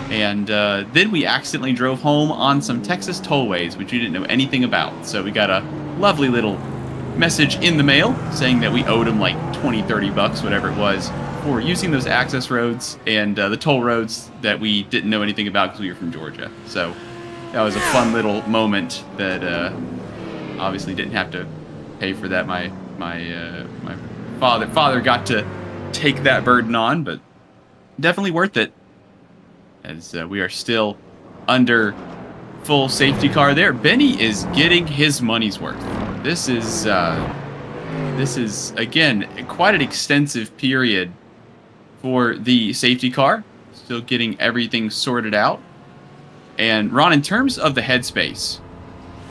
and then we accidentally drove home on some Texas tollways, which we didn't know anything about. So we got a lovely little message in the mail saying that we owed them $20-30, whatever it was, for using those access roads and the toll roads that we didn't know anything about because we were from Georgia. So that was a fun little moment that obviously didn't have to pay for that. My father got to take that burden on, but definitely worth it, as we are still under full safety car there. Benny is getting his money's worth. This is again quite an extensive period for the safety car. Still getting everything sorted out. And Ron, in terms of the headspace,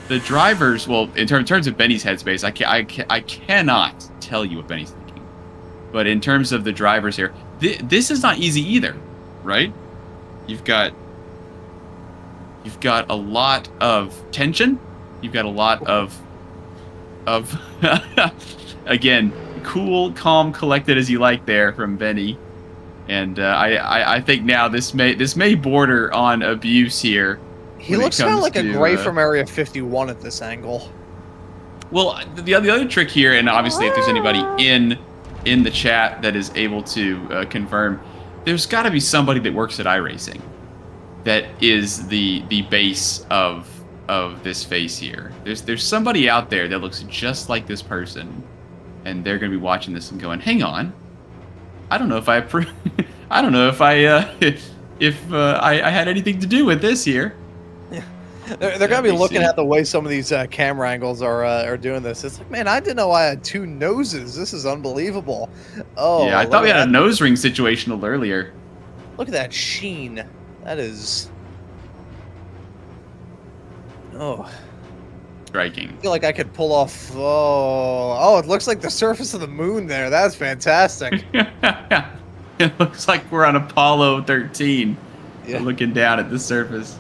the drivers, well, in terms of Benny's headspace, I cannot tell you what Benny's thinking. But in terms of the drivers here, this is not easy either, right? You've got a lot of tension. You've got a lot of again, cool, calm, collected as you like there from Benny. And I think now this may border on abuse here. He looks kind of like a Gray from Area 51 at this angle. Well, the other trick here, and obviously if there's anybody in the chat that is able to confirm, there's got to be somebody that works at iRacing that is the base of this face here. There's somebody out there that looks just like this person, and they're going to be watching this and going, "Hang on, I don't know if I I don't know if I had anything to do with this here." Yeah. They're going to be looking at the way some of these camera angles are doing this. It's like, man, I didn't know I had two noses. This is unbelievable. Oh, yeah, I thought we had a nose ring situation a little earlier. Look at that sheen. That is... Oh. Striking. I feel like I could pull off... Oh, it looks like the surface of the moon there. That's fantastic. It looks like we're on Apollo 13. Yeah. Looking down at the surface.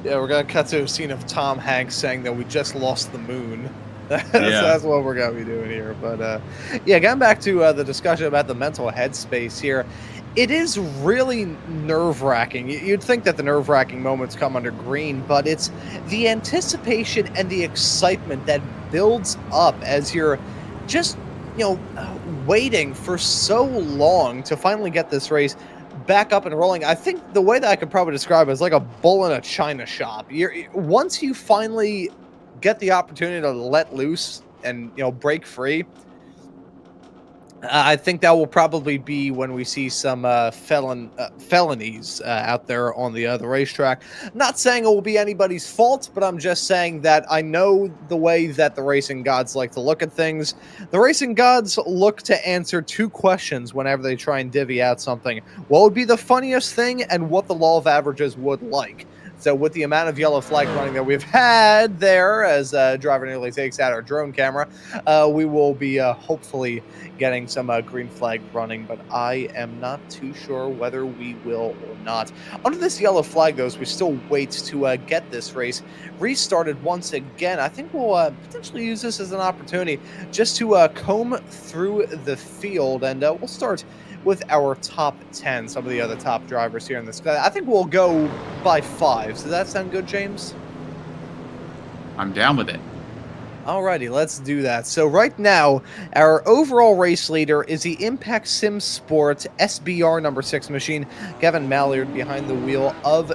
Yeah, we're going to cut to a scene of Tom Hanks saying that we just lost the moon. That's what we're going to be doing here. But, yeah, getting back to the discussion about the mental headspace here, it is really nerve-wracking. You'd think that the nerve-wracking moments come under green, but it's the anticipation and the excitement that builds up as you're just, waiting for so long to finally get this race back up and rolling. I think the way that I could probably describe it is like a bull in a china shop. Once you finally get the opportunity to let loose and break free, I think that will probably be when we see some felonies out there on the racetrack. Not saying it will be anybody's fault, but I'm just saying that I know the way that the racing gods like to look at things. The racing gods look to answer two questions whenever they try and divvy out something. What would be the funniest thing, and what the law of averages would like? So with the amount of yellow flag running that we've had there, as driver nearly takes out our drone camera, we will be hopefully getting some green flag running, but I am not too sure whether we will or not. Under this yellow flag, though, as we still wait to get this race restarted once again, I think we'll potentially use this as an opportunity just to comb through the field, and we'll start with our top 10, some of the other top drivers here in this. I think we'll go by 5. Does that sound good, James? I'm down with it. Alrighty, let's do that. So right now, our overall race leader is the Impact Sim Sport SBR number 6 machine, Gavin Malliard, behind the wheel of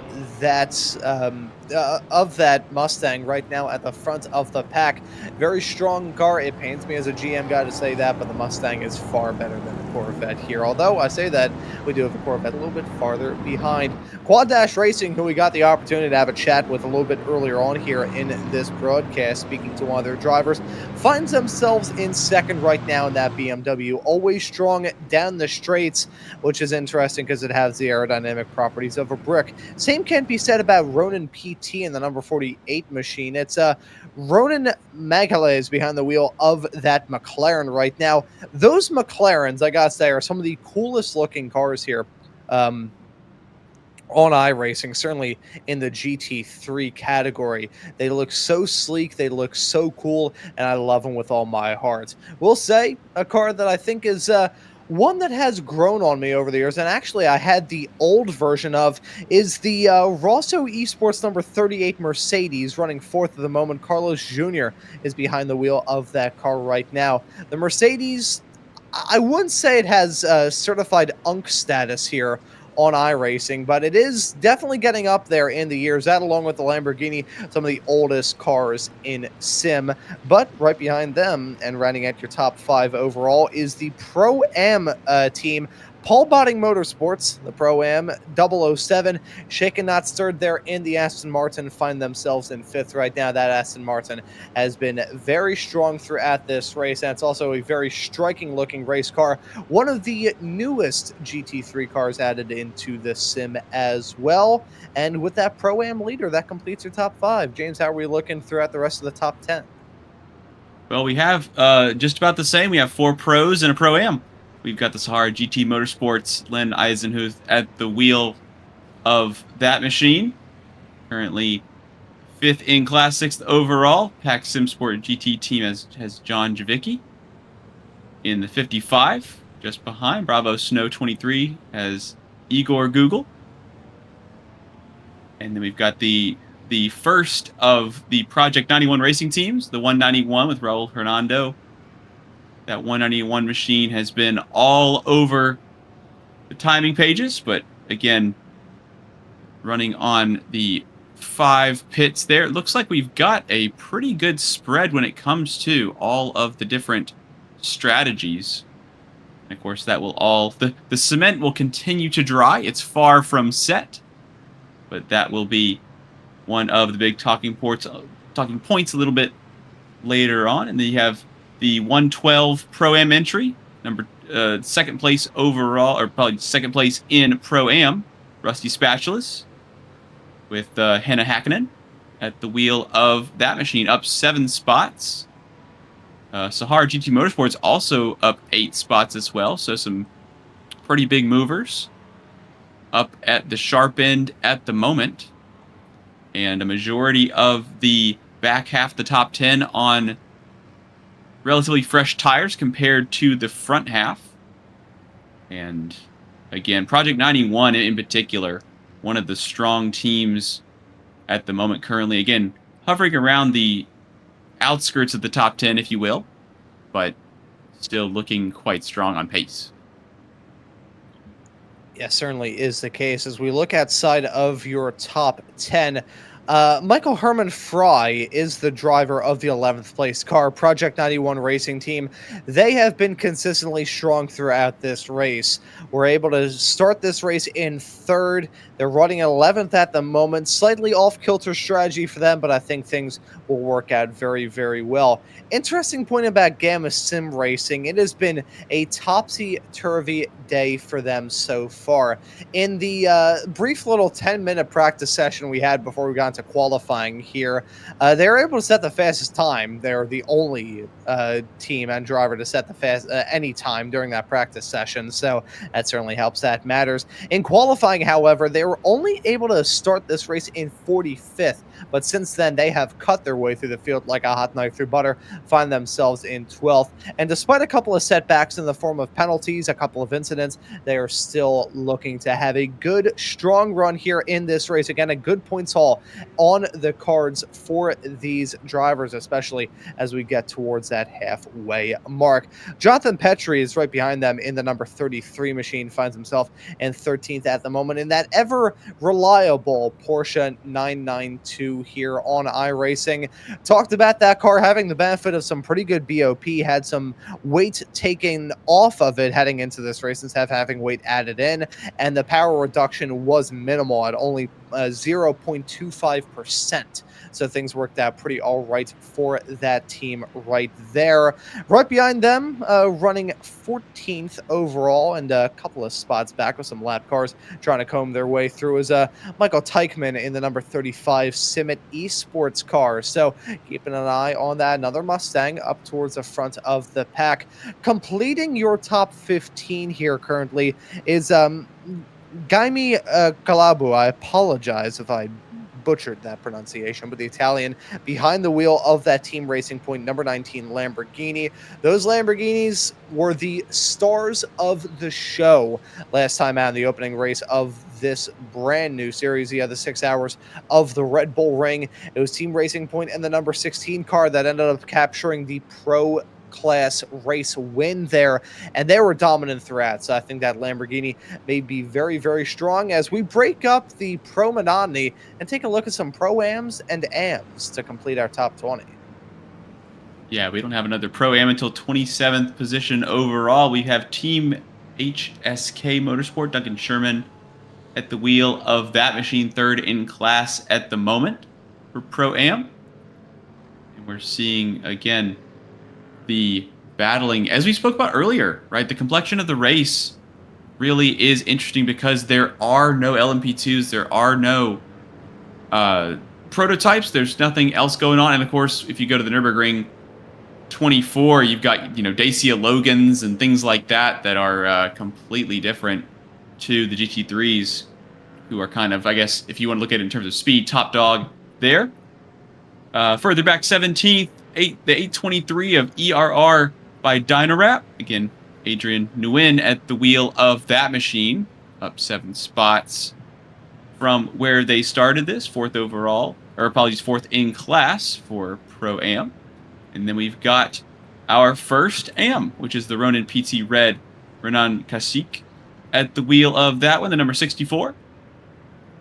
that Mustang right now at the front of the pack. Very strong car. It pains me as a GM guy to say that, but the Mustang is far better than the Corvette here. Although I say that, we do have a Corvette a little bit farther behind. Quad Dash Racing, who we got the opportunity to have a chat with a little bit earlier on here in this broadcast, speaking to one of their drivers, finds themselves in second right now in that BMW. Always strong down the straights, which is interesting because it has the aerodynamic properties of a brick. Same can't be said about Ronan PT in the number 48 machine. It's Ronan Magalhaes behind the wheel of that McLaren right now. Those McLarens, I gotta say, are some of the coolest looking cars here on iRacing, certainly in the GT3 category. They look so sleek, they look so cool, and I love them with all my heart. We'll say a car that I think is one that has grown on me over the years, and actually I had the old version of, is the Rosso Esports number 38 Mercedes, running fourth at the moment. Carlos Jr. is behind the wheel of that car right now. The Mercedes, I wouldn't say it has certified UNC status here on iRacing, but it is definitely getting up there in the years. That, along with the Lamborghini, some of the oldest cars in sim. But right behind them and running at your top 5 overall is the Pro-Am team. Paul Botting Motorsports, the Pro-Am 007, shaken not stirred there in the Aston Martin, find themselves in 5th right now. That Aston Martin has been very strong throughout this race, and it's also a very striking looking race car. One of the newest GT3 cars added into the sim as well. And with that Pro-Am leader, that completes your top 5. James, how are we looking throughout the rest of the top 10? Well, we have just about the same. We have 4 pros and a Pro-Am. We've got the Sahara GT Motorsports, Len Eisenhuth at the wheel of that machine. Currently 5th in class, 6th overall. Pack SimSport GT team has John Javicki in the 55. Just behind, Bravo Snow 23 has Igor Google. And then we've got the first of the Project 91 racing teams, the 191 with Raul Hernando. That 191 machine has been all over the timing pages, but again, running on the 5 pits there. It looks like we've got a pretty good spread when it comes to all of the different strategies. And of course, that will all... The cement will continue to dry. It's far from set, but that will be one of the big talking points a little bit later on. And then you have the 112 Pro-Am entry, second place overall, or probably second place in Pro-Am, Rusty Spatulas, with Henna Hakkinen at the wheel of that machine, up 7 spots. Sahara GT Motorsports also up 8 spots as well, so some pretty big movers up at the sharp end at the moment. And a majority of the back half of the top 10 on relatively fresh tires compared to the front half. And again, Project 91 in particular, one of the strong teams at the moment currently. Again, hovering around the outskirts of the top 10, if you will, but still looking quite strong on pace. Yeah, certainly is the case. As we look outside of your top 10, Michael Herman Fry is the driver of the 11th place car, Project 91 racing team. They have been consistently strong throughout this race. We're able to start this race in 3rd. They're running 11th at the moment. Slightly off-kilter strategy for them, but I think things will work out very, very well. Interesting point about Gamma Sim Racing. It has been a topsy-turvy day for them so far. In the brief little 10-minute practice session we had before we got into qualifying here, they were able to set the fastest time. They're the only team and driver to set the any time during that practice session, so that certainly helps. That matters. In qualifying, however, they were only able to start this race in 45th, but since then they have cut their way through the field like a hot knife through butter, find themselves in 12th. And despite a couple of setbacks in the form of penalties, a couple of incidents, they are still looking to have a good, strong run here in this race. Again, a good points haul on the cards for these drivers, especially as we get towards that halfway mark. Jonathan Petrie is right behind them in the number 33 machine, finds himself in 13th at the moment in that ever reliable Porsche 992 here on iRacing. Talked about that car having the benefit of some pretty good BOP, had some weight taken off of it heading into this race instead of having weight added in, and the power reduction was minimal at only 0.25%. So things worked out pretty all right for that team right there. Right behind them, running 14th overall and a couple of spots back with some lap cars trying to comb their way through is Michael Teichman in the number 35 Simmet Esports car. So keeping an eye on that. Another Mustang up towards the front of the pack. Completing your top 15 here currently is Gaimi Calabu. I apologize if I butchered that pronunciation, but the Italian behind the wheel of that Team Racing Point number 19 Lamborghini. Those Lamborghinis were the stars of the show last time out in the opening race of this brand new series. The 6 hours of the Red Bull Ring. It was Team Racing Point and the number 16 car that ended up capturing the Pro class race win there, and they were dominant throughout. So I think that Lamborghini may be very, very strong as we break up the pro monotony and take a look at some pro-ams and ams to complete our top 20. Yeah, we don't have another Pro-Am until 27th position overall. We have Team HSK Motorsport, Duncan Sherman at the wheel of that machine, third in class at the moment for Pro-Am. And we're seeing, again, the battling, as we spoke about earlier, right? The complexion of the race really is interesting because there are no LMP2s, there are no prototypes, there's nothing else going on. And of course, if you go to the Nürburgring 24, you've got, Dacia Logans and things like that that are completely different to the GT3s, who are kind of, I guess, if you want to look at it in terms of speed, top dog there. Further back, 17th, the 823 of ERR by Dynarap. Again, Adrian Nguyen at the wheel of that machine, up 7 spots from where they started this, fourth in class for Pro-Am. And then we've got our first AM, which is the Ronin PT Red, Renan Kasik at the wheel of that one, the number 64.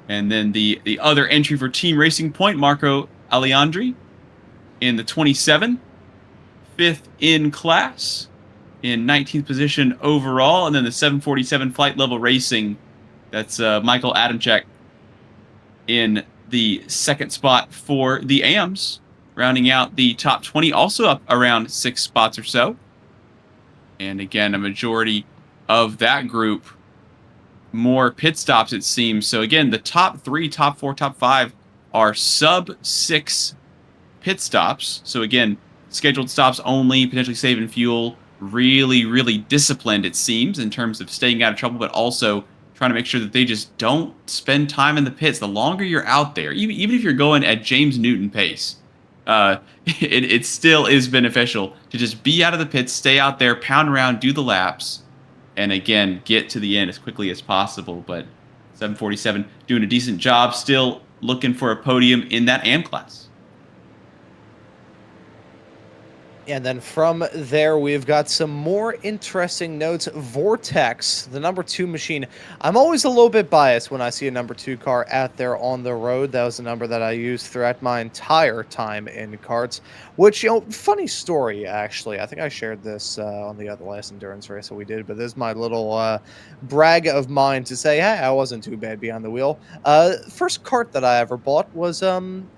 And then the other entry for Team Racing Point, Marco Aleandri in the 27, fifth in class, in 19th position overall. And then the 747 Flight Level Racing, that's Michael Adamczyk in the second spot for the AMs, rounding out the top 20, also up around 6 spots or so. And again, a majority of that group, more pit stops, it seems. So again, the top 3, top 4, top 5 are sub-6 pit stops. So again, scheduled stops only, potentially saving fuel. Really, really disciplined, it seems, in terms of staying out of trouble, but also trying to make sure that they just don't spend time in the pits. The longer you're out there, even if you're going at James Newton pace, it still is beneficial to just be out of the pits, stay out there, pound around, do the laps, and again, get to the end as quickly as possible. But 747 doing a decent job, still looking for a podium in that AM class. And then from there, we've got some more interesting notes. Vortex, the number 2 machine. I'm always a little bit biased when I see a number 2 car out there on the road. That was a number that I used throughout my entire time in karts, which, funny story, actually. I think I shared this on the last endurance race that we did, but this is my little brag of mine to say, hey, I wasn't too bad behind the wheel. First kart that I ever bought was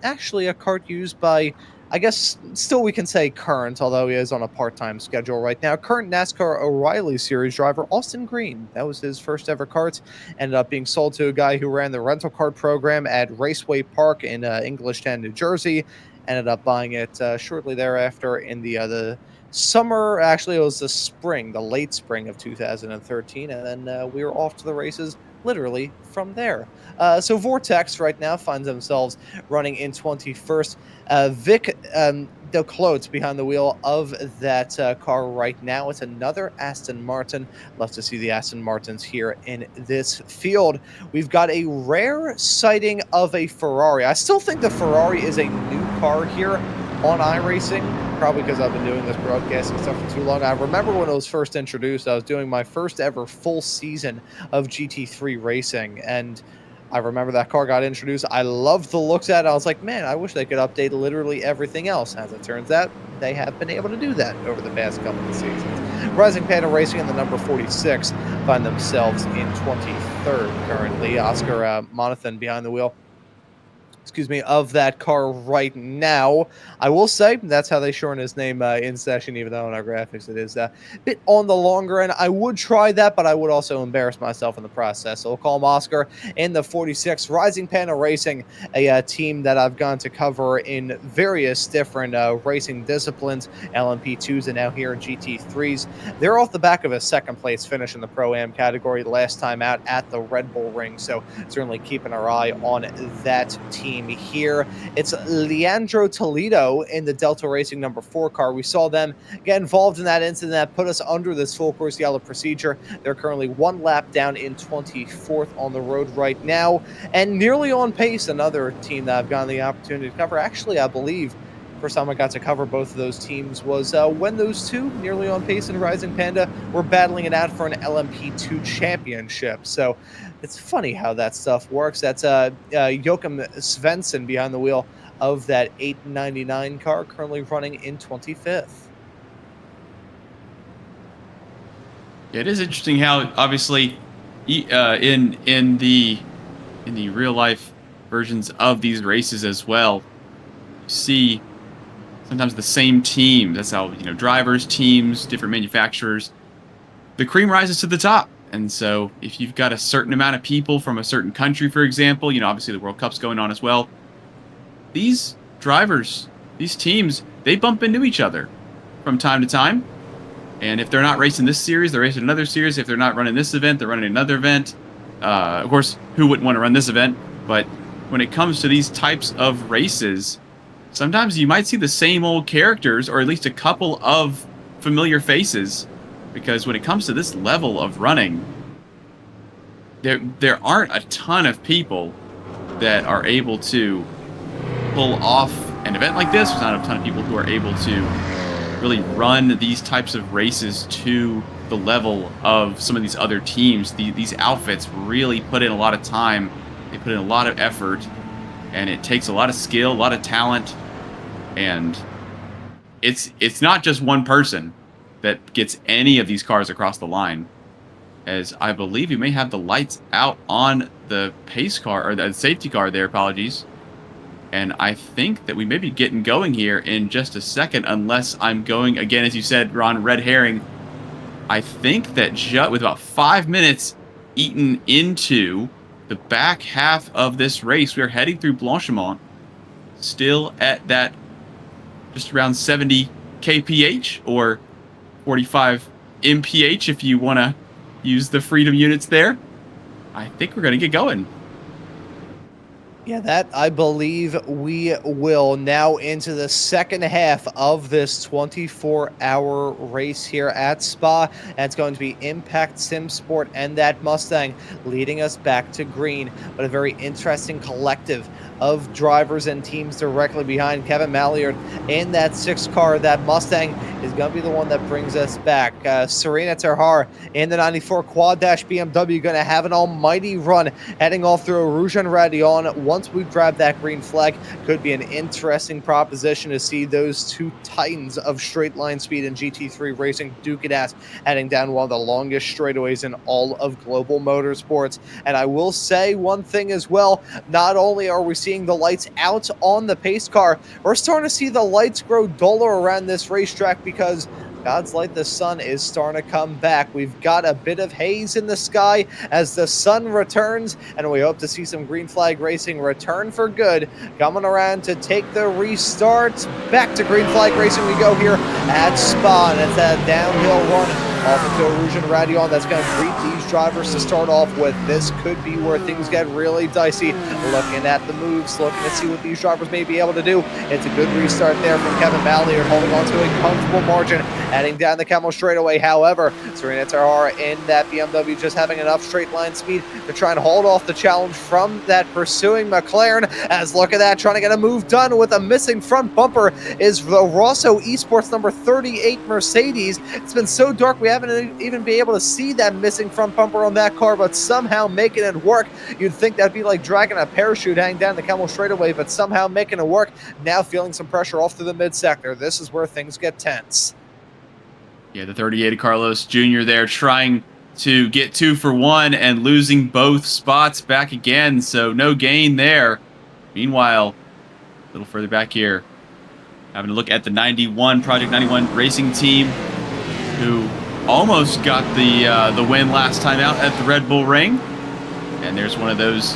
actually a kart used by, I guess still we can say current, although he is on a part-time schedule right now, current NASCAR O'Reilly Series driver Austin Green. That was his first ever kart. Ended up being sold to a guy who ran the rental kart program at Raceway Park in Englishtown, New Jersey. Ended up buying it shortly thereafter in the summer. Actually, it was the late spring of 2013, and then we were off to the races literally from there. So Vortex right now finds themselves running in 21st. Vic Declote behind the wheel of that car right now. It's another Aston Martin. Love to see the Aston Martins here in this field. We've got a rare sighting of a Ferrari. I still think the Ferrari is a new car here on iRacing, probably because I've been doing this broadcasting stuff for too long. I remember when it was first introduced, I was doing my first ever full season of GT3 racing, and I remember that car got introduced. I loved the looks at it. I was like, man, I wish they could update literally everything else. As it turns out, they have been able to do that over the past couple of seasons. Rising Panda Racing in the number 46 find themselves in 23rd currently. Oscar Monathan behind the wheel, of that car right now. I will say that's how they shorten his name in session, even though on our graphics it is a bit on the longer end. I would try that, but I would also embarrass myself in the process. So we'll call him Oscar in the 46. Rising Panda Racing, a team that I've gone to cover in various different racing disciplines, LMP2s and now here in GT3s. They're off the back of a second place finish in the Pro-Am category last time out at the Red Bull Ring. So certainly keeping our eye on that team here. It's Leandro Toledo in the Delta Racing number 4 car. We saw them get involved in that incident that put us under this full course yellow procedure. They're currently 1 lap down in 24th on the road right now, and nearly on pace. Another team that I've gotten the opportunity to cover. Actually, I believe First time I got to cover both of those teams was when those two, Nearly on Pace and Rising Panda, were battling it out for an LMP2 championship. So it's funny how that stuff works. That's Joachim Svensson behind the wheel of that 899 car, currently running in 25th. Yeah, it is interesting how obviously in the real life versions of these races as well, you see sometimes the same team. That's how, drivers, teams, different manufacturers, the cream rises to the top. And so if you've got a certain amount of people from a certain country, for example, obviously the World Cup's going on as well. These drivers, these teams, they bump into each other from time to time. And if they're not racing this series, they're racing another series. If they're not running this event, they're running another event. Of course, who wouldn't want to run this event? But when it comes to these types of races, sometimes you might see the same old characters, or at least a couple of familiar faces, because when it comes to this level of running, there aren't a ton of people that are able to pull off an event like this. There's not a ton of people who are able to really run these types of races to the level of some of these other teams. These outfits really put in a lot of time. They put in a lot of effort, and it takes a lot of skill, a lot of talent. And it's not just one person that gets any of these cars across the line, as I believe you may have the lights out on the pace car, or the safety car there, apologies. And I think that we may be getting going here in just a second, unless I'm going, again, as you said, Ron, red herring. I think that with about 5 minutes eaten into the back half of this race, we are heading through Blanchimont, still at that just around 70 kph or 45 mph if you want to use the freedom units there. I think we're going to get going. Yeah, that I believe we will. Now into the second half of this 24-hour race here at Spa. And it's going to be Impact Sim Sport and that Mustang leading us back to green. But a very interesting collective of drivers and teams directly behind Kevin Malliard in that 6 car. That Mustang is going to be the one that brings us back. Serena Terhar in the 94 Quad Dash BMW going to have an almighty run heading off through Rouge and Radion. Once we grab that green flag, could be an interesting proposition to see those two titans of straight line speed in GT3 racing duke it out, heading down one of the longest straightaways in all of global motorsports. And I will say one thing as well, not only are we seeing the lights out on the pace car, we're starting to see the lights grow duller around this racetrack because God's light, the sun is starting to come back. We've got a bit of haze in the sky as the sun returns, and we hope to see some green flag racing return for good. Coming around to take the restart. Back to green flag racing we go here at Spa, and it's a downhill run off into Rouge and Radion. That's going to greet these drivers to start off with. This could be where things get really dicey. Looking at the moves, looking to see what these drivers may be able to do. It's a good restart there from Kevin Malliard, holding on to a comfortable margin, heading down the Camel straightaway. However, Serena Terhar in that BMW just having enough straight line speed to try and hold off the challenge from that pursuing McLaren. As look at that, trying to get a move done with a missing front bumper is the Rosso Esports number 38 Mercedes. It's been so dark we haven't even been able to see that missing front bumper on that car, but somehow making it work. You'd think that'd be like dragging a parachute hanging down the Camel straightaway, but somehow making it work. Now feeling some pressure off through the mid-sector. This is where things get tense. Yeah, the 38 Carlos Jr. there trying to get 2 for 1 and losing both spots back again, so no gain there. Meanwhile, a little further back here, having a look at the 91 Project 91 racing team, who almost got the win last time out at the Red Bull Ring. And there's one of those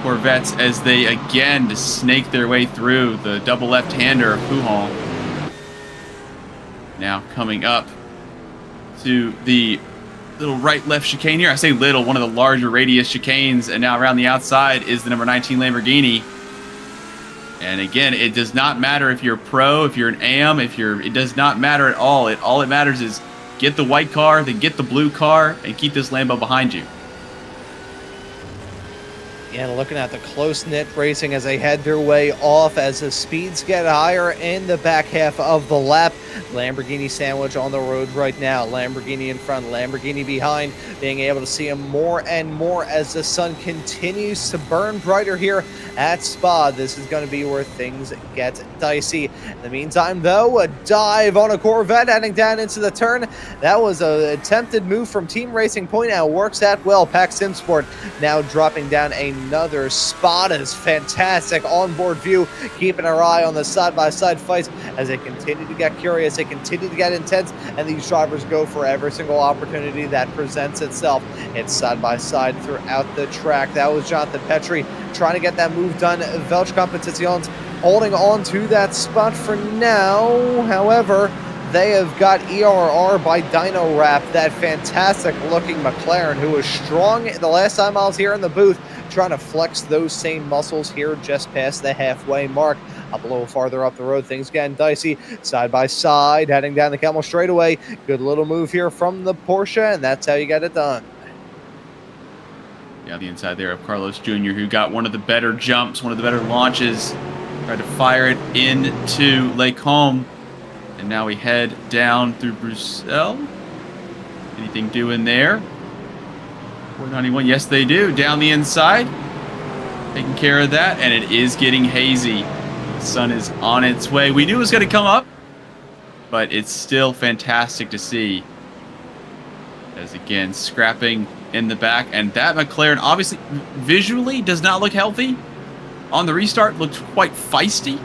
Corvettes as they again snake their way through the double left-hander of Pujon. Now coming up to the little right-left chicane here. I say little, one of the larger radius chicanes, and now around the outside is the number 19 Lamborghini. And again, it does not matter if you're a pro, if you're an AM, it does not matter at all. All it matters is get the white car, then get the blue car, and keep this Lambo behind you. And looking at the close-knit racing as they head their way off as the speeds get higher in the back half of the lap. Lamborghini sandwich on the road right now. Lamborghini in front, Lamborghini behind, being able to see him more and more as the sun continues to burn brighter here at Spa. This is going to be where things get dicey. In the meantime, though, a dive on a Corvette heading down into the turn. That was an attempted move from Team Racing Point, and it works out well. Pack Simsport now dropping down another spot. Is fantastic onboard view, keeping our eye on the side-by-side fights as they continue to get curious, they continue to get intense, and these drivers go for every single opportunity that presents itself. It's side-by-side throughout the track. That was Jonathan Petrie trying to get that move done. Welch Competitions holding on to that spot for now. However, they have got ERR by Dino Wrap, that fantastic looking McLaren who was strong the last time I was here in the booth, trying to flex those same muscles here just past the halfway mark. Up a little farther up the road, things getting dicey. Side by side, heading down the Camel straightaway. Good little move here from the Porsche, and that's how you get it done. Yeah, the inside there of Carlos Jr., who got one of the better jumps, one of the better launches. Tried to fire it into Lake Home. And now we head down through Bruxelles. Anything doing there? 491, yes they do. Down the inside. Taking care of that, and it is getting hazy. The sun is on its way. We knew it was going to come up, but it's still fantastic to see. As again, scrapping in the back. And that McLaren obviously visually does not look healthy. On the restart looked quite feisty.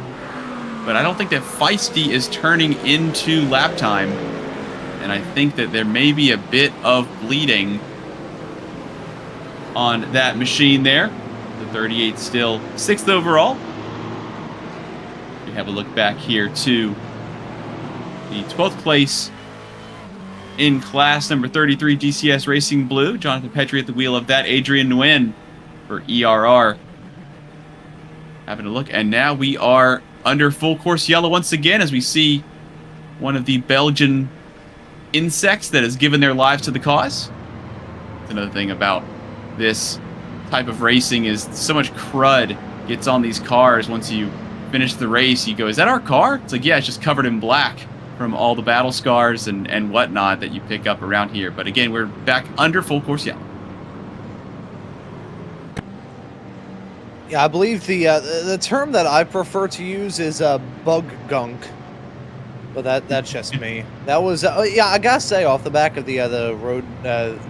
But I don't think that feisty is turning into lap time. And I think that there may be a bit of bleeding on that machine there. The 38 still 6th overall. We have a look back here to the 12th place in class number 33 DCS Racing Blue. Jonathan Petrie at the wheel of that. Adrian Nguyen for ERR. Having a look. And now we are under full course yellow once again as we see one of the Belgian insects that has given their lives to the cause. That's another thing about this type of racing is so much crud gets on these cars. Once you finish the race, you go, is that our car? It's like, yeah, it's just covered in black from all the battle scars and whatnot that you pick up around here. But again, we're back under full course yellow. Yeah, I believe the term that I prefer to use is bug gunk, but that's just me. That was yeah, I gotta say, off the back of the road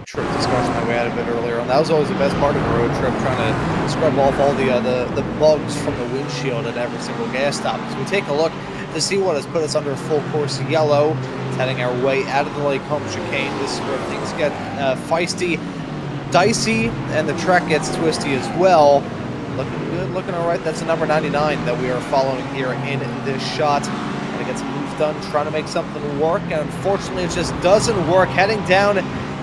trip discussion that we had a bit earlier on, that was always the best part of the road trip, trying to scrub off all the bugs from the windshield at every single gas stop. As we take a look to see what has put us under full course yellow, it's heading our way out of the Lake Home chicane. This is where things get feisty, dicey, and the track gets twisty as well. Looking good, looking all right. That's the number 99 that we are following here in this shot. And it gets moves done, trying to make something work. And unfortunately, it just doesn't work. Heading down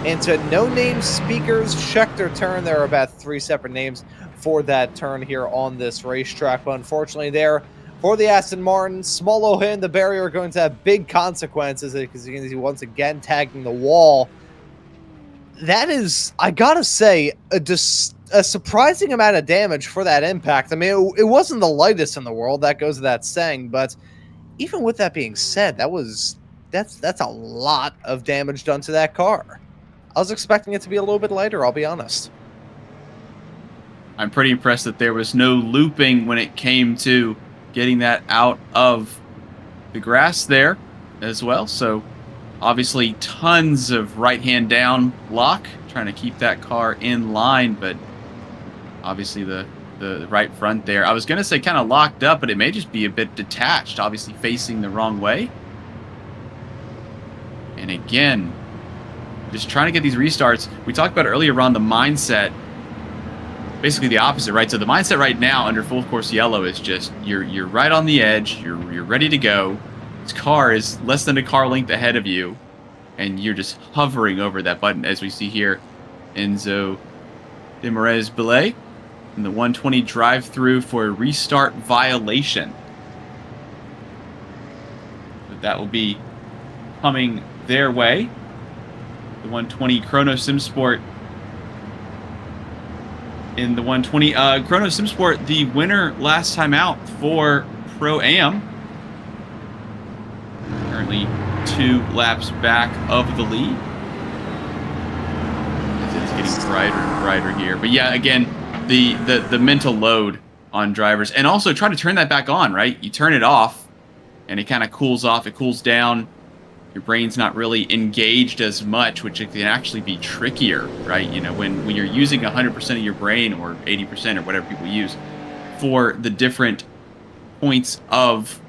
into no-name Speakers Schechter turn. There are about 3 separate names for that turn here on this racetrack. But unfortunately there, for the Aston Martin, Small hit in the barrier are going to have big consequences because you can see once again tagging the wall. That is, I gotta say, a surprising amount of damage for that impact. I mean, it wasn't the lightest in the world, that goes without saying, but even with that being said, that's a lot of damage done to that car. I was expecting it to be a little bit lighter, I'll be honest. I'm pretty impressed that there was no looping when it came to getting that out of the grass there as well. So obviously tons of right-hand down lock, trying to keep that car in line, but obviously the right front there, I was going to say kind of locked up, but it may just be a bit detached, obviously facing the wrong way. And again, just trying to get these restarts. We talked about earlier on the mindset, basically the opposite, right? So the mindset right now under full course yellow is just you're right on the edge, you're ready to go. This car is less than a car length ahead of you, and you're just hovering over that button, as we see here. Enzo Demarez Belay in the 120 drive-through for a restart violation. But that will be coming their way. The 120 Chrono Sim Sport in the 120. Chrono Simsport, the winner last time out for Pro-Am. Currently 2 laps back of the lead. It's getting brighter and brighter here. But yeah, again, the mental load on drivers. And also try to turn that back on, right? You turn it off, and it kind of cools off. It cools down. Your brain's not really engaged as much, which it can actually be trickier, right? You know, when you're using 100% of your brain, or 80% or whatever people use, for the different points of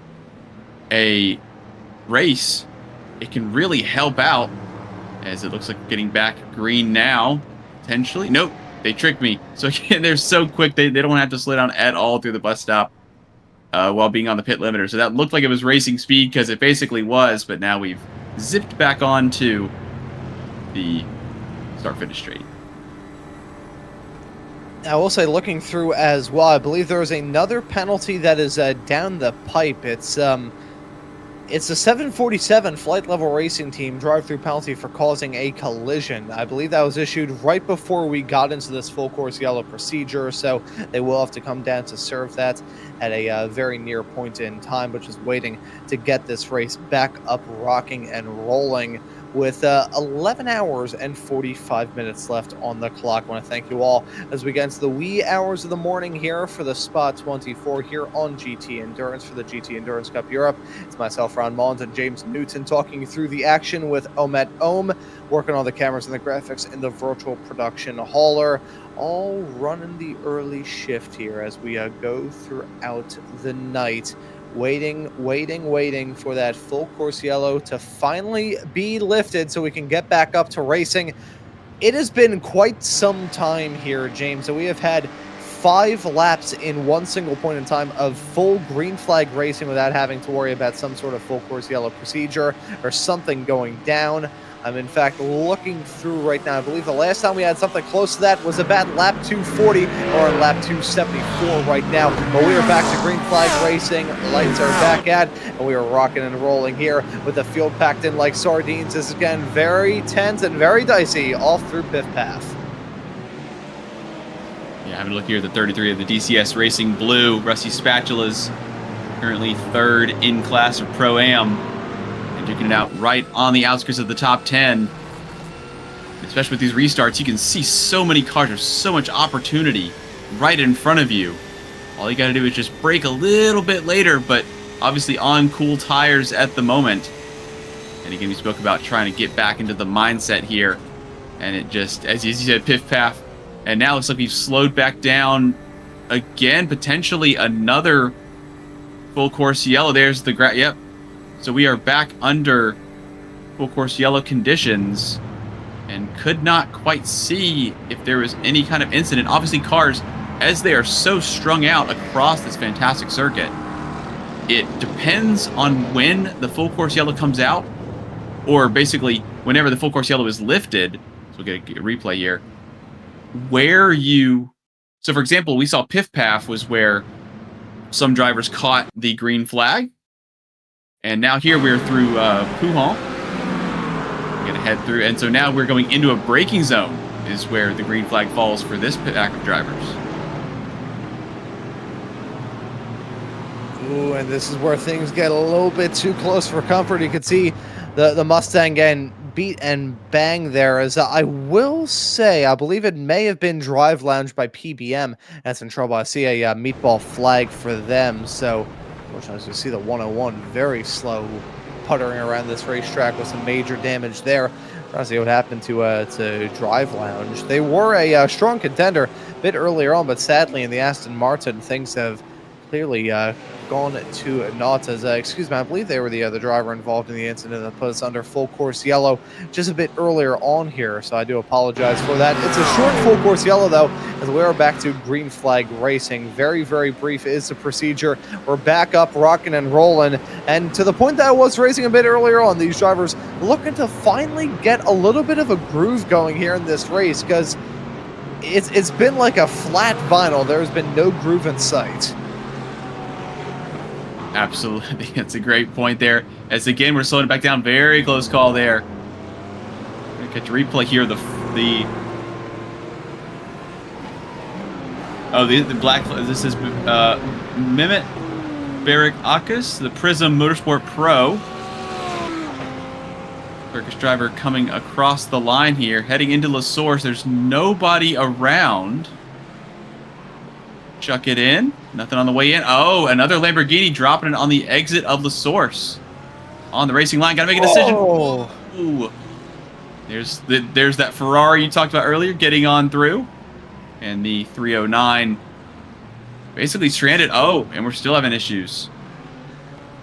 a race, it can really help out, as it looks like getting back green now, potentially. Nope, they tricked me. So again, they're so quick, they don't have to slow down at all through the bus stop while being on the pit limiter. So that looked like it was racing speed, because it basically was, but now we've zipped back onto the start-finish straight. I will say, looking through as well, I believe there is another penalty that is down the pipe. It's a 747 Flight Level Racing Team drive-through penalty for causing a collision. I believe that was issued right before we got into this full course yellow procedure, so they will have to come down to serve that at a very near point in time, which is waiting to get this race back up rocking and rolling with 11 hours and 45 minutes left on the clock. I want to thank you all as we get into the wee hours of the morning here for the Spot 24 here on GT Endurance for the GT Endurance Cup Europe. It's myself, Ron Mullins, and James Newton talking you through the action with Omet Ohm, working on the cameras and the graphics in the virtual production hauler, all running the early shift here as we go throughout the night. Waiting for that full course yellow to finally be lifted so we can get back up to racing. It has been quite some time here, James, so we have had 5 laps in one single point in time of full green flag racing without having to worry about some sort of full course yellow procedure or something going down. I'm in fact looking through right now. I believe the last time we had something close to that was about lap 240 or lap 274 right now. But we are back to green flag racing. Lights are back at, and we are rocking and rolling here with the field packed in like sardines. This is again very tense and very dicey all through Piff Path. Yeah, having a look here at the 33 of the DCS Racing Blue. Rusty Spatulas currently 3rd in class of Pro-Am. Duking it out right on the outskirts of the top 10. Especially with these restarts, you can see so many cars. There's so much opportunity right in front of you. All you got to do is just brake a little bit later, but obviously on cool tires at the moment. And again, we spoke about trying to get back into the mindset here. And it just, as you said, piff paff. And now it looks like we've slowed back down again, potentially another full course yellow. There's the yep. So we are back under full course yellow conditions and could not quite see if there was any kind of incident. Obviously, cars, as they are so strung out across this fantastic circuit, it depends on when the full course yellow comes out, or basically whenever the full course yellow is lifted. So we'll get a replay here. So for example, we saw Piff Paff was where some drivers caught the green flag. And now here we're through Pouhon. We're going to head through. And so now we're going into a braking zone is where the green flag falls for this pack of drivers. Ooh, and this is where things get a little bit too close for comfort. You can see the Mustang getting beat and bang there. As I will say, I believe it may have been drive lounge by PBM. That's in trouble. I see a meatball flag for them. So as you see the 101 very slow puttering around this racetrack with some major damage there. Trying to see what happened to Drive Lounge. They were a strong contender a bit earlier on, but sadly in the Aston Martin things have clearly gone to naught. As excuse me, I believe they were the driver involved in the incident that put us under full course yellow just a bit earlier on here, so I do apologize for that. It's a short full course yellow though, as we are back to green flag racing. Very, very brief is the procedure. We're back up, rocking and rolling, and to the point that I was racing a bit earlier on, these drivers looking to finally get a little bit of a groove going here in this race, because it's been like a flat vinyl. There's been no groove in sight. Absolutely. That's a great point there. As again, we're slowing it back down. Very close call there. We're going to catch a replay here. The Oh, the black. This is Mehmet Barak Akas, the Prism Motorsport Pro. Turkish driver coming across the line here, heading into La Source. There's nobody around. Chuck it in. Nothing on the way in. Oh, another Lamborghini dropping it on the exit of La Source. On the racing line, got to make a decision. Oh. Ooh. There's that Ferrari you talked about earlier getting on through. And the 309 basically stranded. Oh, and we're still having issues.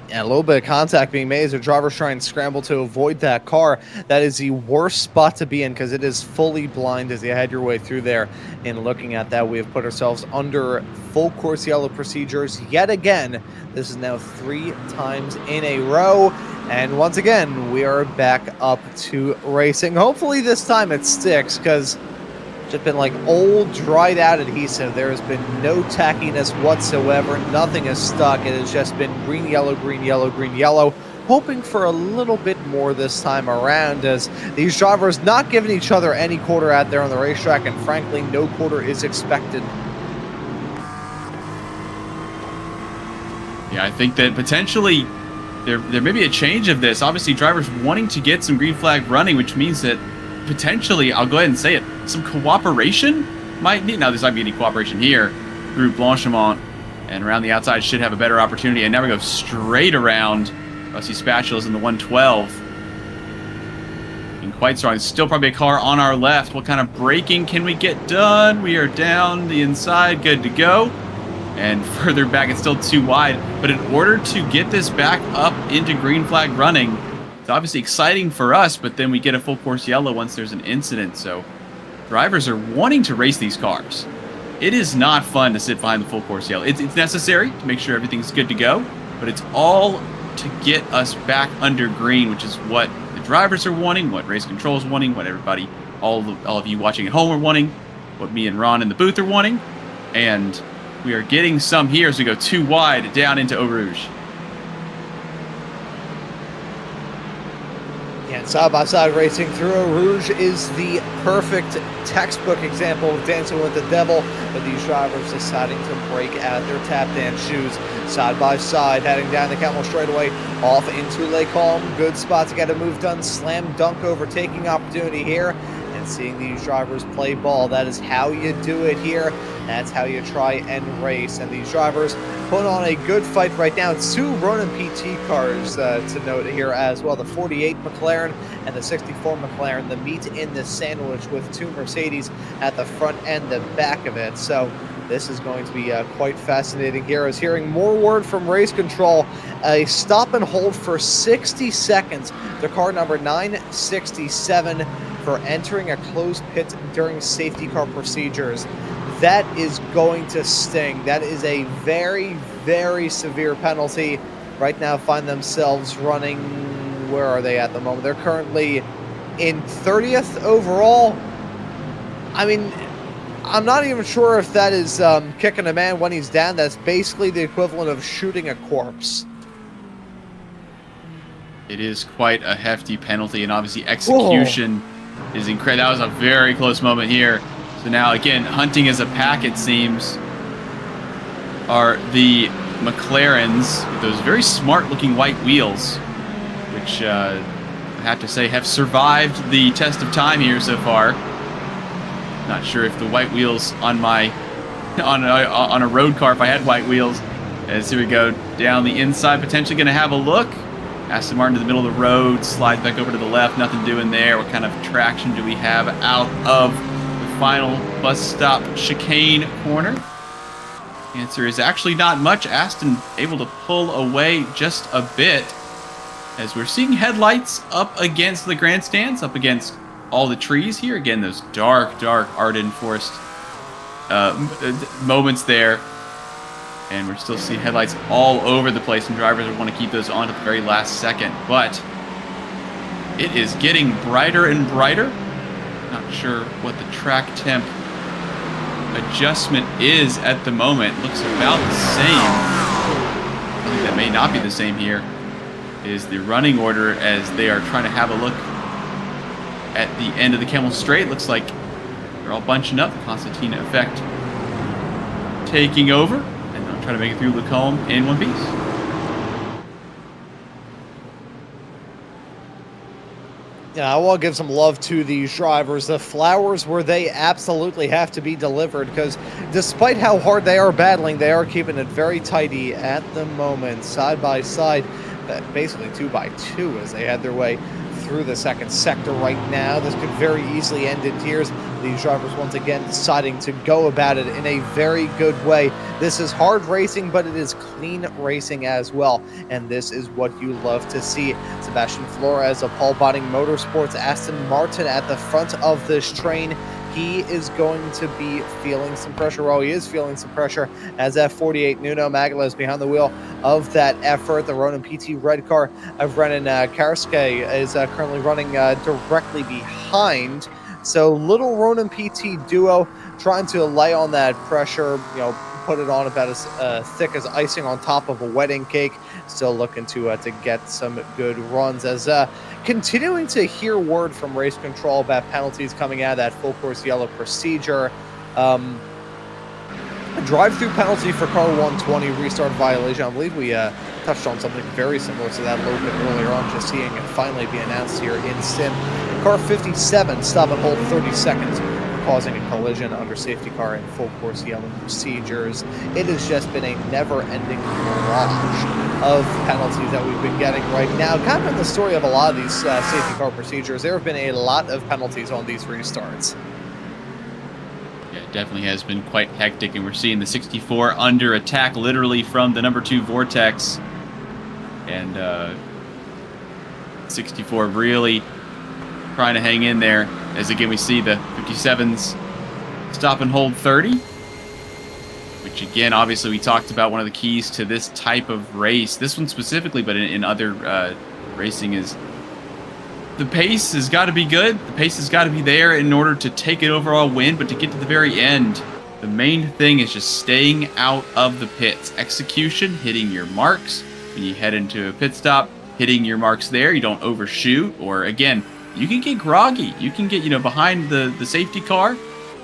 And a little bit of contact being made as the drivers try and scramble to avoid that car. That is the worst spot to be in because it is fully blind as you head your way through there. And looking at that, we have put ourselves under full course yellow procedures yet again. This is now 3 times in a row. And once again, we are back up to racing. Hopefully this time it sticks because just been like old, dried out adhesive. There has been no tackiness whatsoever. Nothing has stuck. It has just been green, yellow, green, yellow, green, yellow. Hoping for a little bit more this time around as these drivers not giving each other any quarter out there on the racetrack, and frankly, no quarter is expected. Yeah, I think that potentially there may be a change of this. Obviously, drivers wanting to get some green flag running, which means that potentially, I'll go ahead and say it, some cooperation might need. Now, there's not going to be any cooperation here. Group Blanchimont and around the outside should have a better opportunity. And now we go straight around. Rusty Spatulas in the 112. And quite strong. Still probably a car on our left. What kind of braking can we get done? We are down the inside, good to go. And further back, it's still too wide. But in order to get this back up into green flag running, it's obviously exciting for us, but then we get a full course yellow once there's an incident. So drivers are wanting to race these cars. It is not fun to sit behind the full course yellow. It's necessary to make sure everything's good to go, but it's all to get us back under green, which is what the drivers are wanting, what race control is wanting, what everybody, all of you watching at home are wanting, what me and Ron in the booth are wanting, and we are getting some here as we go too wide down into Eau Rouge. And side-by-side racing through Eau Rouge is the perfect textbook example of dancing with the devil, with these drivers deciding to break out their tap dance shoes side-by-side, heading down the Camel straightaway off into Lake Holm. Good spot to get a move done. Slam dunk overtaking opportunity here. And seeing these drivers play ball, that is how you do it here. That's how you try and race. And these drivers put on a good fight right now. 2 Ronin PT cars to note here as well. The 48 McLaren and the 64 McLaren. The meat in the sandwich with 2 Mercedes at the front and the back of it. So this is going to be quite fascinating here. I was hearing more word from race control. A stop and hold for 60 seconds. The car number 967 for entering a closed pit during safety car procedures. That is going to sting. That is a very, very severe penalty. Right now find themselves running, where are they at the moment? They're currently in 30th overall. I mean, I'm not even sure if that is kicking a man when he's down. That's basically the equivalent of shooting a corpse. It is quite a hefty penalty, and obviously execution is incredible. That was a very close moment here. So now, again, hunting as a pack, it seems, are the McLarens with those very smart-looking white wheels, which I have to say have survived the test of time here so far. Not sure if the white wheels on my on a road car, if I had white wheels. As here we go down the inside, potentially going to have a look. Aston Martin to the middle of the road, slides back over to the left, nothing doing there. What kind of traction do we have out of the final bus stop chicane corner? The answer is actually not much. Aston able to pull away just a bit as we're seeing headlights up against the grandstands, up against all the trees here. Again, those dark Arden Forest moments there. And we're still seeing headlights all over the place, and drivers want to keep those on to the very last second. But it is getting brighter and brighter. Not sure what the track temp adjustment is at the moment. Looks about the same. I think that may not be the same here. Is the running order as they are trying to have a look at the end of the Camel Straight. Looks like they're all bunching up. The Constantina effect taking over, and I'm trying to make it through Lacombe in one piece. Yeah, I want to give some love to these drivers. The flowers where they absolutely have to be delivered, because despite how hard they are battling, they are keeping it very tidy at the moment, side by side, basically 2 by 2 as they head their way through the second sector right now. This could very easily end in tears. These drivers once again deciding to go about it in a very good way. This is hard racing, but it is clean racing as well, and this is what you love to see. Sebastian Flores of Paul Botting Motorsports, Aston Martin at the front of this train. He is going to be feeling some pressure. Well, he is feeling some pressure as F48 Nuno Magala is behind the wheel of that effort. The Ronin PT red car of Renan Karske is currently running directly behind. So little Ronin PT duo trying to lay on that pressure, put it on about as thick as icing on top of a wedding cake. Still looking to get some good runs, as continuing to hear word from race control about penalties coming out of that full course yellow procedure. A drive-through penalty for car 120, restart violation. I believe we touched on something very similar to that a little bit earlier on, just seeing it finally be announced here in Sim. Car 57, stop and hold 30 seconds, causing a collision under safety car and full course yellow procedures. It has just been a never-ending barrage of penalties that we've been getting right now. Kind of in the story of a lot of these safety car procedures, there have been a lot of penalties on these restarts. Yeah, it definitely has been quite hectic, and we're seeing the 64 under attack literally from the number 2 Vortex. And 64 really trying to hang in there, as again we see the 57s stop and hold 30, which again, obviously we talked about one of the keys to this type of race, this one specifically, but in other racing, is the pace has got to be good. The pace has got to be there in order to take an overall win, but to get to the very end, the main thing is just staying out of the pits. Execution, hitting your marks when you head into a pit stop, hitting your marks there. You don't overshoot, or again, you can get groggy. You can get, behind the safety car,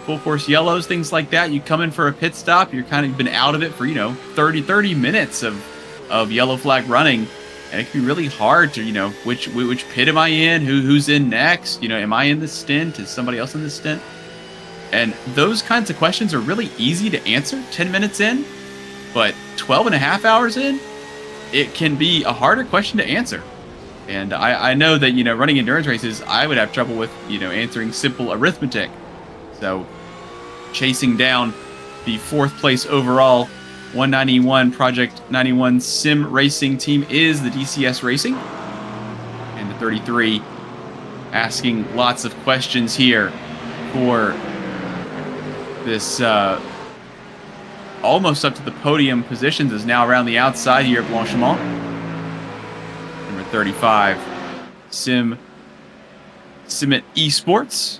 full course yellows, things like that. You come in for a pit stop, you're kind of been out of it for, 30 minutes of yellow flag running. And it can be really hard to, which pit am I in? Who's in next? Am I in the stint? Is somebody else in the stint? And those kinds of questions are really easy to answer 10 minutes in, but 12 and a half hours in, it can be a harder question to answer. And I know that, running endurance races, I would have trouble with, answering simple arithmetic. So chasing down the 4th place overall 191 Project 91 Sim Racing team is the DCS Racing. And the 33 asking lots of questions here for this almost up to the podium positions, is now around the outside here at Blanchimont. Number 35, Simit Esports.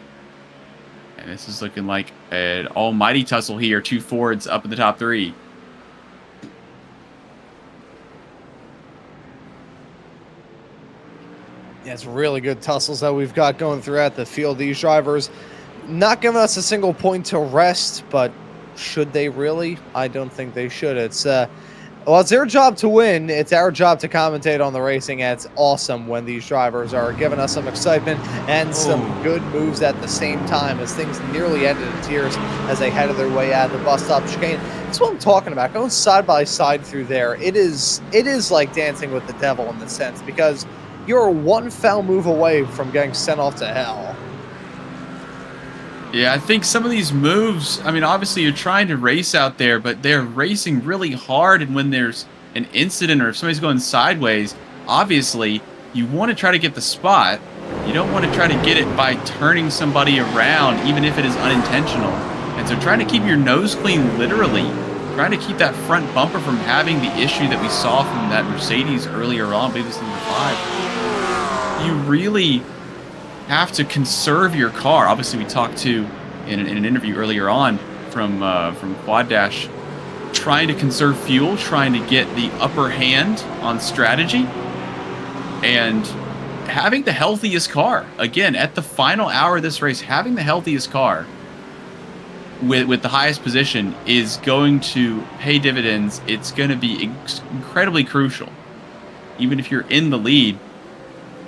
And this is looking like an almighty tussle here. 2 Fords up in the top 3. Yeah, it's really good tussles that we've got going throughout the field. These drivers not giving us a single point to rest, but should they really? I don't think they should. It's their job to win. It's our job to commentate on the racing, and it's awesome when these drivers are giving us some excitement and some good moves at the same time, as things nearly ended in tears as they headed their way out of the bus stop chicane. That's what I'm talking about, going side by side through there. It is like dancing with the devil in the sense, because you're one foul move away from getting sent off to hell. Yeah, I think some of these moves, obviously you're trying to race out there, but they're racing really hard, and when there's an incident or if somebody's going sideways, obviously you want to try to get the spot. You don't want to try to get it by turning somebody around, even if it is unintentional. And so trying to keep your nose clean, literally, trying to keep that front bumper from having the issue that we saw from that Mercedes earlier on, I believe this is number 5. You really have to conserve your car. Obviously, we talked to in an interview earlier on from Quad Dash, trying to conserve fuel, trying to get the upper hand on strategy, and having the healthiest car. Again, at the final hour of this race, having the healthiest car with the highest position is going to pay dividends. It's going to be incredibly crucial. Even if you're in the lead,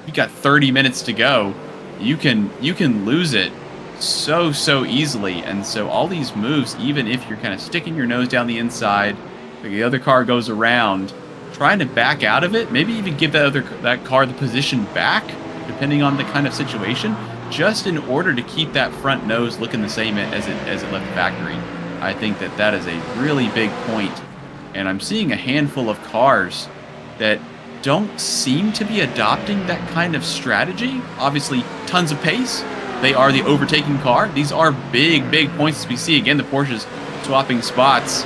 you got 30 minutes to go. You can lose it so easily. And so all these moves, even if you're kind of sticking your nose down the inside, the other car goes around, trying to back out of it, maybe even give that car the position back, depending on the kind of situation, just in order to keep that front nose looking the same as it left the factory. I think that is a really big point. And I'm seeing a handful of cars that don't seem to be adopting that kind of strategy. Obviously, tons of pace. They are the overtaking car. These are big points as we see. Again, the Porsches swapping spots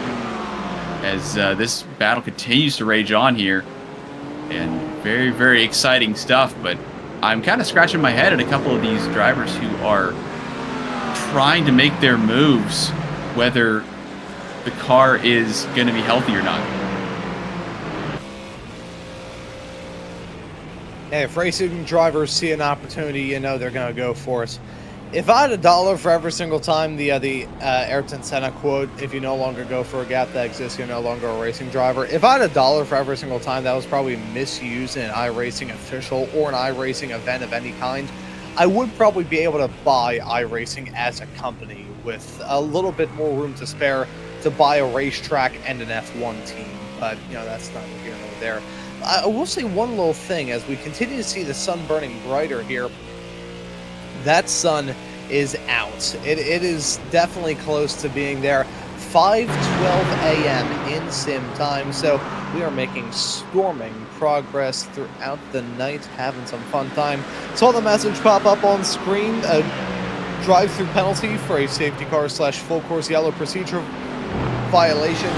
as this battle continues to rage on here. And very exciting stuff. But I'm kind of scratching my head at a couple of these drivers who are trying to make their moves, whether the car is going to be healthy or not. Hey, if racing drivers see an opportunity, you know they're going to go for it. If I had $1 for every single time the Ayrton Senna quote, if you no longer go for a gap that exists, you're no longer a racing driver. If I had $1 for every single time that was probably misused in an iRacing official or an iRacing event of any kind, I would probably be able to buy iRacing as a company with a little bit more room to spare to buy a racetrack and an F1 team. But, you know, that's not here nor there. I will say one little thing as we continue to see the sun burning brighter here. That sun is out. It is definitely close to being there. 5:12 a.m. in sim time, so we are making storming progress throughout the night, having some fun time. Saw the message pop up on screen, a drive-through penalty for a safety car / full course yellow procedure violation.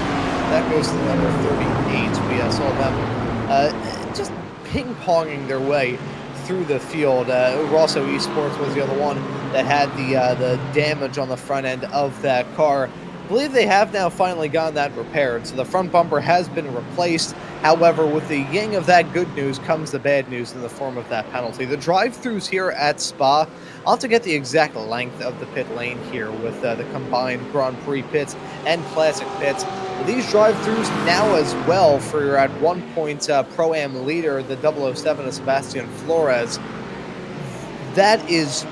That goes to number 38. We saw them just ping-ponging their way through the field. Rosso Esports was the other one that had the damage on the front end of that car. I believe they have now finally gotten that repaired, so the front bumper has been replaced. However, with the yang of that good news comes the bad news in the form of that penalty. The drive-thrus here at Spa, I'll have to get the exact length of the pit lane here with the combined Grand Prix pits and Classic pits. These drive-thrus now as well for your at one point Pro-Am leader, the 007 of Sebastian Flores. That is,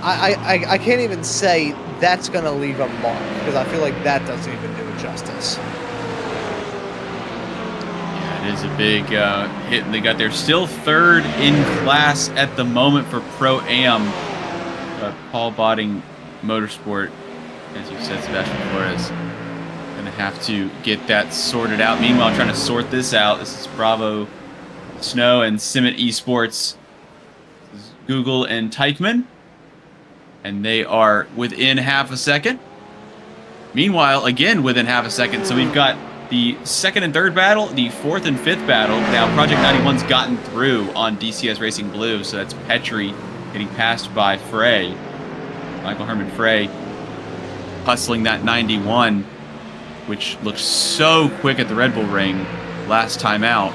I can't even say that's going to leave a mark, because I feel like that doesn't even do it justice. Yeah, it is a big hit, and they got there. Still third in class at the moment for Pro-Am. Paul Botting Motorsport, as you said, Sebastian Flores. Gonna have to get that sorted out. Meanwhile, trying to sort this out. This is Bravo Snow and Simmet Esports. This is Google and Teichmann. And they are within half a second. Meanwhile, again within half a second. So we've got the second and third battle, the fourth and fifth battle. Now Project 91's gotten through on DCS Racing Blue. So that's Petri getting passed by Frey. Michael Herman Frey hustling that 91, which looked so quick at the Red Bull Ring last time out.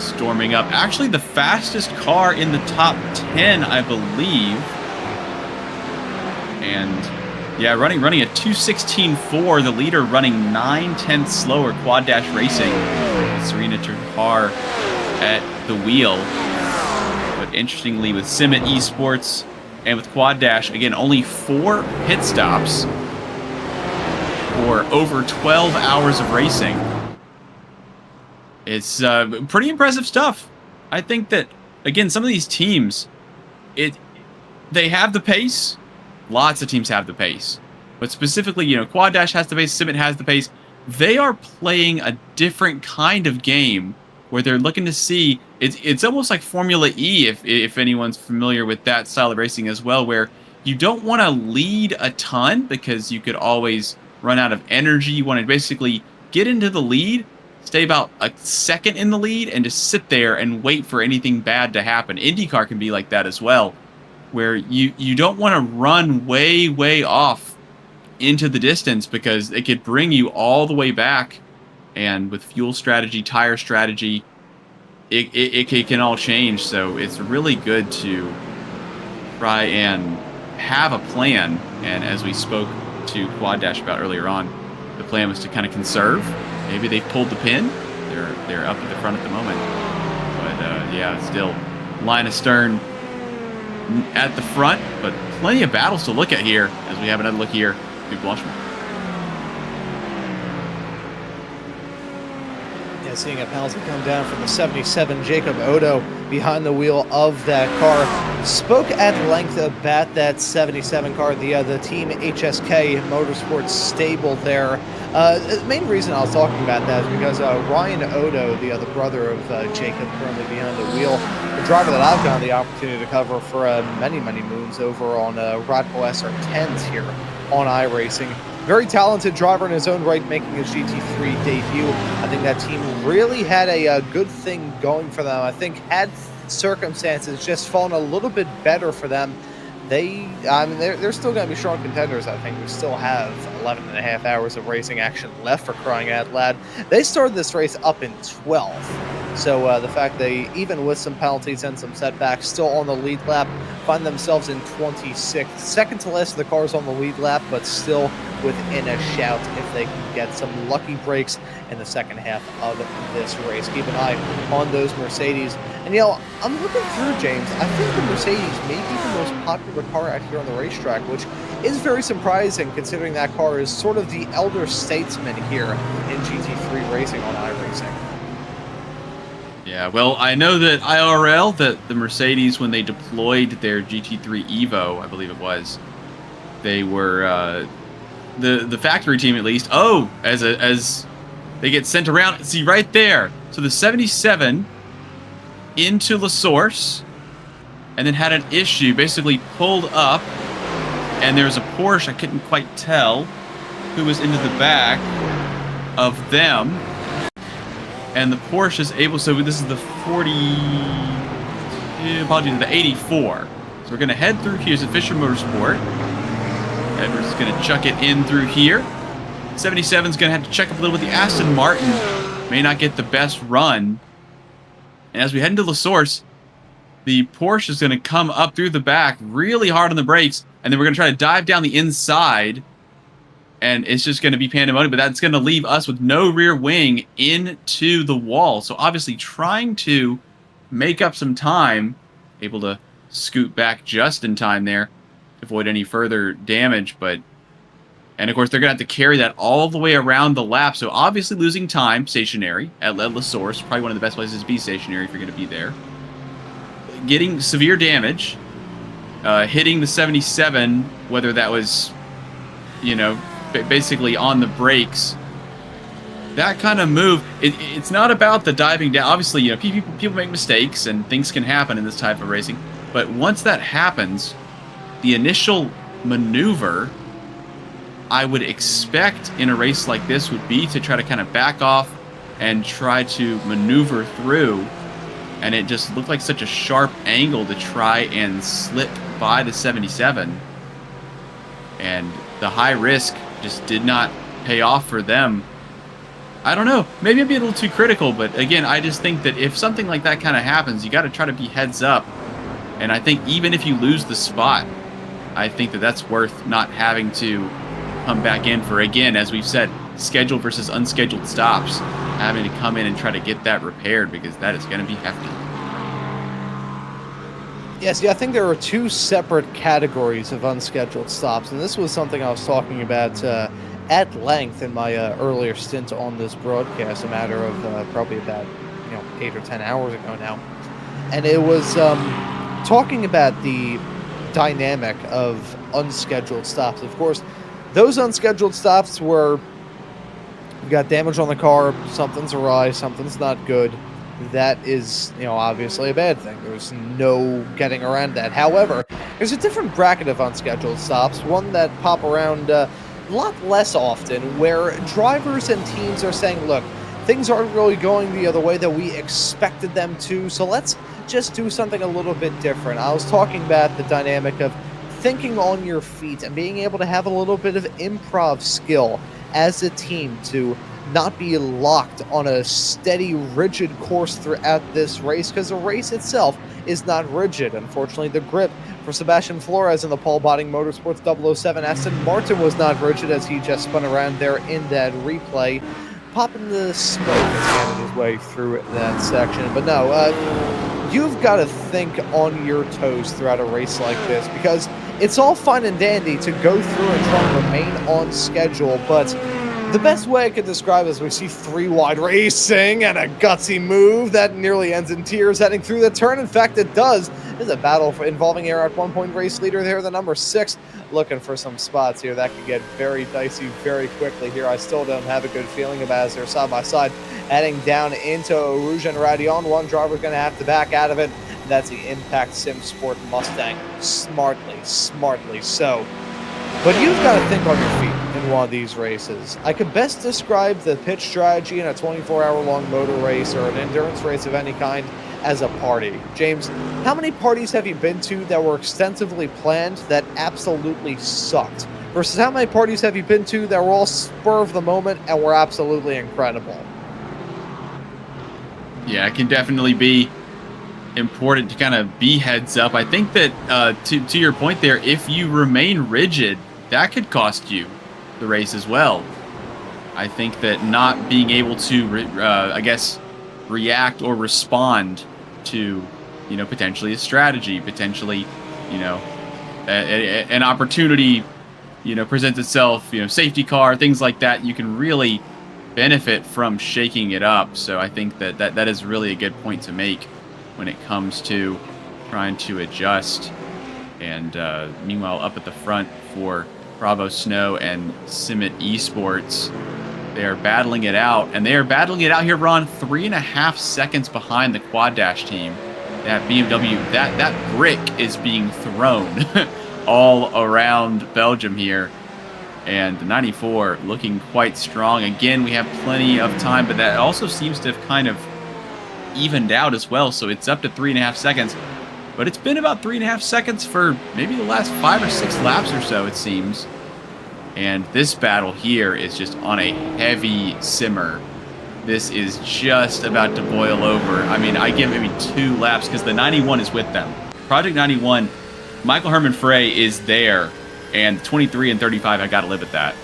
Storming up. Actually, the fastest car in the top 10, I believe. And yeah, running a 2:16.4. The leader running 9/10 slower. Quad Dash Racing. Serena Terhar at the wheel. But interestingly, with Simmet Esports and with Quad Dash, again, only 4 pit stops for over 12 hours of racing. It's pretty impressive stuff. I think that, again, some of these teams, they have the pace. Lots of teams have the pace. But specifically, you know, Quad Dash has the pace, Simmet has the pace. They are playing a different kind of game where they're looking to see, it's almost like Formula E, if anyone's familiar with that style of racing as well, where you don't want to lead a ton because you could always run out of energy. You want to basically get into the lead, stay about a second in the lead, and just sit there and wait for anything bad to happen. IndyCar can be like that as well, where you don't want to run way off into the distance because it could bring you all the way back. And with fuel strategy, tire strategy, it can all change. So it's really good to try and have a plan, and as we spoke to Quad Dash about earlier on, the plan was to kind of conserve. Maybe they've pulled the pin. They're up at the front at the moment. But yeah, still line astern at the front, but plenty of battles to look at here as we have another look here through Blanchimont. Yeah, seeing a penalty come down from the 77, Jacob Odo behind the wheel of that car. Spoke at length about that 77 car, the team HSK Motorsports stable there. The main reason I was talking about that is because Ryan Odo, the other brother of Jacob, currently behind the wheel, the driver that I've gotten the opportunity to cover for many moons over on Radco SR10s here on iRacing. Very talented driver in his own right, making his GT3 debut. I think that team really had a good thing going for them. I think had circumstances just fallen a little bit better for them, they're still going to be strong contenders. I think we still have 11 and a half hours of racing action left, for crying out loud. They started this race up in 12th. So the fact they, even with some penalties and some setbacks, still on the lead lap, find themselves in 26th. Second to last of the cars on the lead lap, but still within a shout if they can get some lucky breaks in the second half of this race. Keep an eye on those Mercedes. And, I'm looking through, James. I think the Mercedes may be the most popular car out here on the racetrack, which is very surprising considering that car is sort of the elder statesman here in GT3 racing on iRacing. Yeah, well, I know that IRL, that the Mercedes, when they deployed their GT3 Evo, I believe it was, they were the factory team at least. Oh, as they get sent around. See right there. So the 77 into La Source, and then had an issue. Basically pulled up, and there was a Porsche. I couldn't quite tell who was into the back of them. And the Porsche is able, so this is the 84. So we're going to head through here to Fisher Motorsport. Edwards is going to chuck it in through here. 77 is going to have to check up a little with the Aston Martin. May not get the best run. And as we head into La Source, the Porsche is going to come up through the back really hard on the brakes. And then we're going to try to dive down the inside. And it's just going to be pandemonium, but that's going to leave us with no rear wing into the wall. So obviously trying to make up some time, able to scoot back just in time there to avoid any further damage. And of course, they're going to have to carry that all the way around the lap. So obviously losing time stationary at La Source, probably one of the best places to be stationary if you're going to be there. Getting severe damage, hitting the 77, whether that was, basically on the brakes. That kind of move, it's not about the diving down. Obviously, people make mistakes and things can happen in this type of racing. But once that happens, the initial maneuver I would expect in a race like this would be to try to kind of back off and try to maneuver through. And it just looked like such a sharp angle to try and slip by the 77. And the high risk just did not pay off for them. I don't know. Maybe I'm being a little too critical, but again, I just think that if something like that kind of happens, you got to try to be heads up. And I think even if you lose the spot, I think that that's worth not having to come back in for, again, as we've said, scheduled versus unscheduled stops, having to come in and try to get that repaired, because that is going to be hefty. Yes, I think there are two separate categories of unscheduled stops, and this was something I was talking about at length in my earlier stint on this broadcast, a matter of probably about 8 or 10 hours ago now. And it was talking about the dynamic of unscheduled stops. Of course, those unscheduled stops were, you got damage on the car, something's awry, something's not good. That is, obviously a bad thing. There's no getting around that. However, there's a different bracket of unscheduled stops, one that pop around a lot less often, where drivers and teams are saying, look, things aren't really going the other way that we expected them to, so let's just do something a little bit different. I was talking about the dynamic of thinking on your feet and being able to have a little bit of improv skill as a team to not be locked on a steady, rigid course throughout this race, because the race itself is not rigid. Unfortunately, the grip for Sebastian Flores in the Paul Botting Motorsports 007 Aston Martin was not rigid, as he just spun around there in that replay, popping the smoke as he ended his way through that section. But no, you've got to think on your toes throughout a race like this, because it's all fine and dandy to go through and try and remain on schedule, but the best way I could describe it is we see 3 wide racing and a gutsy move that nearly ends in tears heading through the turn. In fact, it does. There's a battle involving air at 1 point race leader there, the number 6, looking for some spots here. That could get very dicey very quickly here. I still don't have a good feeling about it as they're side by side heading down into Rouge and Radion. One driver's going to have to back out of it. That's the Impact Sim Sport Mustang. Smartly so. But you've got to think on your feet in one of these races. I could best describe the pitch strategy in a 24-hour-long motor race or an endurance race of any kind as a party. James, how many parties have you been to that were extensively planned that absolutely sucked? Versus how many parties have you been to that were all spur of the moment and were absolutely incredible? Yeah, it can definitely be important to kind of be heads up. I think that to your point there, if you remain rigid, that could cost you the race as well. I think that not being able to, react or respond to, potentially a strategy, potentially, an opportunity, presents itself, safety car, things like that, you can really benefit from shaking it up. So I think that is really a good point to make when it comes to trying to adjust. And meanwhile, up at the front for Bravo Snow and Simmet Esports, they are battling it out. And they are battling it out here, Ron, 3.5 seconds behind the Quad Dash team. That BMW, that brick is being thrown all around Belgium here. And the 94 looking quite strong. Again, we have plenty of time, but that also seems to have kind of evened out as well. So it's up to 3.5 seconds. But it's been about 3.5 seconds for maybe the last 5 or 6 laps or so, it seems. And this battle here is just on a heavy simmer. This is just about to boil over. I mean, I give maybe 2 laps because the 91 is with them. Project 91, Michael Herman Frey is there. And 23 and 35, I got to live at that.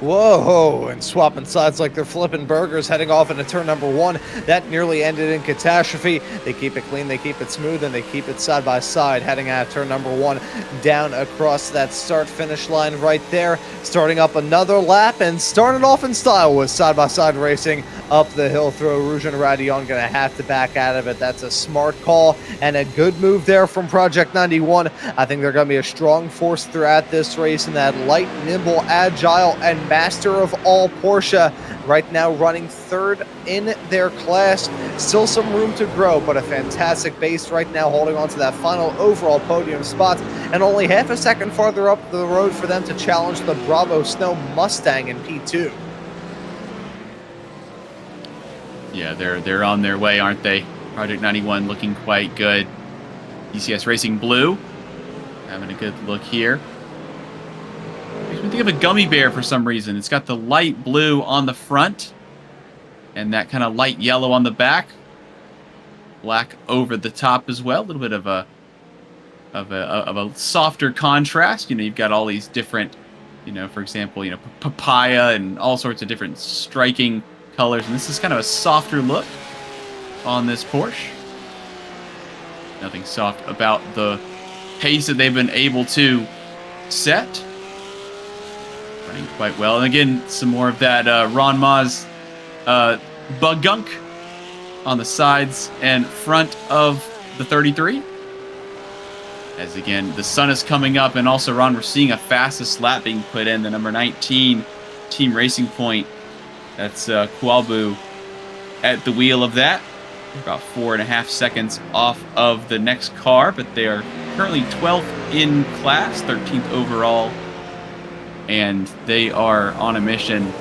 Whoa, and swapping sides like they're flipping burgers, heading off into turn number 1. That nearly ended in catastrophe. They keep it clean, they keep it smooth, and they keep it side by side, heading out of turn number 1 down across that start-finish line right there. Starting up another lap and starting off in style with side-by-side racing up the hill through. Rouge and Radion going to have to back out of it. That's a smart call and a good move there from Project 91. I think they're going to be a strong force throughout this race in that light, nimble, agile, and master of all Porsche. Right now running 3rd in their class. Still some room to grow, but a fantastic base right now, holding on to that final overall podium spot, and only half a second farther up the road for them to challenge the Bravo Snow Mustang in P2. Yeah, they're on their way, aren't they? Project 91 looking quite good. DCS Racing Blue having a good look here. Makes me think of a gummy bear for some reason. It's got the light blue on the front and that kind of light yellow on the back. Black over the top as well. A little bit of a softer contrast. You've got all these different, for example, papaya and all sorts of different striking colors, and this is kind of a softer look on this Porsche. Nothing soft about the pace that they've been able to set. Running quite well. And again, some more of that Ron Ma's bug gunk on the sides and front of the 33. As again, the sun is coming up, and also, Ron, we're seeing a fastest lap being put in. The number 19 Team Racing Point. That's Kualbu at the wheel of that. About 4.5 seconds off of the next car, but they are currently 12th in class, 13th overall. And they are on a mission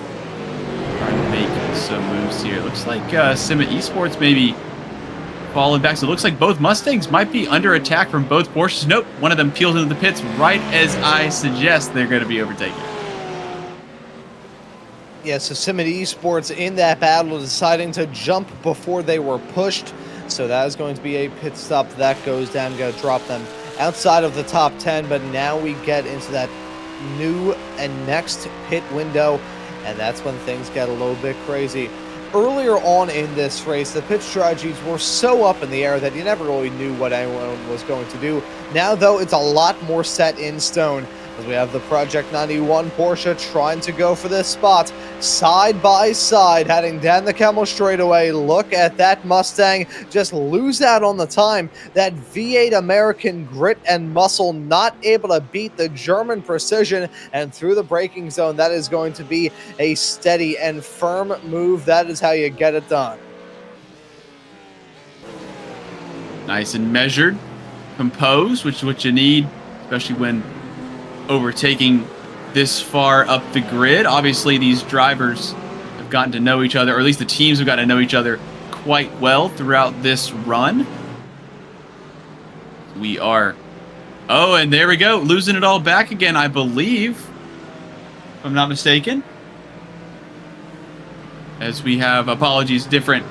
trying to make some moves here. Looks like Simmet Esports maybe falling back. So it looks like both Mustangs might be under attack from both Porsches. Nope, one of them peels into the pits right as I suggest they're going to be overtaken. Yeah, so Summit Esports in that battle deciding to jump before they were pushed. So that is going to be a pit stop that goes down, going to drop them outside of the top 10. But now we get into that new and next pit window, and that's when things get a little bit crazy. Earlier on in this race, the pit strategies were so up in the air that you never really knew what anyone was going to do. Now, though, it's a lot more set in stone, as we have the Project 91 Porsche trying to go for this spot side by side, heading down the Camel straightaway. Look at that Mustang just lose out on the time. That V8 American grit and muscle not able to beat the German precision, and through the braking zone, that is going to be a steady and firm move. That is how you get it done. Nice and measured, composed, which is what you need, especially when overtaking this far up the grid. Obviously, these drivers have gotten to know each other, or at least the teams have gotten to know each other quite well throughout this run. We are... Oh, and there we go. Losing it all back again, I believe. If I'm not mistaken. As we have, apologies, different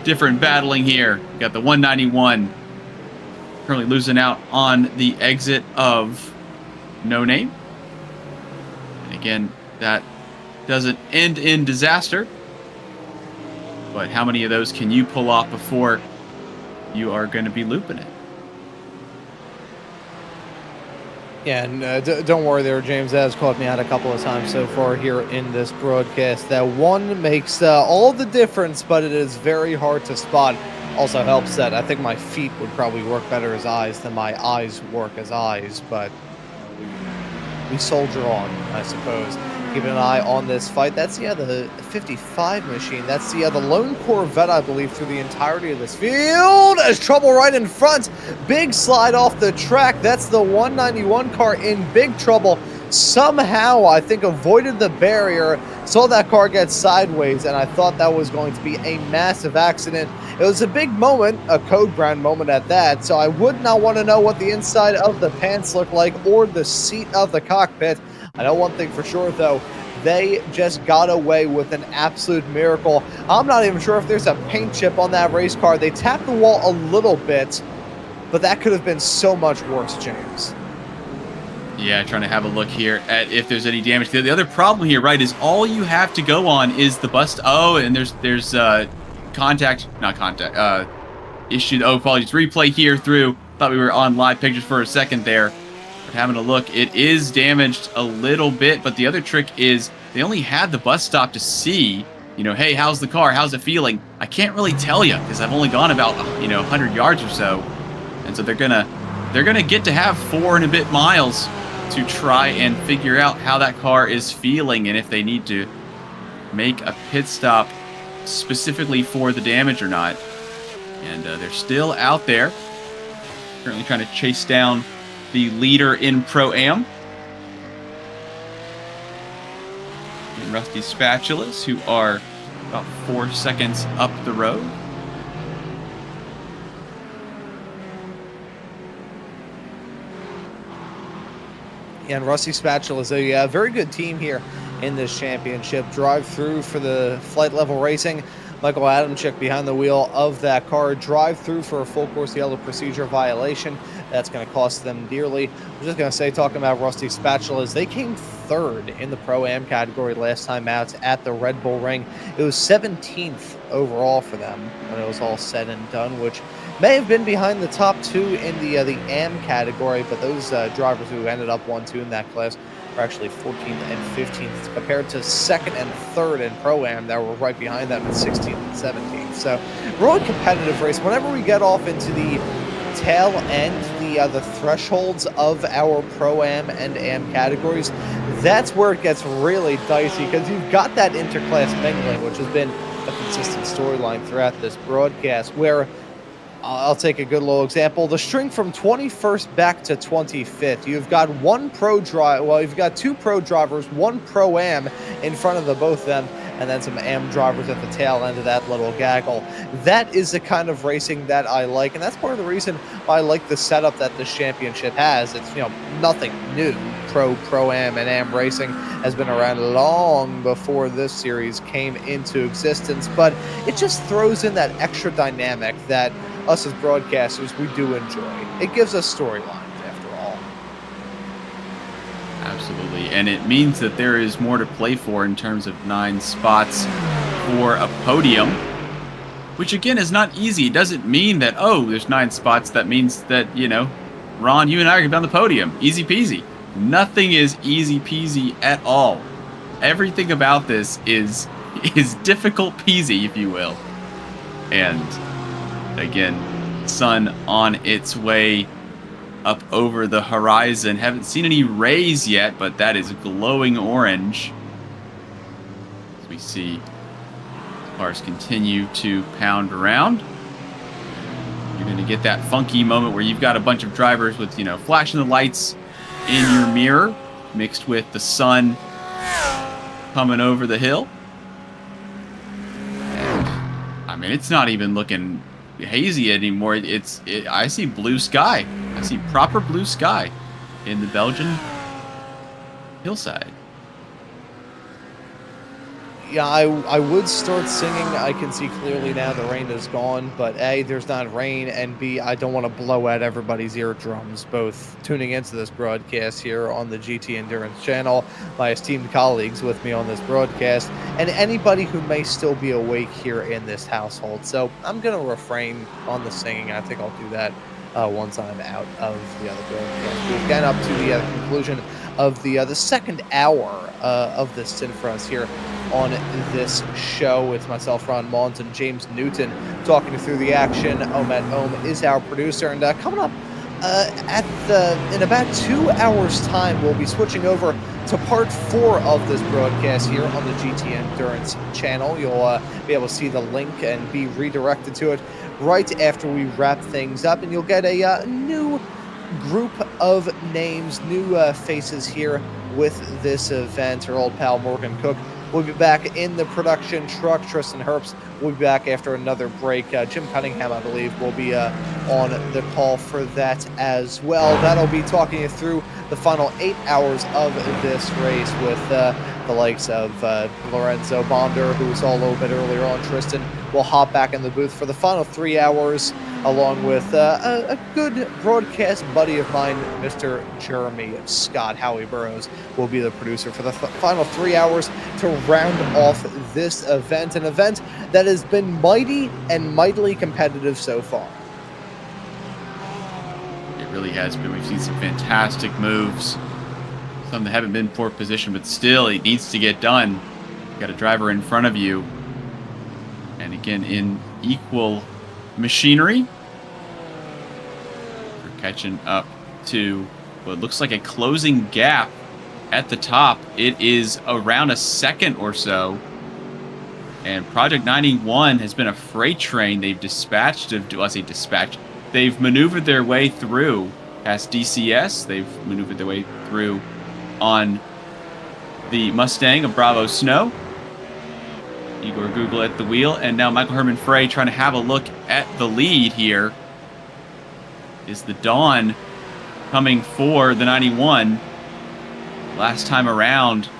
battling here. We got the 191 currently losing out on the exit of No Name. And again, that doesn't end in disaster. But how many of those can you pull off before you are going to be looping it? Yeah, and don't worry there, James. That has caught me out a couple of times so far here in this broadcast. That one makes all the difference, but it is very hard to spot. Also helps that I think my feet would probably work better as eyes than my eyes work as eyes, but we soldier on, I suppose. Keeping an eye on this fight. That's the 55 machine. That's the lone Corvette, I believe, through the entirety of this field. There's trouble right in front. Big slide off the track. That's the 191 car in big trouble. Somehow, I think, avoided the barrier, saw that car get sideways, and I thought that was going to be a massive accident. It was a big moment, a code brand moment at that, so I would not want to know what the inside of the pants looked like or the seat of the cockpit. I know one thing for sure, though. They just got away with an absolute miracle. I'm not even sure if there's a paint chip on that race car. They tapped the wall a little bit, but that could have been so much worse, James. Yeah, trying to have a look here at if there's any damage. The other problem here, right, is all you have to go on is the bust. Oh, and there's issue. Oh, apologies. Replay here through. Thought we were on live pictures for a second there. But having a look, it is damaged a little bit. But the other trick is they only had the bus stop to see, hey, how's the car? How's it feeling? I can't really tell you because I've only gone about, 100 yards or so. And so they're gonna get to have 4 and a bit miles to try and figure out how that car is feeling and if they need to make a pit stop specifically for the damage or not. And they're still out there, currently trying to chase down the leader in Pro-Am. And Rusty Spatulas, who are about 4 seconds up the road. And Rusty Spatula is a very good team here in this championship. Drive through for the flight level racing. Michael Adamczyk behind the wheel of that car. Drive through for a full course yellow procedure violation. That's going to cost them dearly. I'm just going to say, talking about Rusty Spatulas, they came third in the Pro-Am category last time out at the Red Bull Ring. It was 17th overall for them when it was all said and done, which may have been behind the top 2 in the AM category, but those drivers who ended up 1-2 in that class were actually 14th and 15th compared to 2nd and 3rd in Pro-Am that were right behind them at 16th and 17th. So really competitive race. Whenever we get off into the tail end, the thresholds of our Pro-Am and AM categories, that's where it gets really dicey because you've got that interclass mingling, which has been a consistent storyline throughout this broadcast, where I'll take a good little example. The string from 21st back to 25th. You've got you've got 2 pro drivers, 1 Pro-Am in front of the both of them, and then some AM drivers at the tail end of that little gaggle. That is the kind of racing that I like, and that's part of the reason why I like the setup that this championship has. It's, nothing new Pro-Am and Am racing has been around long before this series came into existence, but it just throws in that extra dynamic that us as broadcasters, we do enjoy. It gives us storylines, after all. Absolutely. And it means that there is more to play for in terms of 9 spots for a podium, which again is not easy. It doesn't mean that, oh, there's 9 spots. That means that, Ron, you and I are going to be on the podium. Easy peasy. Nothing is easy peasy at all. Everything about this is difficult peasy, if you will. And again, sun on its way up over the horizon. Haven't seen any rays yet, but that is glowing orange. As we see cars continue to pound around. You're going to get that funky moment where you've got a bunch of drivers with, flashing the lights in your mirror, mixed with the sun coming over the hill. And, it's not even looking hazy anymore. I see blue sky. I see proper blue sky in the Belgian hillside. Yeah, I would start singing. I can see clearly now the rain is gone, but A, there's not rain, and B, I don't want to blow out everybody's eardrums, both tuning into this broadcast here on the GT Endurance channel, my esteemed colleagues with me on this broadcast, and anybody who may still be awake here in this household. So I'm going to refrain on the singing. I think I'll do that once I'm out of the other broadcast. We've gotten up to the conclusion of the second hour of this stint for us here on this show. It's myself, Ron Mullins, and James Newton talking you through the action. Omet Ohm is our producer, and coming up in about 2 hours' time, we'll be switching over to part 4 of this broadcast here on the GT Endurance channel. You'll be able to see the link and be redirected to it right after we wrap things up, and you'll get a new group of names, new faces here with this event. Our old pal Morgan Cook will be back in the production truck. Tristan Herbst will be back after another break. Jim Cunningham, I believe, will be on the call for that as well. That'll be talking you through the final 8 hours of this race with the likes of Lorenzo Bonder, who was all a little bit earlier on. Tristan will hop back in the booth for the final 3 hours, along with a good broadcast buddy of mine, Mr. Jeremy Scott. Howie Burrows will be the producer for the final 3 hours to round off this event, an event that has been mighty and mightily competitive so far. It really has been. We've seen some fantastic moves. Some that haven't been poor position, but still, it needs to get done. You've got a driver in front of you. And again, in equal machinery. We're catching up to what looks like a closing gap at the top. It is around a second or so. And Project 91 has been a freight train. They've They've maneuvered their way through past DCS. They've maneuvered their way through on the Mustang of Bravo Snow. Igor Google at the wheel, and now Michael Herman Frey trying to have a look at the lead here. Is the Dawn coming for the 91? Last time around,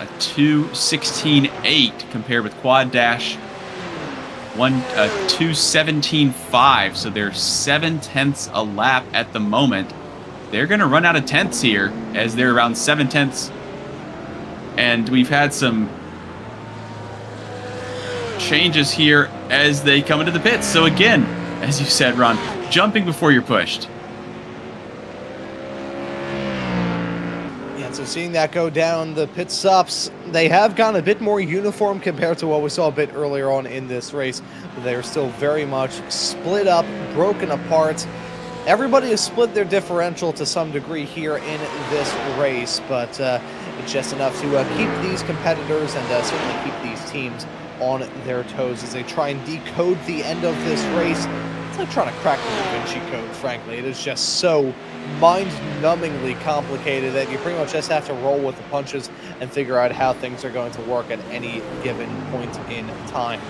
a 2:16.8 compared with Quad Dash 2:17.5, so they're 7/10 a lap at the moment. They're going to run out of tenths here as they're around 7/10, and we've had some changes here as they come into the pits. So again, as you said, Ron, jumping before you're pushed. Yeah, so seeing that go down, the pit stops, they have gone a bit more uniform compared to what we saw a bit earlier on in this race. They're still very much split up, broken apart. Everybody has split their differential to some degree here in this race, but it's just enough to keep these competitors and certainly keep these teams on their toes as they try and decode the end of this race. It's like trying to crack the Da Vinci Code, frankly. It is just so mind-numbingly complicated that you pretty much just have to roll with the punches and figure out how things are going to work at any given point in time.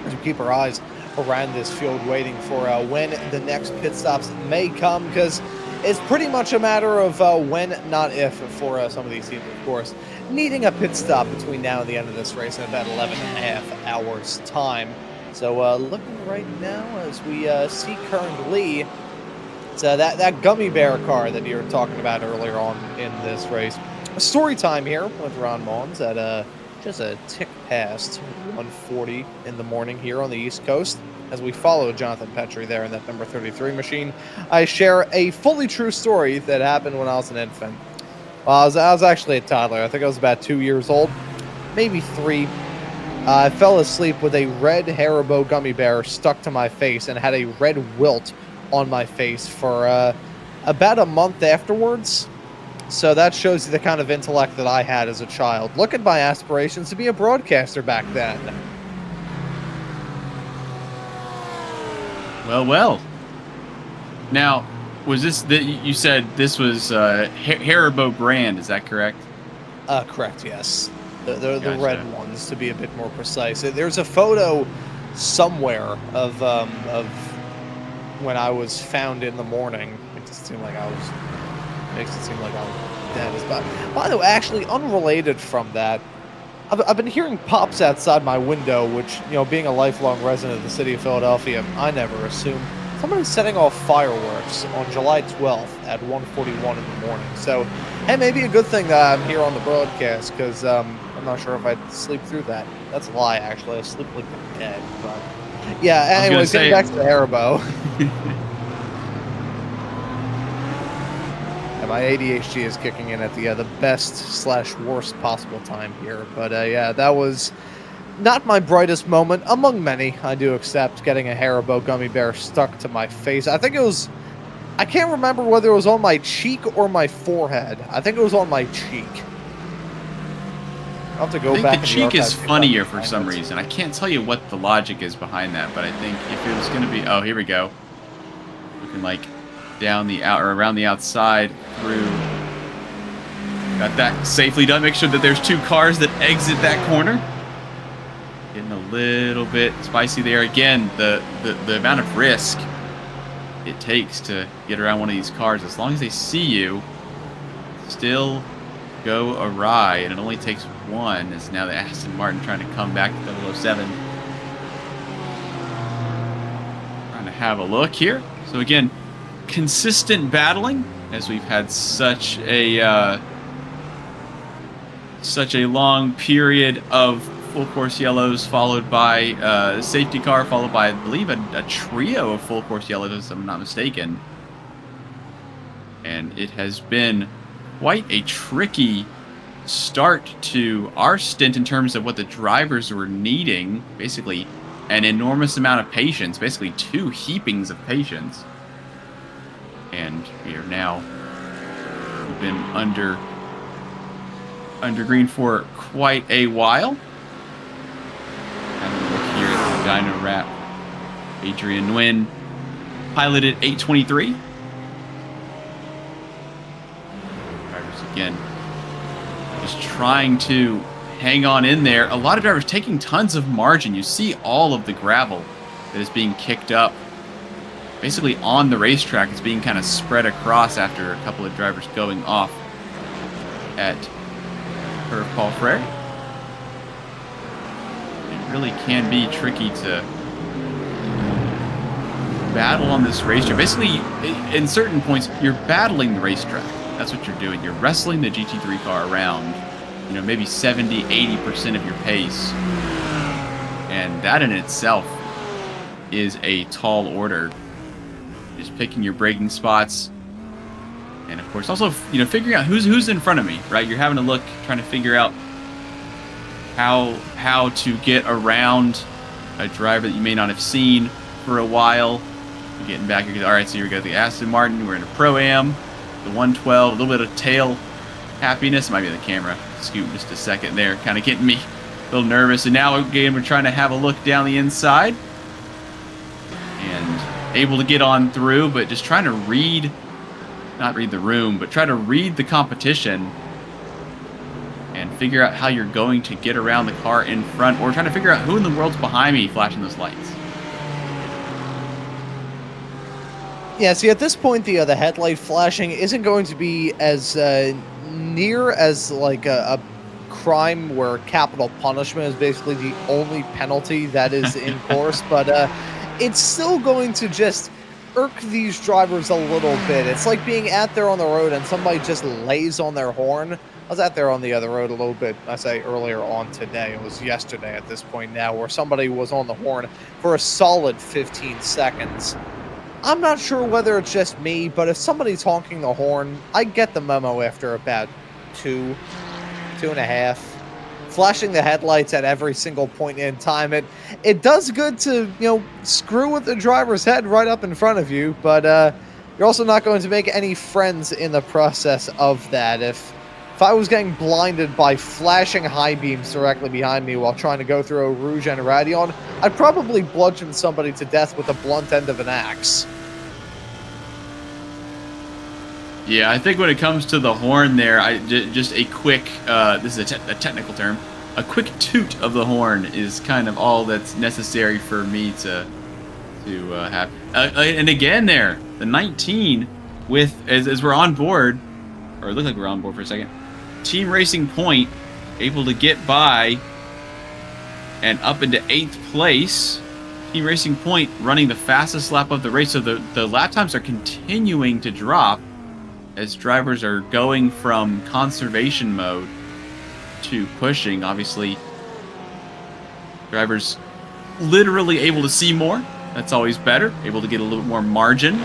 As we keep our eyes around this field waiting for when the next pit stops may come, because It's pretty much a matter of when, not if, for some of these teams, of course, needing a pit stop between now and the end of this race in about 11.5 hours' time. So looking right now as we see currently, it's that gummy bear car that you were talking about earlier on in this race. Story time here with Ron Mons at just a tick past 1:40 in the morning here on the East Coast. As we follow Jonathan Petrie there in that number 33 machine, I share a fully true story that happened when I was an infant. I was actually a toddler. I think I was about 2 years old, maybe 3. I fell asleep with a red Haribo gummy bear stuck to my face and had a red wilt on my face for about a month afterwards. So that shows you the kind of intellect that I had as a child. Look at my aspirations to be a broadcaster back then. Well. Now, was this that you said this was Haribo brand? Is that correct? Correct. Yes, the Gotcha. red ones, to be a bit more precise. There's a photo somewhere of when I was found in the morning. It just seemed like makes it seem like I was dead as bad. By the way, actually, unrelated from that, I've been hearing pops outside my window, which, you know, being a lifelong resident of the city of Philadelphia, I never assumed. Somebody's setting off fireworks on July 12th at 1:41 in the morning. So, hey, maybe a good thing that I'm here on the broadcast, because I'm not sure if I'd sleep through that. That's a lie, actually. I sleep like dead. But yeah, anyways, getting back to the Haribo. And my ADHD is kicking in at the best/worst possible time here. But yeah, that was not my brightest moment, among many, I do accept, getting a Haribo gummy bear stuck to my face. I think it was, I can't remember whether it was on my cheek or my forehead. I think it was on my cheek. I'll have to go I back. think the cheek is funnier for some reason. I can't tell you what the logic is behind that, but I think if it was going to be, oh, here we go. Looking like down the out or around the outside through. Got that safely done. Make sure that there's 2 cars that exit that corner. Getting a little bit spicy there. Again, the amount of risk it takes to get around one of these cars, as long as they see you, still go awry, and it only takes one. Is now the Aston Martin trying to come back to 007. Trying to have a look here. So again, consistent battling, as we've had such a long period of full course yellows, followed by a safety car, followed by, I believe, a trio of full course yellows, if I'm not mistaken. And it has been quite a tricky start to our stint in terms of what the drivers were needing. Basically, an enormous amount of patience, basically 2 heapings of patience. And we are now, we've been under green for quite a while. Having a look here at the Dyno Wrap. Adrian Nguyen piloted 823. Drivers again just trying to hang on in there. A lot of drivers taking tons of margin. You see all of the gravel that is being kicked up basically on the racetrack. It's being kind of spread across after a couple of drivers going off at Curve Paul Frere. It really can be tricky to battle on this racetrack. Basically, in certain points, you're battling the racetrack. That's what you're doing. You're wrestling the GT3 car around, you know, maybe 70, 80% of your pace. And that in itself is a tall order. Just picking your braking spots. And of course, also, you know, figuring out who's in front of me, right? You're having a look, trying to figure out how to get around a driver that you may not have seen for a while. You're getting back. All right, so here we go. The Aston Martin. We're in a Pro-Am. The 112. A little bit of tail happiness. Might be the camera scooting just a second there, kind of getting me a little nervous. And now again, we're trying to have a look down the inside and able to get on through, but just trying to not read the room, but try to read the competition and figure out how you're going to get around the car in front, or trying to figure out who in the world's behind me flashing those lights. Yeah, see, at this point, the headlight flashing isn't going to be as near as like a crime where capital punishment is basically the only penalty that is in course, but it's still going to just irk these drivers a little bit. It's like being out there on the road and somebody just lays on their horn. I was out there on the other road a little bit, I say earlier on today. It was yesterday at this point now, where somebody was on the horn for a solid 15 seconds. I'm not sure whether it's just me, but if somebody's honking the horn, I get the memo after about 2.5. Flashing the headlights at every single point in time, it does good to, screw with the driver's head right up in front of you, but you're also not going to make any friends in the process of that. If I was getting blinded by flashing high beams directly behind me while trying to go through a Rouge and Radion, I'd probably bludgeon somebody to death with the blunt end of an axe. Yeah, I think when it comes to the horn there, just a quick, this is a technical term, a quick toot of the horn is kind of all that's necessary for me to have. And again there, the 19 with, as we're on board, or it looked like we're on board for a second, Team Racing Point able to get by and up into 8th place. Team Racing Point running the fastest lap of the race, so the lap times are continuing to drop as drivers are going from conservation mode to pushing. Obviously, drivers literally able to see more. That's always better. Able to get a little more margin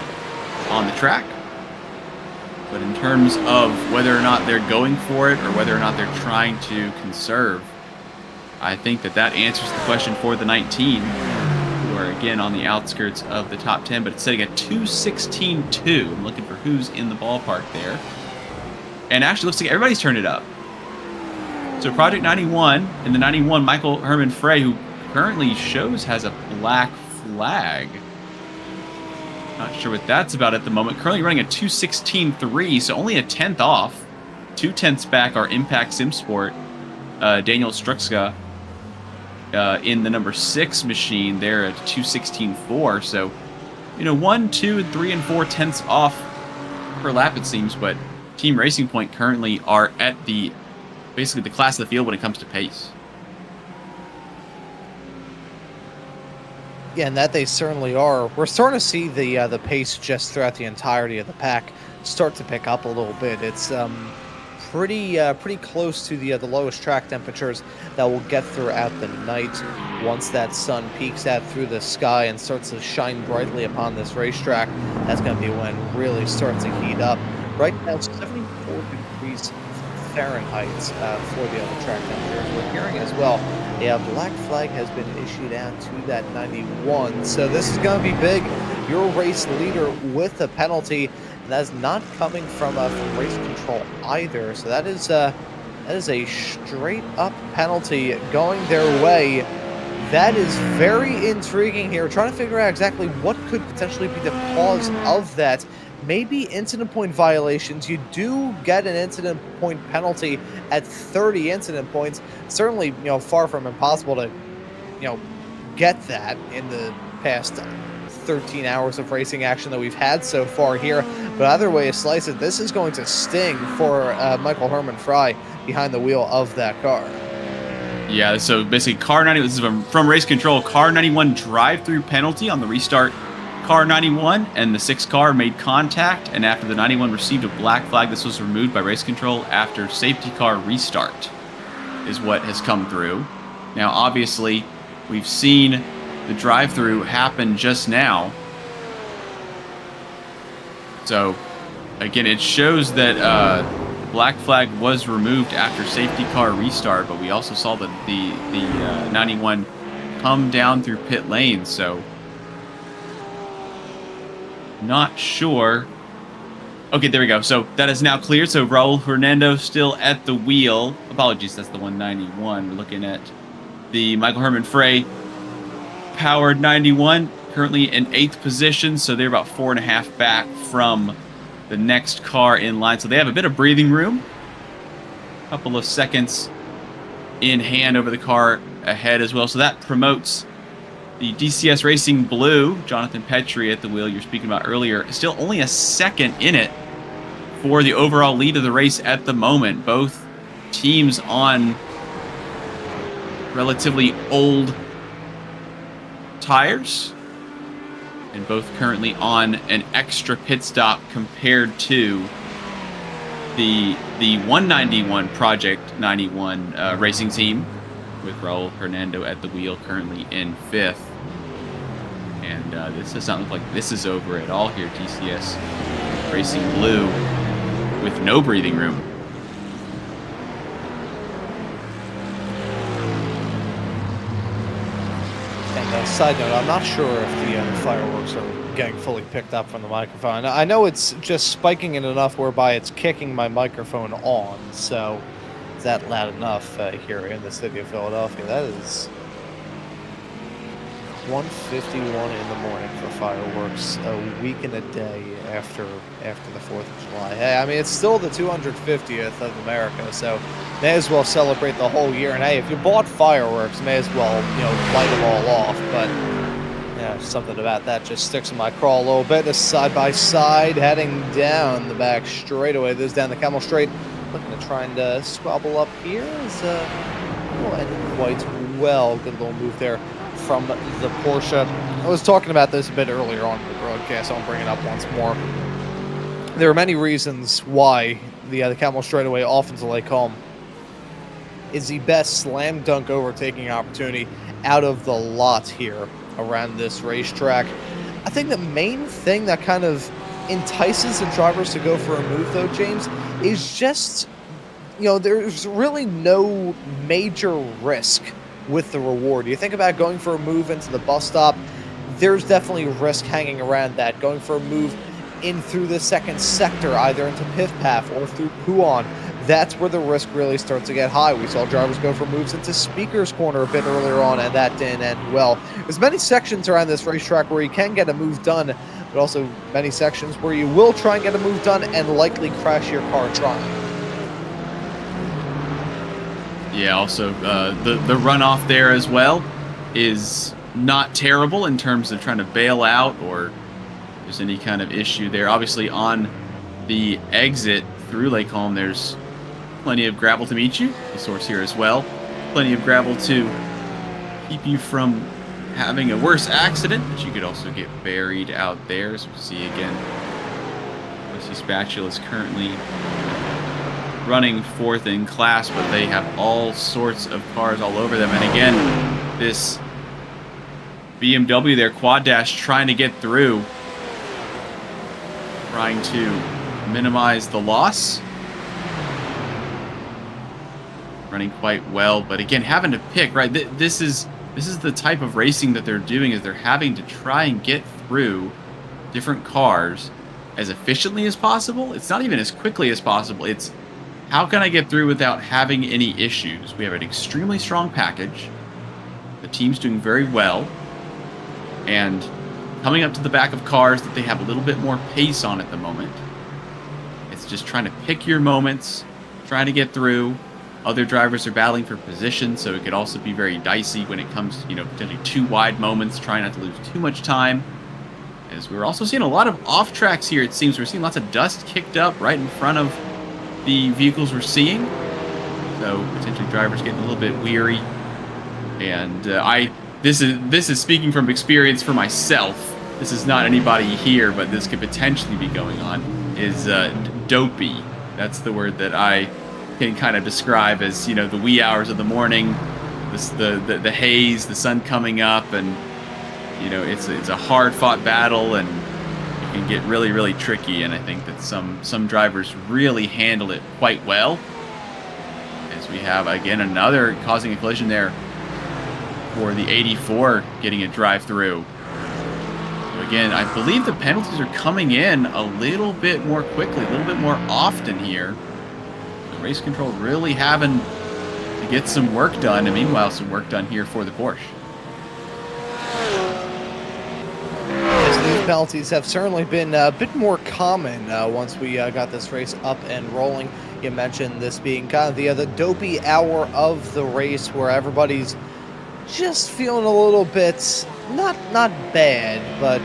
on the track. But in terms of whether or not they're going for it or whether or not they're trying to conserve, I think that answers the question for the 19, who are again on the outskirts of the top 10, but it's setting a 2:16.2. I'm looking for who's in the ballpark there. And actually looks like everybody's turned it up. So Project 91, in the 91, Michael Herman Frey, who currently shows has a black flag. Not sure what that's about at the moment. Currently running a 2:16.3, so only a 10th off. 2/10ths back are Impact SimSport. Daniel Struxka in the number 6 machine there at 2:16.4. So, 1, 2, 3, and 4 tenths off per lap, it seems. But Team Racing Point currently are at basically the class of the field when it comes to pace. Yeah, and that they certainly are. We're starting to see the pace just throughout the entirety of the pack start to pick up a little bit. It's pretty close to the lowest track temperatures that we'll get throughout the night. Once that sun peeks out through the sky and starts to shine brightly upon this racetrack, that's going to be when it really starts to heat up. Right now, 74 degrees Fahrenheit for the other track temperatures. We're hearing as well, black flag has been issued out to that 91. So this is going to be big. Your race leader with a penalty, and that's not coming from race control either. So that is a straight up penalty going their way. That is very intriguing here. Trying to figure out exactly what could potentially be the cause of that. Maybe incident point violations. You do get an incident point penalty at 30 incident points. Certainly, far from impossible to, get that in the past 13 hours of racing action that we've had so far here. But either way you slice it, this is going to sting for Michael Herman Frey behind the wheel of that car. Yeah, so basically car 91, this is from race control, car 91 drive-through penalty on the restart. Car 91 and the 6 car made contact, and after the 91 received a black flag, this was removed by race control after safety car restart is what has come through. Now, obviously, we've seen the drive-through happen just now. So, again, it shows that black flag was removed after safety car restart, but we also saw the 91 come down through pit lane, so not sure. Okay, there we go. So that is now cleared. So Raul Fernando still at the wheel. Apologies, that's the 191. We're looking at the Michael Herman Frey powered 91, currently in 8th position. So they're about 4.5 back from the next car in line. So they have a bit of breathing room. A couple of seconds in hand over the car ahead as well. So that promotes The DCS Racing Blue, Jonathan Petrie at the wheel you're speaking about earlier, still only a second in it for the overall lead of the race at the moment. Both teams on relatively old tires, and both currently on an extra pit stop compared to the 191 Project 91 racing team, with Raul Hernando at the wheel currently in 5th. And this does not look like this is over at all here. TCS Racing Blue with no breathing room. And side note, I'm not sure if the fireworks are getting fully picked up from the microphone. I know it's just spiking it enough whereby it's kicking my microphone on, so is that loud enough here in the city of Philadelphia? That is 1:51 in the morning for fireworks, a week and a day after the 4th of July. Hey, I mean, it's still the 250th of America, so may as well celebrate the whole year. And hey, if you bought fireworks, may as well, light them all off. But yeah, something about that just sticks in my craw a little bit. This side by side, heading down the back straightaway. This down the Camel Straight, looking to try and squabble up here. Is ended quite well. Good little move there from the Porsche. I was talking about this a bit earlier on in the broadcast. I'll bring it up once more. There are many reasons why the Camel Straightaway off into Lake Holm is the best slam dunk overtaking opportunity out of the lot here around this racetrack. I think the main thing that kind of entices the drivers to go for a move, though, James, is just, there's really no major risk with the reward. You think about going for a move into the bus stop, there's definitely risk hanging around that. Going for a move in through the second sector, either into Pif-Paf or through Puan, that's where the risk really starts to get high. We saw drivers go for moves into Speaker's Corner a bit earlier on, and that didn't end well. There's many sections around this racetrack where you can get a move done, but also many sections where you will try and get a move done and likely crash your car trying. Yeah, also the runoff there as well is not terrible in terms of trying to bail out or if there's any kind of issue there. Obviously on the exit through Lake Holm, there's plenty of gravel to meet you. The source here as well. Plenty of gravel to keep you from having a worse accident, but you could also get buried out there. As we see again, Lucy Spatula is currently running 4th in class, but they have all sorts of cars all over them. And again, this BMW there, Quad Dash, trying to get through, trying to minimize the loss. Running quite well, but again, having to pick, right? This is the type of racing that they're doing, is they're having to try and get through different cars as efficiently as possible. It's not even as quickly as possible. It's how can I get through without having any issues? We have an extremely strong package. The team's doing very well. And coming up to the back of cars that they have a little bit more pace on at the moment. It's just trying to pick your moments, trying to get through. Other drivers are battling for position, so it could also be very dicey when it comes to, potentially too wide moments, trying not to lose too much time. As we're also seeing a lot of off tracks here, it seems. We're seeing lots of dust kicked up right in front of the vehicles we're seeing, so potentially drivers getting a little bit weary. And this is speaking from experience for myself. This is not anybody here, but this could potentially be going on. Is dopey. That's the word that I can kind of describe as the wee hours of the morning, the haze, the sun coming up, and it's a hard fought battle and can get really, really tricky, and I think that some drivers really handle it quite well. As we have, again, another causing a collision there for the 84 getting a drive-through. So again, I believe the penalties are coming in a little bit more quickly, a little bit more often here. The race control really having to get some work done, and meanwhile some work done here for the Porsche. These penalties have certainly been a bit more common once we got this race up and rolling. You mentioned this being kind of the dopey hour of the race where everybody's just feeling a little bit not bad, but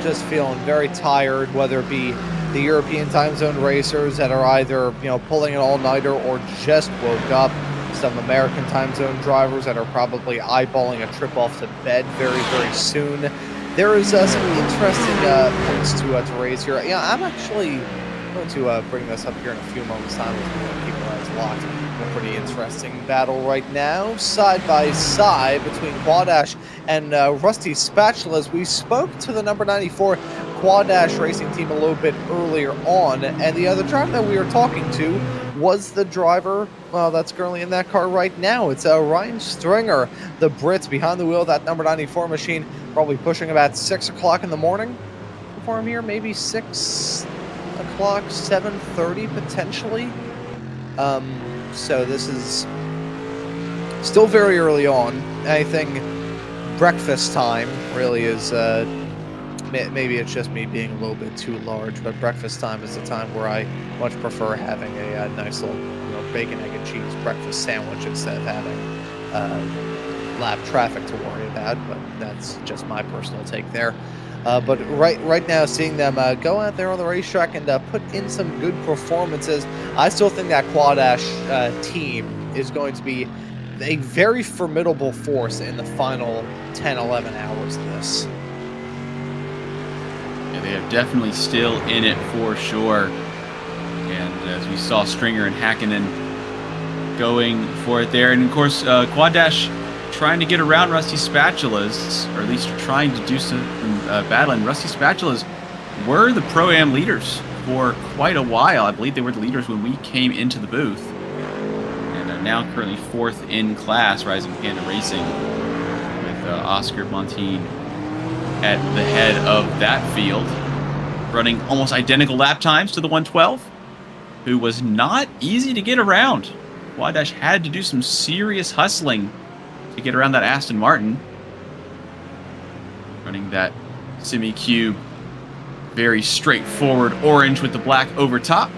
just feeling very tired, whether it be the European time zone racers that are either pulling an all-nighter or just woke up, some American time zone drivers that are probably eyeballing a trip off to bed very, very soon. There is some interesting points to raise here. I'm actually going to bring this up here in a few moments' time. We're going to keep our eyes locked. A pretty interesting battle right now, side by side between Quadash and Rusty Spatula. As we spoke to the number 94 Quadash racing team a little bit earlier on, and the other driver that we were talking to was the driver that's currently in that car right now. It's Ryan Stringer, the Brit behind the wheel of that number 94 machine, probably pushing about 6 o'clock in the morning for him here, maybe 6 o'clock, 7:30 potentially. So this is still very early on. I think breakfast time really is, maybe it's just me being a little bit too large, but breakfast time is the time where I much prefer having a nice little bacon, egg, and cheese breakfast sandwich instead of having lap traffic to worry about, but that's just my personal take there. But right now, seeing them go out there on the racetrack and put in some good performances, I still think that Quadash team is going to be a very formidable force in the final 10, 11 hours of this. Yeah, they are definitely still in it for sure. And as we saw Stringer and Hakkinen going for it there. And of course, Quadash trying to get around Rusty Spatulas, or at least trying to do some battling. Rusty Spatulas were the Pro-Am leaders for quite a while. I believe they were the leaders when we came into the booth. And are now currently 4th in class, Rising Panda Racing, with Oscar Montine at the head of that field, running almost identical lap times to the 112, who was not easy to get around. Quadash had to do some serious hustling to get around that Aston Martin. Running that semi-cube, very straightforward orange with the black over top.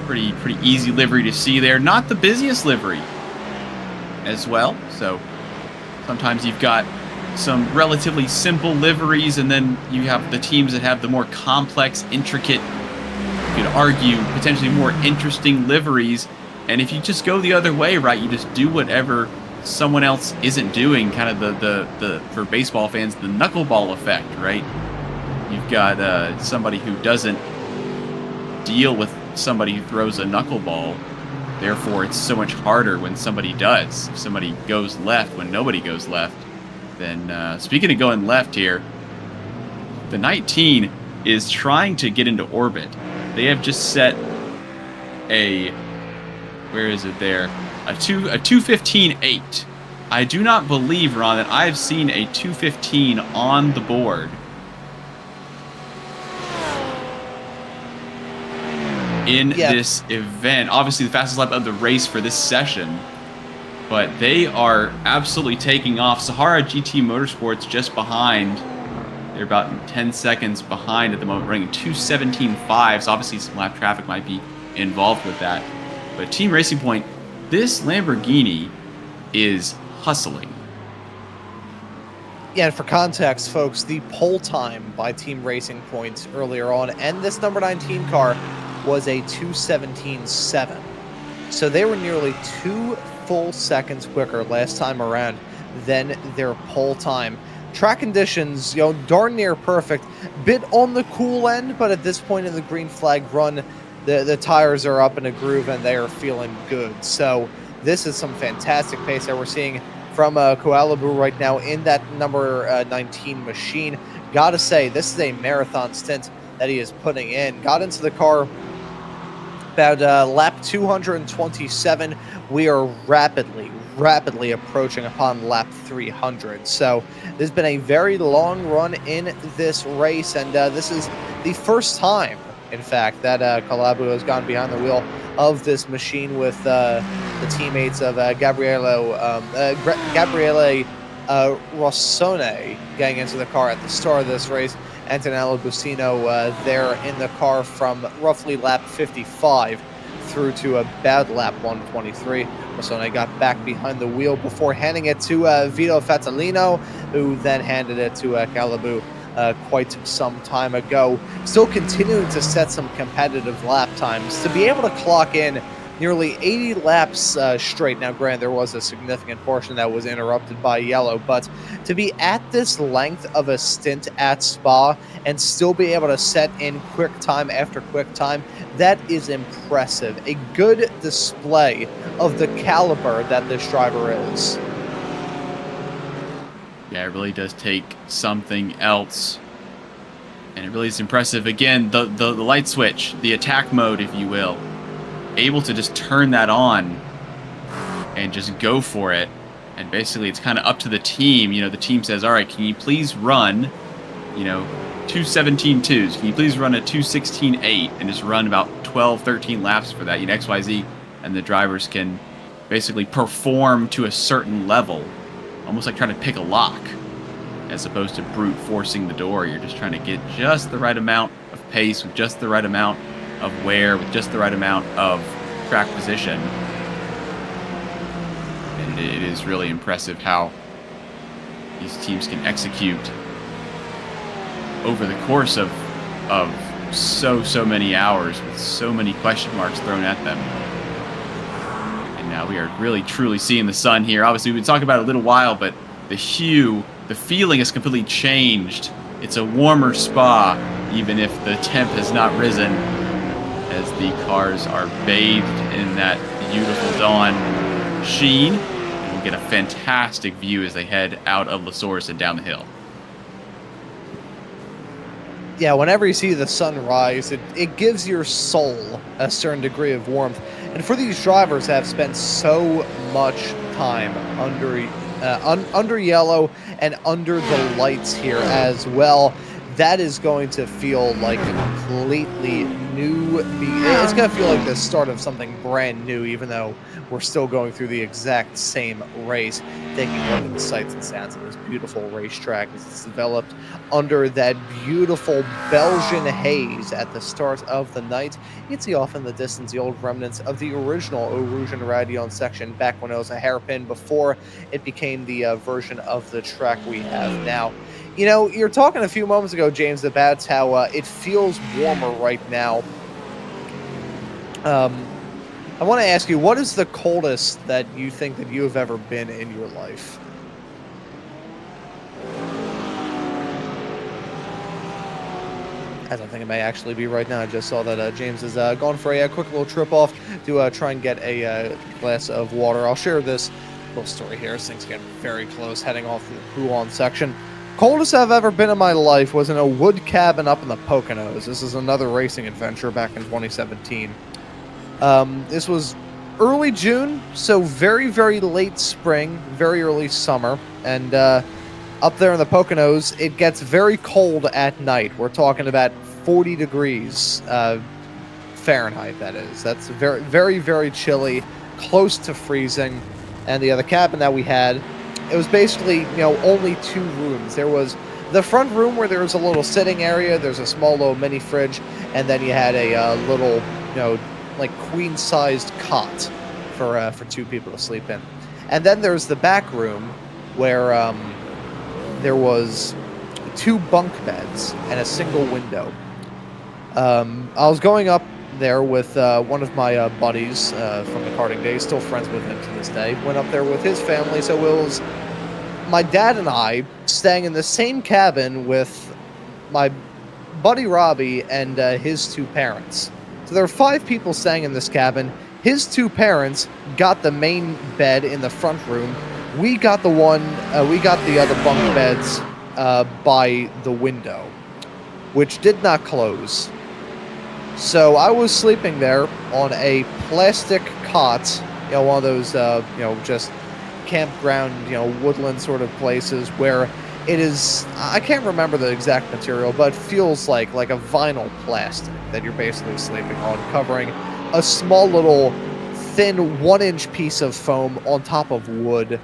Pretty easy livery to see there. Not the busiest livery as well. So sometimes you've got some relatively simple liveries, and then you have the teams that have the more complex, intricate, you could argue, potentially more interesting liveries. And if you just go the other way, right, you just do whatever someone else isn't doing, kind of the for baseball fans, the knuckleball effect, right? You've got somebody who doesn't deal with somebody who throws a knuckleball. Therefore, it's so much harder when somebody does. If somebody goes left when nobody goes left, then speaking of going left here, the 19 is trying to get into orbit. They have just set a... where is it there? A 2:15.8. I do not believe, Ron, that I've seen a 2:15 on the board in this event. Obviously, the fastest lap of the race for this session, but they are absolutely taking off. Sahara GT Motorsports just behind. They're about 10 seconds behind at the moment, running 2:17.5. So obviously, some lap traffic might be involved with that. But Team Racing Point, this Lamborghini is hustling. Yeah, and for context, folks, the pole time by Team Racing Point earlier on, and this number 19 car, was a 2:17.7. So they were nearly 2 full seconds quicker last time around than their pole time. Track conditions, darn near perfect. Bit on the cool end, but at this point in the green flag run, the tires are up in a groove and they are feeling good. So this is some fantastic pace that we're seeing from Kuala Lumpur right now in that number 19 machine. Gotta say, this is a marathon stint that he is putting in. Got into the car about lap 227. We are rapidly approaching upon lap 300. So there's been a very long run in this race, and this is the first time, in fact, that Kalabu has gone behind the wheel of this machine with the teammates of Gabriele Rossone getting into the car at the start of this race. Antonello Bucino there in the car from roughly lap 55. through to a bad lap 123. Massone got back behind the wheel before handing it to Vito Fatalino, who then handed it to Calabu quite some time ago. Still continuing to set some competitive lap times. To be able to clock in nearly 80 laps straight. Now, granted, there was a significant portion that was interrupted by yellow, but to be at this length of a stint at Spa and still be able to set in quick time after quick time, that is impressive. A good display of the caliber that this driver is. Yeah, it really does take something else. And it really is impressive. Again, the light switch, the attack mode, if you will. Able to just turn that on and just go for it. And basically it's kind of up to the team. You know, the team says, all right, can you please run, you know, 2:17.2s? Can you please run a 2:16.8 and just run about 12, 13 laps for that, you know, XYZ, and the drivers can basically perform to a certain level, almost like trying to pick a lock, as opposed to brute forcing the door. You're just trying to get just the right amount of pace, with just the right amount of wear, with just the right amount of track position. And it is really impressive how these teams can execute over the course of so many hours, with so many question marks thrown at them. And now we are really truly seeing the sun here. Obviously, we've been talking about it a little while, but the hue, the feeling has completely changed. It's a warmer Spa, even if the temp has not risen, as the cars are bathed in that beautiful dawn sheen. And we'll get a fantastic view as they head out of La Source and down the hill. Yeah, whenever you see the sun rise, it gives your soul a certain degree of warmth. And for these drivers that have spent so much time under yellow and under the lights here as well, that is going to feel like a completely new... It's going to feel like the start of something brand new, even though we're still going through the exact same race, taking a look at the sights and sounds of this beautiful racetrack as it's developed under that beautiful Belgian haze at the start of the night. You can see off in the distance the old remnants of the original Eau Rouge and Radion section back when it was a hairpin before it became the version of the track we have now. You know, you're talking a few moments ago, James, about how it feels warmer right now. I want to ask you, what is the coldest that you think that you have ever been in your life? I don't think it may actually be right now. I just saw that James has gone for a quick little trip off to try and get a glass of water. I'll share this little story here as things get very close, heading off the Huon section. Coldest I've ever been in my life was in a wood cabin up in the Poconos. This is another racing adventure back in 2017. This was early June, so very, very late spring, very early summer. And up there in the Poconos, it gets very cold at night. We're talking about 40 degrees Fahrenheit, that is. That's very, very, very chilly, close to freezing. And the other cabin that we had, it was basically, you know, only 2 rooms. There was the front room where there was a little sitting area. There's a small little mini fridge, and then you had a little, you know, like queen-sized cot for 2 people to sleep in. And then there's the back room where there was 2 bunk beds and a single window. I was going up there with one of my buddies from the karting days, still friends with him to this day. Went up there with his family, so it was my dad and I staying in the same cabin with my buddy Robbie and his 2 parents. So there were 5 people staying in this cabin. His 2 parents got the main bed in the front room. We got the other bunk beds by the window, which did not close. So I was sleeping there on a plastic cot, you know, one of those, you know, just campground, you know, woodland sort of places where it is, I can't remember the exact material, but it feels like a vinyl plastic that you're basically sleeping on, covering a small little thin 1-inch piece of foam on top of wood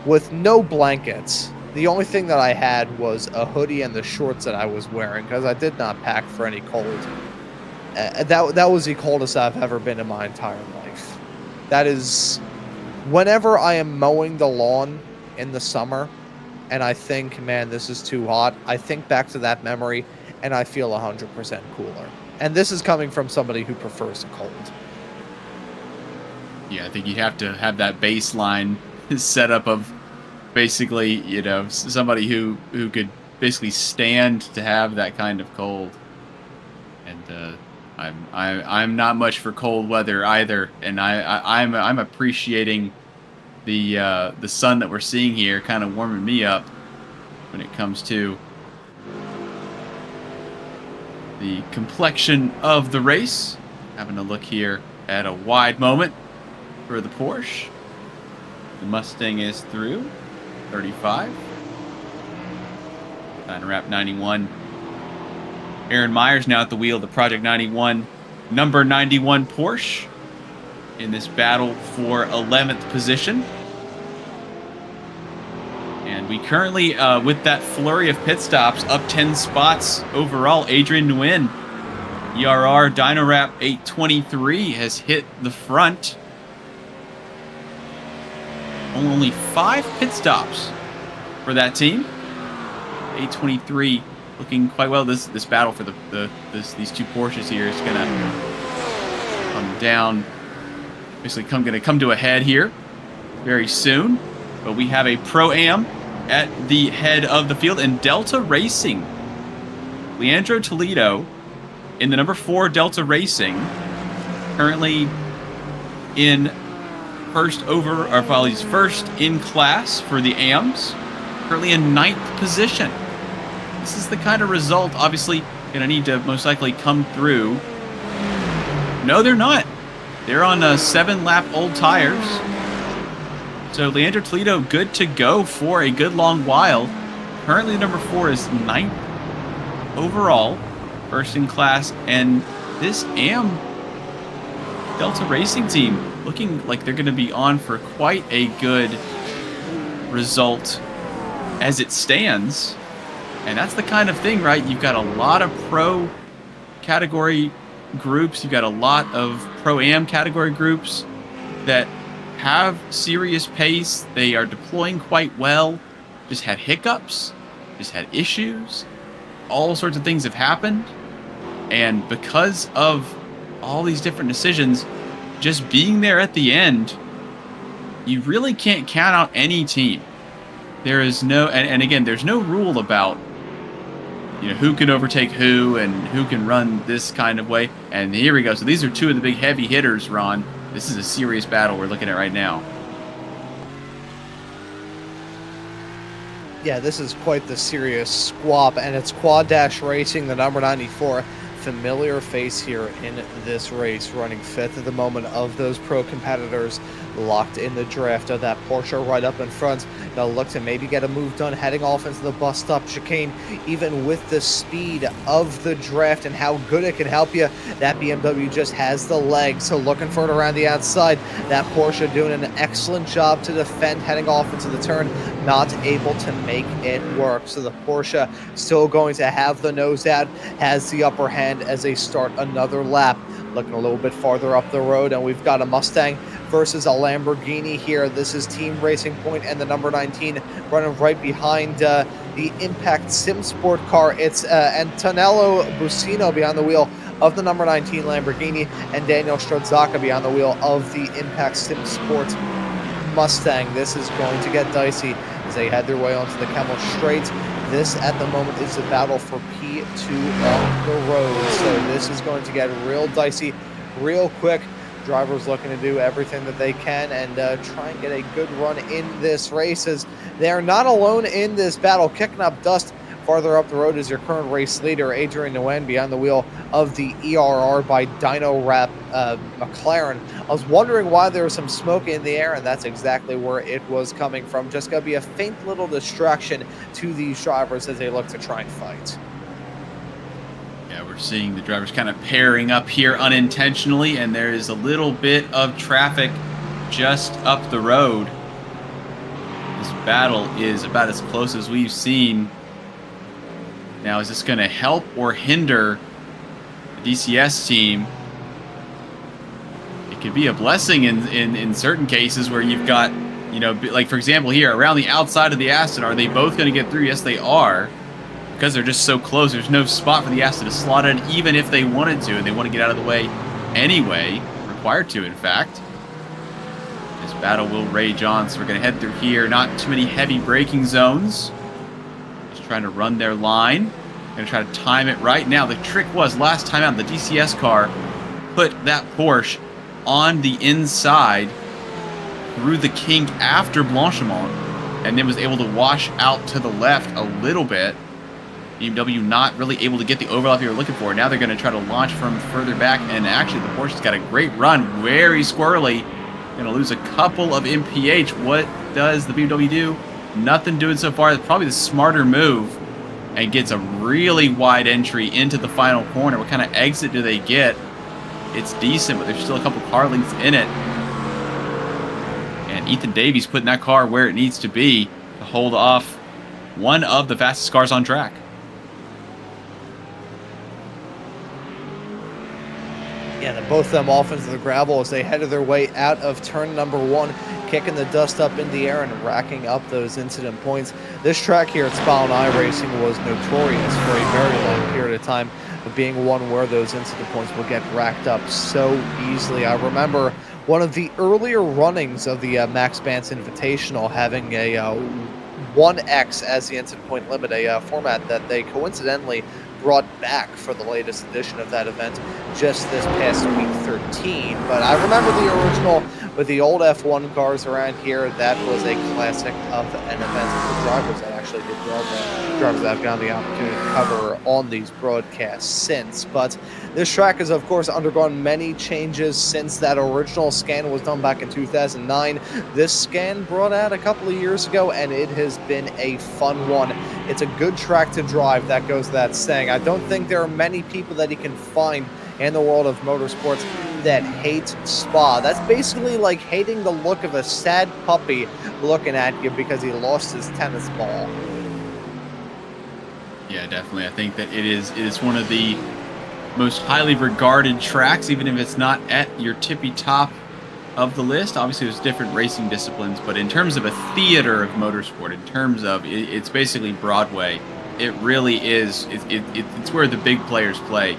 with no blankets. The only thing that I had was a hoodie and the shorts that I was wearing because I did not pack for any cold. that was the coldest I've ever been in my entire life. That is, whenever I am mowing the lawn in the summer and I think, man, this is too hot, I think back to that memory and I feel 100% cooler. And this is coming from somebody who prefers the cold. Yeah, I think you have to have that baseline setup of basically, somebody who could basically stand to have that kind of cold. And I'm not much for cold weather either, and I'm appreciating the sun that we're seeing here, kind of warming me up when it comes to the complexion of the race. Having a look here at a wide moment for the Porsche. The Mustang is through 35. Dynorap 91. Aaron Myers now at the wheel of the Project 91, number 91 Porsche in this battle for 11th position. And we currently, with that flurry of pit stops, up 10 spots overall. Adrian Nguyen, ERR Dynorap 823, has hit the front. Only 5 pit stops for that team. 823 looking quite well. This battle for these two Porsches here is gonna come down. Basically, gonna come to a head here very soon. But we have a Pro-Am at the head of the field, and Delta Racing, Leandro Toledo in the number 4 Delta Racing, currently in first in class for the AMs, currently in 9th position. This is the kind of result, obviously, gonna need to most likely come through. No, they're not. They're on 7-lap old tires. So Leandro Toledo good to go for a good long while. Currently number 4 is 9th overall, first in class, and this AM Delta Racing team looking like they're going to be on for quite a good result as it stands. And that's the kind of thing, right? You've got a lot of pro category groups. You've got a lot of Pro-Am category groups that have serious pace. They are deploying quite well. Just had hiccups. Just had issues. All sorts of things have happened. And because of all these different decisions, just being there at the end, you really can't count out any team. There is no, and again, there's no rule about, who can overtake who and who can run this kind of way. And here we go. So these are two of the big heavy hitters, Ron. This is a serious battle we're looking at right now. Yeah, this is quite the serious squab, and it's Quad Dash Racing, the number 94. Familiar face here in this race, running 5th at the moment of those pro competitors, locked in the draft of that Porsche right up in front. Now look to maybe get a move done heading off into the bus stop chicane. Even with the speed of the draft and how good it can help you, that BMW just has the legs. So looking for it around the outside, that Porsche doing an excellent job to defend heading off into the turn, not able to make it work. So the Porsche still going to have the nose out, has the upper hand as they start another lap. Looking a little bit farther up the road, and we've got a Mustang versus a Lamborghini here. This is Team Racing Point and the number 19 running right behind the Impact Sim Sport car. It's Antonello Busino behind the wheel of the number 19 Lamborghini, and Daniel Stradzaka behind the wheel of the Impact Sim Sport Mustang. This is going to get dicey as they head their way onto the Kemmel Straight. This, at the moment, is the battle for P2 on the road. So this is going to get real dicey, real quick. Drivers looking to do everything that they can and try and get a good run in this race, as they are not alone in this battle. Kicking up dust farther up the road is your current race leader, Adrian Nguyen, behind the wheel of the ERR by Dynorap McLaren. I was wondering why there was some smoke in the air, and that's exactly where it was coming from. Just going to be a faint little distraction to these drivers as they look to try and fight. Yeah, we're seeing the drivers kind of pairing up here unintentionally, and there is a little bit of traffic just up the road. This battle is about as close as we've seen. Now, is this going to help or hinder the DCS team, it could be a blessing in certain cases where you've got, like for example here, around the outside of the Aston, are they both going to get through? Yes, they are. Because they're just so close, there's no spot for the Aston to slot in, even if they wanted to, and they want to get out of the way anyway, required to, in fact. This battle will rage on, so we're going to head through here. Not too many heavy braking zones. Just trying to run their line. Going to try to time it right now. The trick was, last time out, the DCS car put that Porsche on the inside through the kink after Blanchimont, and then was able to wash out to the left a little bit. BMW not really able to get the overlap you were looking for. Now they're going to try to launch from further back, and actually the Porsche's got a great run. Very squirrely. Going to lose a couple of MPH. What does the BMW do? Nothing doing so far. It's probably the smarter move, and gets a really wide entry into the final corner. What kind of exit do they get? It's decent, but there's still a couple car lengths in it. And Ethan Davies putting that car where it needs to be to hold off one of the fastest cars on track. Yeah, both of them off into the gravel as they headed their way out of turn number 1, kicking the dust up in the air and racking up those incident points. This track here at Spa and iRacing was notorious for a very long period of time of being one where those incident points will get racked up so easily. I remember one of the earlier runnings of the Max Bance Invitational having a 1x as the incident point limit, a format that they coincidentally brought back for the latest edition of that event just this past week 13. But I remember the original with the old F1 cars around here. That was a classic of an event for drivers that actually did well there. Drivers that have gotten the opportunity to cover on these broadcasts since. But this track has of course undergone many changes since that original scan was done back in 2009. This scan brought out a couple of years ago, and it has been a fun one. It's a good track to drive, that goes without saying. I don't think there are many people that you can find in the world of motorsports that hate Spa. That's basically like hating the look of a sad puppy looking at you because he lost his tennis ball. Yeah, definitely. I think that it is one of the most highly regarded tracks, even if it's not at your tippy top of the list. Obviously, there's different racing disciplines, but in terms of a theater of motorsport, in terms of it's basically Broadway. It really is. It's where the big players play.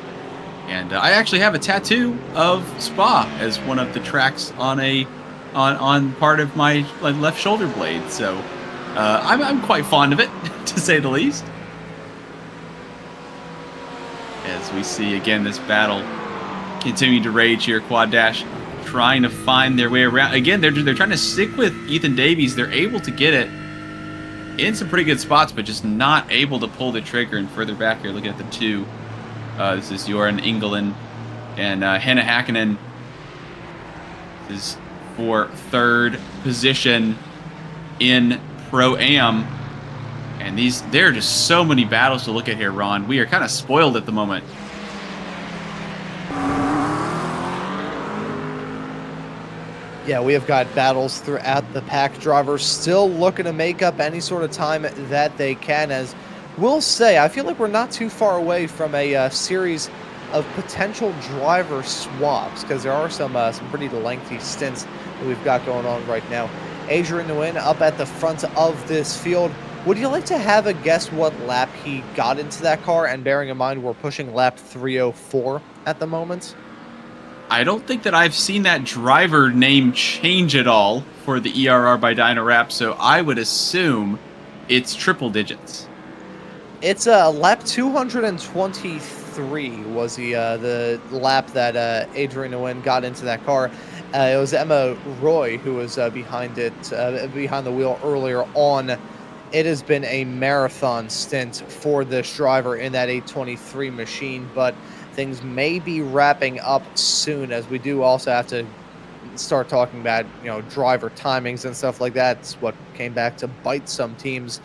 And I actually have a tattoo of Spa as one of the tracks on part of my left shoulder blade. So I'm quite fond of it, to say the least. As we see again this battle continuing to rage here, Quad Dash trying to find their way around. Again, they're trying to stick with Ethan Davies. They're able to get it in some pretty good spots, but just not able to pull the trigger. And further back here, looking at the two, this is Joran Engelen and Hannah Hakkinen. This is for third position in Pro-Am. And there are just so many battles to look at here, Ron. We are kind of spoiled at the moment. Yeah, we have got battles throughout the pack. Drivers still looking to make up any sort of time that they can. As we'll say, I feel like we're not too far away from a series of potential driver swaps, because there are some pretty lengthy stints that we've got going on right now. Adrian Nguyen up at the front of this field. Would you like to have a guess what lap he got into that car? And bearing in mind we're pushing lap 304 at the moment. I don't think that I've seen that driver name change at all for the ERR by Dynarap, so I would assume it's triple digits. It's lap 223 was the lap that Adrian Nguyen got into that car. It was Emma Roy who was behind the wheel earlier on. It has been a marathon stint for this driver in that 823 machine, but things may be wrapping up soon, as we do also have to start talking about, driver timings and stuff like that. It's what came back to bite some teams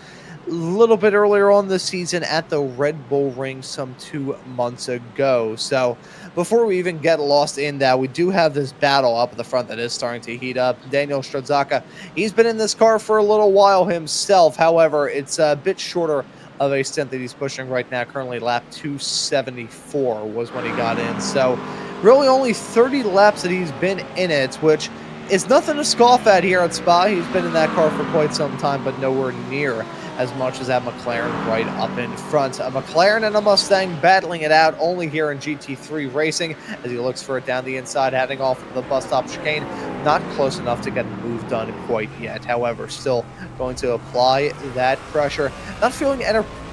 a little bit earlier on this season at the Red Bull Ring some 2 months ago. So before we even get lost in that, we do have this battle up at the front that is starting to heat up. Daniel Stradzaka, he's been in this car for a little while himself. However, it's a bit shorter of a stint that he's pushing right now. Currently lap 274 was when he got in. So really only 30 laps that he's been in it, which is nothing to scoff at here at Spa. He's been in that car for quite some time, but nowhere near as much as that McLaren right up in front. A McLaren and a Mustang battling it out only here in GT3 Racing as he looks for it down the inside, heading off of the bus stop chicane. Not close enough to get the move done quite yet. However, still going to apply that pressure. Not feeling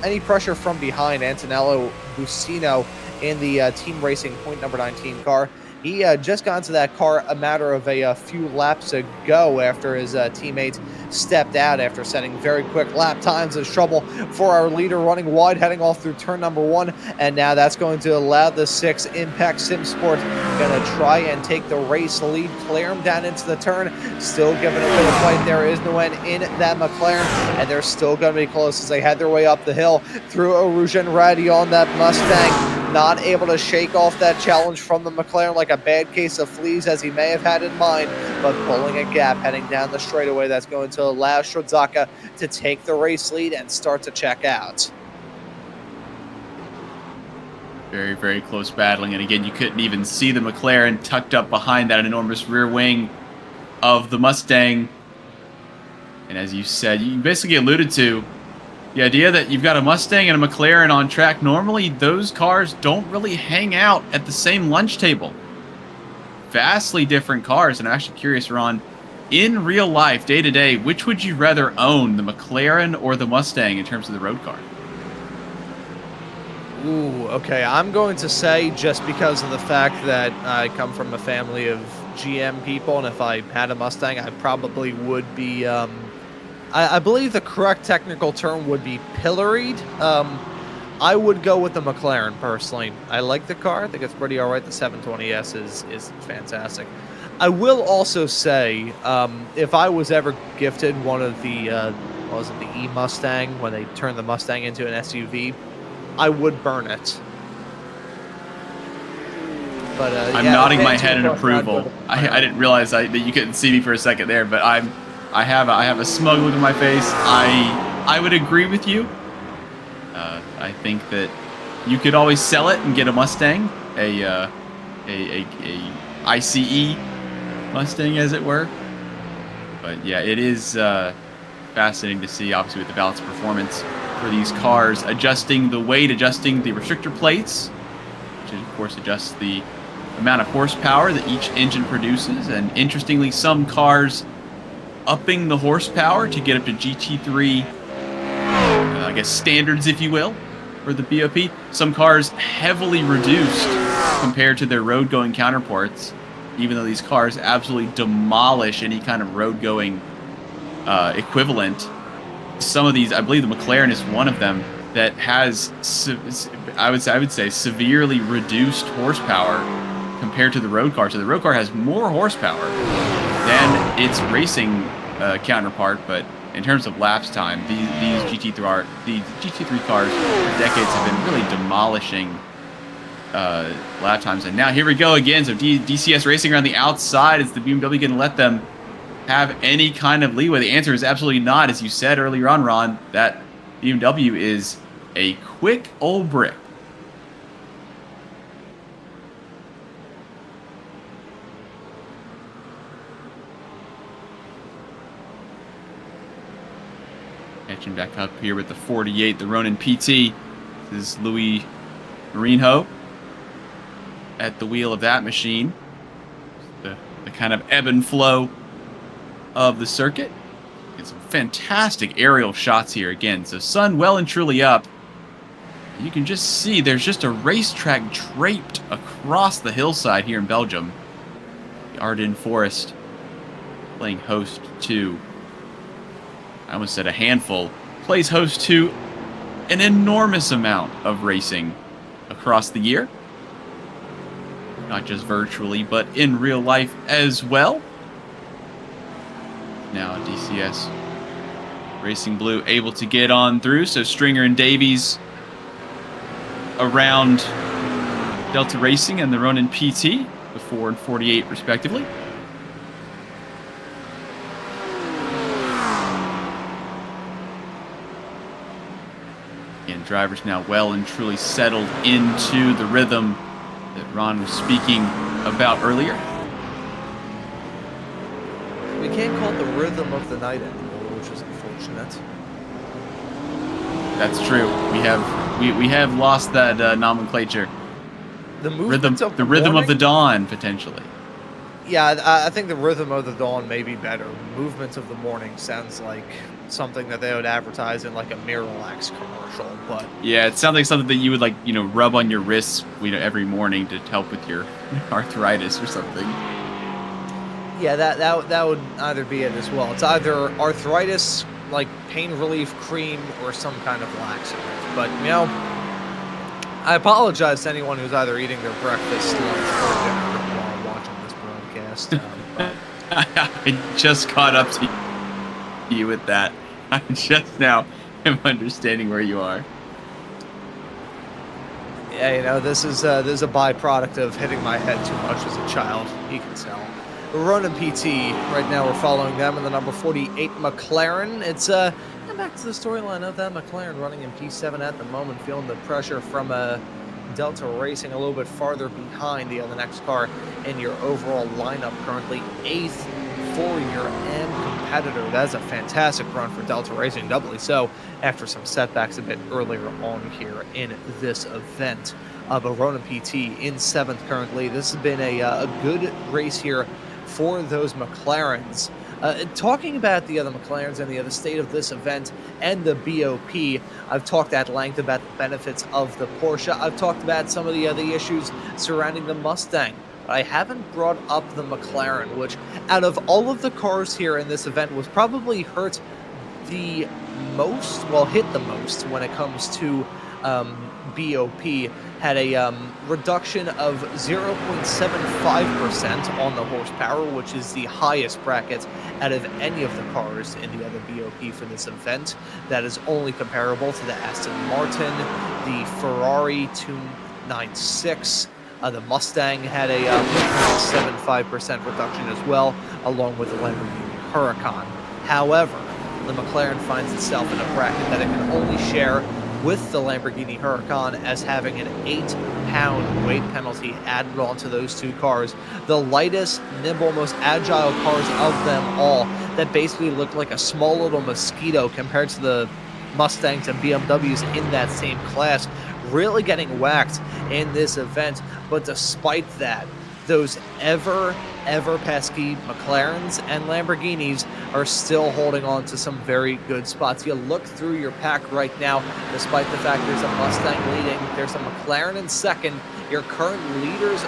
any pressure from behind. Antonello Bucino in the Team Racing point number 19 car. He just got into that car a matter of a few laps ago after his teammate stepped out after setting very quick lap times as trouble for our leader running wide, heading off through turn number 1. And now that's going to allow the 6 Impact Sim Sport going to try and take the race lead, clear him down into the turn. Still giving a bit of fight. There is no end in that McLaren, and they're still going to be close as they head their way up the hill through Arujan Raddy on that Mustang. Not able to shake off that challenge from the McLaren like a bad case of fleas as he may have had in mind, but pulling a gap heading down the straightaway that's going to allow Shudzaka to take the race lead and start to check out. Very, very close battling. And again, you couldn't even see the McLaren tucked up behind that enormous rear wing of the Mustang. And as you said, you basically alluded to the idea that you've got a Mustang and a McLaren on track. Normally, those cars don't really hang out at the same lunch table. Vastly different cars. And I'm actually curious, Ron, in real life, day to day, which would you rather own, the McLaren or the Mustang in terms of the road car? Ooh, okay. I'm going to say, just because of the fact that I come from a family of GM people, and if I had a Mustang, I probably would be, I believe the correct technical term would be pilloried. I would go with the McLaren, personally. I like the car. I think it's pretty all right. The 720S is fantastic. I will also say, if I was ever gifted one of the, what was it, the E-Mustang, when they turned the Mustang into an SUV, I would burn it. But I'm nodding my head in approval. I didn't realize that you couldn't see me for a second there, but I have a smug look on my face. I would agree with you. I think that you could always sell it and get a Mustang, a ICE Mustang, as it were. But yeah, it is fascinating to see, obviously, with the balanced performance for these cars, adjusting the weight, adjusting the restrictor plates, which of course adjusts the amount of horsepower that each engine produces. And interestingly, some cars upping the horsepower to get up to GT3, I guess, standards, if you will, for the BOP. Some cars heavily reduced compared to their road-going counterparts, even though these cars absolutely demolish any kind of road-going equivalent. Some of these, I believe the McLaren is one of them, that has, I would say, severely reduced horsepower compared to the road car. So the road car has more horsepower than its racing counterpart, but in terms of lapse time, these GT3 cars for decades have been really demolishing lap times. And now here we go again. So DCS Racing around the outside. Is the BMW going to let them have any kind of leeway? The answer is absolutely not. As you said earlier on, Ron, that BMW is a quick old brick. Catching back up here with the 48, the Ronin PT. This is Louis Marinho at the wheel of that machine. The kind of ebb and flow of the circuit. Get some fantastic aerial shots here again. So sun well and truly up. You can just see there's just a racetrack draped across the hillside here in Belgium. The Ardennes Forest playing host to, I almost said a handful, plays host to an enormous amount of racing across the year. Not just virtually, but in real life as well. Now DCS Racing Blue able to get on through. So Stringer and Davies around Delta Racing and the Ronin PT, the 4 and 48 respectively. drivers now well and truly settled into the rhythm that Ron was speaking about earlier. We can't call it the rhythm of the night anymore, which is unfortunate. That's true. We have lost that nomenclature. The movement of the rhythm morning? of the dawn, potentially. Yeah, I think the rhythm of the dawn may be better. Movement of the morning sounds like something that they would advertise in like a Miralax commercial, but Yeah, it sounds like something that you would rub on your wrists, every morning to help with your arthritis or something. yeah, that would either be it as well. It's either arthritis, like pain relief cream, or some kind of laxative. But I apologize to anyone who's either eating their breakfast, lunch, or dinner while watching this broadcast. But I just caught up to you with that. I just now am understanding where you are. yeah, this is a byproduct of hitting my head too much as a child. You can tell. Ronan PT, right now we're following them in the number 48 McLaren. It's back to the storyline of that McLaren running in P7 at the moment, feeling the pressure from Delta Racing a little bit farther behind the next car in your overall lineup. Currently 8th for your M competitor. That's a fantastic run for Delta Racing, doubly so after some setbacks a bit earlier on here in this event. But Ronan PT in 7th currently. This has been a good race here for those McLarens. Talking about the other McLarens and the other state of this event and the BOP, I've talked at length about the benefits of the Porsche. I've talked about some of the other issues surrounding the Mustang. But I haven't brought up the McLaren, which out of all of the cars here in this event was probably hit the most when it comes to BOP. Had a reduction of 0.75% on the horsepower, which is the highest bracket out of any of the cars in the other BOP for this event. That is only comparable to the Aston Martin, the Ferrari 296. The Mustang had a 0.75% reduction as well, along with the Lamborghini Huracan. However, the McLaren finds itself in a bracket that it can only share with the Lamborghini Huracan as having an 8-pound weight penalty added onto those two cars. The lightest, nimble, most agile cars of them all that basically look like a small little mosquito compared to the Mustangs and BMWs in that same class, really getting whacked in this event. But despite that, those ever pesky McLarens and Lamborghinis are still holding on to some very good spots. You look through your pack right now, despite the fact there's a Mustang leading, there's a McLaren in second, your current leaders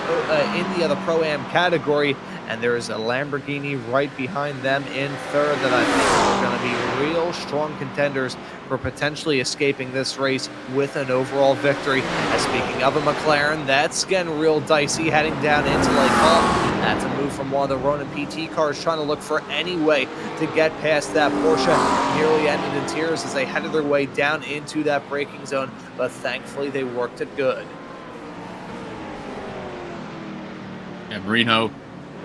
in the other Pro-Am category, and there is a Lamborghini right behind them in third that I think are going to be real strong contenders for potentially escaping this race with an overall victory. And speaking of a McLaren, that's getting real dicey heading down into Lake Hall. That's a move from one of the Ronan PT cars trying to look for any way to get past that Porsche. Nearly ended in tears as they headed their way down into that braking zone, but thankfully they worked it good. Yeah, Marino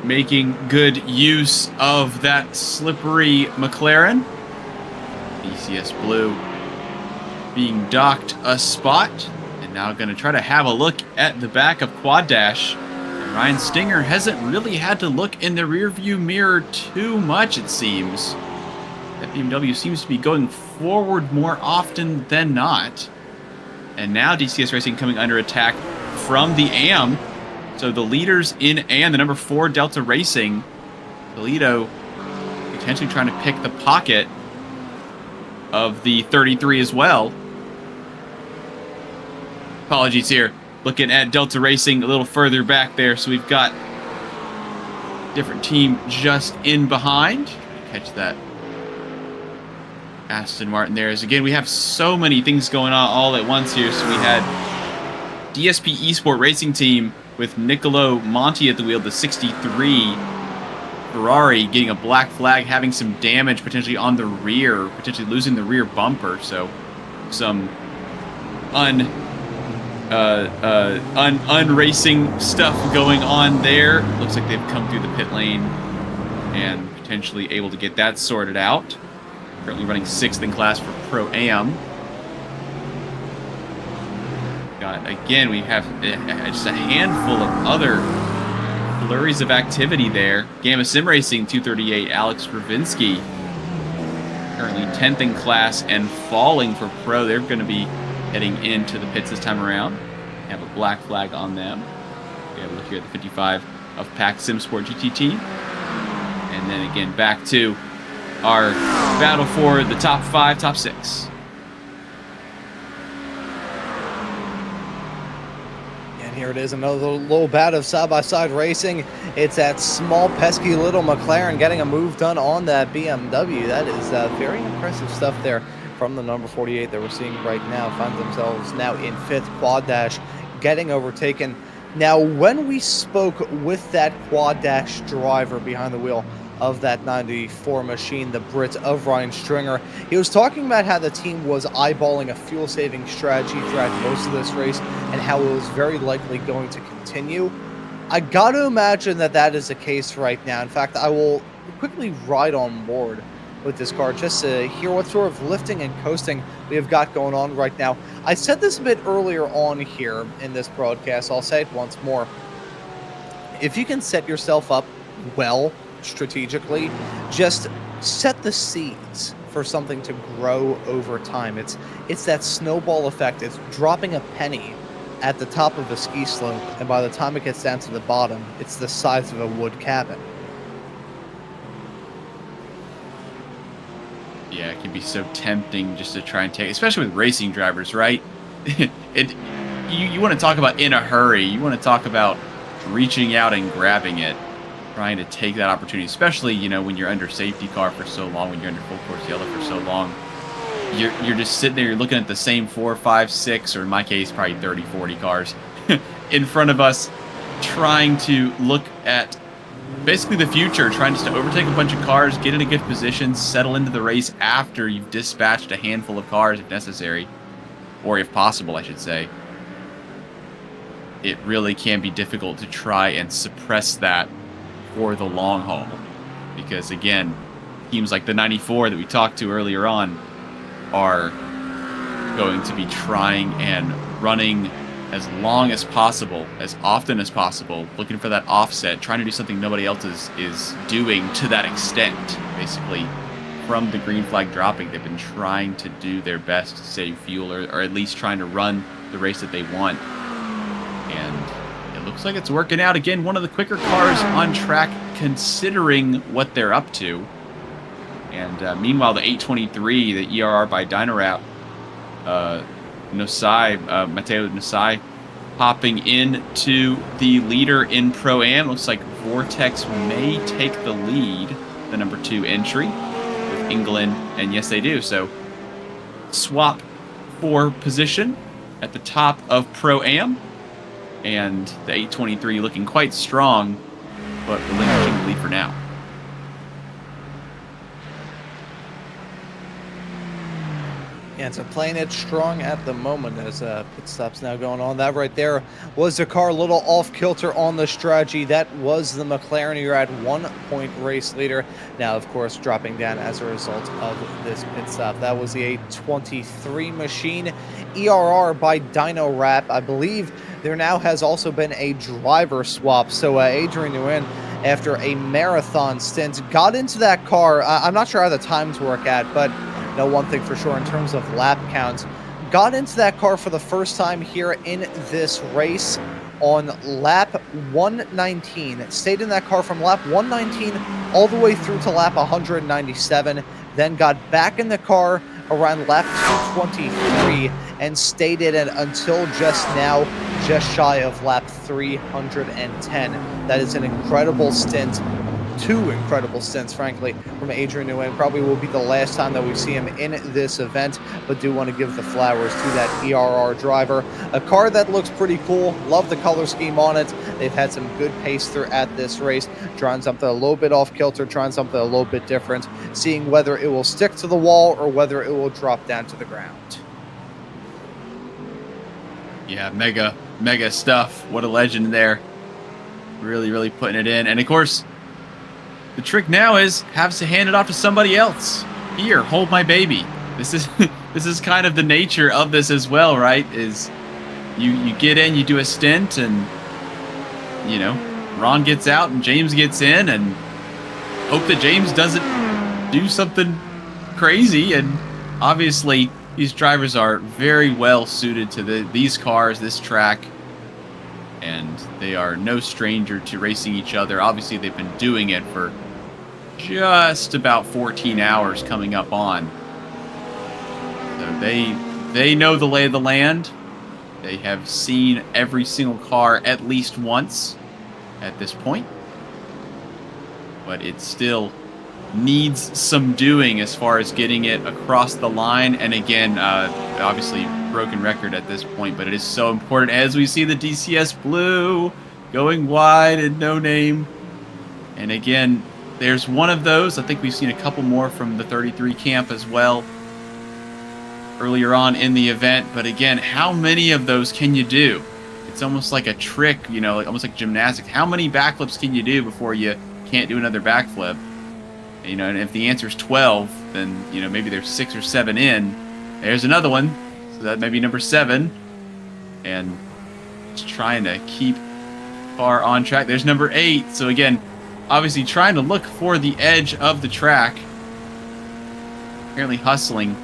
making good use of that slippery McLaren. DCS Blue being docked a spot, and now going to try to have a look at the back of Quad Dash. And Ryan Stinger hasn't really had to look in the rearview mirror too much, it seems. That BMW seems to be going forward more often than not. And now DCS Racing coming under attack from the AM. So the leaders in AM, the number 4 Delta Racing, Toledo potentially trying to pick the pocket of the 33 as well. Apologies here. Looking at Delta Racing a little further back there. So we've got different team just in behind. Catch that Aston Martin there. As again, we have so many things going on all at once here. So we had DSP Esport Racing Team with Niccolo Monti at the wheel, the 63 Ferrari getting a black flag, having some damage potentially on the rear, potentially losing the rear bumper. So some unracing stuff going on there. Looks like they've come through the pit lane and potentially able to get that sorted out. Currently running 6th in class for Pro-Am. again, we have just a handful of other flurries of activity there. Gamma Sim Racing 238, Alex Ravinsky, currently 10th in class and falling for pro. They're going to be heading into the pits this time around. Have a black flag on them. We have a look here at the 55 of Pack Sim Sport GT team. And then again, back to our battle for the top 5, top 6. And here it is, another little bout of side-by-side racing. It's that small, pesky little McLaren getting a move done on that BMW. That is very impressive stuff there from the number 48 that we're seeing right now. Find themselves now in 5th. Quad Dash getting overtaken. Now, when we spoke with that Quad Dash driver behind the wheel of that 94 machine, the Brit of Ryan Stringer, he was talking about how the team was eyeballing a fuel-saving strategy throughout most of this race and how it was very likely going to continue. I got to imagine that that is the case right now. In fact, I will quickly ride on board with this car just to hear what sort of lifting and coasting we have got going on right now. I said this a bit earlier on here in this broadcast. I'll say it once more. If you can set yourself up well strategically, just set the seeds for something to grow over time. It's that snowball effect. It's dropping a penny at the top of a ski slope, and by the time it gets down to the bottom, it's the size of a wood cabin. Yeah, it can be so tempting just to try and take, especially with racing drivers, right? You want to talk about in a hurry. You want to talk about reaching out and grabbing it, trying to take that opportunity, especially, when you're under safety car for so long, when you're under full course yellow for so long. You're just sitting there, you're looking at the same 4, 5, 6, or in my case, probably 30, 40 cars in front of us, trying to look at basically the future, trying just to overtake a bunch of cars, get in a good position, settle into the race after you've dispatched a handful of cars if necessary, or if possible, I should say. It really can be difficult to try and suppress that for the long haul, because again, teams like the 94 that we talked to earlier on are going to be trying and running as long as possible, as often as possible, looking for that offset, trying to do something nobody else is doing to that extent. Basically, from the green flag dropping, they've been trying to do their best to save fuel, or at least trying to run the race that they want. And it looks like it's working out. Again, one of the quicker cars on track considering what they're up to. And meanwhile, the 823, the ERR by Dynorap, Matteo Nosai, hopping into the leader in Pro-Am. Looks like Vortex may take the lead, the number 2 entry, with England, and yes, they do. So, swap for position at the top of Pro-Am, and the 823 looking quite strong, but relinquishing the lead for now. Yeah, so playing it strong at the moment as pit stops now going on. That right there was the car a little off kilter on the strategy. That was the McLaren. You're at 1 point race leader. Now, of course, dropping down as a result of this pit stop. That was the 823 machine. ERR by Dynorap. I believe there now has also been a driver swap. So Adrian Nguyen, after a marathon stint, got into that car. I'm not sure how the times work at, but know one thing for sure in terms of lap counts, got into that car for the first time here in this race on lap 119. Stayed in that car from lap 119 all the way through to lap 197, then got back in the car around lap 223 and stayed in it until just now, just shy of lap 310. That is an incredible stint. 2 incredible stints, frankly, from Adrian Nguyen. Probably will be the last time that we see him in this event, but do want to give the flowers to that ERR driver. A car that looks pretty cool. Love the color scheme on it. They've had some good pace throughout this race, trying something a little bit off kilter, trying something a little bit different, seeing whether it will stick to the wall or whether it will drop down to the ground. Yeah, mega stuff. What a legend there. Really, really putting it in. And of course, the trick now is have to hand it off to somebody else. Here, hold my baby. This is kind of the nature of this as well, right? Is you get in, you do a stint, and Ron gets out and James gets in, and hope that James doesn't do something crazy. And obviously, these drivers are very well suited to these cars, this track, and they are no stranger to racing each other. Obviously, they've been doing it for just about 14 hours coming up on. So they know the lay of the land. They have seen every single car at least once at this point. But it still needs some doing as far as getting it across the line. And again, obviously broken record at this point, but it is so important as we see the DCS Blue going wide and no name. And again, there's one of those. I think we've seen a couple more from the 33 camp as well earlier on in the event. But again, how many of those can you do? It's almost like a trick, almost like gymnastics. How many backflips can you do before you can't do another backflip? And if the answer is 12, then maybe there's 6 or 7 in. There's another one, so that may be number 7, and just trying to keep car on track. There's number 8. So again, obviously trying to look for the edge of the track. Apparently hustling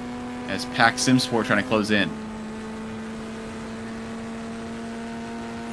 as Pack Simsport trying to close in.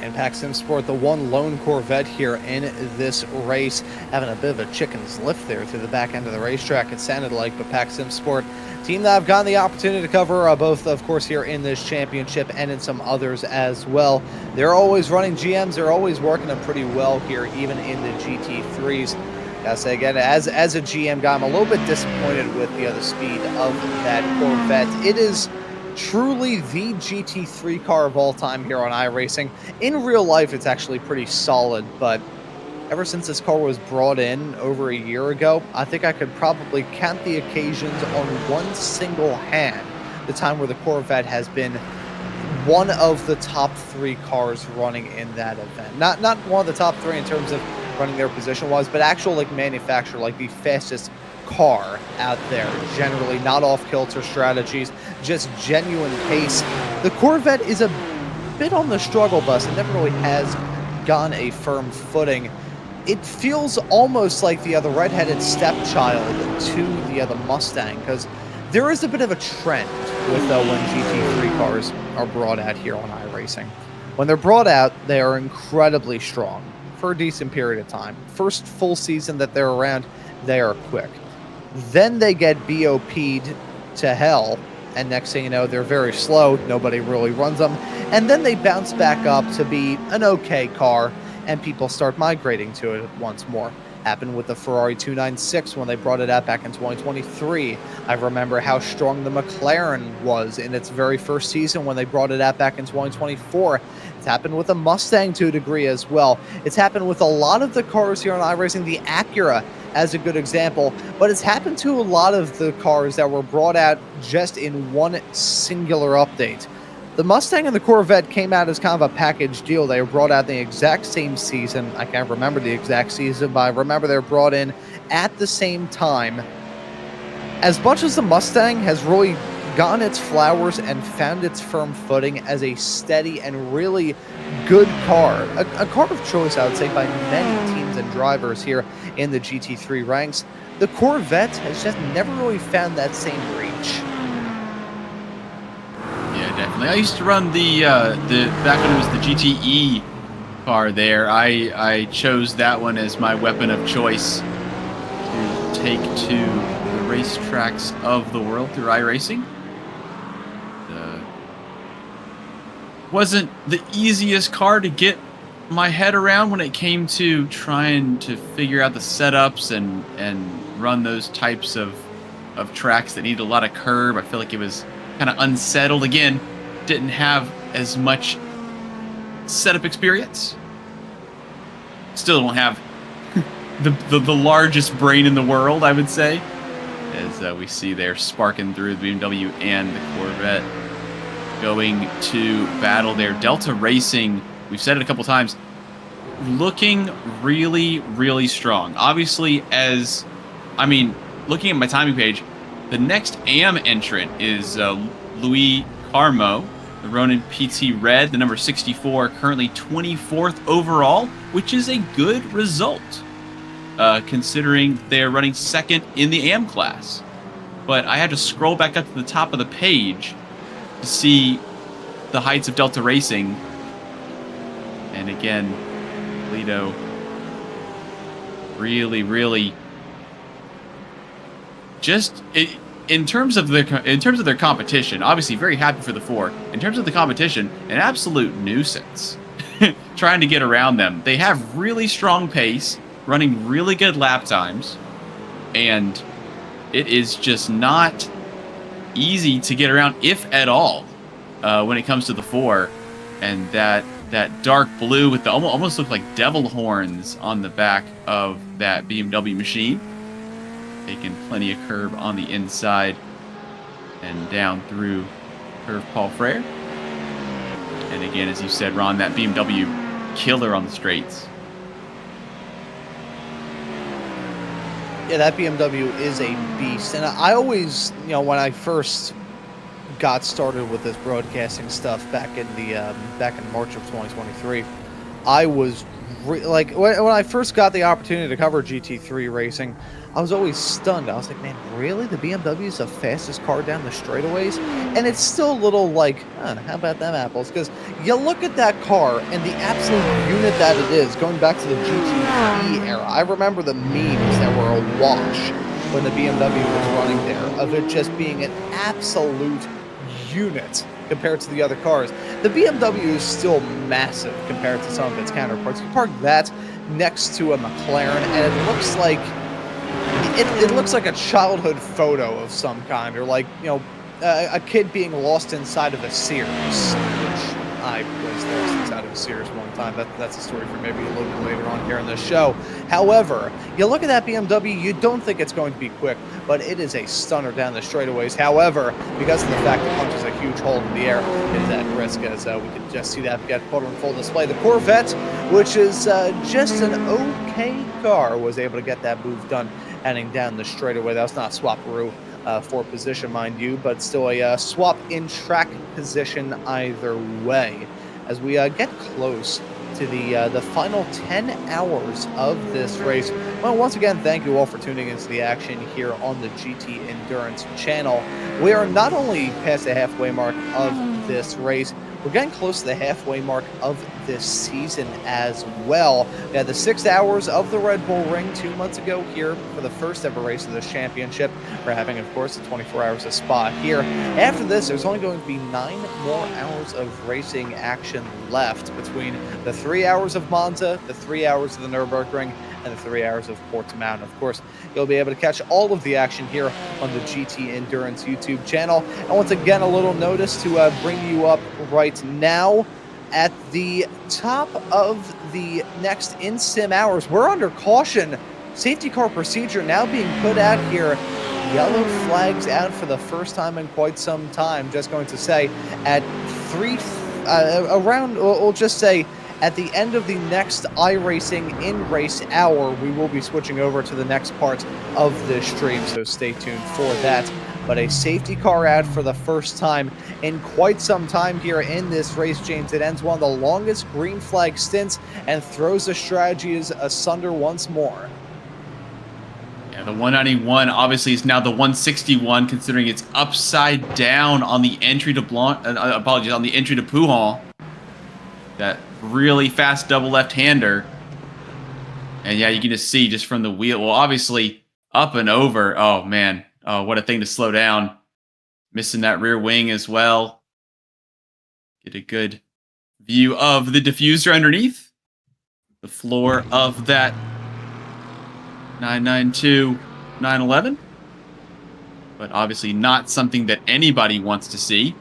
And Pack Simsport, the one lone Corvette here in this race, having a bit of a chicken's lift there through the back end of the racetrack, it sounded like. But Pack Simsport, team that I've gotten the opportunity to cover both, of course, here in this championship and in some others as well. They're always running GMs. They're always working them pretty well here, even in the GT3s. Gotta say again, as a GM guy, I'm a little bit disappointed with the speed of that Corvette. It is truly the GT3 car of all time here on iRacing. In real life, it's actually pretty solid, but ever since this car was brought in over a year ago, I think I could probably count the occasions on one single hand the time where the Corvette has been one of the top 3 cars running in that event. Not one of the top 3 in terms of running their position-wise, but actual manufacturer, the fastest car out there, generally not off-kilter strategies, just genuine pace. The Corvette is a bit on the struggle bus. It never really has gotten a firm footing. It feels almost like the redheaded stepchild to the Mustang, because there is a bit of a trend with when GT3 cars are brought out here on iRacing. When they're brought out, they are incredibly strong for a decent period of time. First full season that they're around, they are quick. Then they get BOP'd to hell, and next thing you know, they're very slow. Nobody really runs them. And then they bounce back up to be an okay car, and people start migrating to it once more. Happened with the Ferrari 296 when they brought it out back in 2023. I remember how strong the McLaren was in its very first season when they brought it out back in 2024. It's happened with the Mustang to a degree as well. It's happened with a lot of the cars here on iRacing, the Acura as a good example, but it's happened to a lot of the cars that were brought out just in one singular update. The Mustang and the Corvette came out as kind of a package deal. They were brought out in the exact same season. I can't remember the exact season, but I remember they were brought in at the same time. As much as the Mustang has really gotten its flowers and found its firm footing as a steady and really good car, a car of choice, I would say, by many teams and drivers here in the GT3 ranks, the Corvette has just never really found that same reach. Definitely. I used to run the back when it was the GTE car there. I chose that one as my weapon of choice to take to the racetracks of the world through iRacing. Wasn't the easiest car to get my head around when it came to trying to figure out the setups and run those types of tracks that need a lot of curb. I feel like it was kind of unsettled. Again, didn't have as much setup experience. Still don't have the largest brain in the world, I would say, as we see there sparking through the BMW and the Corvette going to battle there. Delta Racing, we've said it a couple times, looking really, really strong. Obviously, looking at my timing page, the next AM entrant is Louis Carmo, The Ronin PT Red, the number 64, currently 24th overall, which is a good result, considering they're running second in the AM class. But I had to scroll back up to the top of the page to see the heights of Delta Racing. And again, Lido really just in terms of their competition, obviously very happy for the 4. In terms of the competition, an absolute nuisance. Trying to get around them. They have really strong pace, running really good lap times, and it is just not easy to get around, if at all, when it comes to the 4. And that dark blue with the almost look like devil horns on the back of that BMW machine. Taking plenty of curb on the inside and down through curve Paul Frere. And again, as you said, Ron, that BMW killer on the straights. Yeah, that BMW is a beast. And I always, when I first got started with this broadcasting stuff back in March of 2023, I was when I first got the opportunity to cover GT3 racing, I was always stunned. I was like, man, really? The BMW is the fastest car down the straightaways? And it's still a little like, how about them apples? Because you look at that car and the absolute unit that it is, going back to the GT3 era. I remember the memes that were awash when the BMW was running there, of it just being an absolute unit compared to the other cars. The BMW is still massive compared to some of its counterparts. You park that next to a McLaren, and it looks like it looks like a childhood photo of some kind, or like a kid being lost inside of a Sears, which I was lost inside of a Sears one time. That's a story for maybe a little bit later on here in the show. However, you look at that BMW, you don't think it's going to be quick, but it is a stunner down the straightaways. However, because of the fact it punches a huge hole in the air, it is at risk, as we can just see that get put on full display. The Corvette, which is just an okay car, was able to get that move done heading down the straightaway. That was not swap-a-roo for position, mind you, but still a swap in track position either way. As we get close to the final 10 hours of this race. Well, once again, thank you all for tuning into the action here on the GT Endurance channel. We are not only past the halfway mark of this race, we're getting close to the halfway mark of this season as well. We had the 6 hours of the Red Bull Ring 2 months ago here for the first ever race of this championship. We're having, of course, the 24 hours of Spa here. After this, there's only going to be 9 more hours of racing action left between the 3 hours of Monza, the 3 hours of the Nürburgring, and the 3 hours of Portimao. Of course, you'll be able to catch all of the action here on the GT Endurance YouTube channel. And once again, a little notice to bring you up right now. At the top of the next in-sim hours, we're under caution. Safety car procedure now being put out here. Yellow flags out for the first time in quite some time. Just going to say at we'll just say at the end of the next iRacing in-race hour, we will be switching over to the next part of this stream, so stay tuned for that. But a safety car out for the first time in quite some time here in this race, James. It ends one of the longest green flag stints and throws the strategies asunder once more. Yeah, the 191 obviously is now the 161, considering it's upside down on the entry to on the entry to Pouhon. That really fast double left-hander. And yeah, you can just see just from the wheel. Well, obviously up and over. Oh man. Oh, what a thing to slow down. Missing that rear wing as well. Get a good view of the diffuser underneath the floor of that 992 911. But obviously not something that anybody wants to see.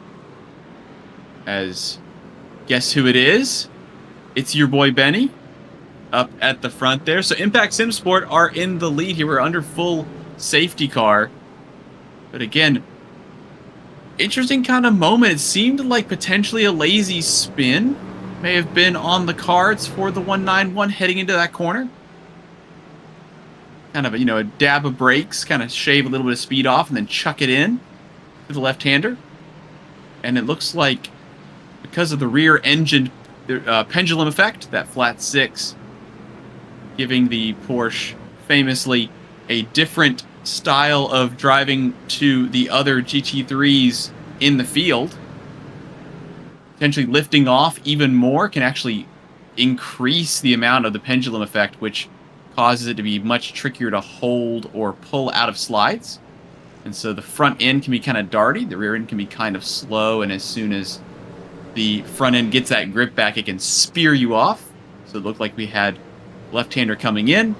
As guess who it is? It's your boy Benny up at the front there. So Impact Sim Sport are in the lead here. We're under full safety car. But again, interesting kind of moment. It seemed like potentially a lazy spin may have been on the cards for the 191 heading into that corner. Kind of a dab of brakes, kind of shave a little bit of speed off and then chuck it in to the left-hander. And it looks like because of the rear engine pendulum effect, that flat six, giving the Porsche famously a different style of driving to the other GT3s in the field. Potentially lifting off even more can actually increase the amount of the pendulum effect, which causes it to be much trickier to hold or pull out of slides. And so the front end can be kind of darty, the rear end can be kind of slow, and as soon as the front end gets that grip back, it can spear you off. So it looked like we had left-hander coming in,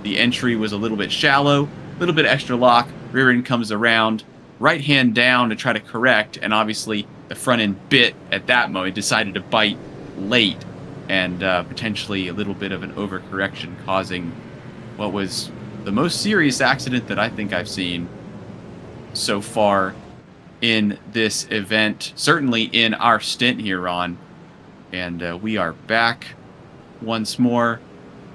the entry was a little bit shallow, a little bit extra lock, rear end comes around, right hand down to try to correct, and obviously the front end bit at that moment, decided to bite late, and potentially a little bit of an overcorrection, causing what was the most serious accident that I think I've seen so far in this event, certainly in our stint here, Ron. And we are back once more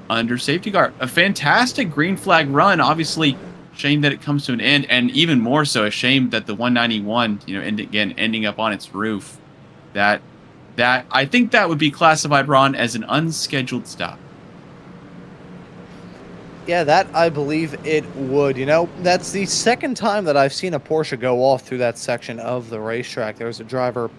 under safety guard. A fantastic green flag run. Obviously, shame that it comes to an end, and even more so, a shame that the 191, ending up on its roof. That I think that would be classified, Ron, as an unscheduled stop. Yeah, that I believe it would. That's the second time that I've seen a Porsche go off through that section of the racetrack. There was a driver,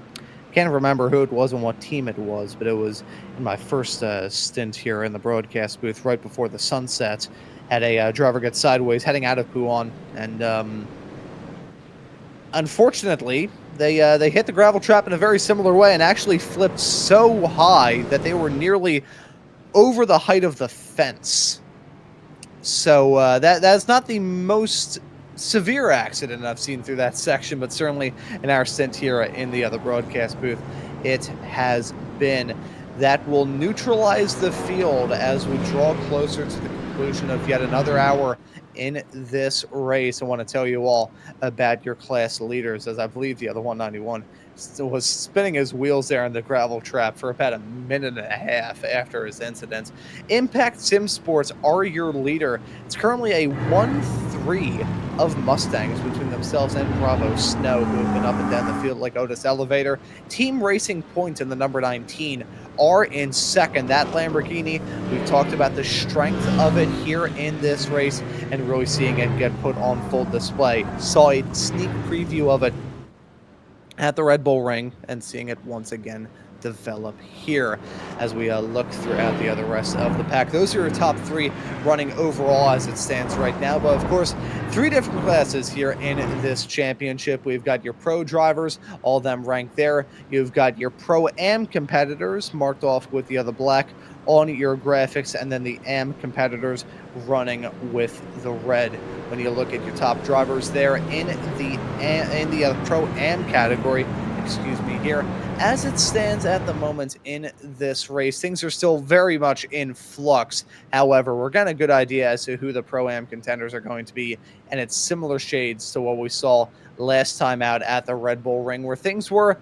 can't remember who it was and what team it was, but it was in my first stint here in the broadcast booth right before the sunset. Had a driver get sideways heading out of Pouhon, and unfortunately, they hit the gravel trap in a very similar way and actually flipped so high that they were nearly over the height of the fence. So that's not the most severe accident I've seen through that section, but certainly in our stint here in the other broadcast booth, it has been. That will neutralize the field as we draw closer to the conclusion of yet another hour in this race. I want to tell you all about your class leaders, as I believe the other 191 was spinning his wheels there in the gravel trap for about a minute and a half after his incident. Impact Sim Sports are your leader. It's currently a 1-3 of Mustangs between themselves and Bravo Snow, who have been up and down the field like Otis Elevator. Team Racing Point and the number 19 are in second. That Lamborghini, we've talked about the strength of it here in this race and really seeing it get put on full display. Saw a sneak preview of it at the Red Bull Ring and seeing it once again develop here as we look throughout the other rest of the pack. Those are your top three running overall as it stands right now, but of course 3 different classes here in this championship. We've got your pro drivers, all of them ranked there. You've got your pro-am competitors marked off with the other black on your graphics, and then the am competitors running with the red. When you look at your top drivers there in the pro-am category, here, as it stands at the moment in this race, things are still very much in flux. However, we're getting a good idea as to who the pro-am contenders are going to be, and it's similar shades to what we saw last time out at the Red Bull Ring, where things were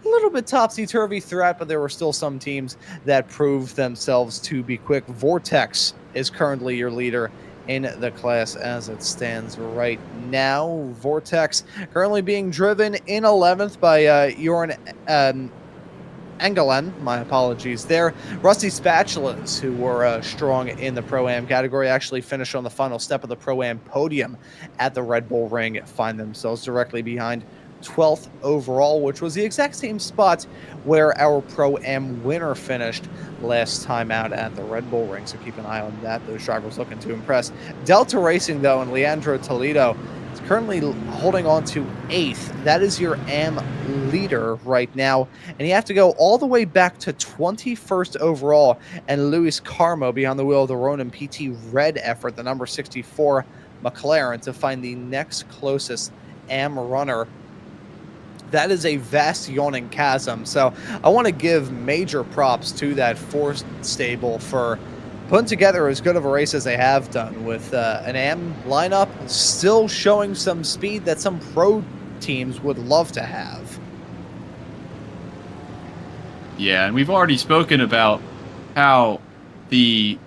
a little bit topsy-turvy throughout, but there were still some teams that proved themselves to be quick. Vortex is currently your leader in the class as it stands right now. Vortex currently being driven in 11th by Jorn Engelen. My apologies there. Rusty Spatulas, who were strong in the Pro-Am category, actually finished on the final step of the Pro-Am podium at the Red Bull Ring, find themselves directly behind 12th overall, which was the exact same spot where our Pro-Am winner finished last time out at the Red Bull Ring. So keep an eye on that. Those drivers looking to impress. Delta Racing, though, and Leandro Toledo is currently holding on to 8th. That is your AM leader right now. And you have to go all the way back to 21st overall. And Luis Carmo behind the wheel of the Ronin PT Red effort, the number 64 McLaren, to find the next closest AM runner. That is a vast yawning chasm. So I want to give major props to that Force stable for putting together as good of a race as they have done, with an AM lineup still showing some speed that some pro teams would love to have. Yeah, and we've already spoken about how any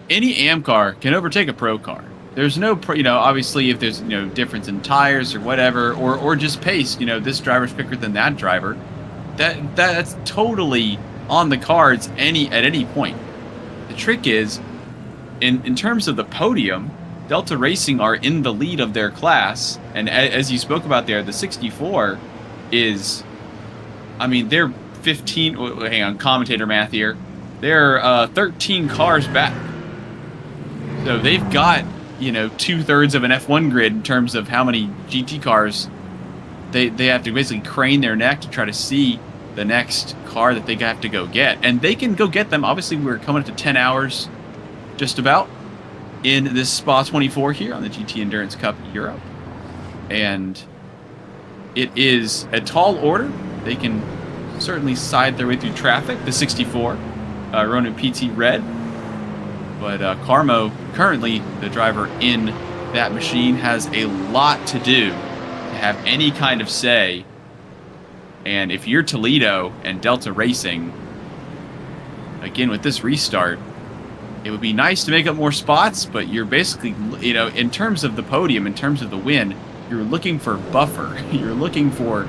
AM car can overtake a pro car. There's no, obviously if there's, difference in tires or whatever, or just pace, this driver's quicker than that driver. That's totally on the cards at any point. The trick is, in terms of the podium, Delta Racing are in the lead of their class, and as you spoke about there, the 64 is, I mean, they're 15. Hang on, commentator math here. They're 13 cars back, so they've got 2/3 of an F1 grid in terms of how many GT cars they have to basically crane their neck to try to see the next car that they have to go get, and they can go get them. Obviously, we're coming up to 10 hours, just about, in this Spa 24 here on the GT Endurance Cup Europe, and it is a tall order. They can certainly side their way through traffic. The 64, Ronan PT Red, but Carmo, currently the driver in that machine, has a lot to do to have any kind of say. And if you're Toledo and Delta Racing, again with this restart, it would be nice to make up more spots, but you're basically, in terms of the podium, in terms of the win, you're looking for buffer. You're looking for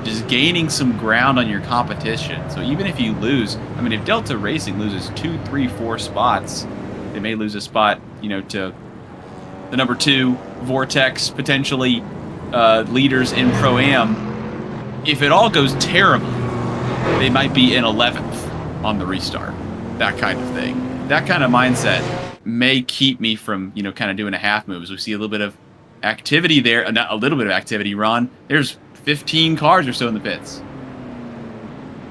just gaining some ground on your competition. So even if you lose, I mean, if Delta Racing loses 2, 3, 4 spots, they may lose a spot, to the number 2, Vortex, potentially leaders in Pro-Am. If it all goes terribly, they might be in 11th on the restart. That kind of thing. That kind of mindset may keep me from, kind of doing a half move. As we see a little bit of activity there, not a little bit of activity, Ron. There's 15 cars or so in the pits.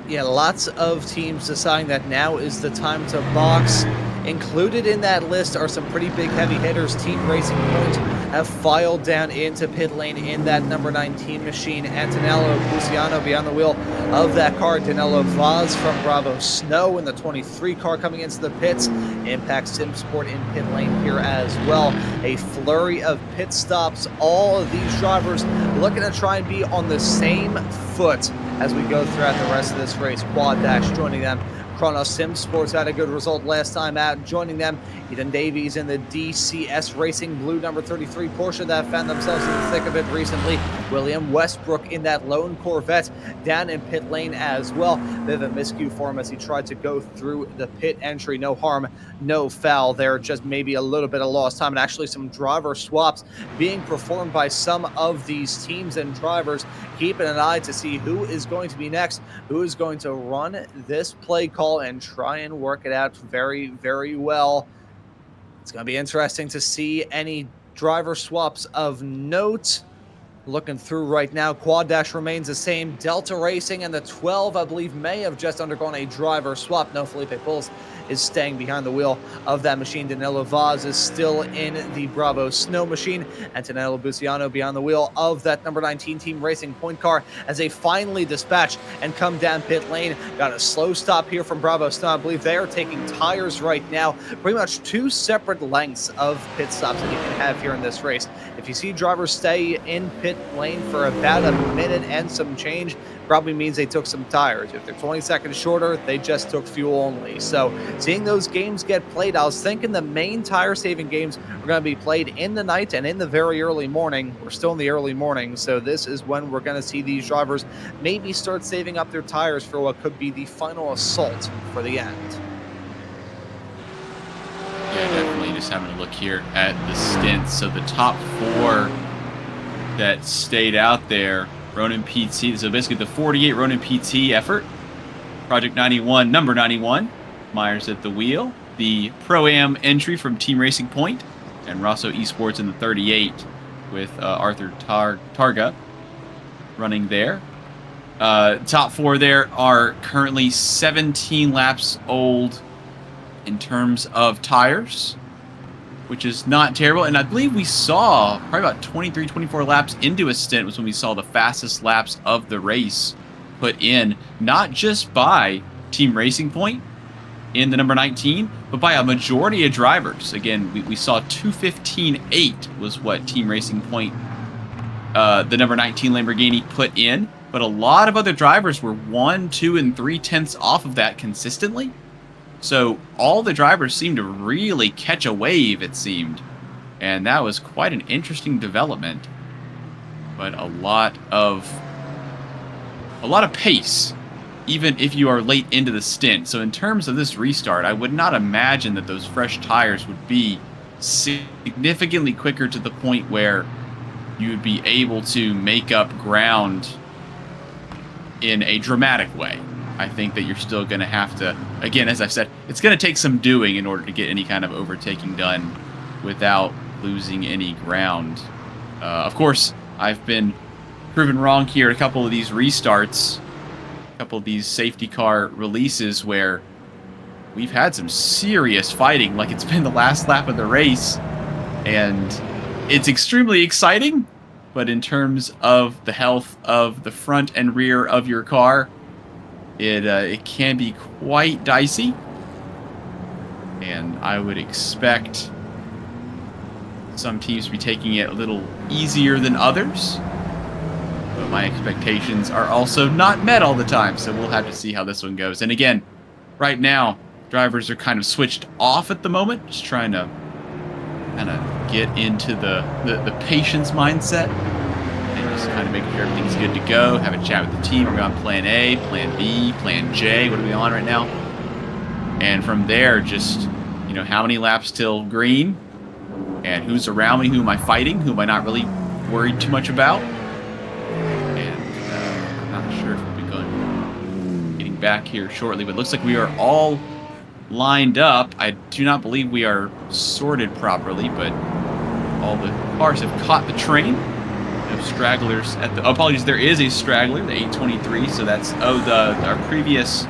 Yeah, lots of teams deciding that now is the time to box. Included in that list are some pretty big heavy hitters. Team Racing Point have filed down into pit lane in that number 19 machine. Antonello Luciano beyond the wheel of that car. Danilo Vaz from Bravo Snow in the 23 car coming into the pits. Impact Sim Sport in pit lane here as well. A flurry of pit stops. All of these drivers looking to try and be on the same foot as we go throughout the rest of this race. Quad Dash joining them. Chronos Sim Sports had a good result last time out, joining them. Ethan Davies in the DCS Racing Blue number 33 Porsche that found themselves in the thick of it recently. William Westbrook in that lone Corvette down in pit lane as well. Bit of a miscue for him as he tried to go through the pit entry. No harm, no foul there, just maybe a little bit of lost time, and actually some driver swaps being performed by some of these teams and drivers, keeping an eye to see who is going to be next, who is going to run this play call and try and work it out very, very well. It's going to be interesting to see any driver swaps of note. Looking through right now, Quad Dash remains the same. Delta Racing and the 12, I believe, may have just undergone a driver swap. No, Felipe Puls is staying behind the wheel of that machine. Danilo Vaz is still in the Bravo Snow machine. Antonello Buciano beyond the wheel of that number 19 Team Racing Point car as they finally dispatch and come down pit lane. Got a slow stop here from Bravo Snow. I believe they are taking tires right now. Pretty much 2 separate lengths of pit stops that you can have here in this race. If you see drivers stay in pit lane for about a minute and some change, probably means they took some tires. If they're 20 seconds shorter, they just took fuel only. So seeing those games get played, I was thinking the main tire saving games are going to be played in the night and in the very early morning. We're still in the early morning, so this is when we're going to see these drivers maybe start saving up their tires for what could be the final assault for the end. Yeah, definitely just having a look here at the stints. So the top 4 that stayed out there, Ronan PT, so basically the 48 Ronan PT effort, Project 91, number 91, Myers at the wheel, the Pro-Am entry from Team Racing Point, and Rosso Esports in the 38 with Arthur Targa running there. Top 4 there are currently 17 laps old in terms of tires, which is not terrible. And I believe we saw probably about 23, 24 laps into a stint was when we saw the fastest laps of the race put in, not just by Team Racing Point in the number 19, but by a majority of drivers. Again, we saw 2:15.8 was what Team Racing Point, the number 19 Lamborghini, put in. But a lot of other drivers were 1, 2, and 3/10 off of that consistently. So all the drivers seemed to really catch a wave, it seemed. And that was quite an interesting development. But a lot of pace even if you are late into the stint. So in terms of this restart, I would not imagine that those fresh tires would be significantly quicker to the point where you would be able to make up ground in a dramatic way. I think that you're still going to have to, again, as I've said, it's going to take some doing in order to get any kind of overtaking done without losing any ground. Of course, I've been proven wrong here at a couple of these restarts, a couple of these safety car releases where we've had some serious fighting, like it's been the last lap of the race, and it's extremely exciting, but in terms of the health of the front and rear of your car, it can be quite dicey, and I would expect some teams to be taking it a little easier than others, but my expectations are also not met all the time, so we'll have to see how this one goes. And again, right now, drivers are kind of switched off at the moment, just trying to kind of get into the patience mindset and just kind of making sure everything's good to go, have a chat with the team. Are we on plan A, plan B, plan J? What are we on right now? And from there, just, you know, how many laps till green? And who's around me? Who am I fighting? Who am I not really worried too much about? And I'm not sure if we'll be getting back here shortly, but it looks like we are all lined up. I do not believe we are sorted properly, but all the cars have caught the train. No stragglers at the... Oh, apologies, there is a straggler, the 823, so that's... Oh, our previous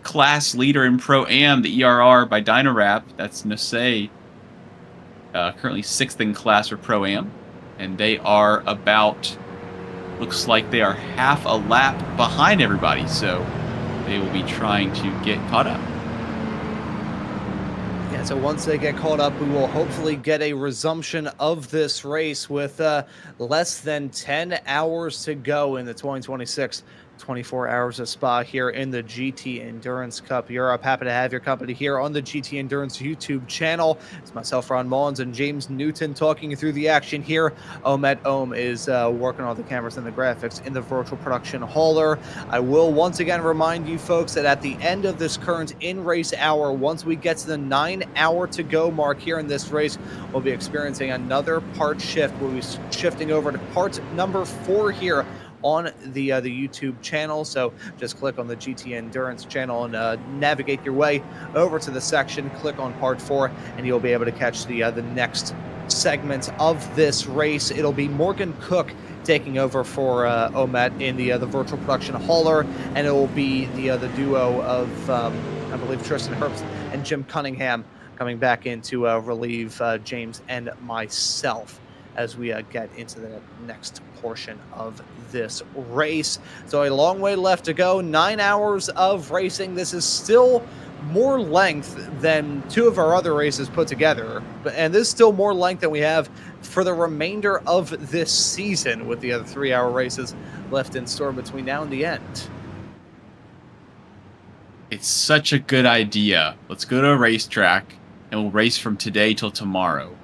class leader in Pro-Am, the ERR by Dynarap, that's Nosei, currently 6th in class for Pro-Am, and they are about... Looks like they are half a lap behind everybody, so they will be trying to get caught up. Yeah, so once they get caught up, we will hopefully get a resumption of this race with less than 10 hours to go in the 2026 24 Hours of Spa here in the GT Endurance Cup Europe. Happy to have your company here on the GT Endurance YouTube channel. It's myself, Ron Mullins, and James Newton talking you through the action here. Omet Ohm is working on the cameras and the graphics in the virtual production hauler. I will once again remind you folks that at the end of this current in-race hour, once we get to the 9-hour to go mark here in this race, we'll be experiencing another part shift. We'll be shifting over to part number 4 here on the YouTube channel. So just click on the GT Endurance channel and navigate your way over to the section, click on part 4, and you'll be able to catch the next segment of this race. It'll be Morgan Cook taking over for Omet in the virtual production hauler, and it will be the duo of I believe Tristan Herbst and Jim Cunningham coming back in to relieve James and myself as we get into the next portion of this race. So a long way left to go, 9 hours of racing. This is still more length than 2 of our other races put together, and this is still more length than we have for the remainder of this season, with the other 3-hour races left in store between now and the end. It's such a good idea. Let's go to a racetrack and we'll race from today till tomorrow.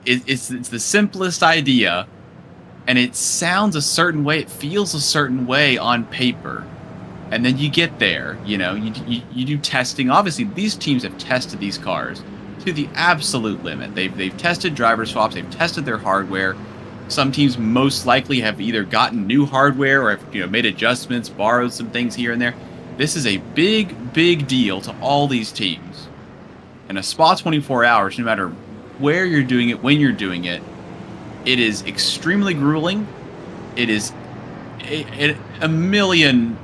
It's the simplest idea, and it sounds a certain way, it feels a certain way on paper. And then you get there, you know, you do testing. Obviously, these teams have tested these cars to the absolute limit. They've tested driver swaps, they've tested their hardware. Some teams most likely have either gotten new hardware or have, you know, made adjustments, borrowed some things here and there. This is a big, big deal to all these teams. And a Spa 24 hours, no matter where you're doing it, when you're doing it, it is extremely grueling. It is a million.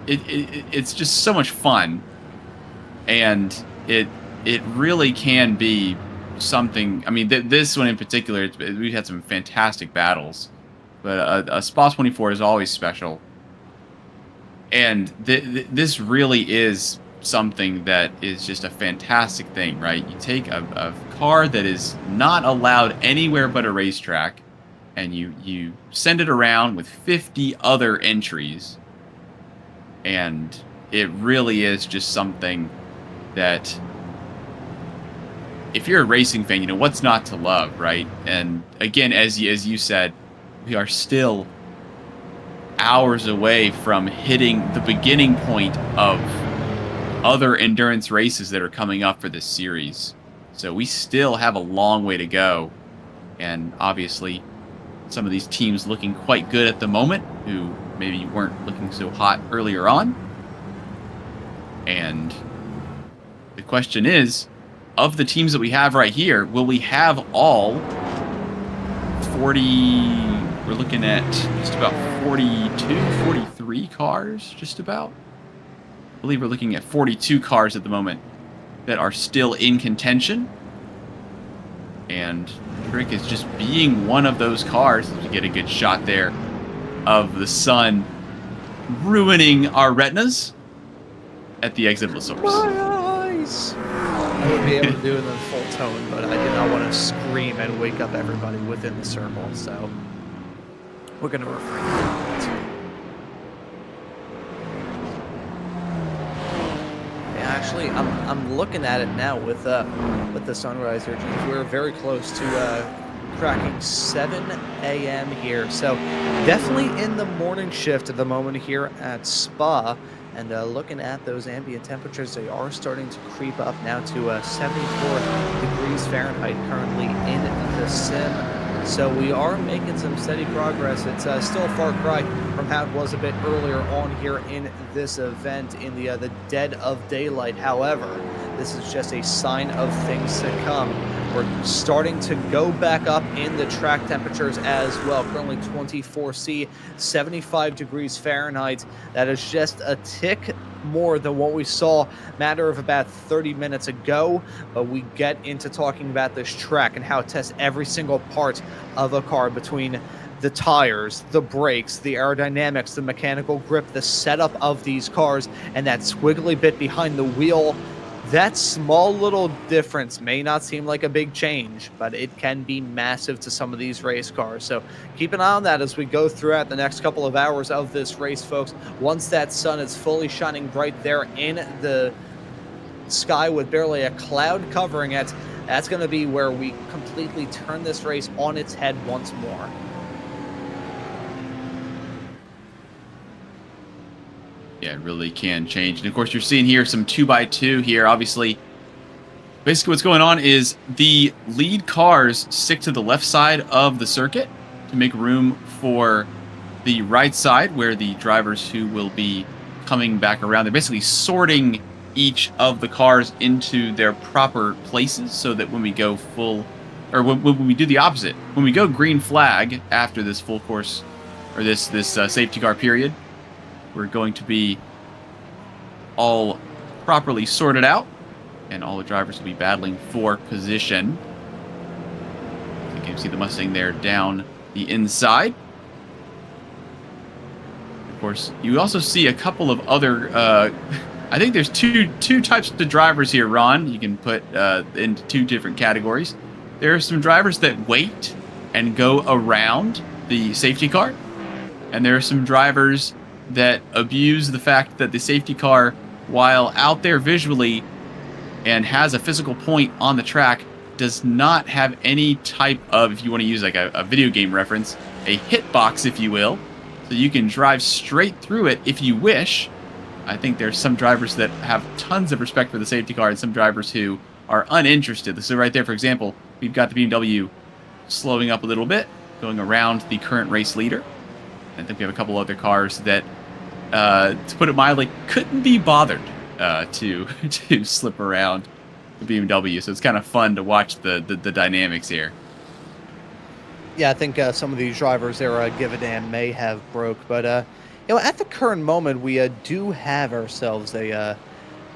It's just so much fun, and it really can be something. I mean, this one in particular, we've had some fantastic battles, but a Spa 24 is always special, and this really is something that is just a fantastic thing, right? You take a car that is not allowed anywhere but a racetrack, and you send it around with 50 other entries, and it really is just something that, if you're a racing fan, you know, what's not to love, right? And again, as you said, we are still hours away from hitting the beginning point of other endurance races that are coming up for this series. So we still have a long way to go. And obviously, some of these teams looking quite good at the moment, who maybe weren't looking so hot earlier on. And the question is, of the teams that we have right here, will we have all 40, we're looking at just about 42, 43 cars, just about? I believe we're looking at 42 cars at the moment that are still in contention. And Trick is just being one of those cars to get a good shot there of the sun ruining our retinas at the exit of the source. My eyes! I would be able to do it in full tone, but I did not want to scream and wake up everybody within the circle, so we're going to refrain from that. Yeah, actually, I'm looking at it now with the sunrise here, James. We're very close to cracking 7 a.m. here, so definitely in the morning shift at the moment here at Spa. And looking at those ambient temperatures, they are starting to creep up now to 74 degrees Fahrenheit currently in the sim. So we are making some steady progress. It's still a far cry from how it was a bit earlier on here in this event in the dead of daylight. However, this is just a sign of things to come. We're starting to go back up in the track temperatures as well. Currently 24°C, 75 degrees Fahrenheit. That is just a tick more than what we saw a matter of about 30 minutes ago. But we get into talking about this track and how it tests every single part of a car, between the tires, the brakes, the aerodynamics, the mechanical grip, the setup of these cars, and that squiggly bit behind the wheel. That small little difference may not seem like a big change, but it can be massive to some of these race cars. So keep an eye on that as we go throughout the next couple of hours of this race, folks. Once that sun is fully shining bright there in the sky with barely a cloud covering it, that's going to be where we completely turn this race on its head once more. Yeah, it really can change. And of course, you're seeing here some 2x2 here. Obviously, basically what's going on is the lead cars stick to the left side of the circuit to make room for the right side, where the drivers who will be coming back around, they're basically sorting each of the cars into their proper places, so that when we go full, or when we do the opposite, when we go green flag after this full course, or this safety car period, we're going to be all properly sorted out, and all the drivers will be battling for position. You can see the Mustang there down the inside. Of course, you also see a couple of other, I think there's two types of drivers here, Ron. You can put into two different categories. There are some drivers that wait and go around the safety car, and there are some drivers that abuse the fact that the safety car, while out there visually and has a physical point on the track, does not have any type of, if you want to use like a video game reference, a hitbox, if you will. So you can drive straight through it if you wish. I think there's some drivers that have tons of respect for the safety car and some drivers who are uninterested. So right there, for example, we've got the BMW slowing up a little bit, going around the current race leader. I think we have a couple other cars that, to put it mildly, couldn't be bothered to slip around the BMW. So it's kind of fun to watch the dynamics here. Yeah, I think some of these drivers there, Give a Damn, may have broke. But, at the current moment, we do have ourselves a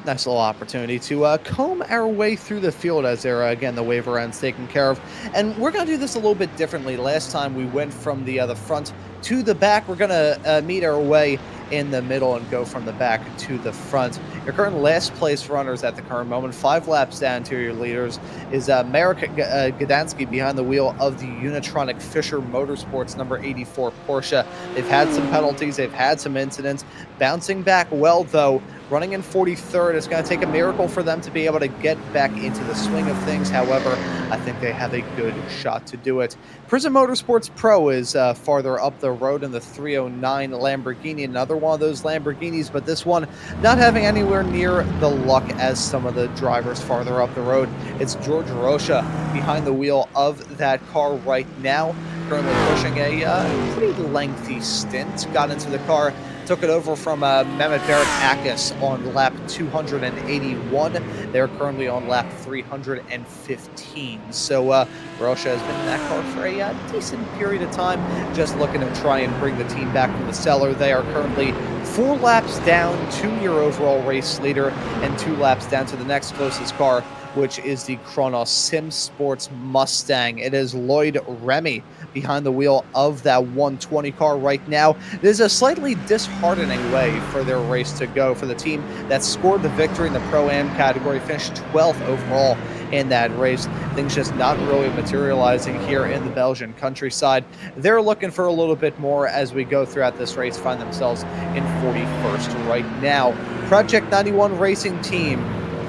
nice little opportunity to comb our way through the field as there, again, the wave around's taken care of. And we're going to do this a little bit differently. Last time we went from the front to the back. We're going to meet our way in the middle and go from the back to the front. Your current last place runners at the current moment, 5 laps down to your leaders, is Marek Gdansky behind the wheel of the Unitronic Fisher Motorsports number 84 Porsche. They've had some penalties, they've had some incidents. Bouncing back well, though, running in 43rd. It's going to take a miracle for them to be able to get back into the swing of things. However, I think they have a good shot to do it. Prism Motorsports Pro is farther up the road in the 309 Lamborghini, another one of those Lamborghinis, but this one not having anywhere near the luck as some of the drivers farther up the road. It's George Rocha behind the wheel of that car right now, currently pushing a pretty lengthy stint. Got into the car, took it over from Mehmet Barakakis on lap 281. They're currently on lap 315. So Rocha has been in that car for a decent period of time, just looking to try and bring the team back from the cellar. They are currently 4 laps down to your overall race leader and 2 laps down to the next closest car, which is the Kronos Sim Sports Mustang. It is Lloyd Remy behind the wheel of that 120 car right now. This is a slightly disheartening way for their race to go for the team that scored the victory in the Pro-Am category, finished 12th overall in that race. Things just not really materializing here in the Belgian countryside. They're looking for a little bit more as we go throughout this race, find themselves in 41st right now. Project 91 Racing Team,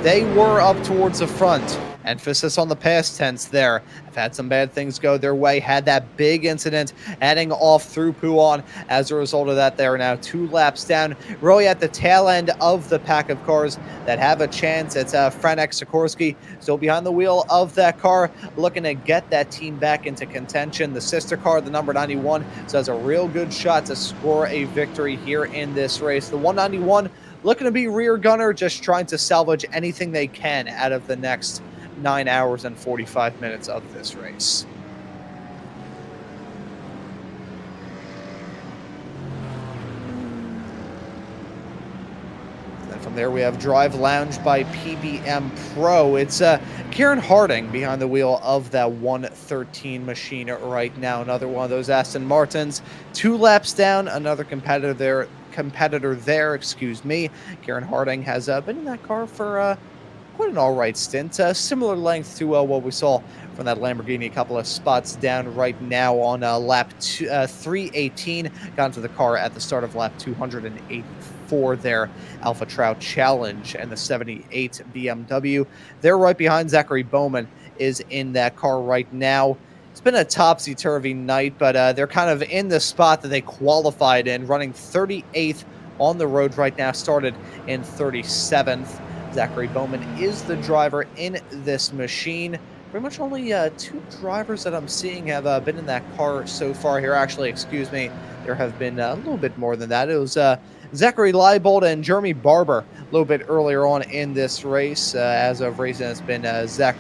they were up towards the front. Emphasis on the past tense there. Have had some bad things go their way. Had that big incident heading off through Pouhon. As a result of that, they are now 2 laps down, really at the tail end of the pack of cars that have a chance. It's Franek Sikorsky still behind the wheel of that car, looking to get that team back into contention. The sister car, the number 91, so has a real good shot to score a victory here in this race. The 191 looking to be rear gunner, just trying to salvage anything they can out of the next 9 hours and 45 minutes of this race. Then from there we have Drive Lounge by PBM Pro. It's Kieran Harding behind the wheel of that 113 machine right now. Another one of those Aston Martins. 2 laps down, another competitor there, excuse me. Kieran Harding has been in that car for quite an all right stint. Similar length to what we saw from that Lamborghini, a couple of spots down right now on lap 318. Got into the car at the start of lap 284 there. Alpha Trout Challenge and the 78 BMW. They're right behind. Zachary Bowman is in that car right now. It's been a topsy-turvy night, but they're kind of in the spot that they qualified in, running 38th on the road right now, started in 37th. Zachary Bowman is the driver in this machine. Pretty much only 2 drivers that I'm seeing have been in that car so far here. Actually, excuse me, there have been a little bit more than that. It was Zachary Leibold and Jeremy Barber a little bit earlier on in this race. As of recent, it's been Zach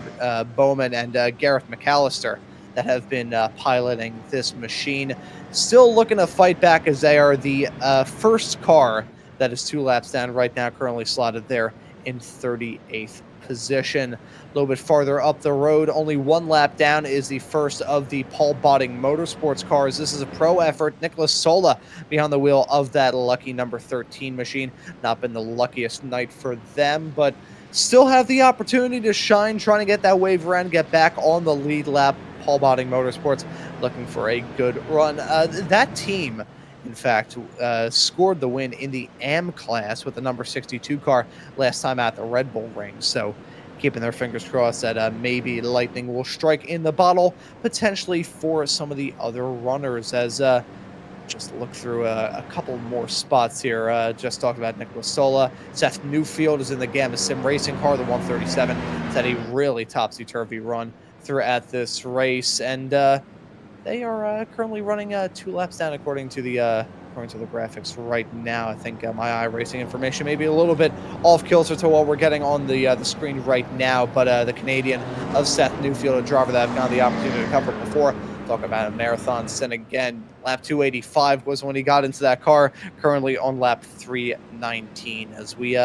Bowman and Gareth McAllister that have been piloting this machine. Still looking to fight back as they are the first car that is 2 laps down right now, currently slotted there in 38th position. A little bit farther up the road, only 1 lap down, is the first of the Paul Botting Motorsports cars. This is a pro effort. Nicholas Sola behind the wheel of that lucky number 13 machine. Not been the luckiest night for them, but still have the opportunity to shine, trying to get that wave around, get back on the lead lap. Paul Botting Motorsports looking for a good run. That team, in fact, scored the win in the AM class with the number 62 car last time at the Red Bull Ring. So keeping their fingers crossed that maybe lightning will strike in the bottle, potentially for some of the other runners. As just look through a couple more spots here. Just talked about Nicholas Sola. Seth Newfield is in the Gamma Sim Racing car, the 137. It's had a really topsy-turvy run throughout this race, and they are currently running 2 laps down according to the graphics right now. I think my iRacing information may be a little bit off kilter to what we're getting on the screen right now, but the Canadian of Seth Newfield, a driver that I've gotten the opportunity to cover before. Talk about a marathon stint again. Lap 285 was when he got into that car, currently on lap 319. As we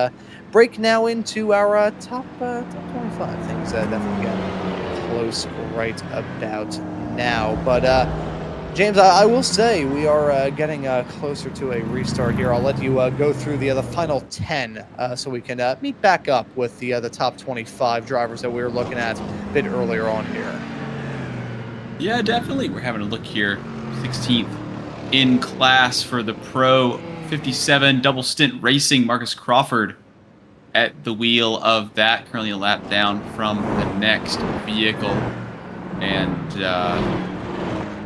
break now into our top 25. Things definitely get close right about now. But James, I will say we are getting closer to a restart here. I'll let you go through the final 10 so we can meet back up with the top 25 drivers that we were looking at a bit earlier on here. Yeah, definitely. We're having a look here. 16th in class for the Pro 57 double stint racing. Marcus Crawford at the wheel of that, currently a lap down from the next vehicle, and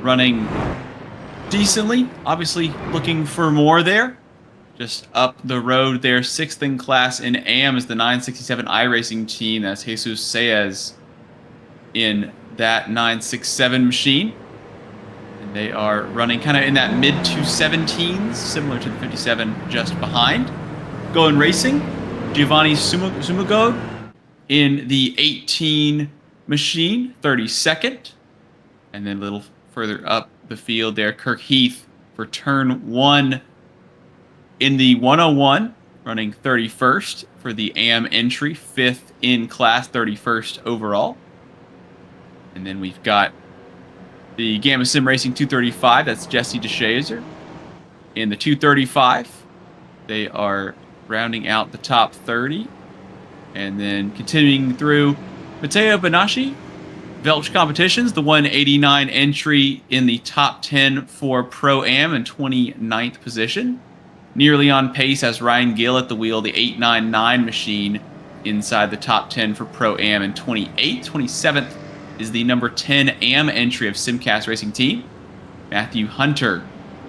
running decently. Obviously looking for more there. Just up the road there, 6th in class in AM is the 967 iRacing team. That's Jesus Saez in that 967 machine. And they are running kind of in that mid 217s, similar to the 57 just behind. Going racing, Giovanni Sumugod in the 18 machine, 32nd. And then a little further up the field there, Kirk Heath for turn 1 in the 101, running 31st for the AM entry, 5th in class, 31st overall. And then we've got the Gamma Sim Racing 235, that's Jesse DeShazer. In the 235, they are rounding out the top 30. And then continuing through, Matteo Benasci, Velch Competitions, the 189 entry in the top 10 for Pro-Am in 29th position. Nearly on pace as Ryan Gill at the wheel, the 899 machine inside the top 10 for Pro-Am in 28th. 27th is the number 10 AM entry of Simcast Racing Team. Matthew Hunter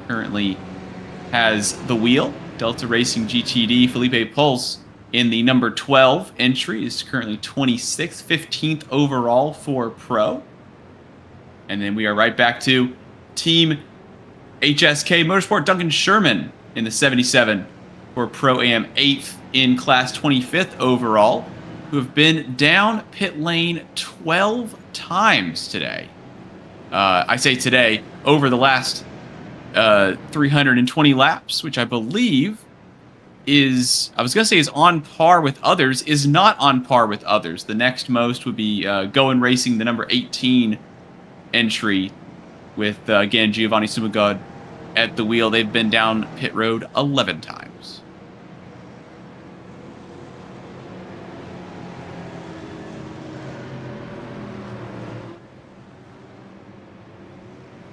currently has the wheel. Delta Racing GTD, Felipe Pulse in the number 12 entry is currently 26th, 15th overall for Pro. And then we are right back to Team HSK Motorsport. Duncan Sherman in the 77 for Pro-Am, 8th in class, 25th overall, who have been down pit lane 12 times today. I say today, over the last 320 laps, which I believe is, I was going to say is on par with others, is not on par with others. The next most would be Going Racing, the number 18 entry with, again, Giovanni Sumugod at the wheel. They've been down pit road 11 times.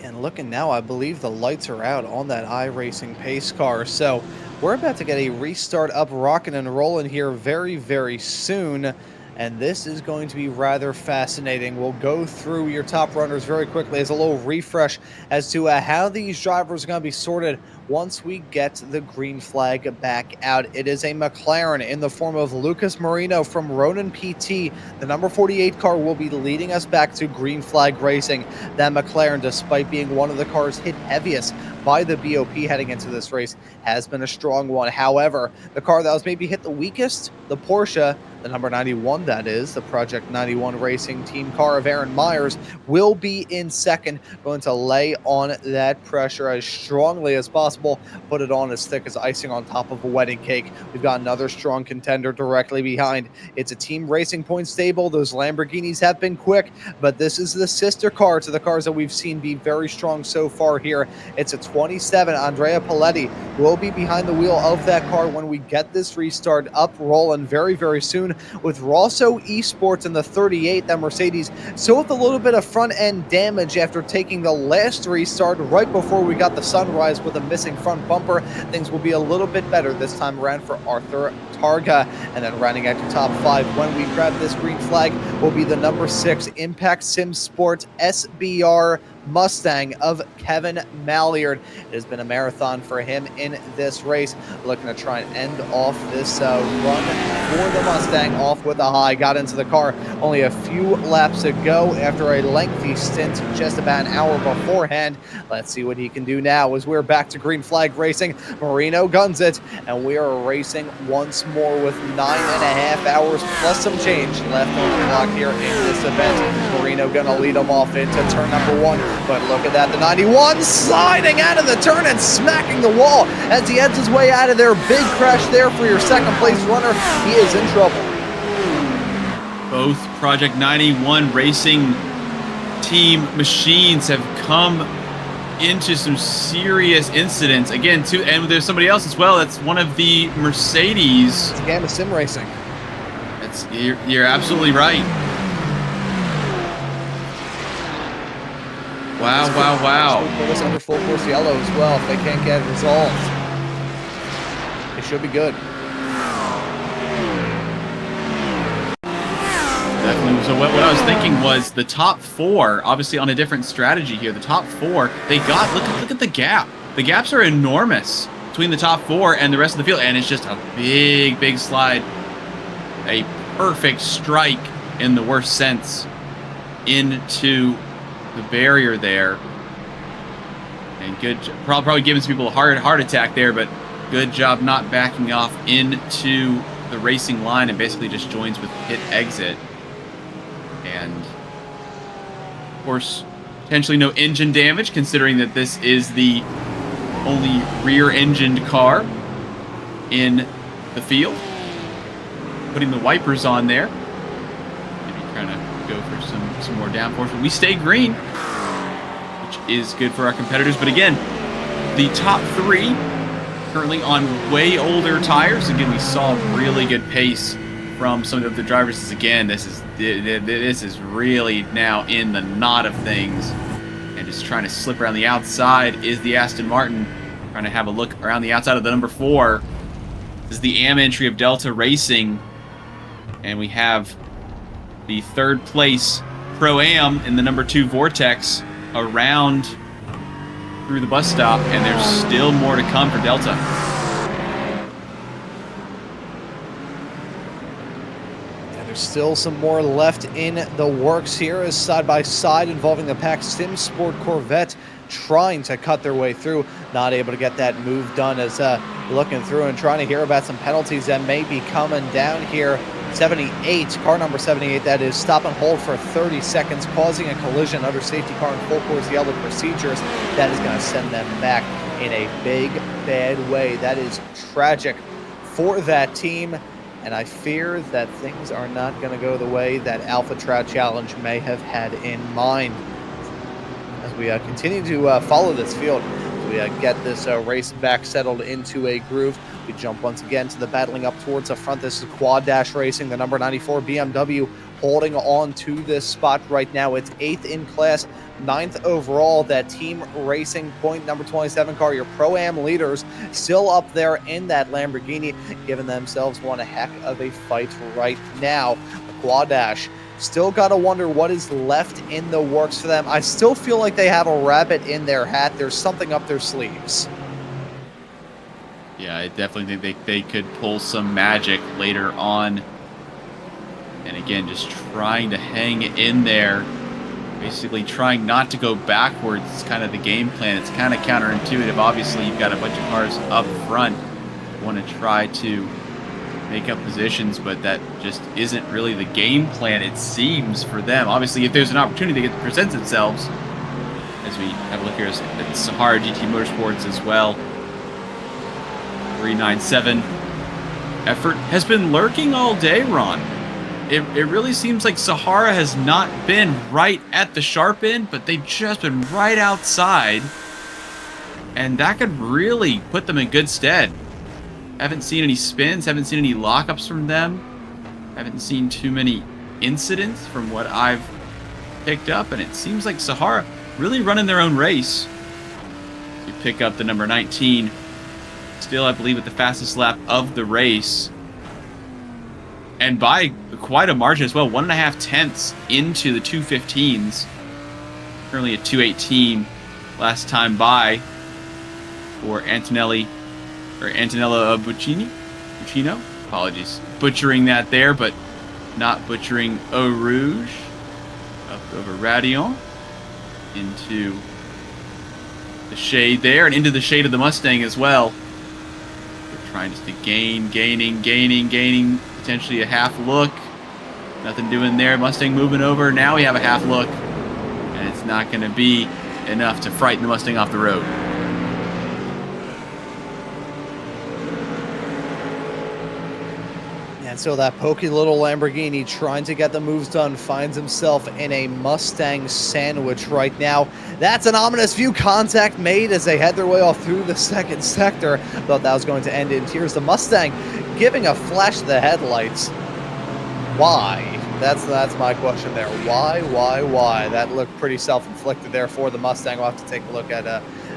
And looking now, I believe the lights are out on that iRacing pace car. So we're about to get a restart up, rocking and rolling here very, very soon. And this is going to be rather fascinating. We'll go through your top runners very quickly as a little refresh as to how these drivers are going to be sorted once we get the green flag back out. It is a McLaren in the form of Lucas Marino from Ronin PT. The number 48 car will be leading us back to green flag racing. That McLaren, despite being one of the cars hit heaviest by the BOP heading into this race, has been a strong one. However, the car that was maybe hit the weakest, the Porsche, the number 91, that is, the Project 91 Racing Team car of Aaron Myers, will be in second, going to lay on that pressure as strongly as possible, put it on as thick as icing on top of a wedding cake. We've got another strong contender directly behind. It's a Team Racing Point stable. Those Lamborghinis have been quick, but this is the sister car to the cars that we've seen be very strong so far here. It's a 27, Andrea Paletti, will be behind the wheel of that car when we get this restart up rolling very, very soon, with Rosso Esports in the 38, that Mercedes, so with a little bit of front end damage after taking the last restart right before we got the sunrise with a missing front bumper. Things will be a little bit better this time around for Arthur Targa. And then rounding out your top 5 when we grab this green flag will be the number 6 Impact Sim Sports SBR Mustang of Kevin Malliard. It has been a marathon for him in this race, looking to try and end off this run for the Mustang off with a high. Got into the car only a few laps ago after a lengthy stint just about an hour beforehand. Let's see what he can do now as we're back to green flag racing. Marino guns it, and we are racing once more with 9.5 hours plus some change left on the clock here in this event. Marino gonna lead him off into turn number 1. But look at that, the 91 sliding out of the turn and smacking the wall as he heads his way out of there. Big crash there for your second place runner. He is in trouble. Both Project 91 Racing Team machines have come into some serious incidents. Again, too, and there's somebody else as well. That's one of the Mercedes. It's Gamma Sim Racing. You're absolutely right. Wow. Put us under full course yellow as well if they can't get it resolved. It should be good. Definitely. So what I was thinking was the top 4, obviously on a different strategy here. The top 4, they got look at the gap. The gaps are enormous between the top 4 and the rest of the field, and it's just a big slide. A perfect strike in the worst sense into the barrier there. And good, probably giving some people a heart attack there, but good job not backing off into the racing line and basically just joins with pit exit. And of course, potentially no engine damage, considering that this is the only rear-engined car in the field. Putting the wipers on there. Maybe trying to go for some more downforce. But we stay green, which is good for our competitors. But again, the top 3 currently on way older tires. Again, we saw really good pace from some of the drivers. Again, this is really now in the knot of things, and just trying to slip around the outside is the Aston Martin. Trying to have a look around the outside of the number 4. This is the AM entry of Delta Racing, and we have the 3rd place Pro-Am in the number 2 Vortex around through the bus stop, and there's still more to come for Delta. And there's still some more left in the works here as side by side involving the Pack Sim Sport Corvette trying to cut their way through, not able to get that move done as looking through and trying to hear about some penalties that may be coming down here. 78, car number 78, that is, stop and hold for 30 seconds, causing a collision under safety car and full course yellow procedures. That is going to send them back in a big, bad way. That is tragic for that team, and I fear that things are not going to go the way that Alpha Trout Challenge may have had in mind. As we continue to follow this field, we get this race back settled into a groove. We jump once again to the battling up towards the front. This is Quad Dash Racing, the number 94 BMW, holding on to this spot right now. It's 8th in class, 9th overall. That Team Racing Point number 27 car, your Pro-Am leaders, still up there in that Lamborghini, giving themselves one heck of a fight right now. The Quad Dash still got to wonder what is left in the works for them. I still feel like they have a rabbit in their hat. There's something up their sleeves. Yeah, I definitely think they could pull some magic later on. And again, just trying to hang in there. Basically trying not to go backwards. It's kind of the game plan. It's kind of counterintuitive. Obviously, you've got a bunch of cars up front. You want to try to make up positions, but that just isn't really the game plan, it seems, for them. Obviously, if there's an opportunity that presents itself, as we have a look here at Sahara GT Motorsports as well. 397 effort has been lurking all day, Ron. It really seems like Sahara has not been right at the sharp end, but they've just been right outside, and that could really put them in good stead. Haven't seen any spins, haven't seen any lockups from them, haven't seen too many incidents from what I've picked up, and it seems like Sahara really running their own race. You pick up the number 19, still I believe at the fastest lap of the race, and by quite a margin as well, 1.5 tenths into the 215s, currently at 218 last time by for Antonello Buccino. Apologies, butchering that there, but not butchering Eau Rouge. Up over Radion into the shade there, and into the shade of the Mustang as well. They're trying just to gaining, potentially a half look. Nothing doing there. Mustang moving over. Now we have a half look, and it's not going to be enough to frighten the Mustang off the road. And so that pokey little Lamborghini trying to get the moves done finds himself in a Mustang sandwich right now. That's an ominous view. Contact made as they head their way off through the second sector. Thought that was going to end in tears. The Mustang giving a flash to the headlights. Why? That's my question there. Why? That looked pretty self-inflicted there for the Mustang. We'll have to take a look at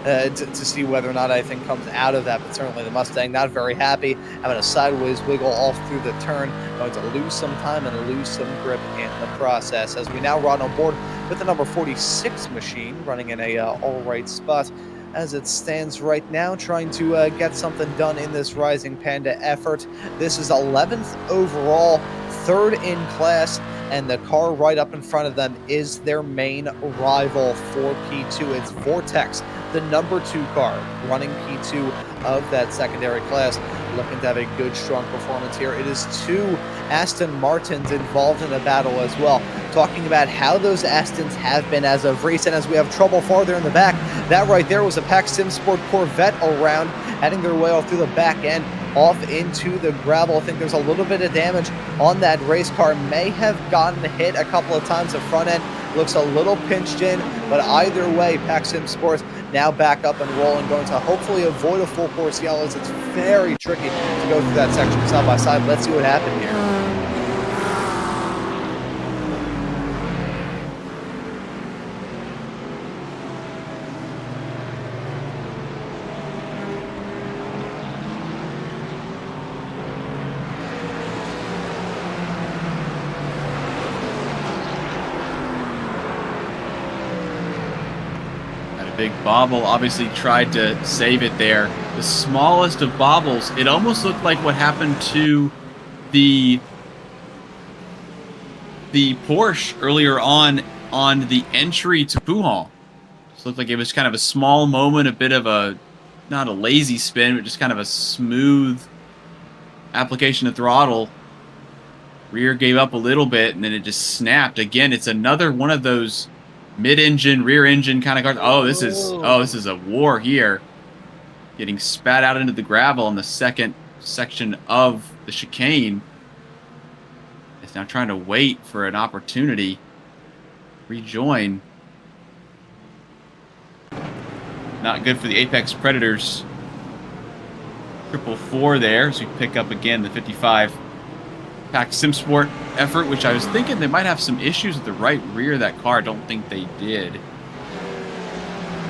to see whether or not anything comes out of that. But certainly the Mustang not very happy, having a sideways wiggle off through the turn, going to lose some time and lose some grip in the process. As we now run on board with the number 46 machine, running in a all right spot as it stands right now, trying to get something done in this Rising Panda effort. This is 11th overall, 3rd in class, and the car right up in front of them is their main rival for P2. It's Vortex, the number 2 car, running P2 of that secondary class, looking to have a good, strong performance here. It is 2 Aston Martins involved in the battle as well. Talking about how those Astons have been as of recent, as we have trouble farther in the back. That right there was a Pack Sim Sport Corvette around, heading their way off through the back end, off into the gravel. I think there's a little bit of damage on that race car. May have gotten hit a couple of times. The front end looks a little pinched in, but either way, Pack Sim Sports now back up and rolling, going to hopefully avoid a full course yellow, as it's very tricky to go through that section side by side. Let's see what happened here. Big bobble obviously tried to save it there. The smallest of bobbles. It almost looked like what happened to the Porsche earlier on the entry to Pujon. It looked like it was kind of a small moment, a bit of a, not a lazy spin, but just kind of a smooth application of throttle. Rear gave up a little bit, and then it just snapped. Again, it's another one of those mid-engine, rear-engine kind of cars. This is a war here. Getting spat out into the gravel in the second section of the chicane. It's now trying to wait for an opportunity. Rejoin. Not good for the Apex Predators. 444 there, so we pick up again the 55 Pack Sim Sport effort, which I was thinking they might have some issues with the right rear of that car. I don't think they did.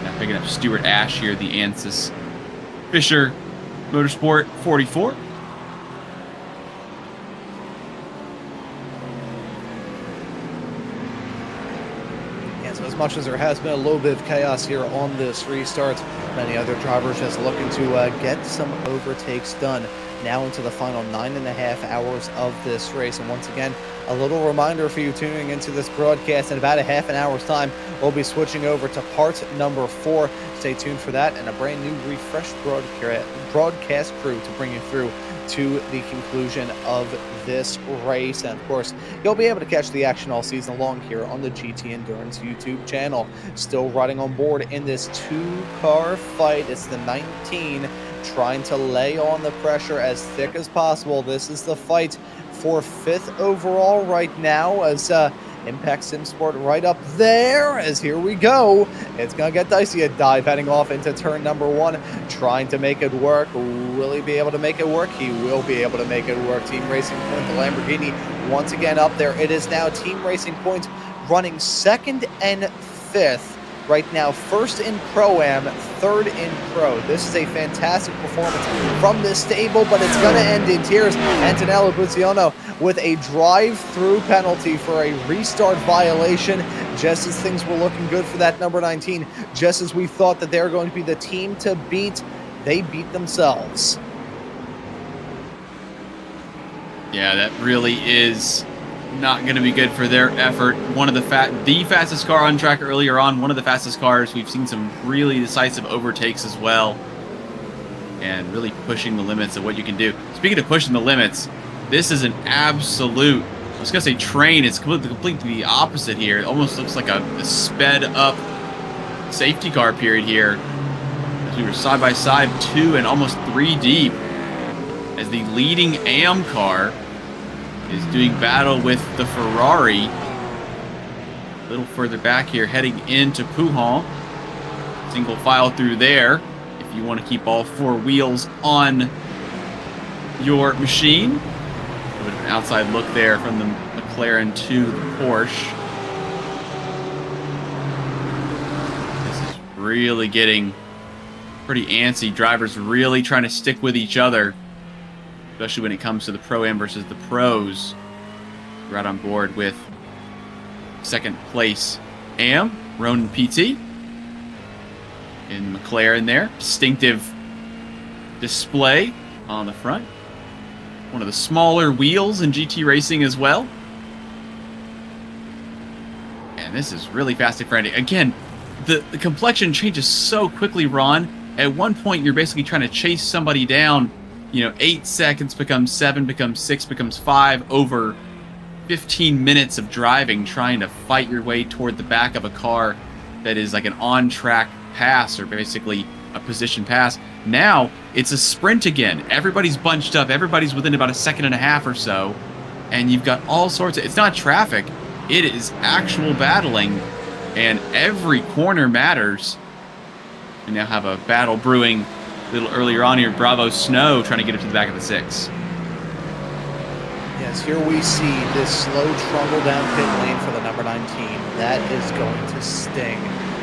Now picking up Stuart Ash here, the ANSYS Fisher Motorsport 44. So as much as there has been a little bit of chaos here on this restart, many other drivers just looking to get some overtakes done. Now into the final 9.5 hours of this race. And once again, a little reminder for you tuning into this broadcast. In about a half an hour's time, we'll be switching over to part number 4. Stay tuned for that, and a brand new refreshed broadcast crew to bring you through to the conclusion of this race. And of course, you'll be able to catch the action all season long here on the GT Endurance YouTube channel. Still riding on board in this 2-car fight. It's the 19 trying to lay on the pressure as thick as possible. This is the fight for 5th overall right now, as Impact Sim Sport right up there, as here we go. It's going to get dicey. A dive heading off into turn number 1, trying to make it work. Will he be able to make it work? He will be able to make it work. Team Racing Point, the Lamborghini, once again up there. It is now Team Racing Point running 2nd and 5th. Right now, 1st in Pro-Am, 3rd in Pro. This is a fantastic performance from this stable, but it's going to end in tears. Antonello Buziano with a drive-through penalty for a restart violation, just as things were looking good for that number 19. Just as we thought that they were going to be the team to beat, they beat themselves. Yeah, that really is not going to be good for their effort. One of the fastest car on track earlier on, one of the fastest cars. We've seen some really decisive overtakes as well, and really pushing the limits of what you can do. Speaking of pushing the limits, this is an absolute, I was going to say train, it's completely the opposite here. It almost looks like a sped up safety car period here, as we were side by side, 2 and almost 3 deep, as the leading AM car is doing battle with the Ferrari. A little further back here, heading into Pujon. Single file through there if you want to keep all 4 wheels on your machine. A bit of an outside look there from the McLaren to the Porsche. This is really getting pretty antsy. Drivers really trying to stick with each other, especially when it comes to the Pro-Am versus the Pros. Right on board with second place Am, Ronan PT. In McLaren there. Distinctive display on the front. One of the smaller wheels in GT racing as well. And this is really fast and frantic. Again, the complexion changes so quickly, Ron. At one point, you're basically trying to chase somebody down. 8 seconds becomes 7, becomes 6, becomes 5 over 15 minutes of driving, trying to fight your way toward the back of a car that is like an on-track pass, or basically a position pass. Now it's a sprint again. Everybody's bunched up. Everybody's within about a second and a half or so, and you've got all sorts of, it's not traffic, it is actual battling, and every corner matters. We now have a battle brewing a little earlier on here. Bravo Snow trying to get up to the back of the 6. Yes, here we see this slow trundle down pit lane for the number 19. That is going to sting.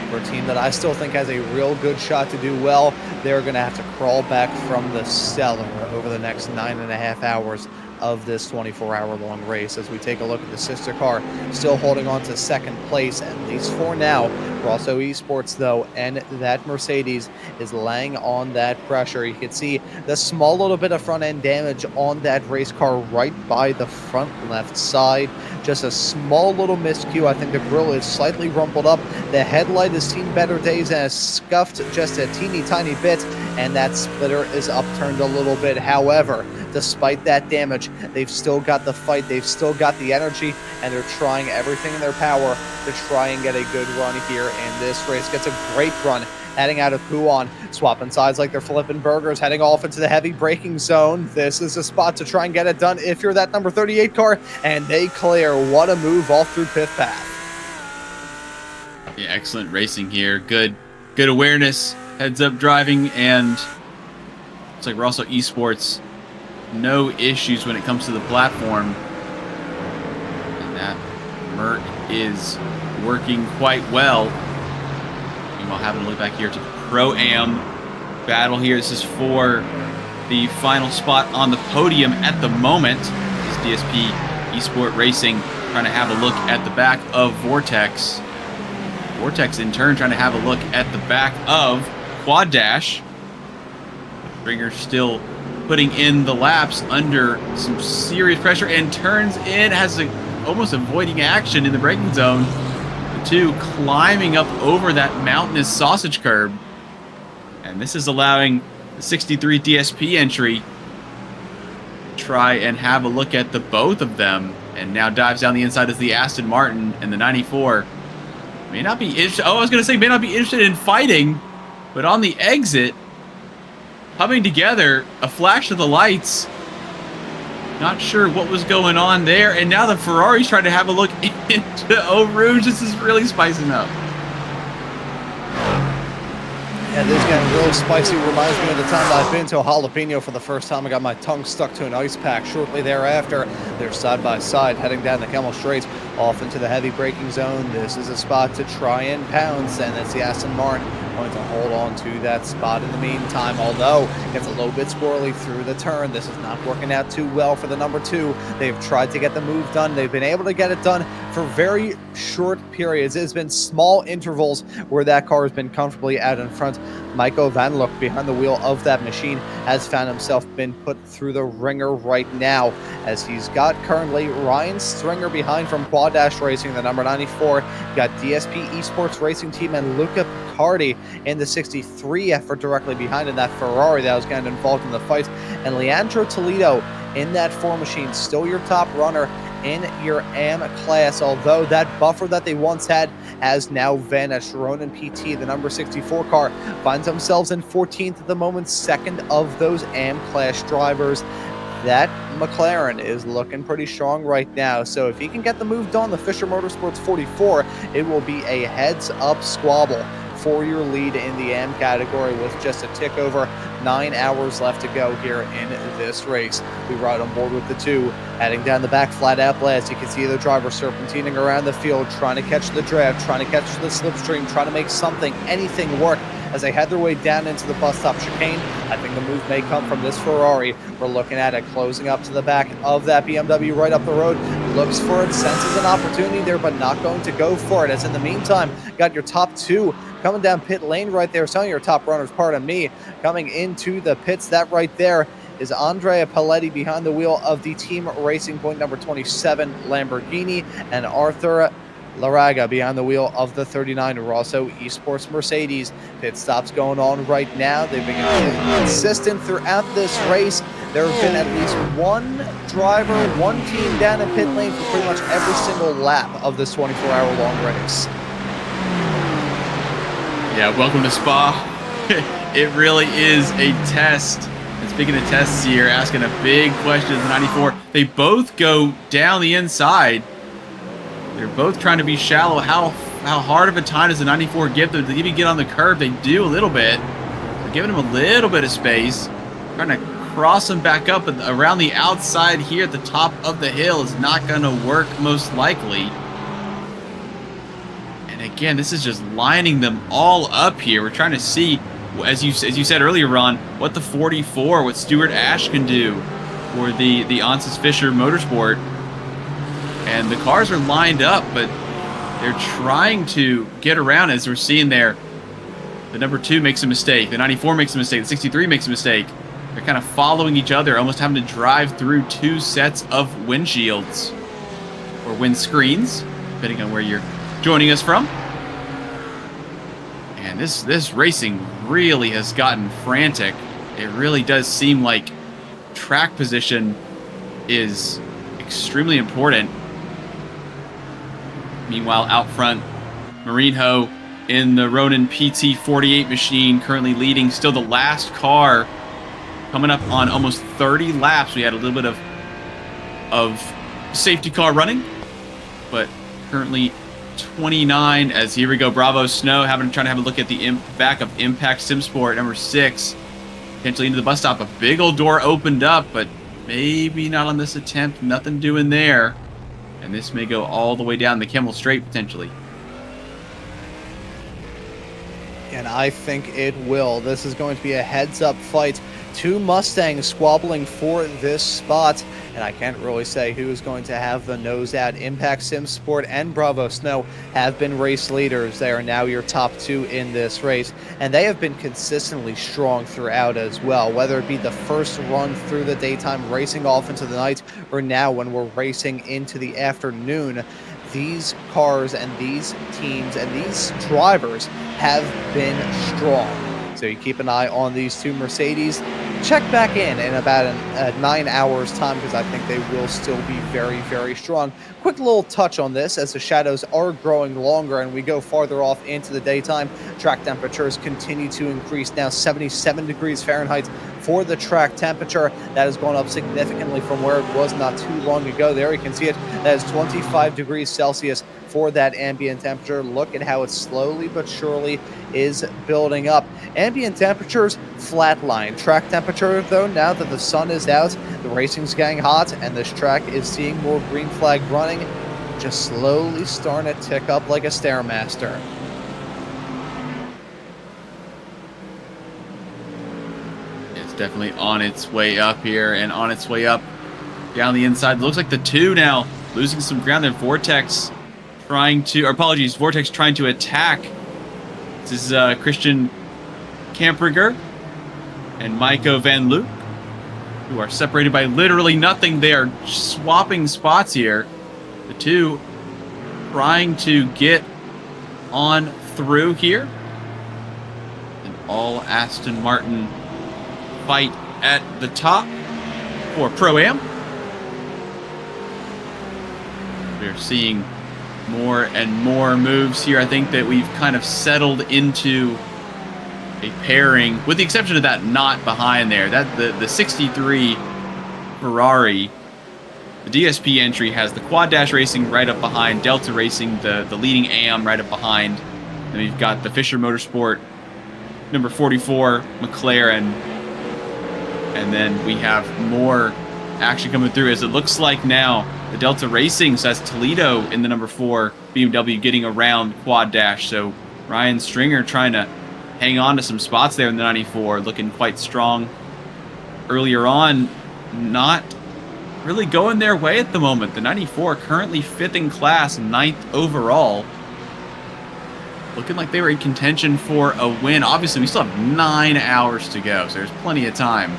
For a team that I still think has a real good shot to do well, they're going to have to crawl back from the cellar over the next 9.5 hours of this 24-hour-long race. As we take a look at the sister car, still holding on to second place, at least for now. Rosso Esports, though, and that Mercedes is laying on that pressure. You can see the small little bit of front-end damage on that race car right by the front left side. Just a small little miscue. I think the grille is slightly rumpled up. The headlight has seen better days and has scuffed just a teeny tiny bit, and that splitter is upturned a little bit. However, despite that damage, they've still got the fight, they've still got the energy, and they're trying everything in their power to try and get a good run here in this race. Gets a great run heading out of Huan, swapping sides like they're flipping burgers, heading off into the heavy braking zone. This is a spot to try and get it done if you're that number 38 car, and they clear. What a move off through pit path. Yeah, excellent racing here. Good awareness, heads up driving, and it's like Rosso Esports, no issues when it comes to the platform. And that Merc is working quite well. Meanwhile, having a look back here to the Pro-Am battle here. This is for the final spot on the podium at the moment. This DSP Esport Racing trying to have a look at the back of Vortex. Vortex in turn trying to have a look at the back of Quad Dash. Springer still putting in the laps under some serious pressure and turns in, has almost avoiding action in the braking zone. The two climbing up over that mountainous sausage curb. And this is allowing the 63 DSP entry to try and have a look at the both of them. And now dives down the inside as the Aston Martin, and the 94 may not be interested. Oh, I was going to say may not be interested in fighting, but on the exit, coming together, a flash of the lights. Not sure what was going on there. And now the Ferrari's trying to have a look into Eau Rouge. This is really spicing up. Yeah, this is getting really spicy. Reminds me of the time that I've been to a jalapeno for the first time. I got my tongue stuck to an ice pack. Shortly thereafter, they're side by side heading down the Kemmel Straight off into the heavy braking zone. This is a spot to try and pounce, and it's the Aston Martin going to hold on to that spot in the meantime, although it's a little bit squirrely through the turn. This is not working out too well for the number 2. They've tried to get the move done. They've been able to get it done for very short periods. It's been small intervals where that car has been comfortably out in front. Michael Van Look behind the wheel of that machine has found himself been put through the ringer right now, as he's got currently Ryan Stringer behind from Quad Dash Racing, the number 94. Got DSP Esports Racing Team and Luca Picardi in the 63 effort directly behind in that Ferrari that was getting involved in the fight. And Leandro Toledo in that 4 machine, still your top runner in your AM class, although that buffer that they once had has now vanished. Ronan PT, the number 64 car, finds themselves in 14th at the moment, second of those AM class drivers. That McLaren is looking pretty strong right now, so if he can get the move done, the Fisher Motorsports 44, it will be a heads-up squabble for your lead in the AM category with just a tick over 9 hours left to go here in this race. We ride on board with the 2, heading down the back flat out blast. You can see the driver serpentining around the field, trying to catch the draft, trying to catch the slipstream, trying to make something, anything work as they head their way down into the bus stop chicane. I think the move may come from this Ferrari. We're looking at it closing up to the back of that BMW right up the road. Looks for it, senses an opportunity there, but not going to go for it. As in the meantime, got your top two coming down pit lane right there. Some of your top runners, pardon me, coming into the pits. That right there is Andrea Paletti behind the wheel of the Team Racing Point number 27 Lamborghini, and Arthur Laraga behind the wheel of the 39 Rosso Esports Mercedes. Pit stops going on right now. They've been consistent throughout this race. There have been at least one driver, one team down in pit lane for pretty much every single lap of this 24-hour long race. Yeah, welcome to Spa. It really is a test. And speaking of tests here, asking a big question of the 94. They both go down the inside. They're both trying to be shallow. How hard of a time does the 94 give them to even get on the curb? They do a little bit. They're giving them a little bit of space. Trying to cross them back up, but around the outside here at the top of the hill is not going to work most likely. And again, this is just lining them all up here. We're trying to see, as you said earlier, Ron, what the 44, what Stuart Ash can do for the Ansys Fisher Motorsport. And the cars are lined up, but they're trying to get around, as we're seeing there. The number 2 makes a mistake. The 94 makes a mistake. The 63 makes a mistake. They're kind of following each other, almost having to drive through 2 sets of windshields or windscreens, depending on where you're joining us from. And this racing really has gotten frantic. It really does seem like track position is extremely important. Meanwhile, out front, Marinho in the Ronin PT48 machine, currently leading, still the last car, coming up on almost 30 laps. We had a little bit of safety car running, but currently 29. As here we go, Bravo Snow trying to have a look at the back of Impact SimSport number 6, potentially into the bus stop. A big old door opened up, but maybe not on this attempt. Nothing doing there. And this may go all the way down the Kemmel Straight, potentially. And I think it will. This is going to be a heads-up fight. 2 Mustangs squabbling for this spot. And I can't really say who's going to have the nose out. Impact SimSport and Bravo Snow have been race leaders. They are now your top 2 in this race. And they have been consistently strong throughout as well, whether it be the first run through the daytime, racing off into the night, or now when we're racing into the afternoon. These cars and these teams and these drivers have been strong. So you keep an eye on these 2 Mercedes. Check back in about 9 hours time, because I think they will still be very, very strong. Quick little touch on this: as the shadows are growing longer and we go farther off into the daytime, track temperatures continue to increase. Now 77 degrees Fahrenheit for the track temperature. That has gone up significantly from where it was not too long ago. There you can see it. That is 25 degrees Celsius for that ambient temperature. Look at how it slowly but surely is building up. Ambient temperatures flatline. Track temperature, though, now that the sun is out, the racing's getting hot, and this track is seeing more green flag running, just slowly starting to tick up like a Stairmaster. It's definitely on its way up here, and on its way up down the inside. Looks like the 2 now losing some ground there. Vortex trying to attack. This is Christian Kampriger and Maiko Van Luke, who are separated by literally nothing. They are swapping spots here. The 2 trying to get on through here. An all Aston Martin fight at the top for Pro-Am. We're seeing more and more moves here. I think that we've kind of settled into a pairing, with the exception of that knot behind there. That the 63 Ferrari, the DSP entry, has the Quad Dash Racing right up behind, Delta Racing, the leading AM right up behind. Then we've got the Fisher Motorsport number 44 McLaren, and then we have more action coming through, as it looks like now the Delta Racing says Toledo in the number 4 BMW getting around Quad Dash. So Ryan Stringer trying to hang on to some spots there in the 94, looking quite strong earlier on, not really going their way at the moment. The 94 currently 5th in class, 9th overall. Looking like they were in contention for a win. Obviously, we still have 9 hours to go, so there's plenty of time.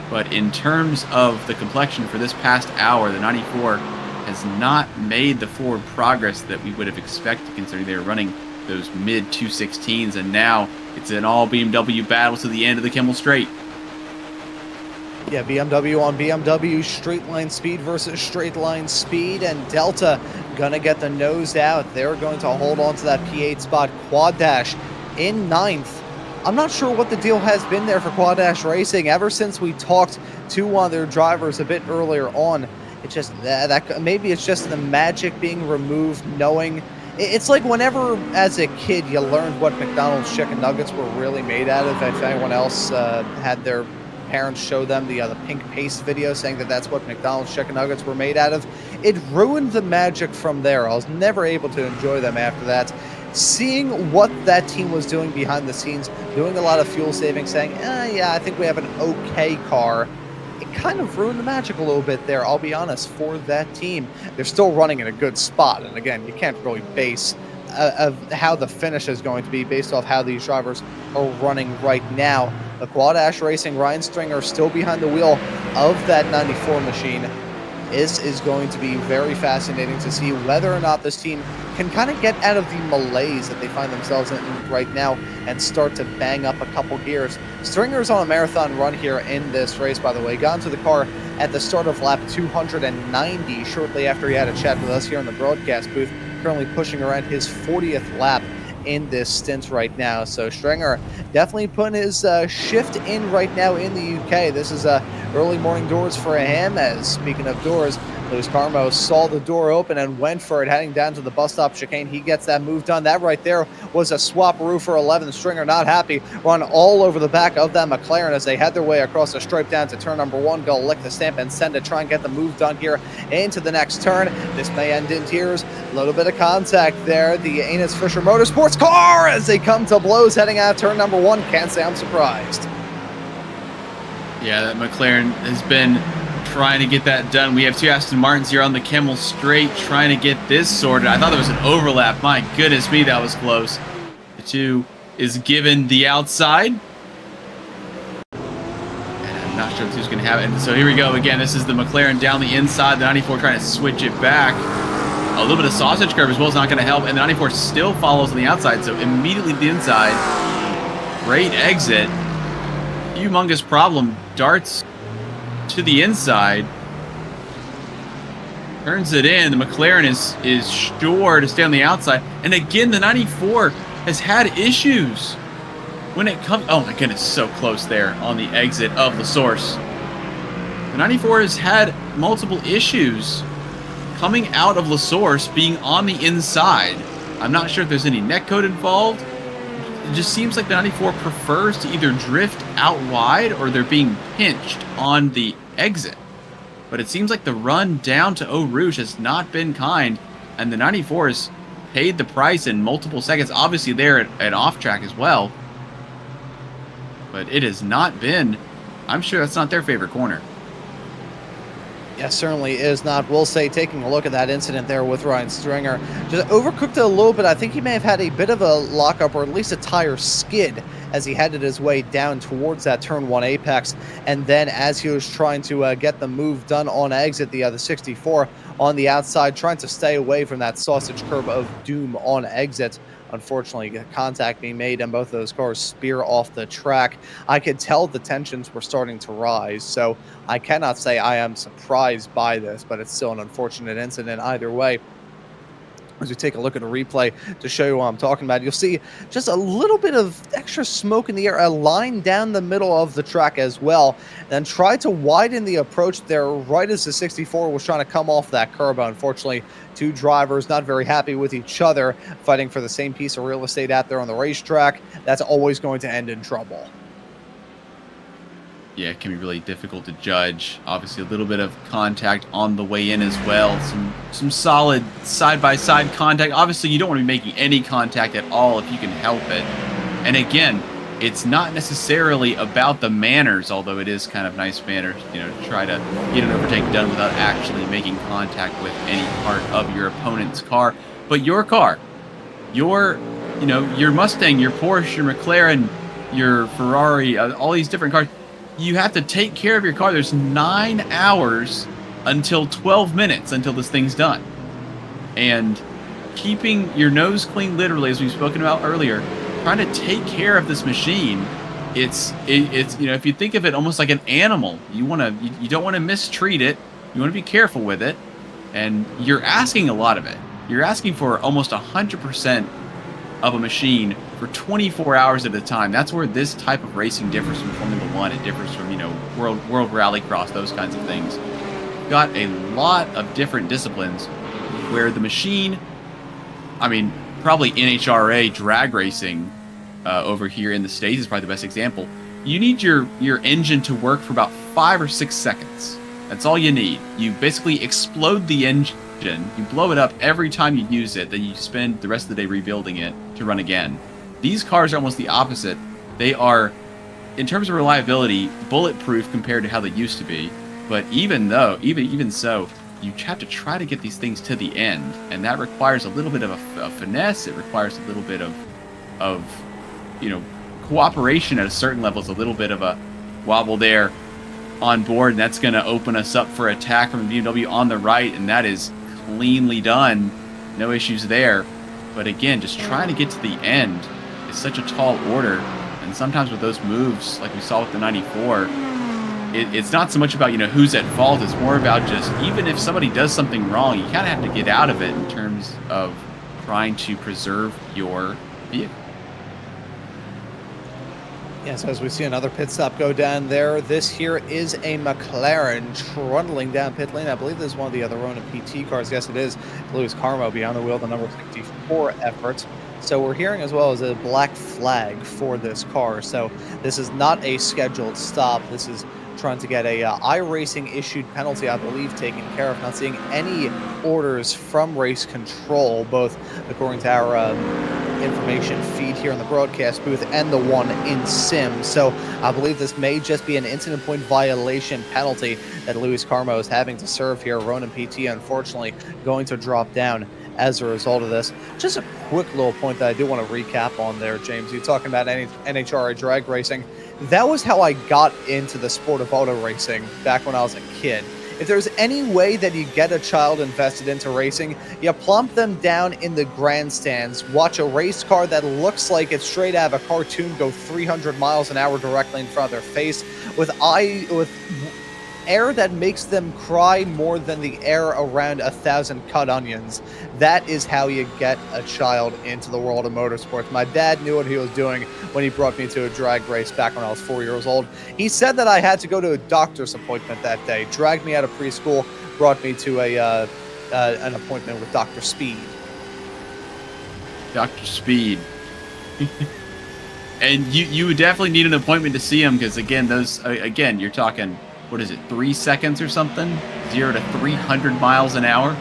But in terms of the complexion for this past hour, the 94 has not made the forward progress that we would have expected, considering they were running those mid 216s, and now it's an all BMW battle to the end of the Kimmel Straight. Yeah, BMW on BMW, straight line speed versus straight line speed, and Delta gonna get the nose out. They're going to hold on to that P8 spot. Quad Dash in 9th. I'm not sure what the deal has been there for Quad Dash Racing. Ever since we talked to one of their drivers a bit earlier on, it's just that maybe it's just the magic being removed, knowing it's like whenever as a kid you learned what McDonald's chicken nuggets were really made out of. If anyone else had their parents show them the pink paste video saying that that's what McDonald's chicken nuggets were made out of, it ruined the magic from there. I was never able to enjoy them after that. Seeing what that team was doing behind the scenes, doing a lot of fuel saving, saying, yeah, I think we have an okay car, it kind of ruined the magic a little bit there, I'll be honest, for that team. They're still running in a good spot, and again, you can't really base of how the finish is going to be based off how these drivers are running right now. The Quad Dash Racing, Ryan Stringer still behind the wheel of that 94 machine. Is going to be very fascinating to see whether or not this team can kind of get out of the malaise that they find themselves in right now and start to bang up a couple gears. Stringer's on a marathon run here in this race, by the way. Got into the car at the start of lap 290 shortly after he had a chat with us here in the broadcast booth, currently pushing around his 40th lap in this stint right now. So Stringer definitely putting his shift in right now in the UK. This is early morning doors for him, as speaking of doors, Lewis Carmo saw the door open and went for it, heading down to the bus stop chicane. He gets that move done. That right there was a swap-a-roo for 11. Stringer not happy. Run all over the back of that McLaren as they head their way across the stripe down to turn number 1. Go lick the stamp and send it. Try and get the move done here into the next turn. This may end in tears. A little bit of contact there. The Anus Fisher Motorsports car as they come to blows heading out of turn number 1. Can't say I'm surprised. Yeah, that McLaren has been trying to get that done. We have 2 Aston Martins here on the Kimmel Straight trying to get this sorted. I thought there was an overlap. My goodness me, that was close. The 2 is given the outside. And I'm not sure who's going to have it. And so here we go again. This is the McLaren down the inside. The 94 trying to switch it back. A little bit of sausage curve as well is not going to help. And the 94 still follows on the outside. So immediately to the inside. Great exit. Humongous problem. Darts to the inside, turns it in. The McLaren is sure to stay on the outside, and again the 94 has had issues when it comes. Oh my goodness, so close there on the exit of the source. The 94 has had multiple issues coming out of La Source, being on the inside. I'm not sure if there's any netcode involved. It just seems like the 94 prefers to either drift out wide or they're being pinched on the exit. But it seems like the run down to Eau Rouge has not been kind, and the 94 has paid the price in multiple seconds. Obviously they're at off track as well. But it has not been, I'm sure that's not their favorite corner. Yeah, certainly is not. We'll say, taking a look at that incident there with Ryan Stringer, just overcooked it a little bit. I think he may have had a bit of a lockup or at least a tire skid as he headed his way down towards that turn 1 apex. And then as he was trying to get the move done on exit, the 64 on the outside, trying to stay away from that sausage curb of doom on exit. Unfortunately, contact being made and both of those cars spear off the track. I could tell the tensions were starting to rise, so I cannot say I am surprised by this, but it's still an unfortunate incident either way. As we take a look at a replay to show you what I'm talking about, you'll see just a little bit of extra smoke in the air, a line down the middle of the track as well. Then tried to widen the approach there right as the 64 was trying to come off that curb. Unfortunately, 2 drivers not very happy with each other, fighting for the same piece of real estate out there on the racetrack. That's always going to end in trouble. Yeah, it can be really difficult to judge. Obviously, a little bit of contact on the way in as well. Some solid side-by-side contact. Obviously, you don't want to be making any contact at all if you can help it. And again, it's not necessarily about the manners, although it is kind of nice manners, to try to get an overtake done without actually making contact with any part of your opponent's car. But your car, your Mustang, your Porsche, your McLaren, your Ferrari, all these different cars, you have to take care of your car. There's 9 hours until 12 minutes until this thing's done. And keeping your nose clean, literally, as we've spoken about earlier, trying to take care of this machine, it's if you think of it almost like an animal, you don't want to mistreat it. You want to be careful with it, and you're asking a lot of it. You're asking for almost 100% of a machine for 24 hours at a time. That's where this type of racing differs from Formula One. It differs from World Rallycross, those kinds of things. You've got a lot of different disciplines where the machine, probably NHRA drag racing over here in the States is probably the best example. You need your engine to work for about 5 or 6 seconds. That's all you need. You basically explode the engine. You blow it up every time you use it. Then you spend the rest of the day rebuilding it to run again. These cars are almost the opposite. They are, in terms of reliability, bulletproof compared to how they used to be. But even so, you have to try to get these things to the end, and that requires a little bit of a finesse. It requires a little bit of cooperation at a certain level. It's a little bit of a wobble there on board, and that's going to open us up for attack from the BMW on the right, and that is cleanly done. No issues there. But again, just trying to get to the end is such a tall order, and sometimes with those moves, like we saw with the 94, it's not so much about who's at fault. It's more about just, even if somebody does something wrong, you kind of have to get out of it in terms of trying to preserve your vehicle. Yes, as we see another pit stop go down there, this here is a McLaren trundling down pit lane. I believe this is one of the other Ronin PT cars. Yes, it is. Lewis Carmo behind the wheel, the number 54 effort. So we're hearing as well as a black flag for this car. So this is not a scheduled stop. This is trying to get a iRacing issued penalty, I believe, taken care of. Not seeing any orders from race control, both according to our information feed here in the broadcast booth and the one in sim. So I believe this may just be an incident point violation penalty that Lewis Carmo is having to serve here. Ronin PT, unfortunately, going to drop down as a result of this. Just a quick little point that I do want to recap on there, James. You're talking about NHRA drag racing. That was how I got into the sport of auto racing back when I was a kid. If there's any way that you get a child invested into racing, you plump them down in the grandstands, watch a race car that looks like it's straight out of a cartoon go 300 miles an hour directly in front of their face with air that makes them cry more than the air around 1,000 cut onions. That is how you get a child into the world of motorsports. My dad knew what he was doing when he brought me to a drag race back when I was 4 years old. He said that I had to go to a doctor's appointment that day, dragged me out of preschool, brought me to an appointment with Dr. Speed. Dr. Speed. And you would definitely need an appointment to see him, because again, you're talking, what is it, 3 seconds or something? 0 to 300 miles an hour.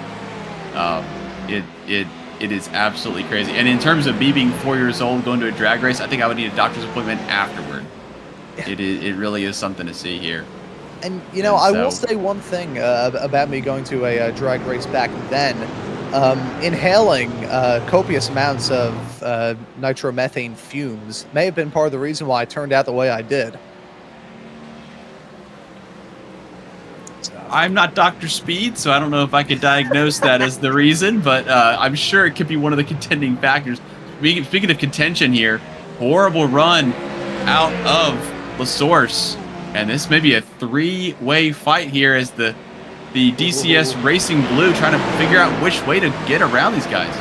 It is absolutely crazy. And in terms of me being 4 years old going to a drag race, I think I would need a doctor's appointment afterward. Yeah. It really is something to see here. And I will say one thing about me going to a drag race back then. Inhaling copious amounts of nitromethane fumes may have been part of the reason why I turned out the way I did. I'm not Dr. Speed, so I don't know if I could diagnose that as the reason, but I'm sure it could be one of the contending factors. Speaking of contention here, horrible run out of La Source, and this may be a three-way fight here as the DCS Racing Blue trying to figure out which way to get around these guys.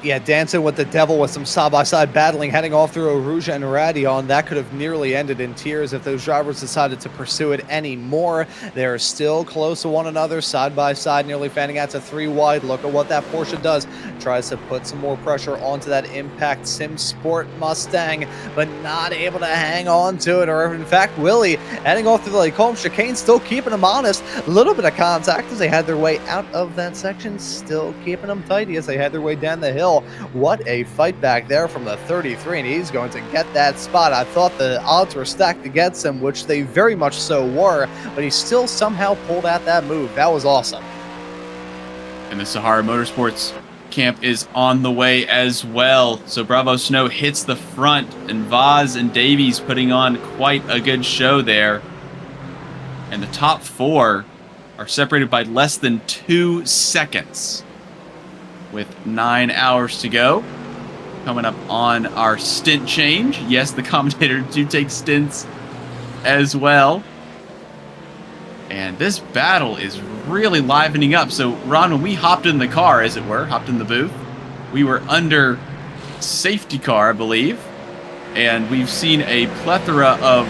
Yeah, dancing with the devil with some side-by-side battling, heading off through Aruja and Radion. That could have nearly ended in tears if those drivers decided to pursue it anymore. They're still close to one another, side-by-side, nearly fanning out to 3 wide. Look at what that Porsche does. Tries to put some more pressure onto that Impact Sim Sport Mustang, but not able to hang on to it. Or, in fact, Willie heading off through the Lacombe chicane, still keeping them honest. A little bit of contact as they had their way out of that section, still keeping them tidy as they had their way down the hill. well. What a fight back there from the 33, and he's going to get that spot. I thought the odds were stacked against him, which they very much so were, but he still somehow pulled out that move. That was awesome. And the Sahara Motorsports camp is on the way as well. So Bravo Snow hits the front, and Vaz and Davies putting on quite a good show there. And the top 4 are separated by less than 2 seconds with 9 hours to go. Coming up on our stint change. Yes, the commentators do take stints as well. And this battle is really livening up. So, Ron, when we hopped in the car, as it were, hopped in the booth, we were under safety car, I believe. And we've seen a plethora of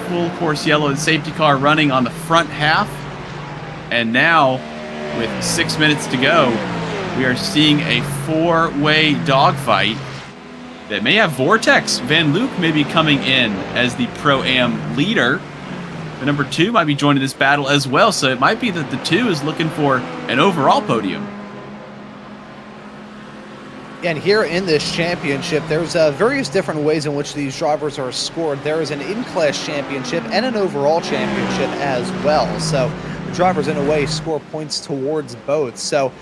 full course yellow and safety car running on the front half. And now, with 6 minutes to go, we are seeing a 4-way dogfight that may have Vortex. Van Luke may be coming in as the Pro-Am leader. The number 2 might be joining this battle as well, so it might be that the 2 is looking for an overall podium. And here in this championship, there's various different ways in which these drivers are scored. There is an in-class championship and an overall championship as well. So the drivers, in a way, score points towards both. So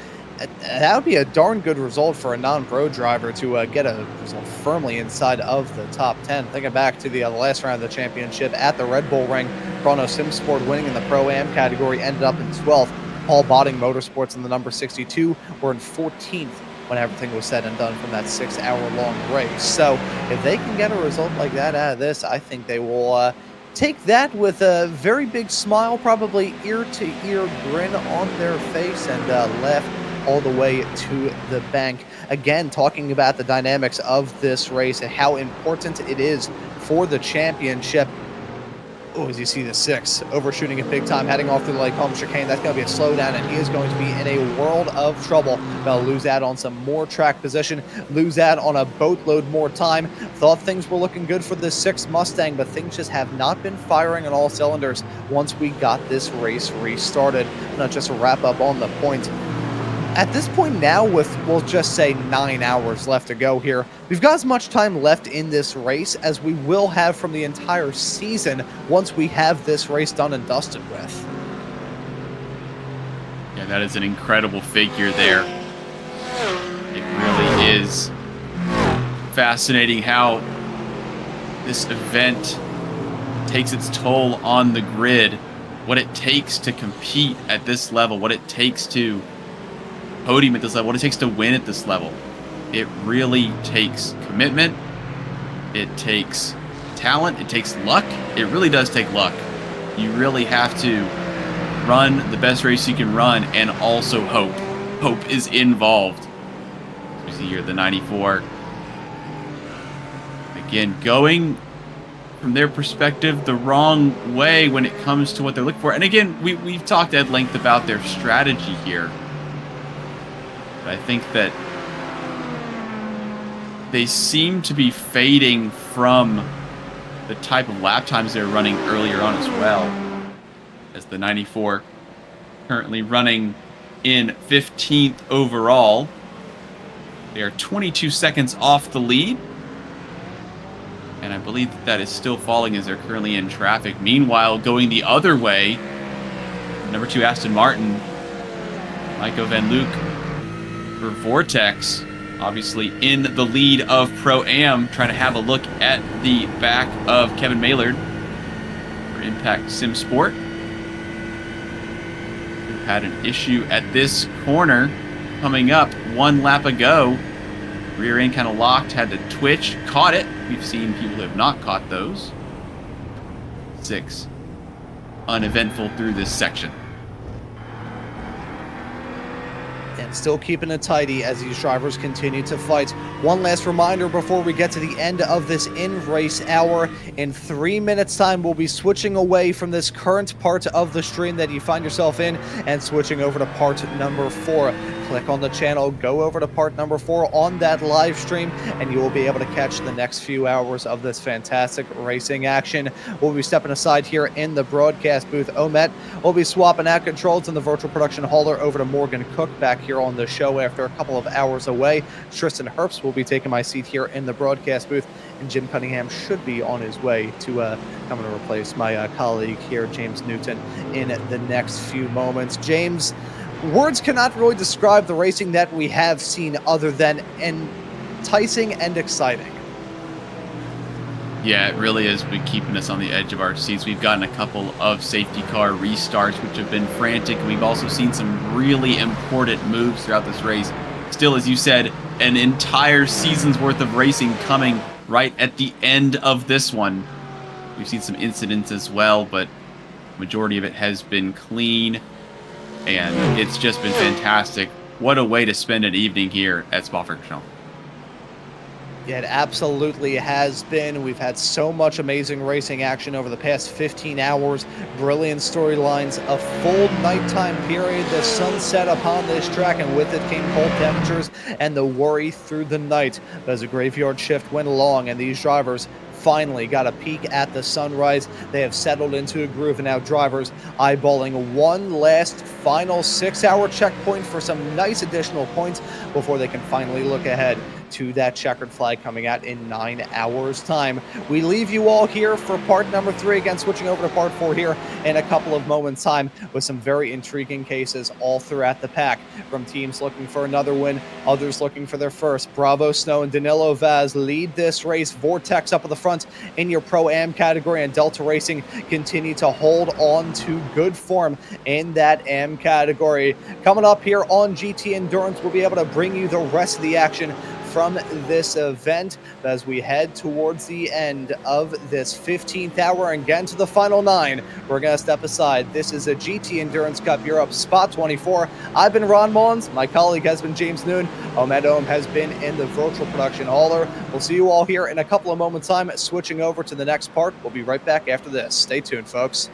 that would be a darn good result for a non-pro driver to get a result firmly inside of the top 10. Thinking back to the last round of the championship at the Red Bull Ring, Chrono Simsport winning in the Pro-Am category ended up in 12th. Paul Botting Motorsports in the number 62 were in 14th when everything was said and done from that 6-hour-long race. So if they can get a result like that out of this, I think they will take that with a very big smile, probably ear-to-ear grin on their face, and laugh all the way to the bank. Again, talking about the dynamics of this race and how important it is for the championship. Oh, as you see the 6 overshooting it big time, heading off through the Lake Home chicane. That's going to be a slowdown, and he is going to be in a world of trouble. They'll lose out on some more track position, lose out on a boatload more time. Thought things were looking good for the 6 Mustang, but things just have not been firing on all cylinders once we got this race restarted. Now, just to wrap up on the point, at this point now, with, we'll just say 9 hours left to go here, we've got as much time left in this race as we will have from the entire season once we have this race done and dusted with. Yeah, that is an incredible figure there. It really is fascinating how this event takes its toll on the grid, what it takes to compete at this level, what it takes to podium at this level, what it takes to win at this level. It really takes commitment. It takes talent. It takes luck. It really does take luck. You really have to run the best race you can run, and also hope. Hope is involved. You see here the 94. Again, going from their perspective the wrong way when it comes to what they're looking for. And again, we've talked at length about their strategy here. But I think that they seem to be fading from the type of lap times they were running earlier on as well. As the 94 currently running in 15th overall. They are 22 seconds off the lead. And I believe that is still falling as they're currently in traffic. Meanwhile, going the other way, number 2 Aston Martin, Michael Van Luke for Vortex, obviously in the lead of Pro-Am, trying to have a look at the back of Kevin Maylard for Impact Sim Sport. Who had an issue at this corner coming up 1 lap ago. Rear end kind of locked, had to twitch, caught it. We've seen people who have not caught those. 6. Uneventful through this section. And still keeping it tidy as these drivers continue to fight. One last reminder before we get to the end of this in-race hour. In 3 minutes time, we'll be switching away from this current part of the stream that you find yourself in and switching over to part number 4. click on the channel, go over to part number 4 on that live stream, and you will be able to catch the next few hours of this fantastic racing action. We'll be stepping aside here in the broadcast booth. Omet will be swapping out controls in the virtual production hauler over to Morgan Cook back here on the show after a couple of hours away. Tristan Herbst will be taking my seat here in the broadcast booth, and Jim Cunningham should be on his way to coming to replace my colleague here, James Newton, in the next few moments. James, words cannot really describe the racing that we have seen other than enticing and exciting. Yeah, it really has been keeping us on the edge of our seats. We've gotten a couple of safety car restarts, which have been frantic. We've also seen some really important moves throughout this race. Still, as you said, an entire season's worth of racing coming right at the end of this one. We've seen some incidents as well, but majority of it has been clean, and it's just been fantastic. What a way to spend an evening here at Spa-Francorchamps. Yeah, it absolutely has been. We've had so much amazing racing action over the past 15 hours. Brilliant storylines, a full nighttime period. The sun set upon this track, and with it came cold temperatures and the worry through the night as the graveyard shift went along and these drivers finally got a peek at the sunrise. They have settled into a groove, and now drivers eyeballing one last final 6-hour checkpoint for some nice additional points before they can finally look ahead to that checkered flag coming out in 9 hours time. We leave you all here for part number 3, again switching over to part 4 here in a couple of moments time with some very intriguing cases all throughout the pack, from teams looking for another win, others looking for their first. Bravo Snow and Danilo Vaz lead this race. Vortex up at the front in your Pro-Am category, and Delta Racing continue to hold on to good form in that Am category. Coming up here on GT Endurance, we'll be able to bring you the rest of the action from this event as we head towards the end of this 15th hour and get into the final 9. We're going to step aside. This is a GT Endurance Cup Europe Spot 24. I've been Ron Mullins. My colleague has been James Noon. Omet Ohm has been in the virtual production hauler. We'll see you all here in a couple of moments time, switching over to the next part. We'll be right back after this. Stay tuned, folks.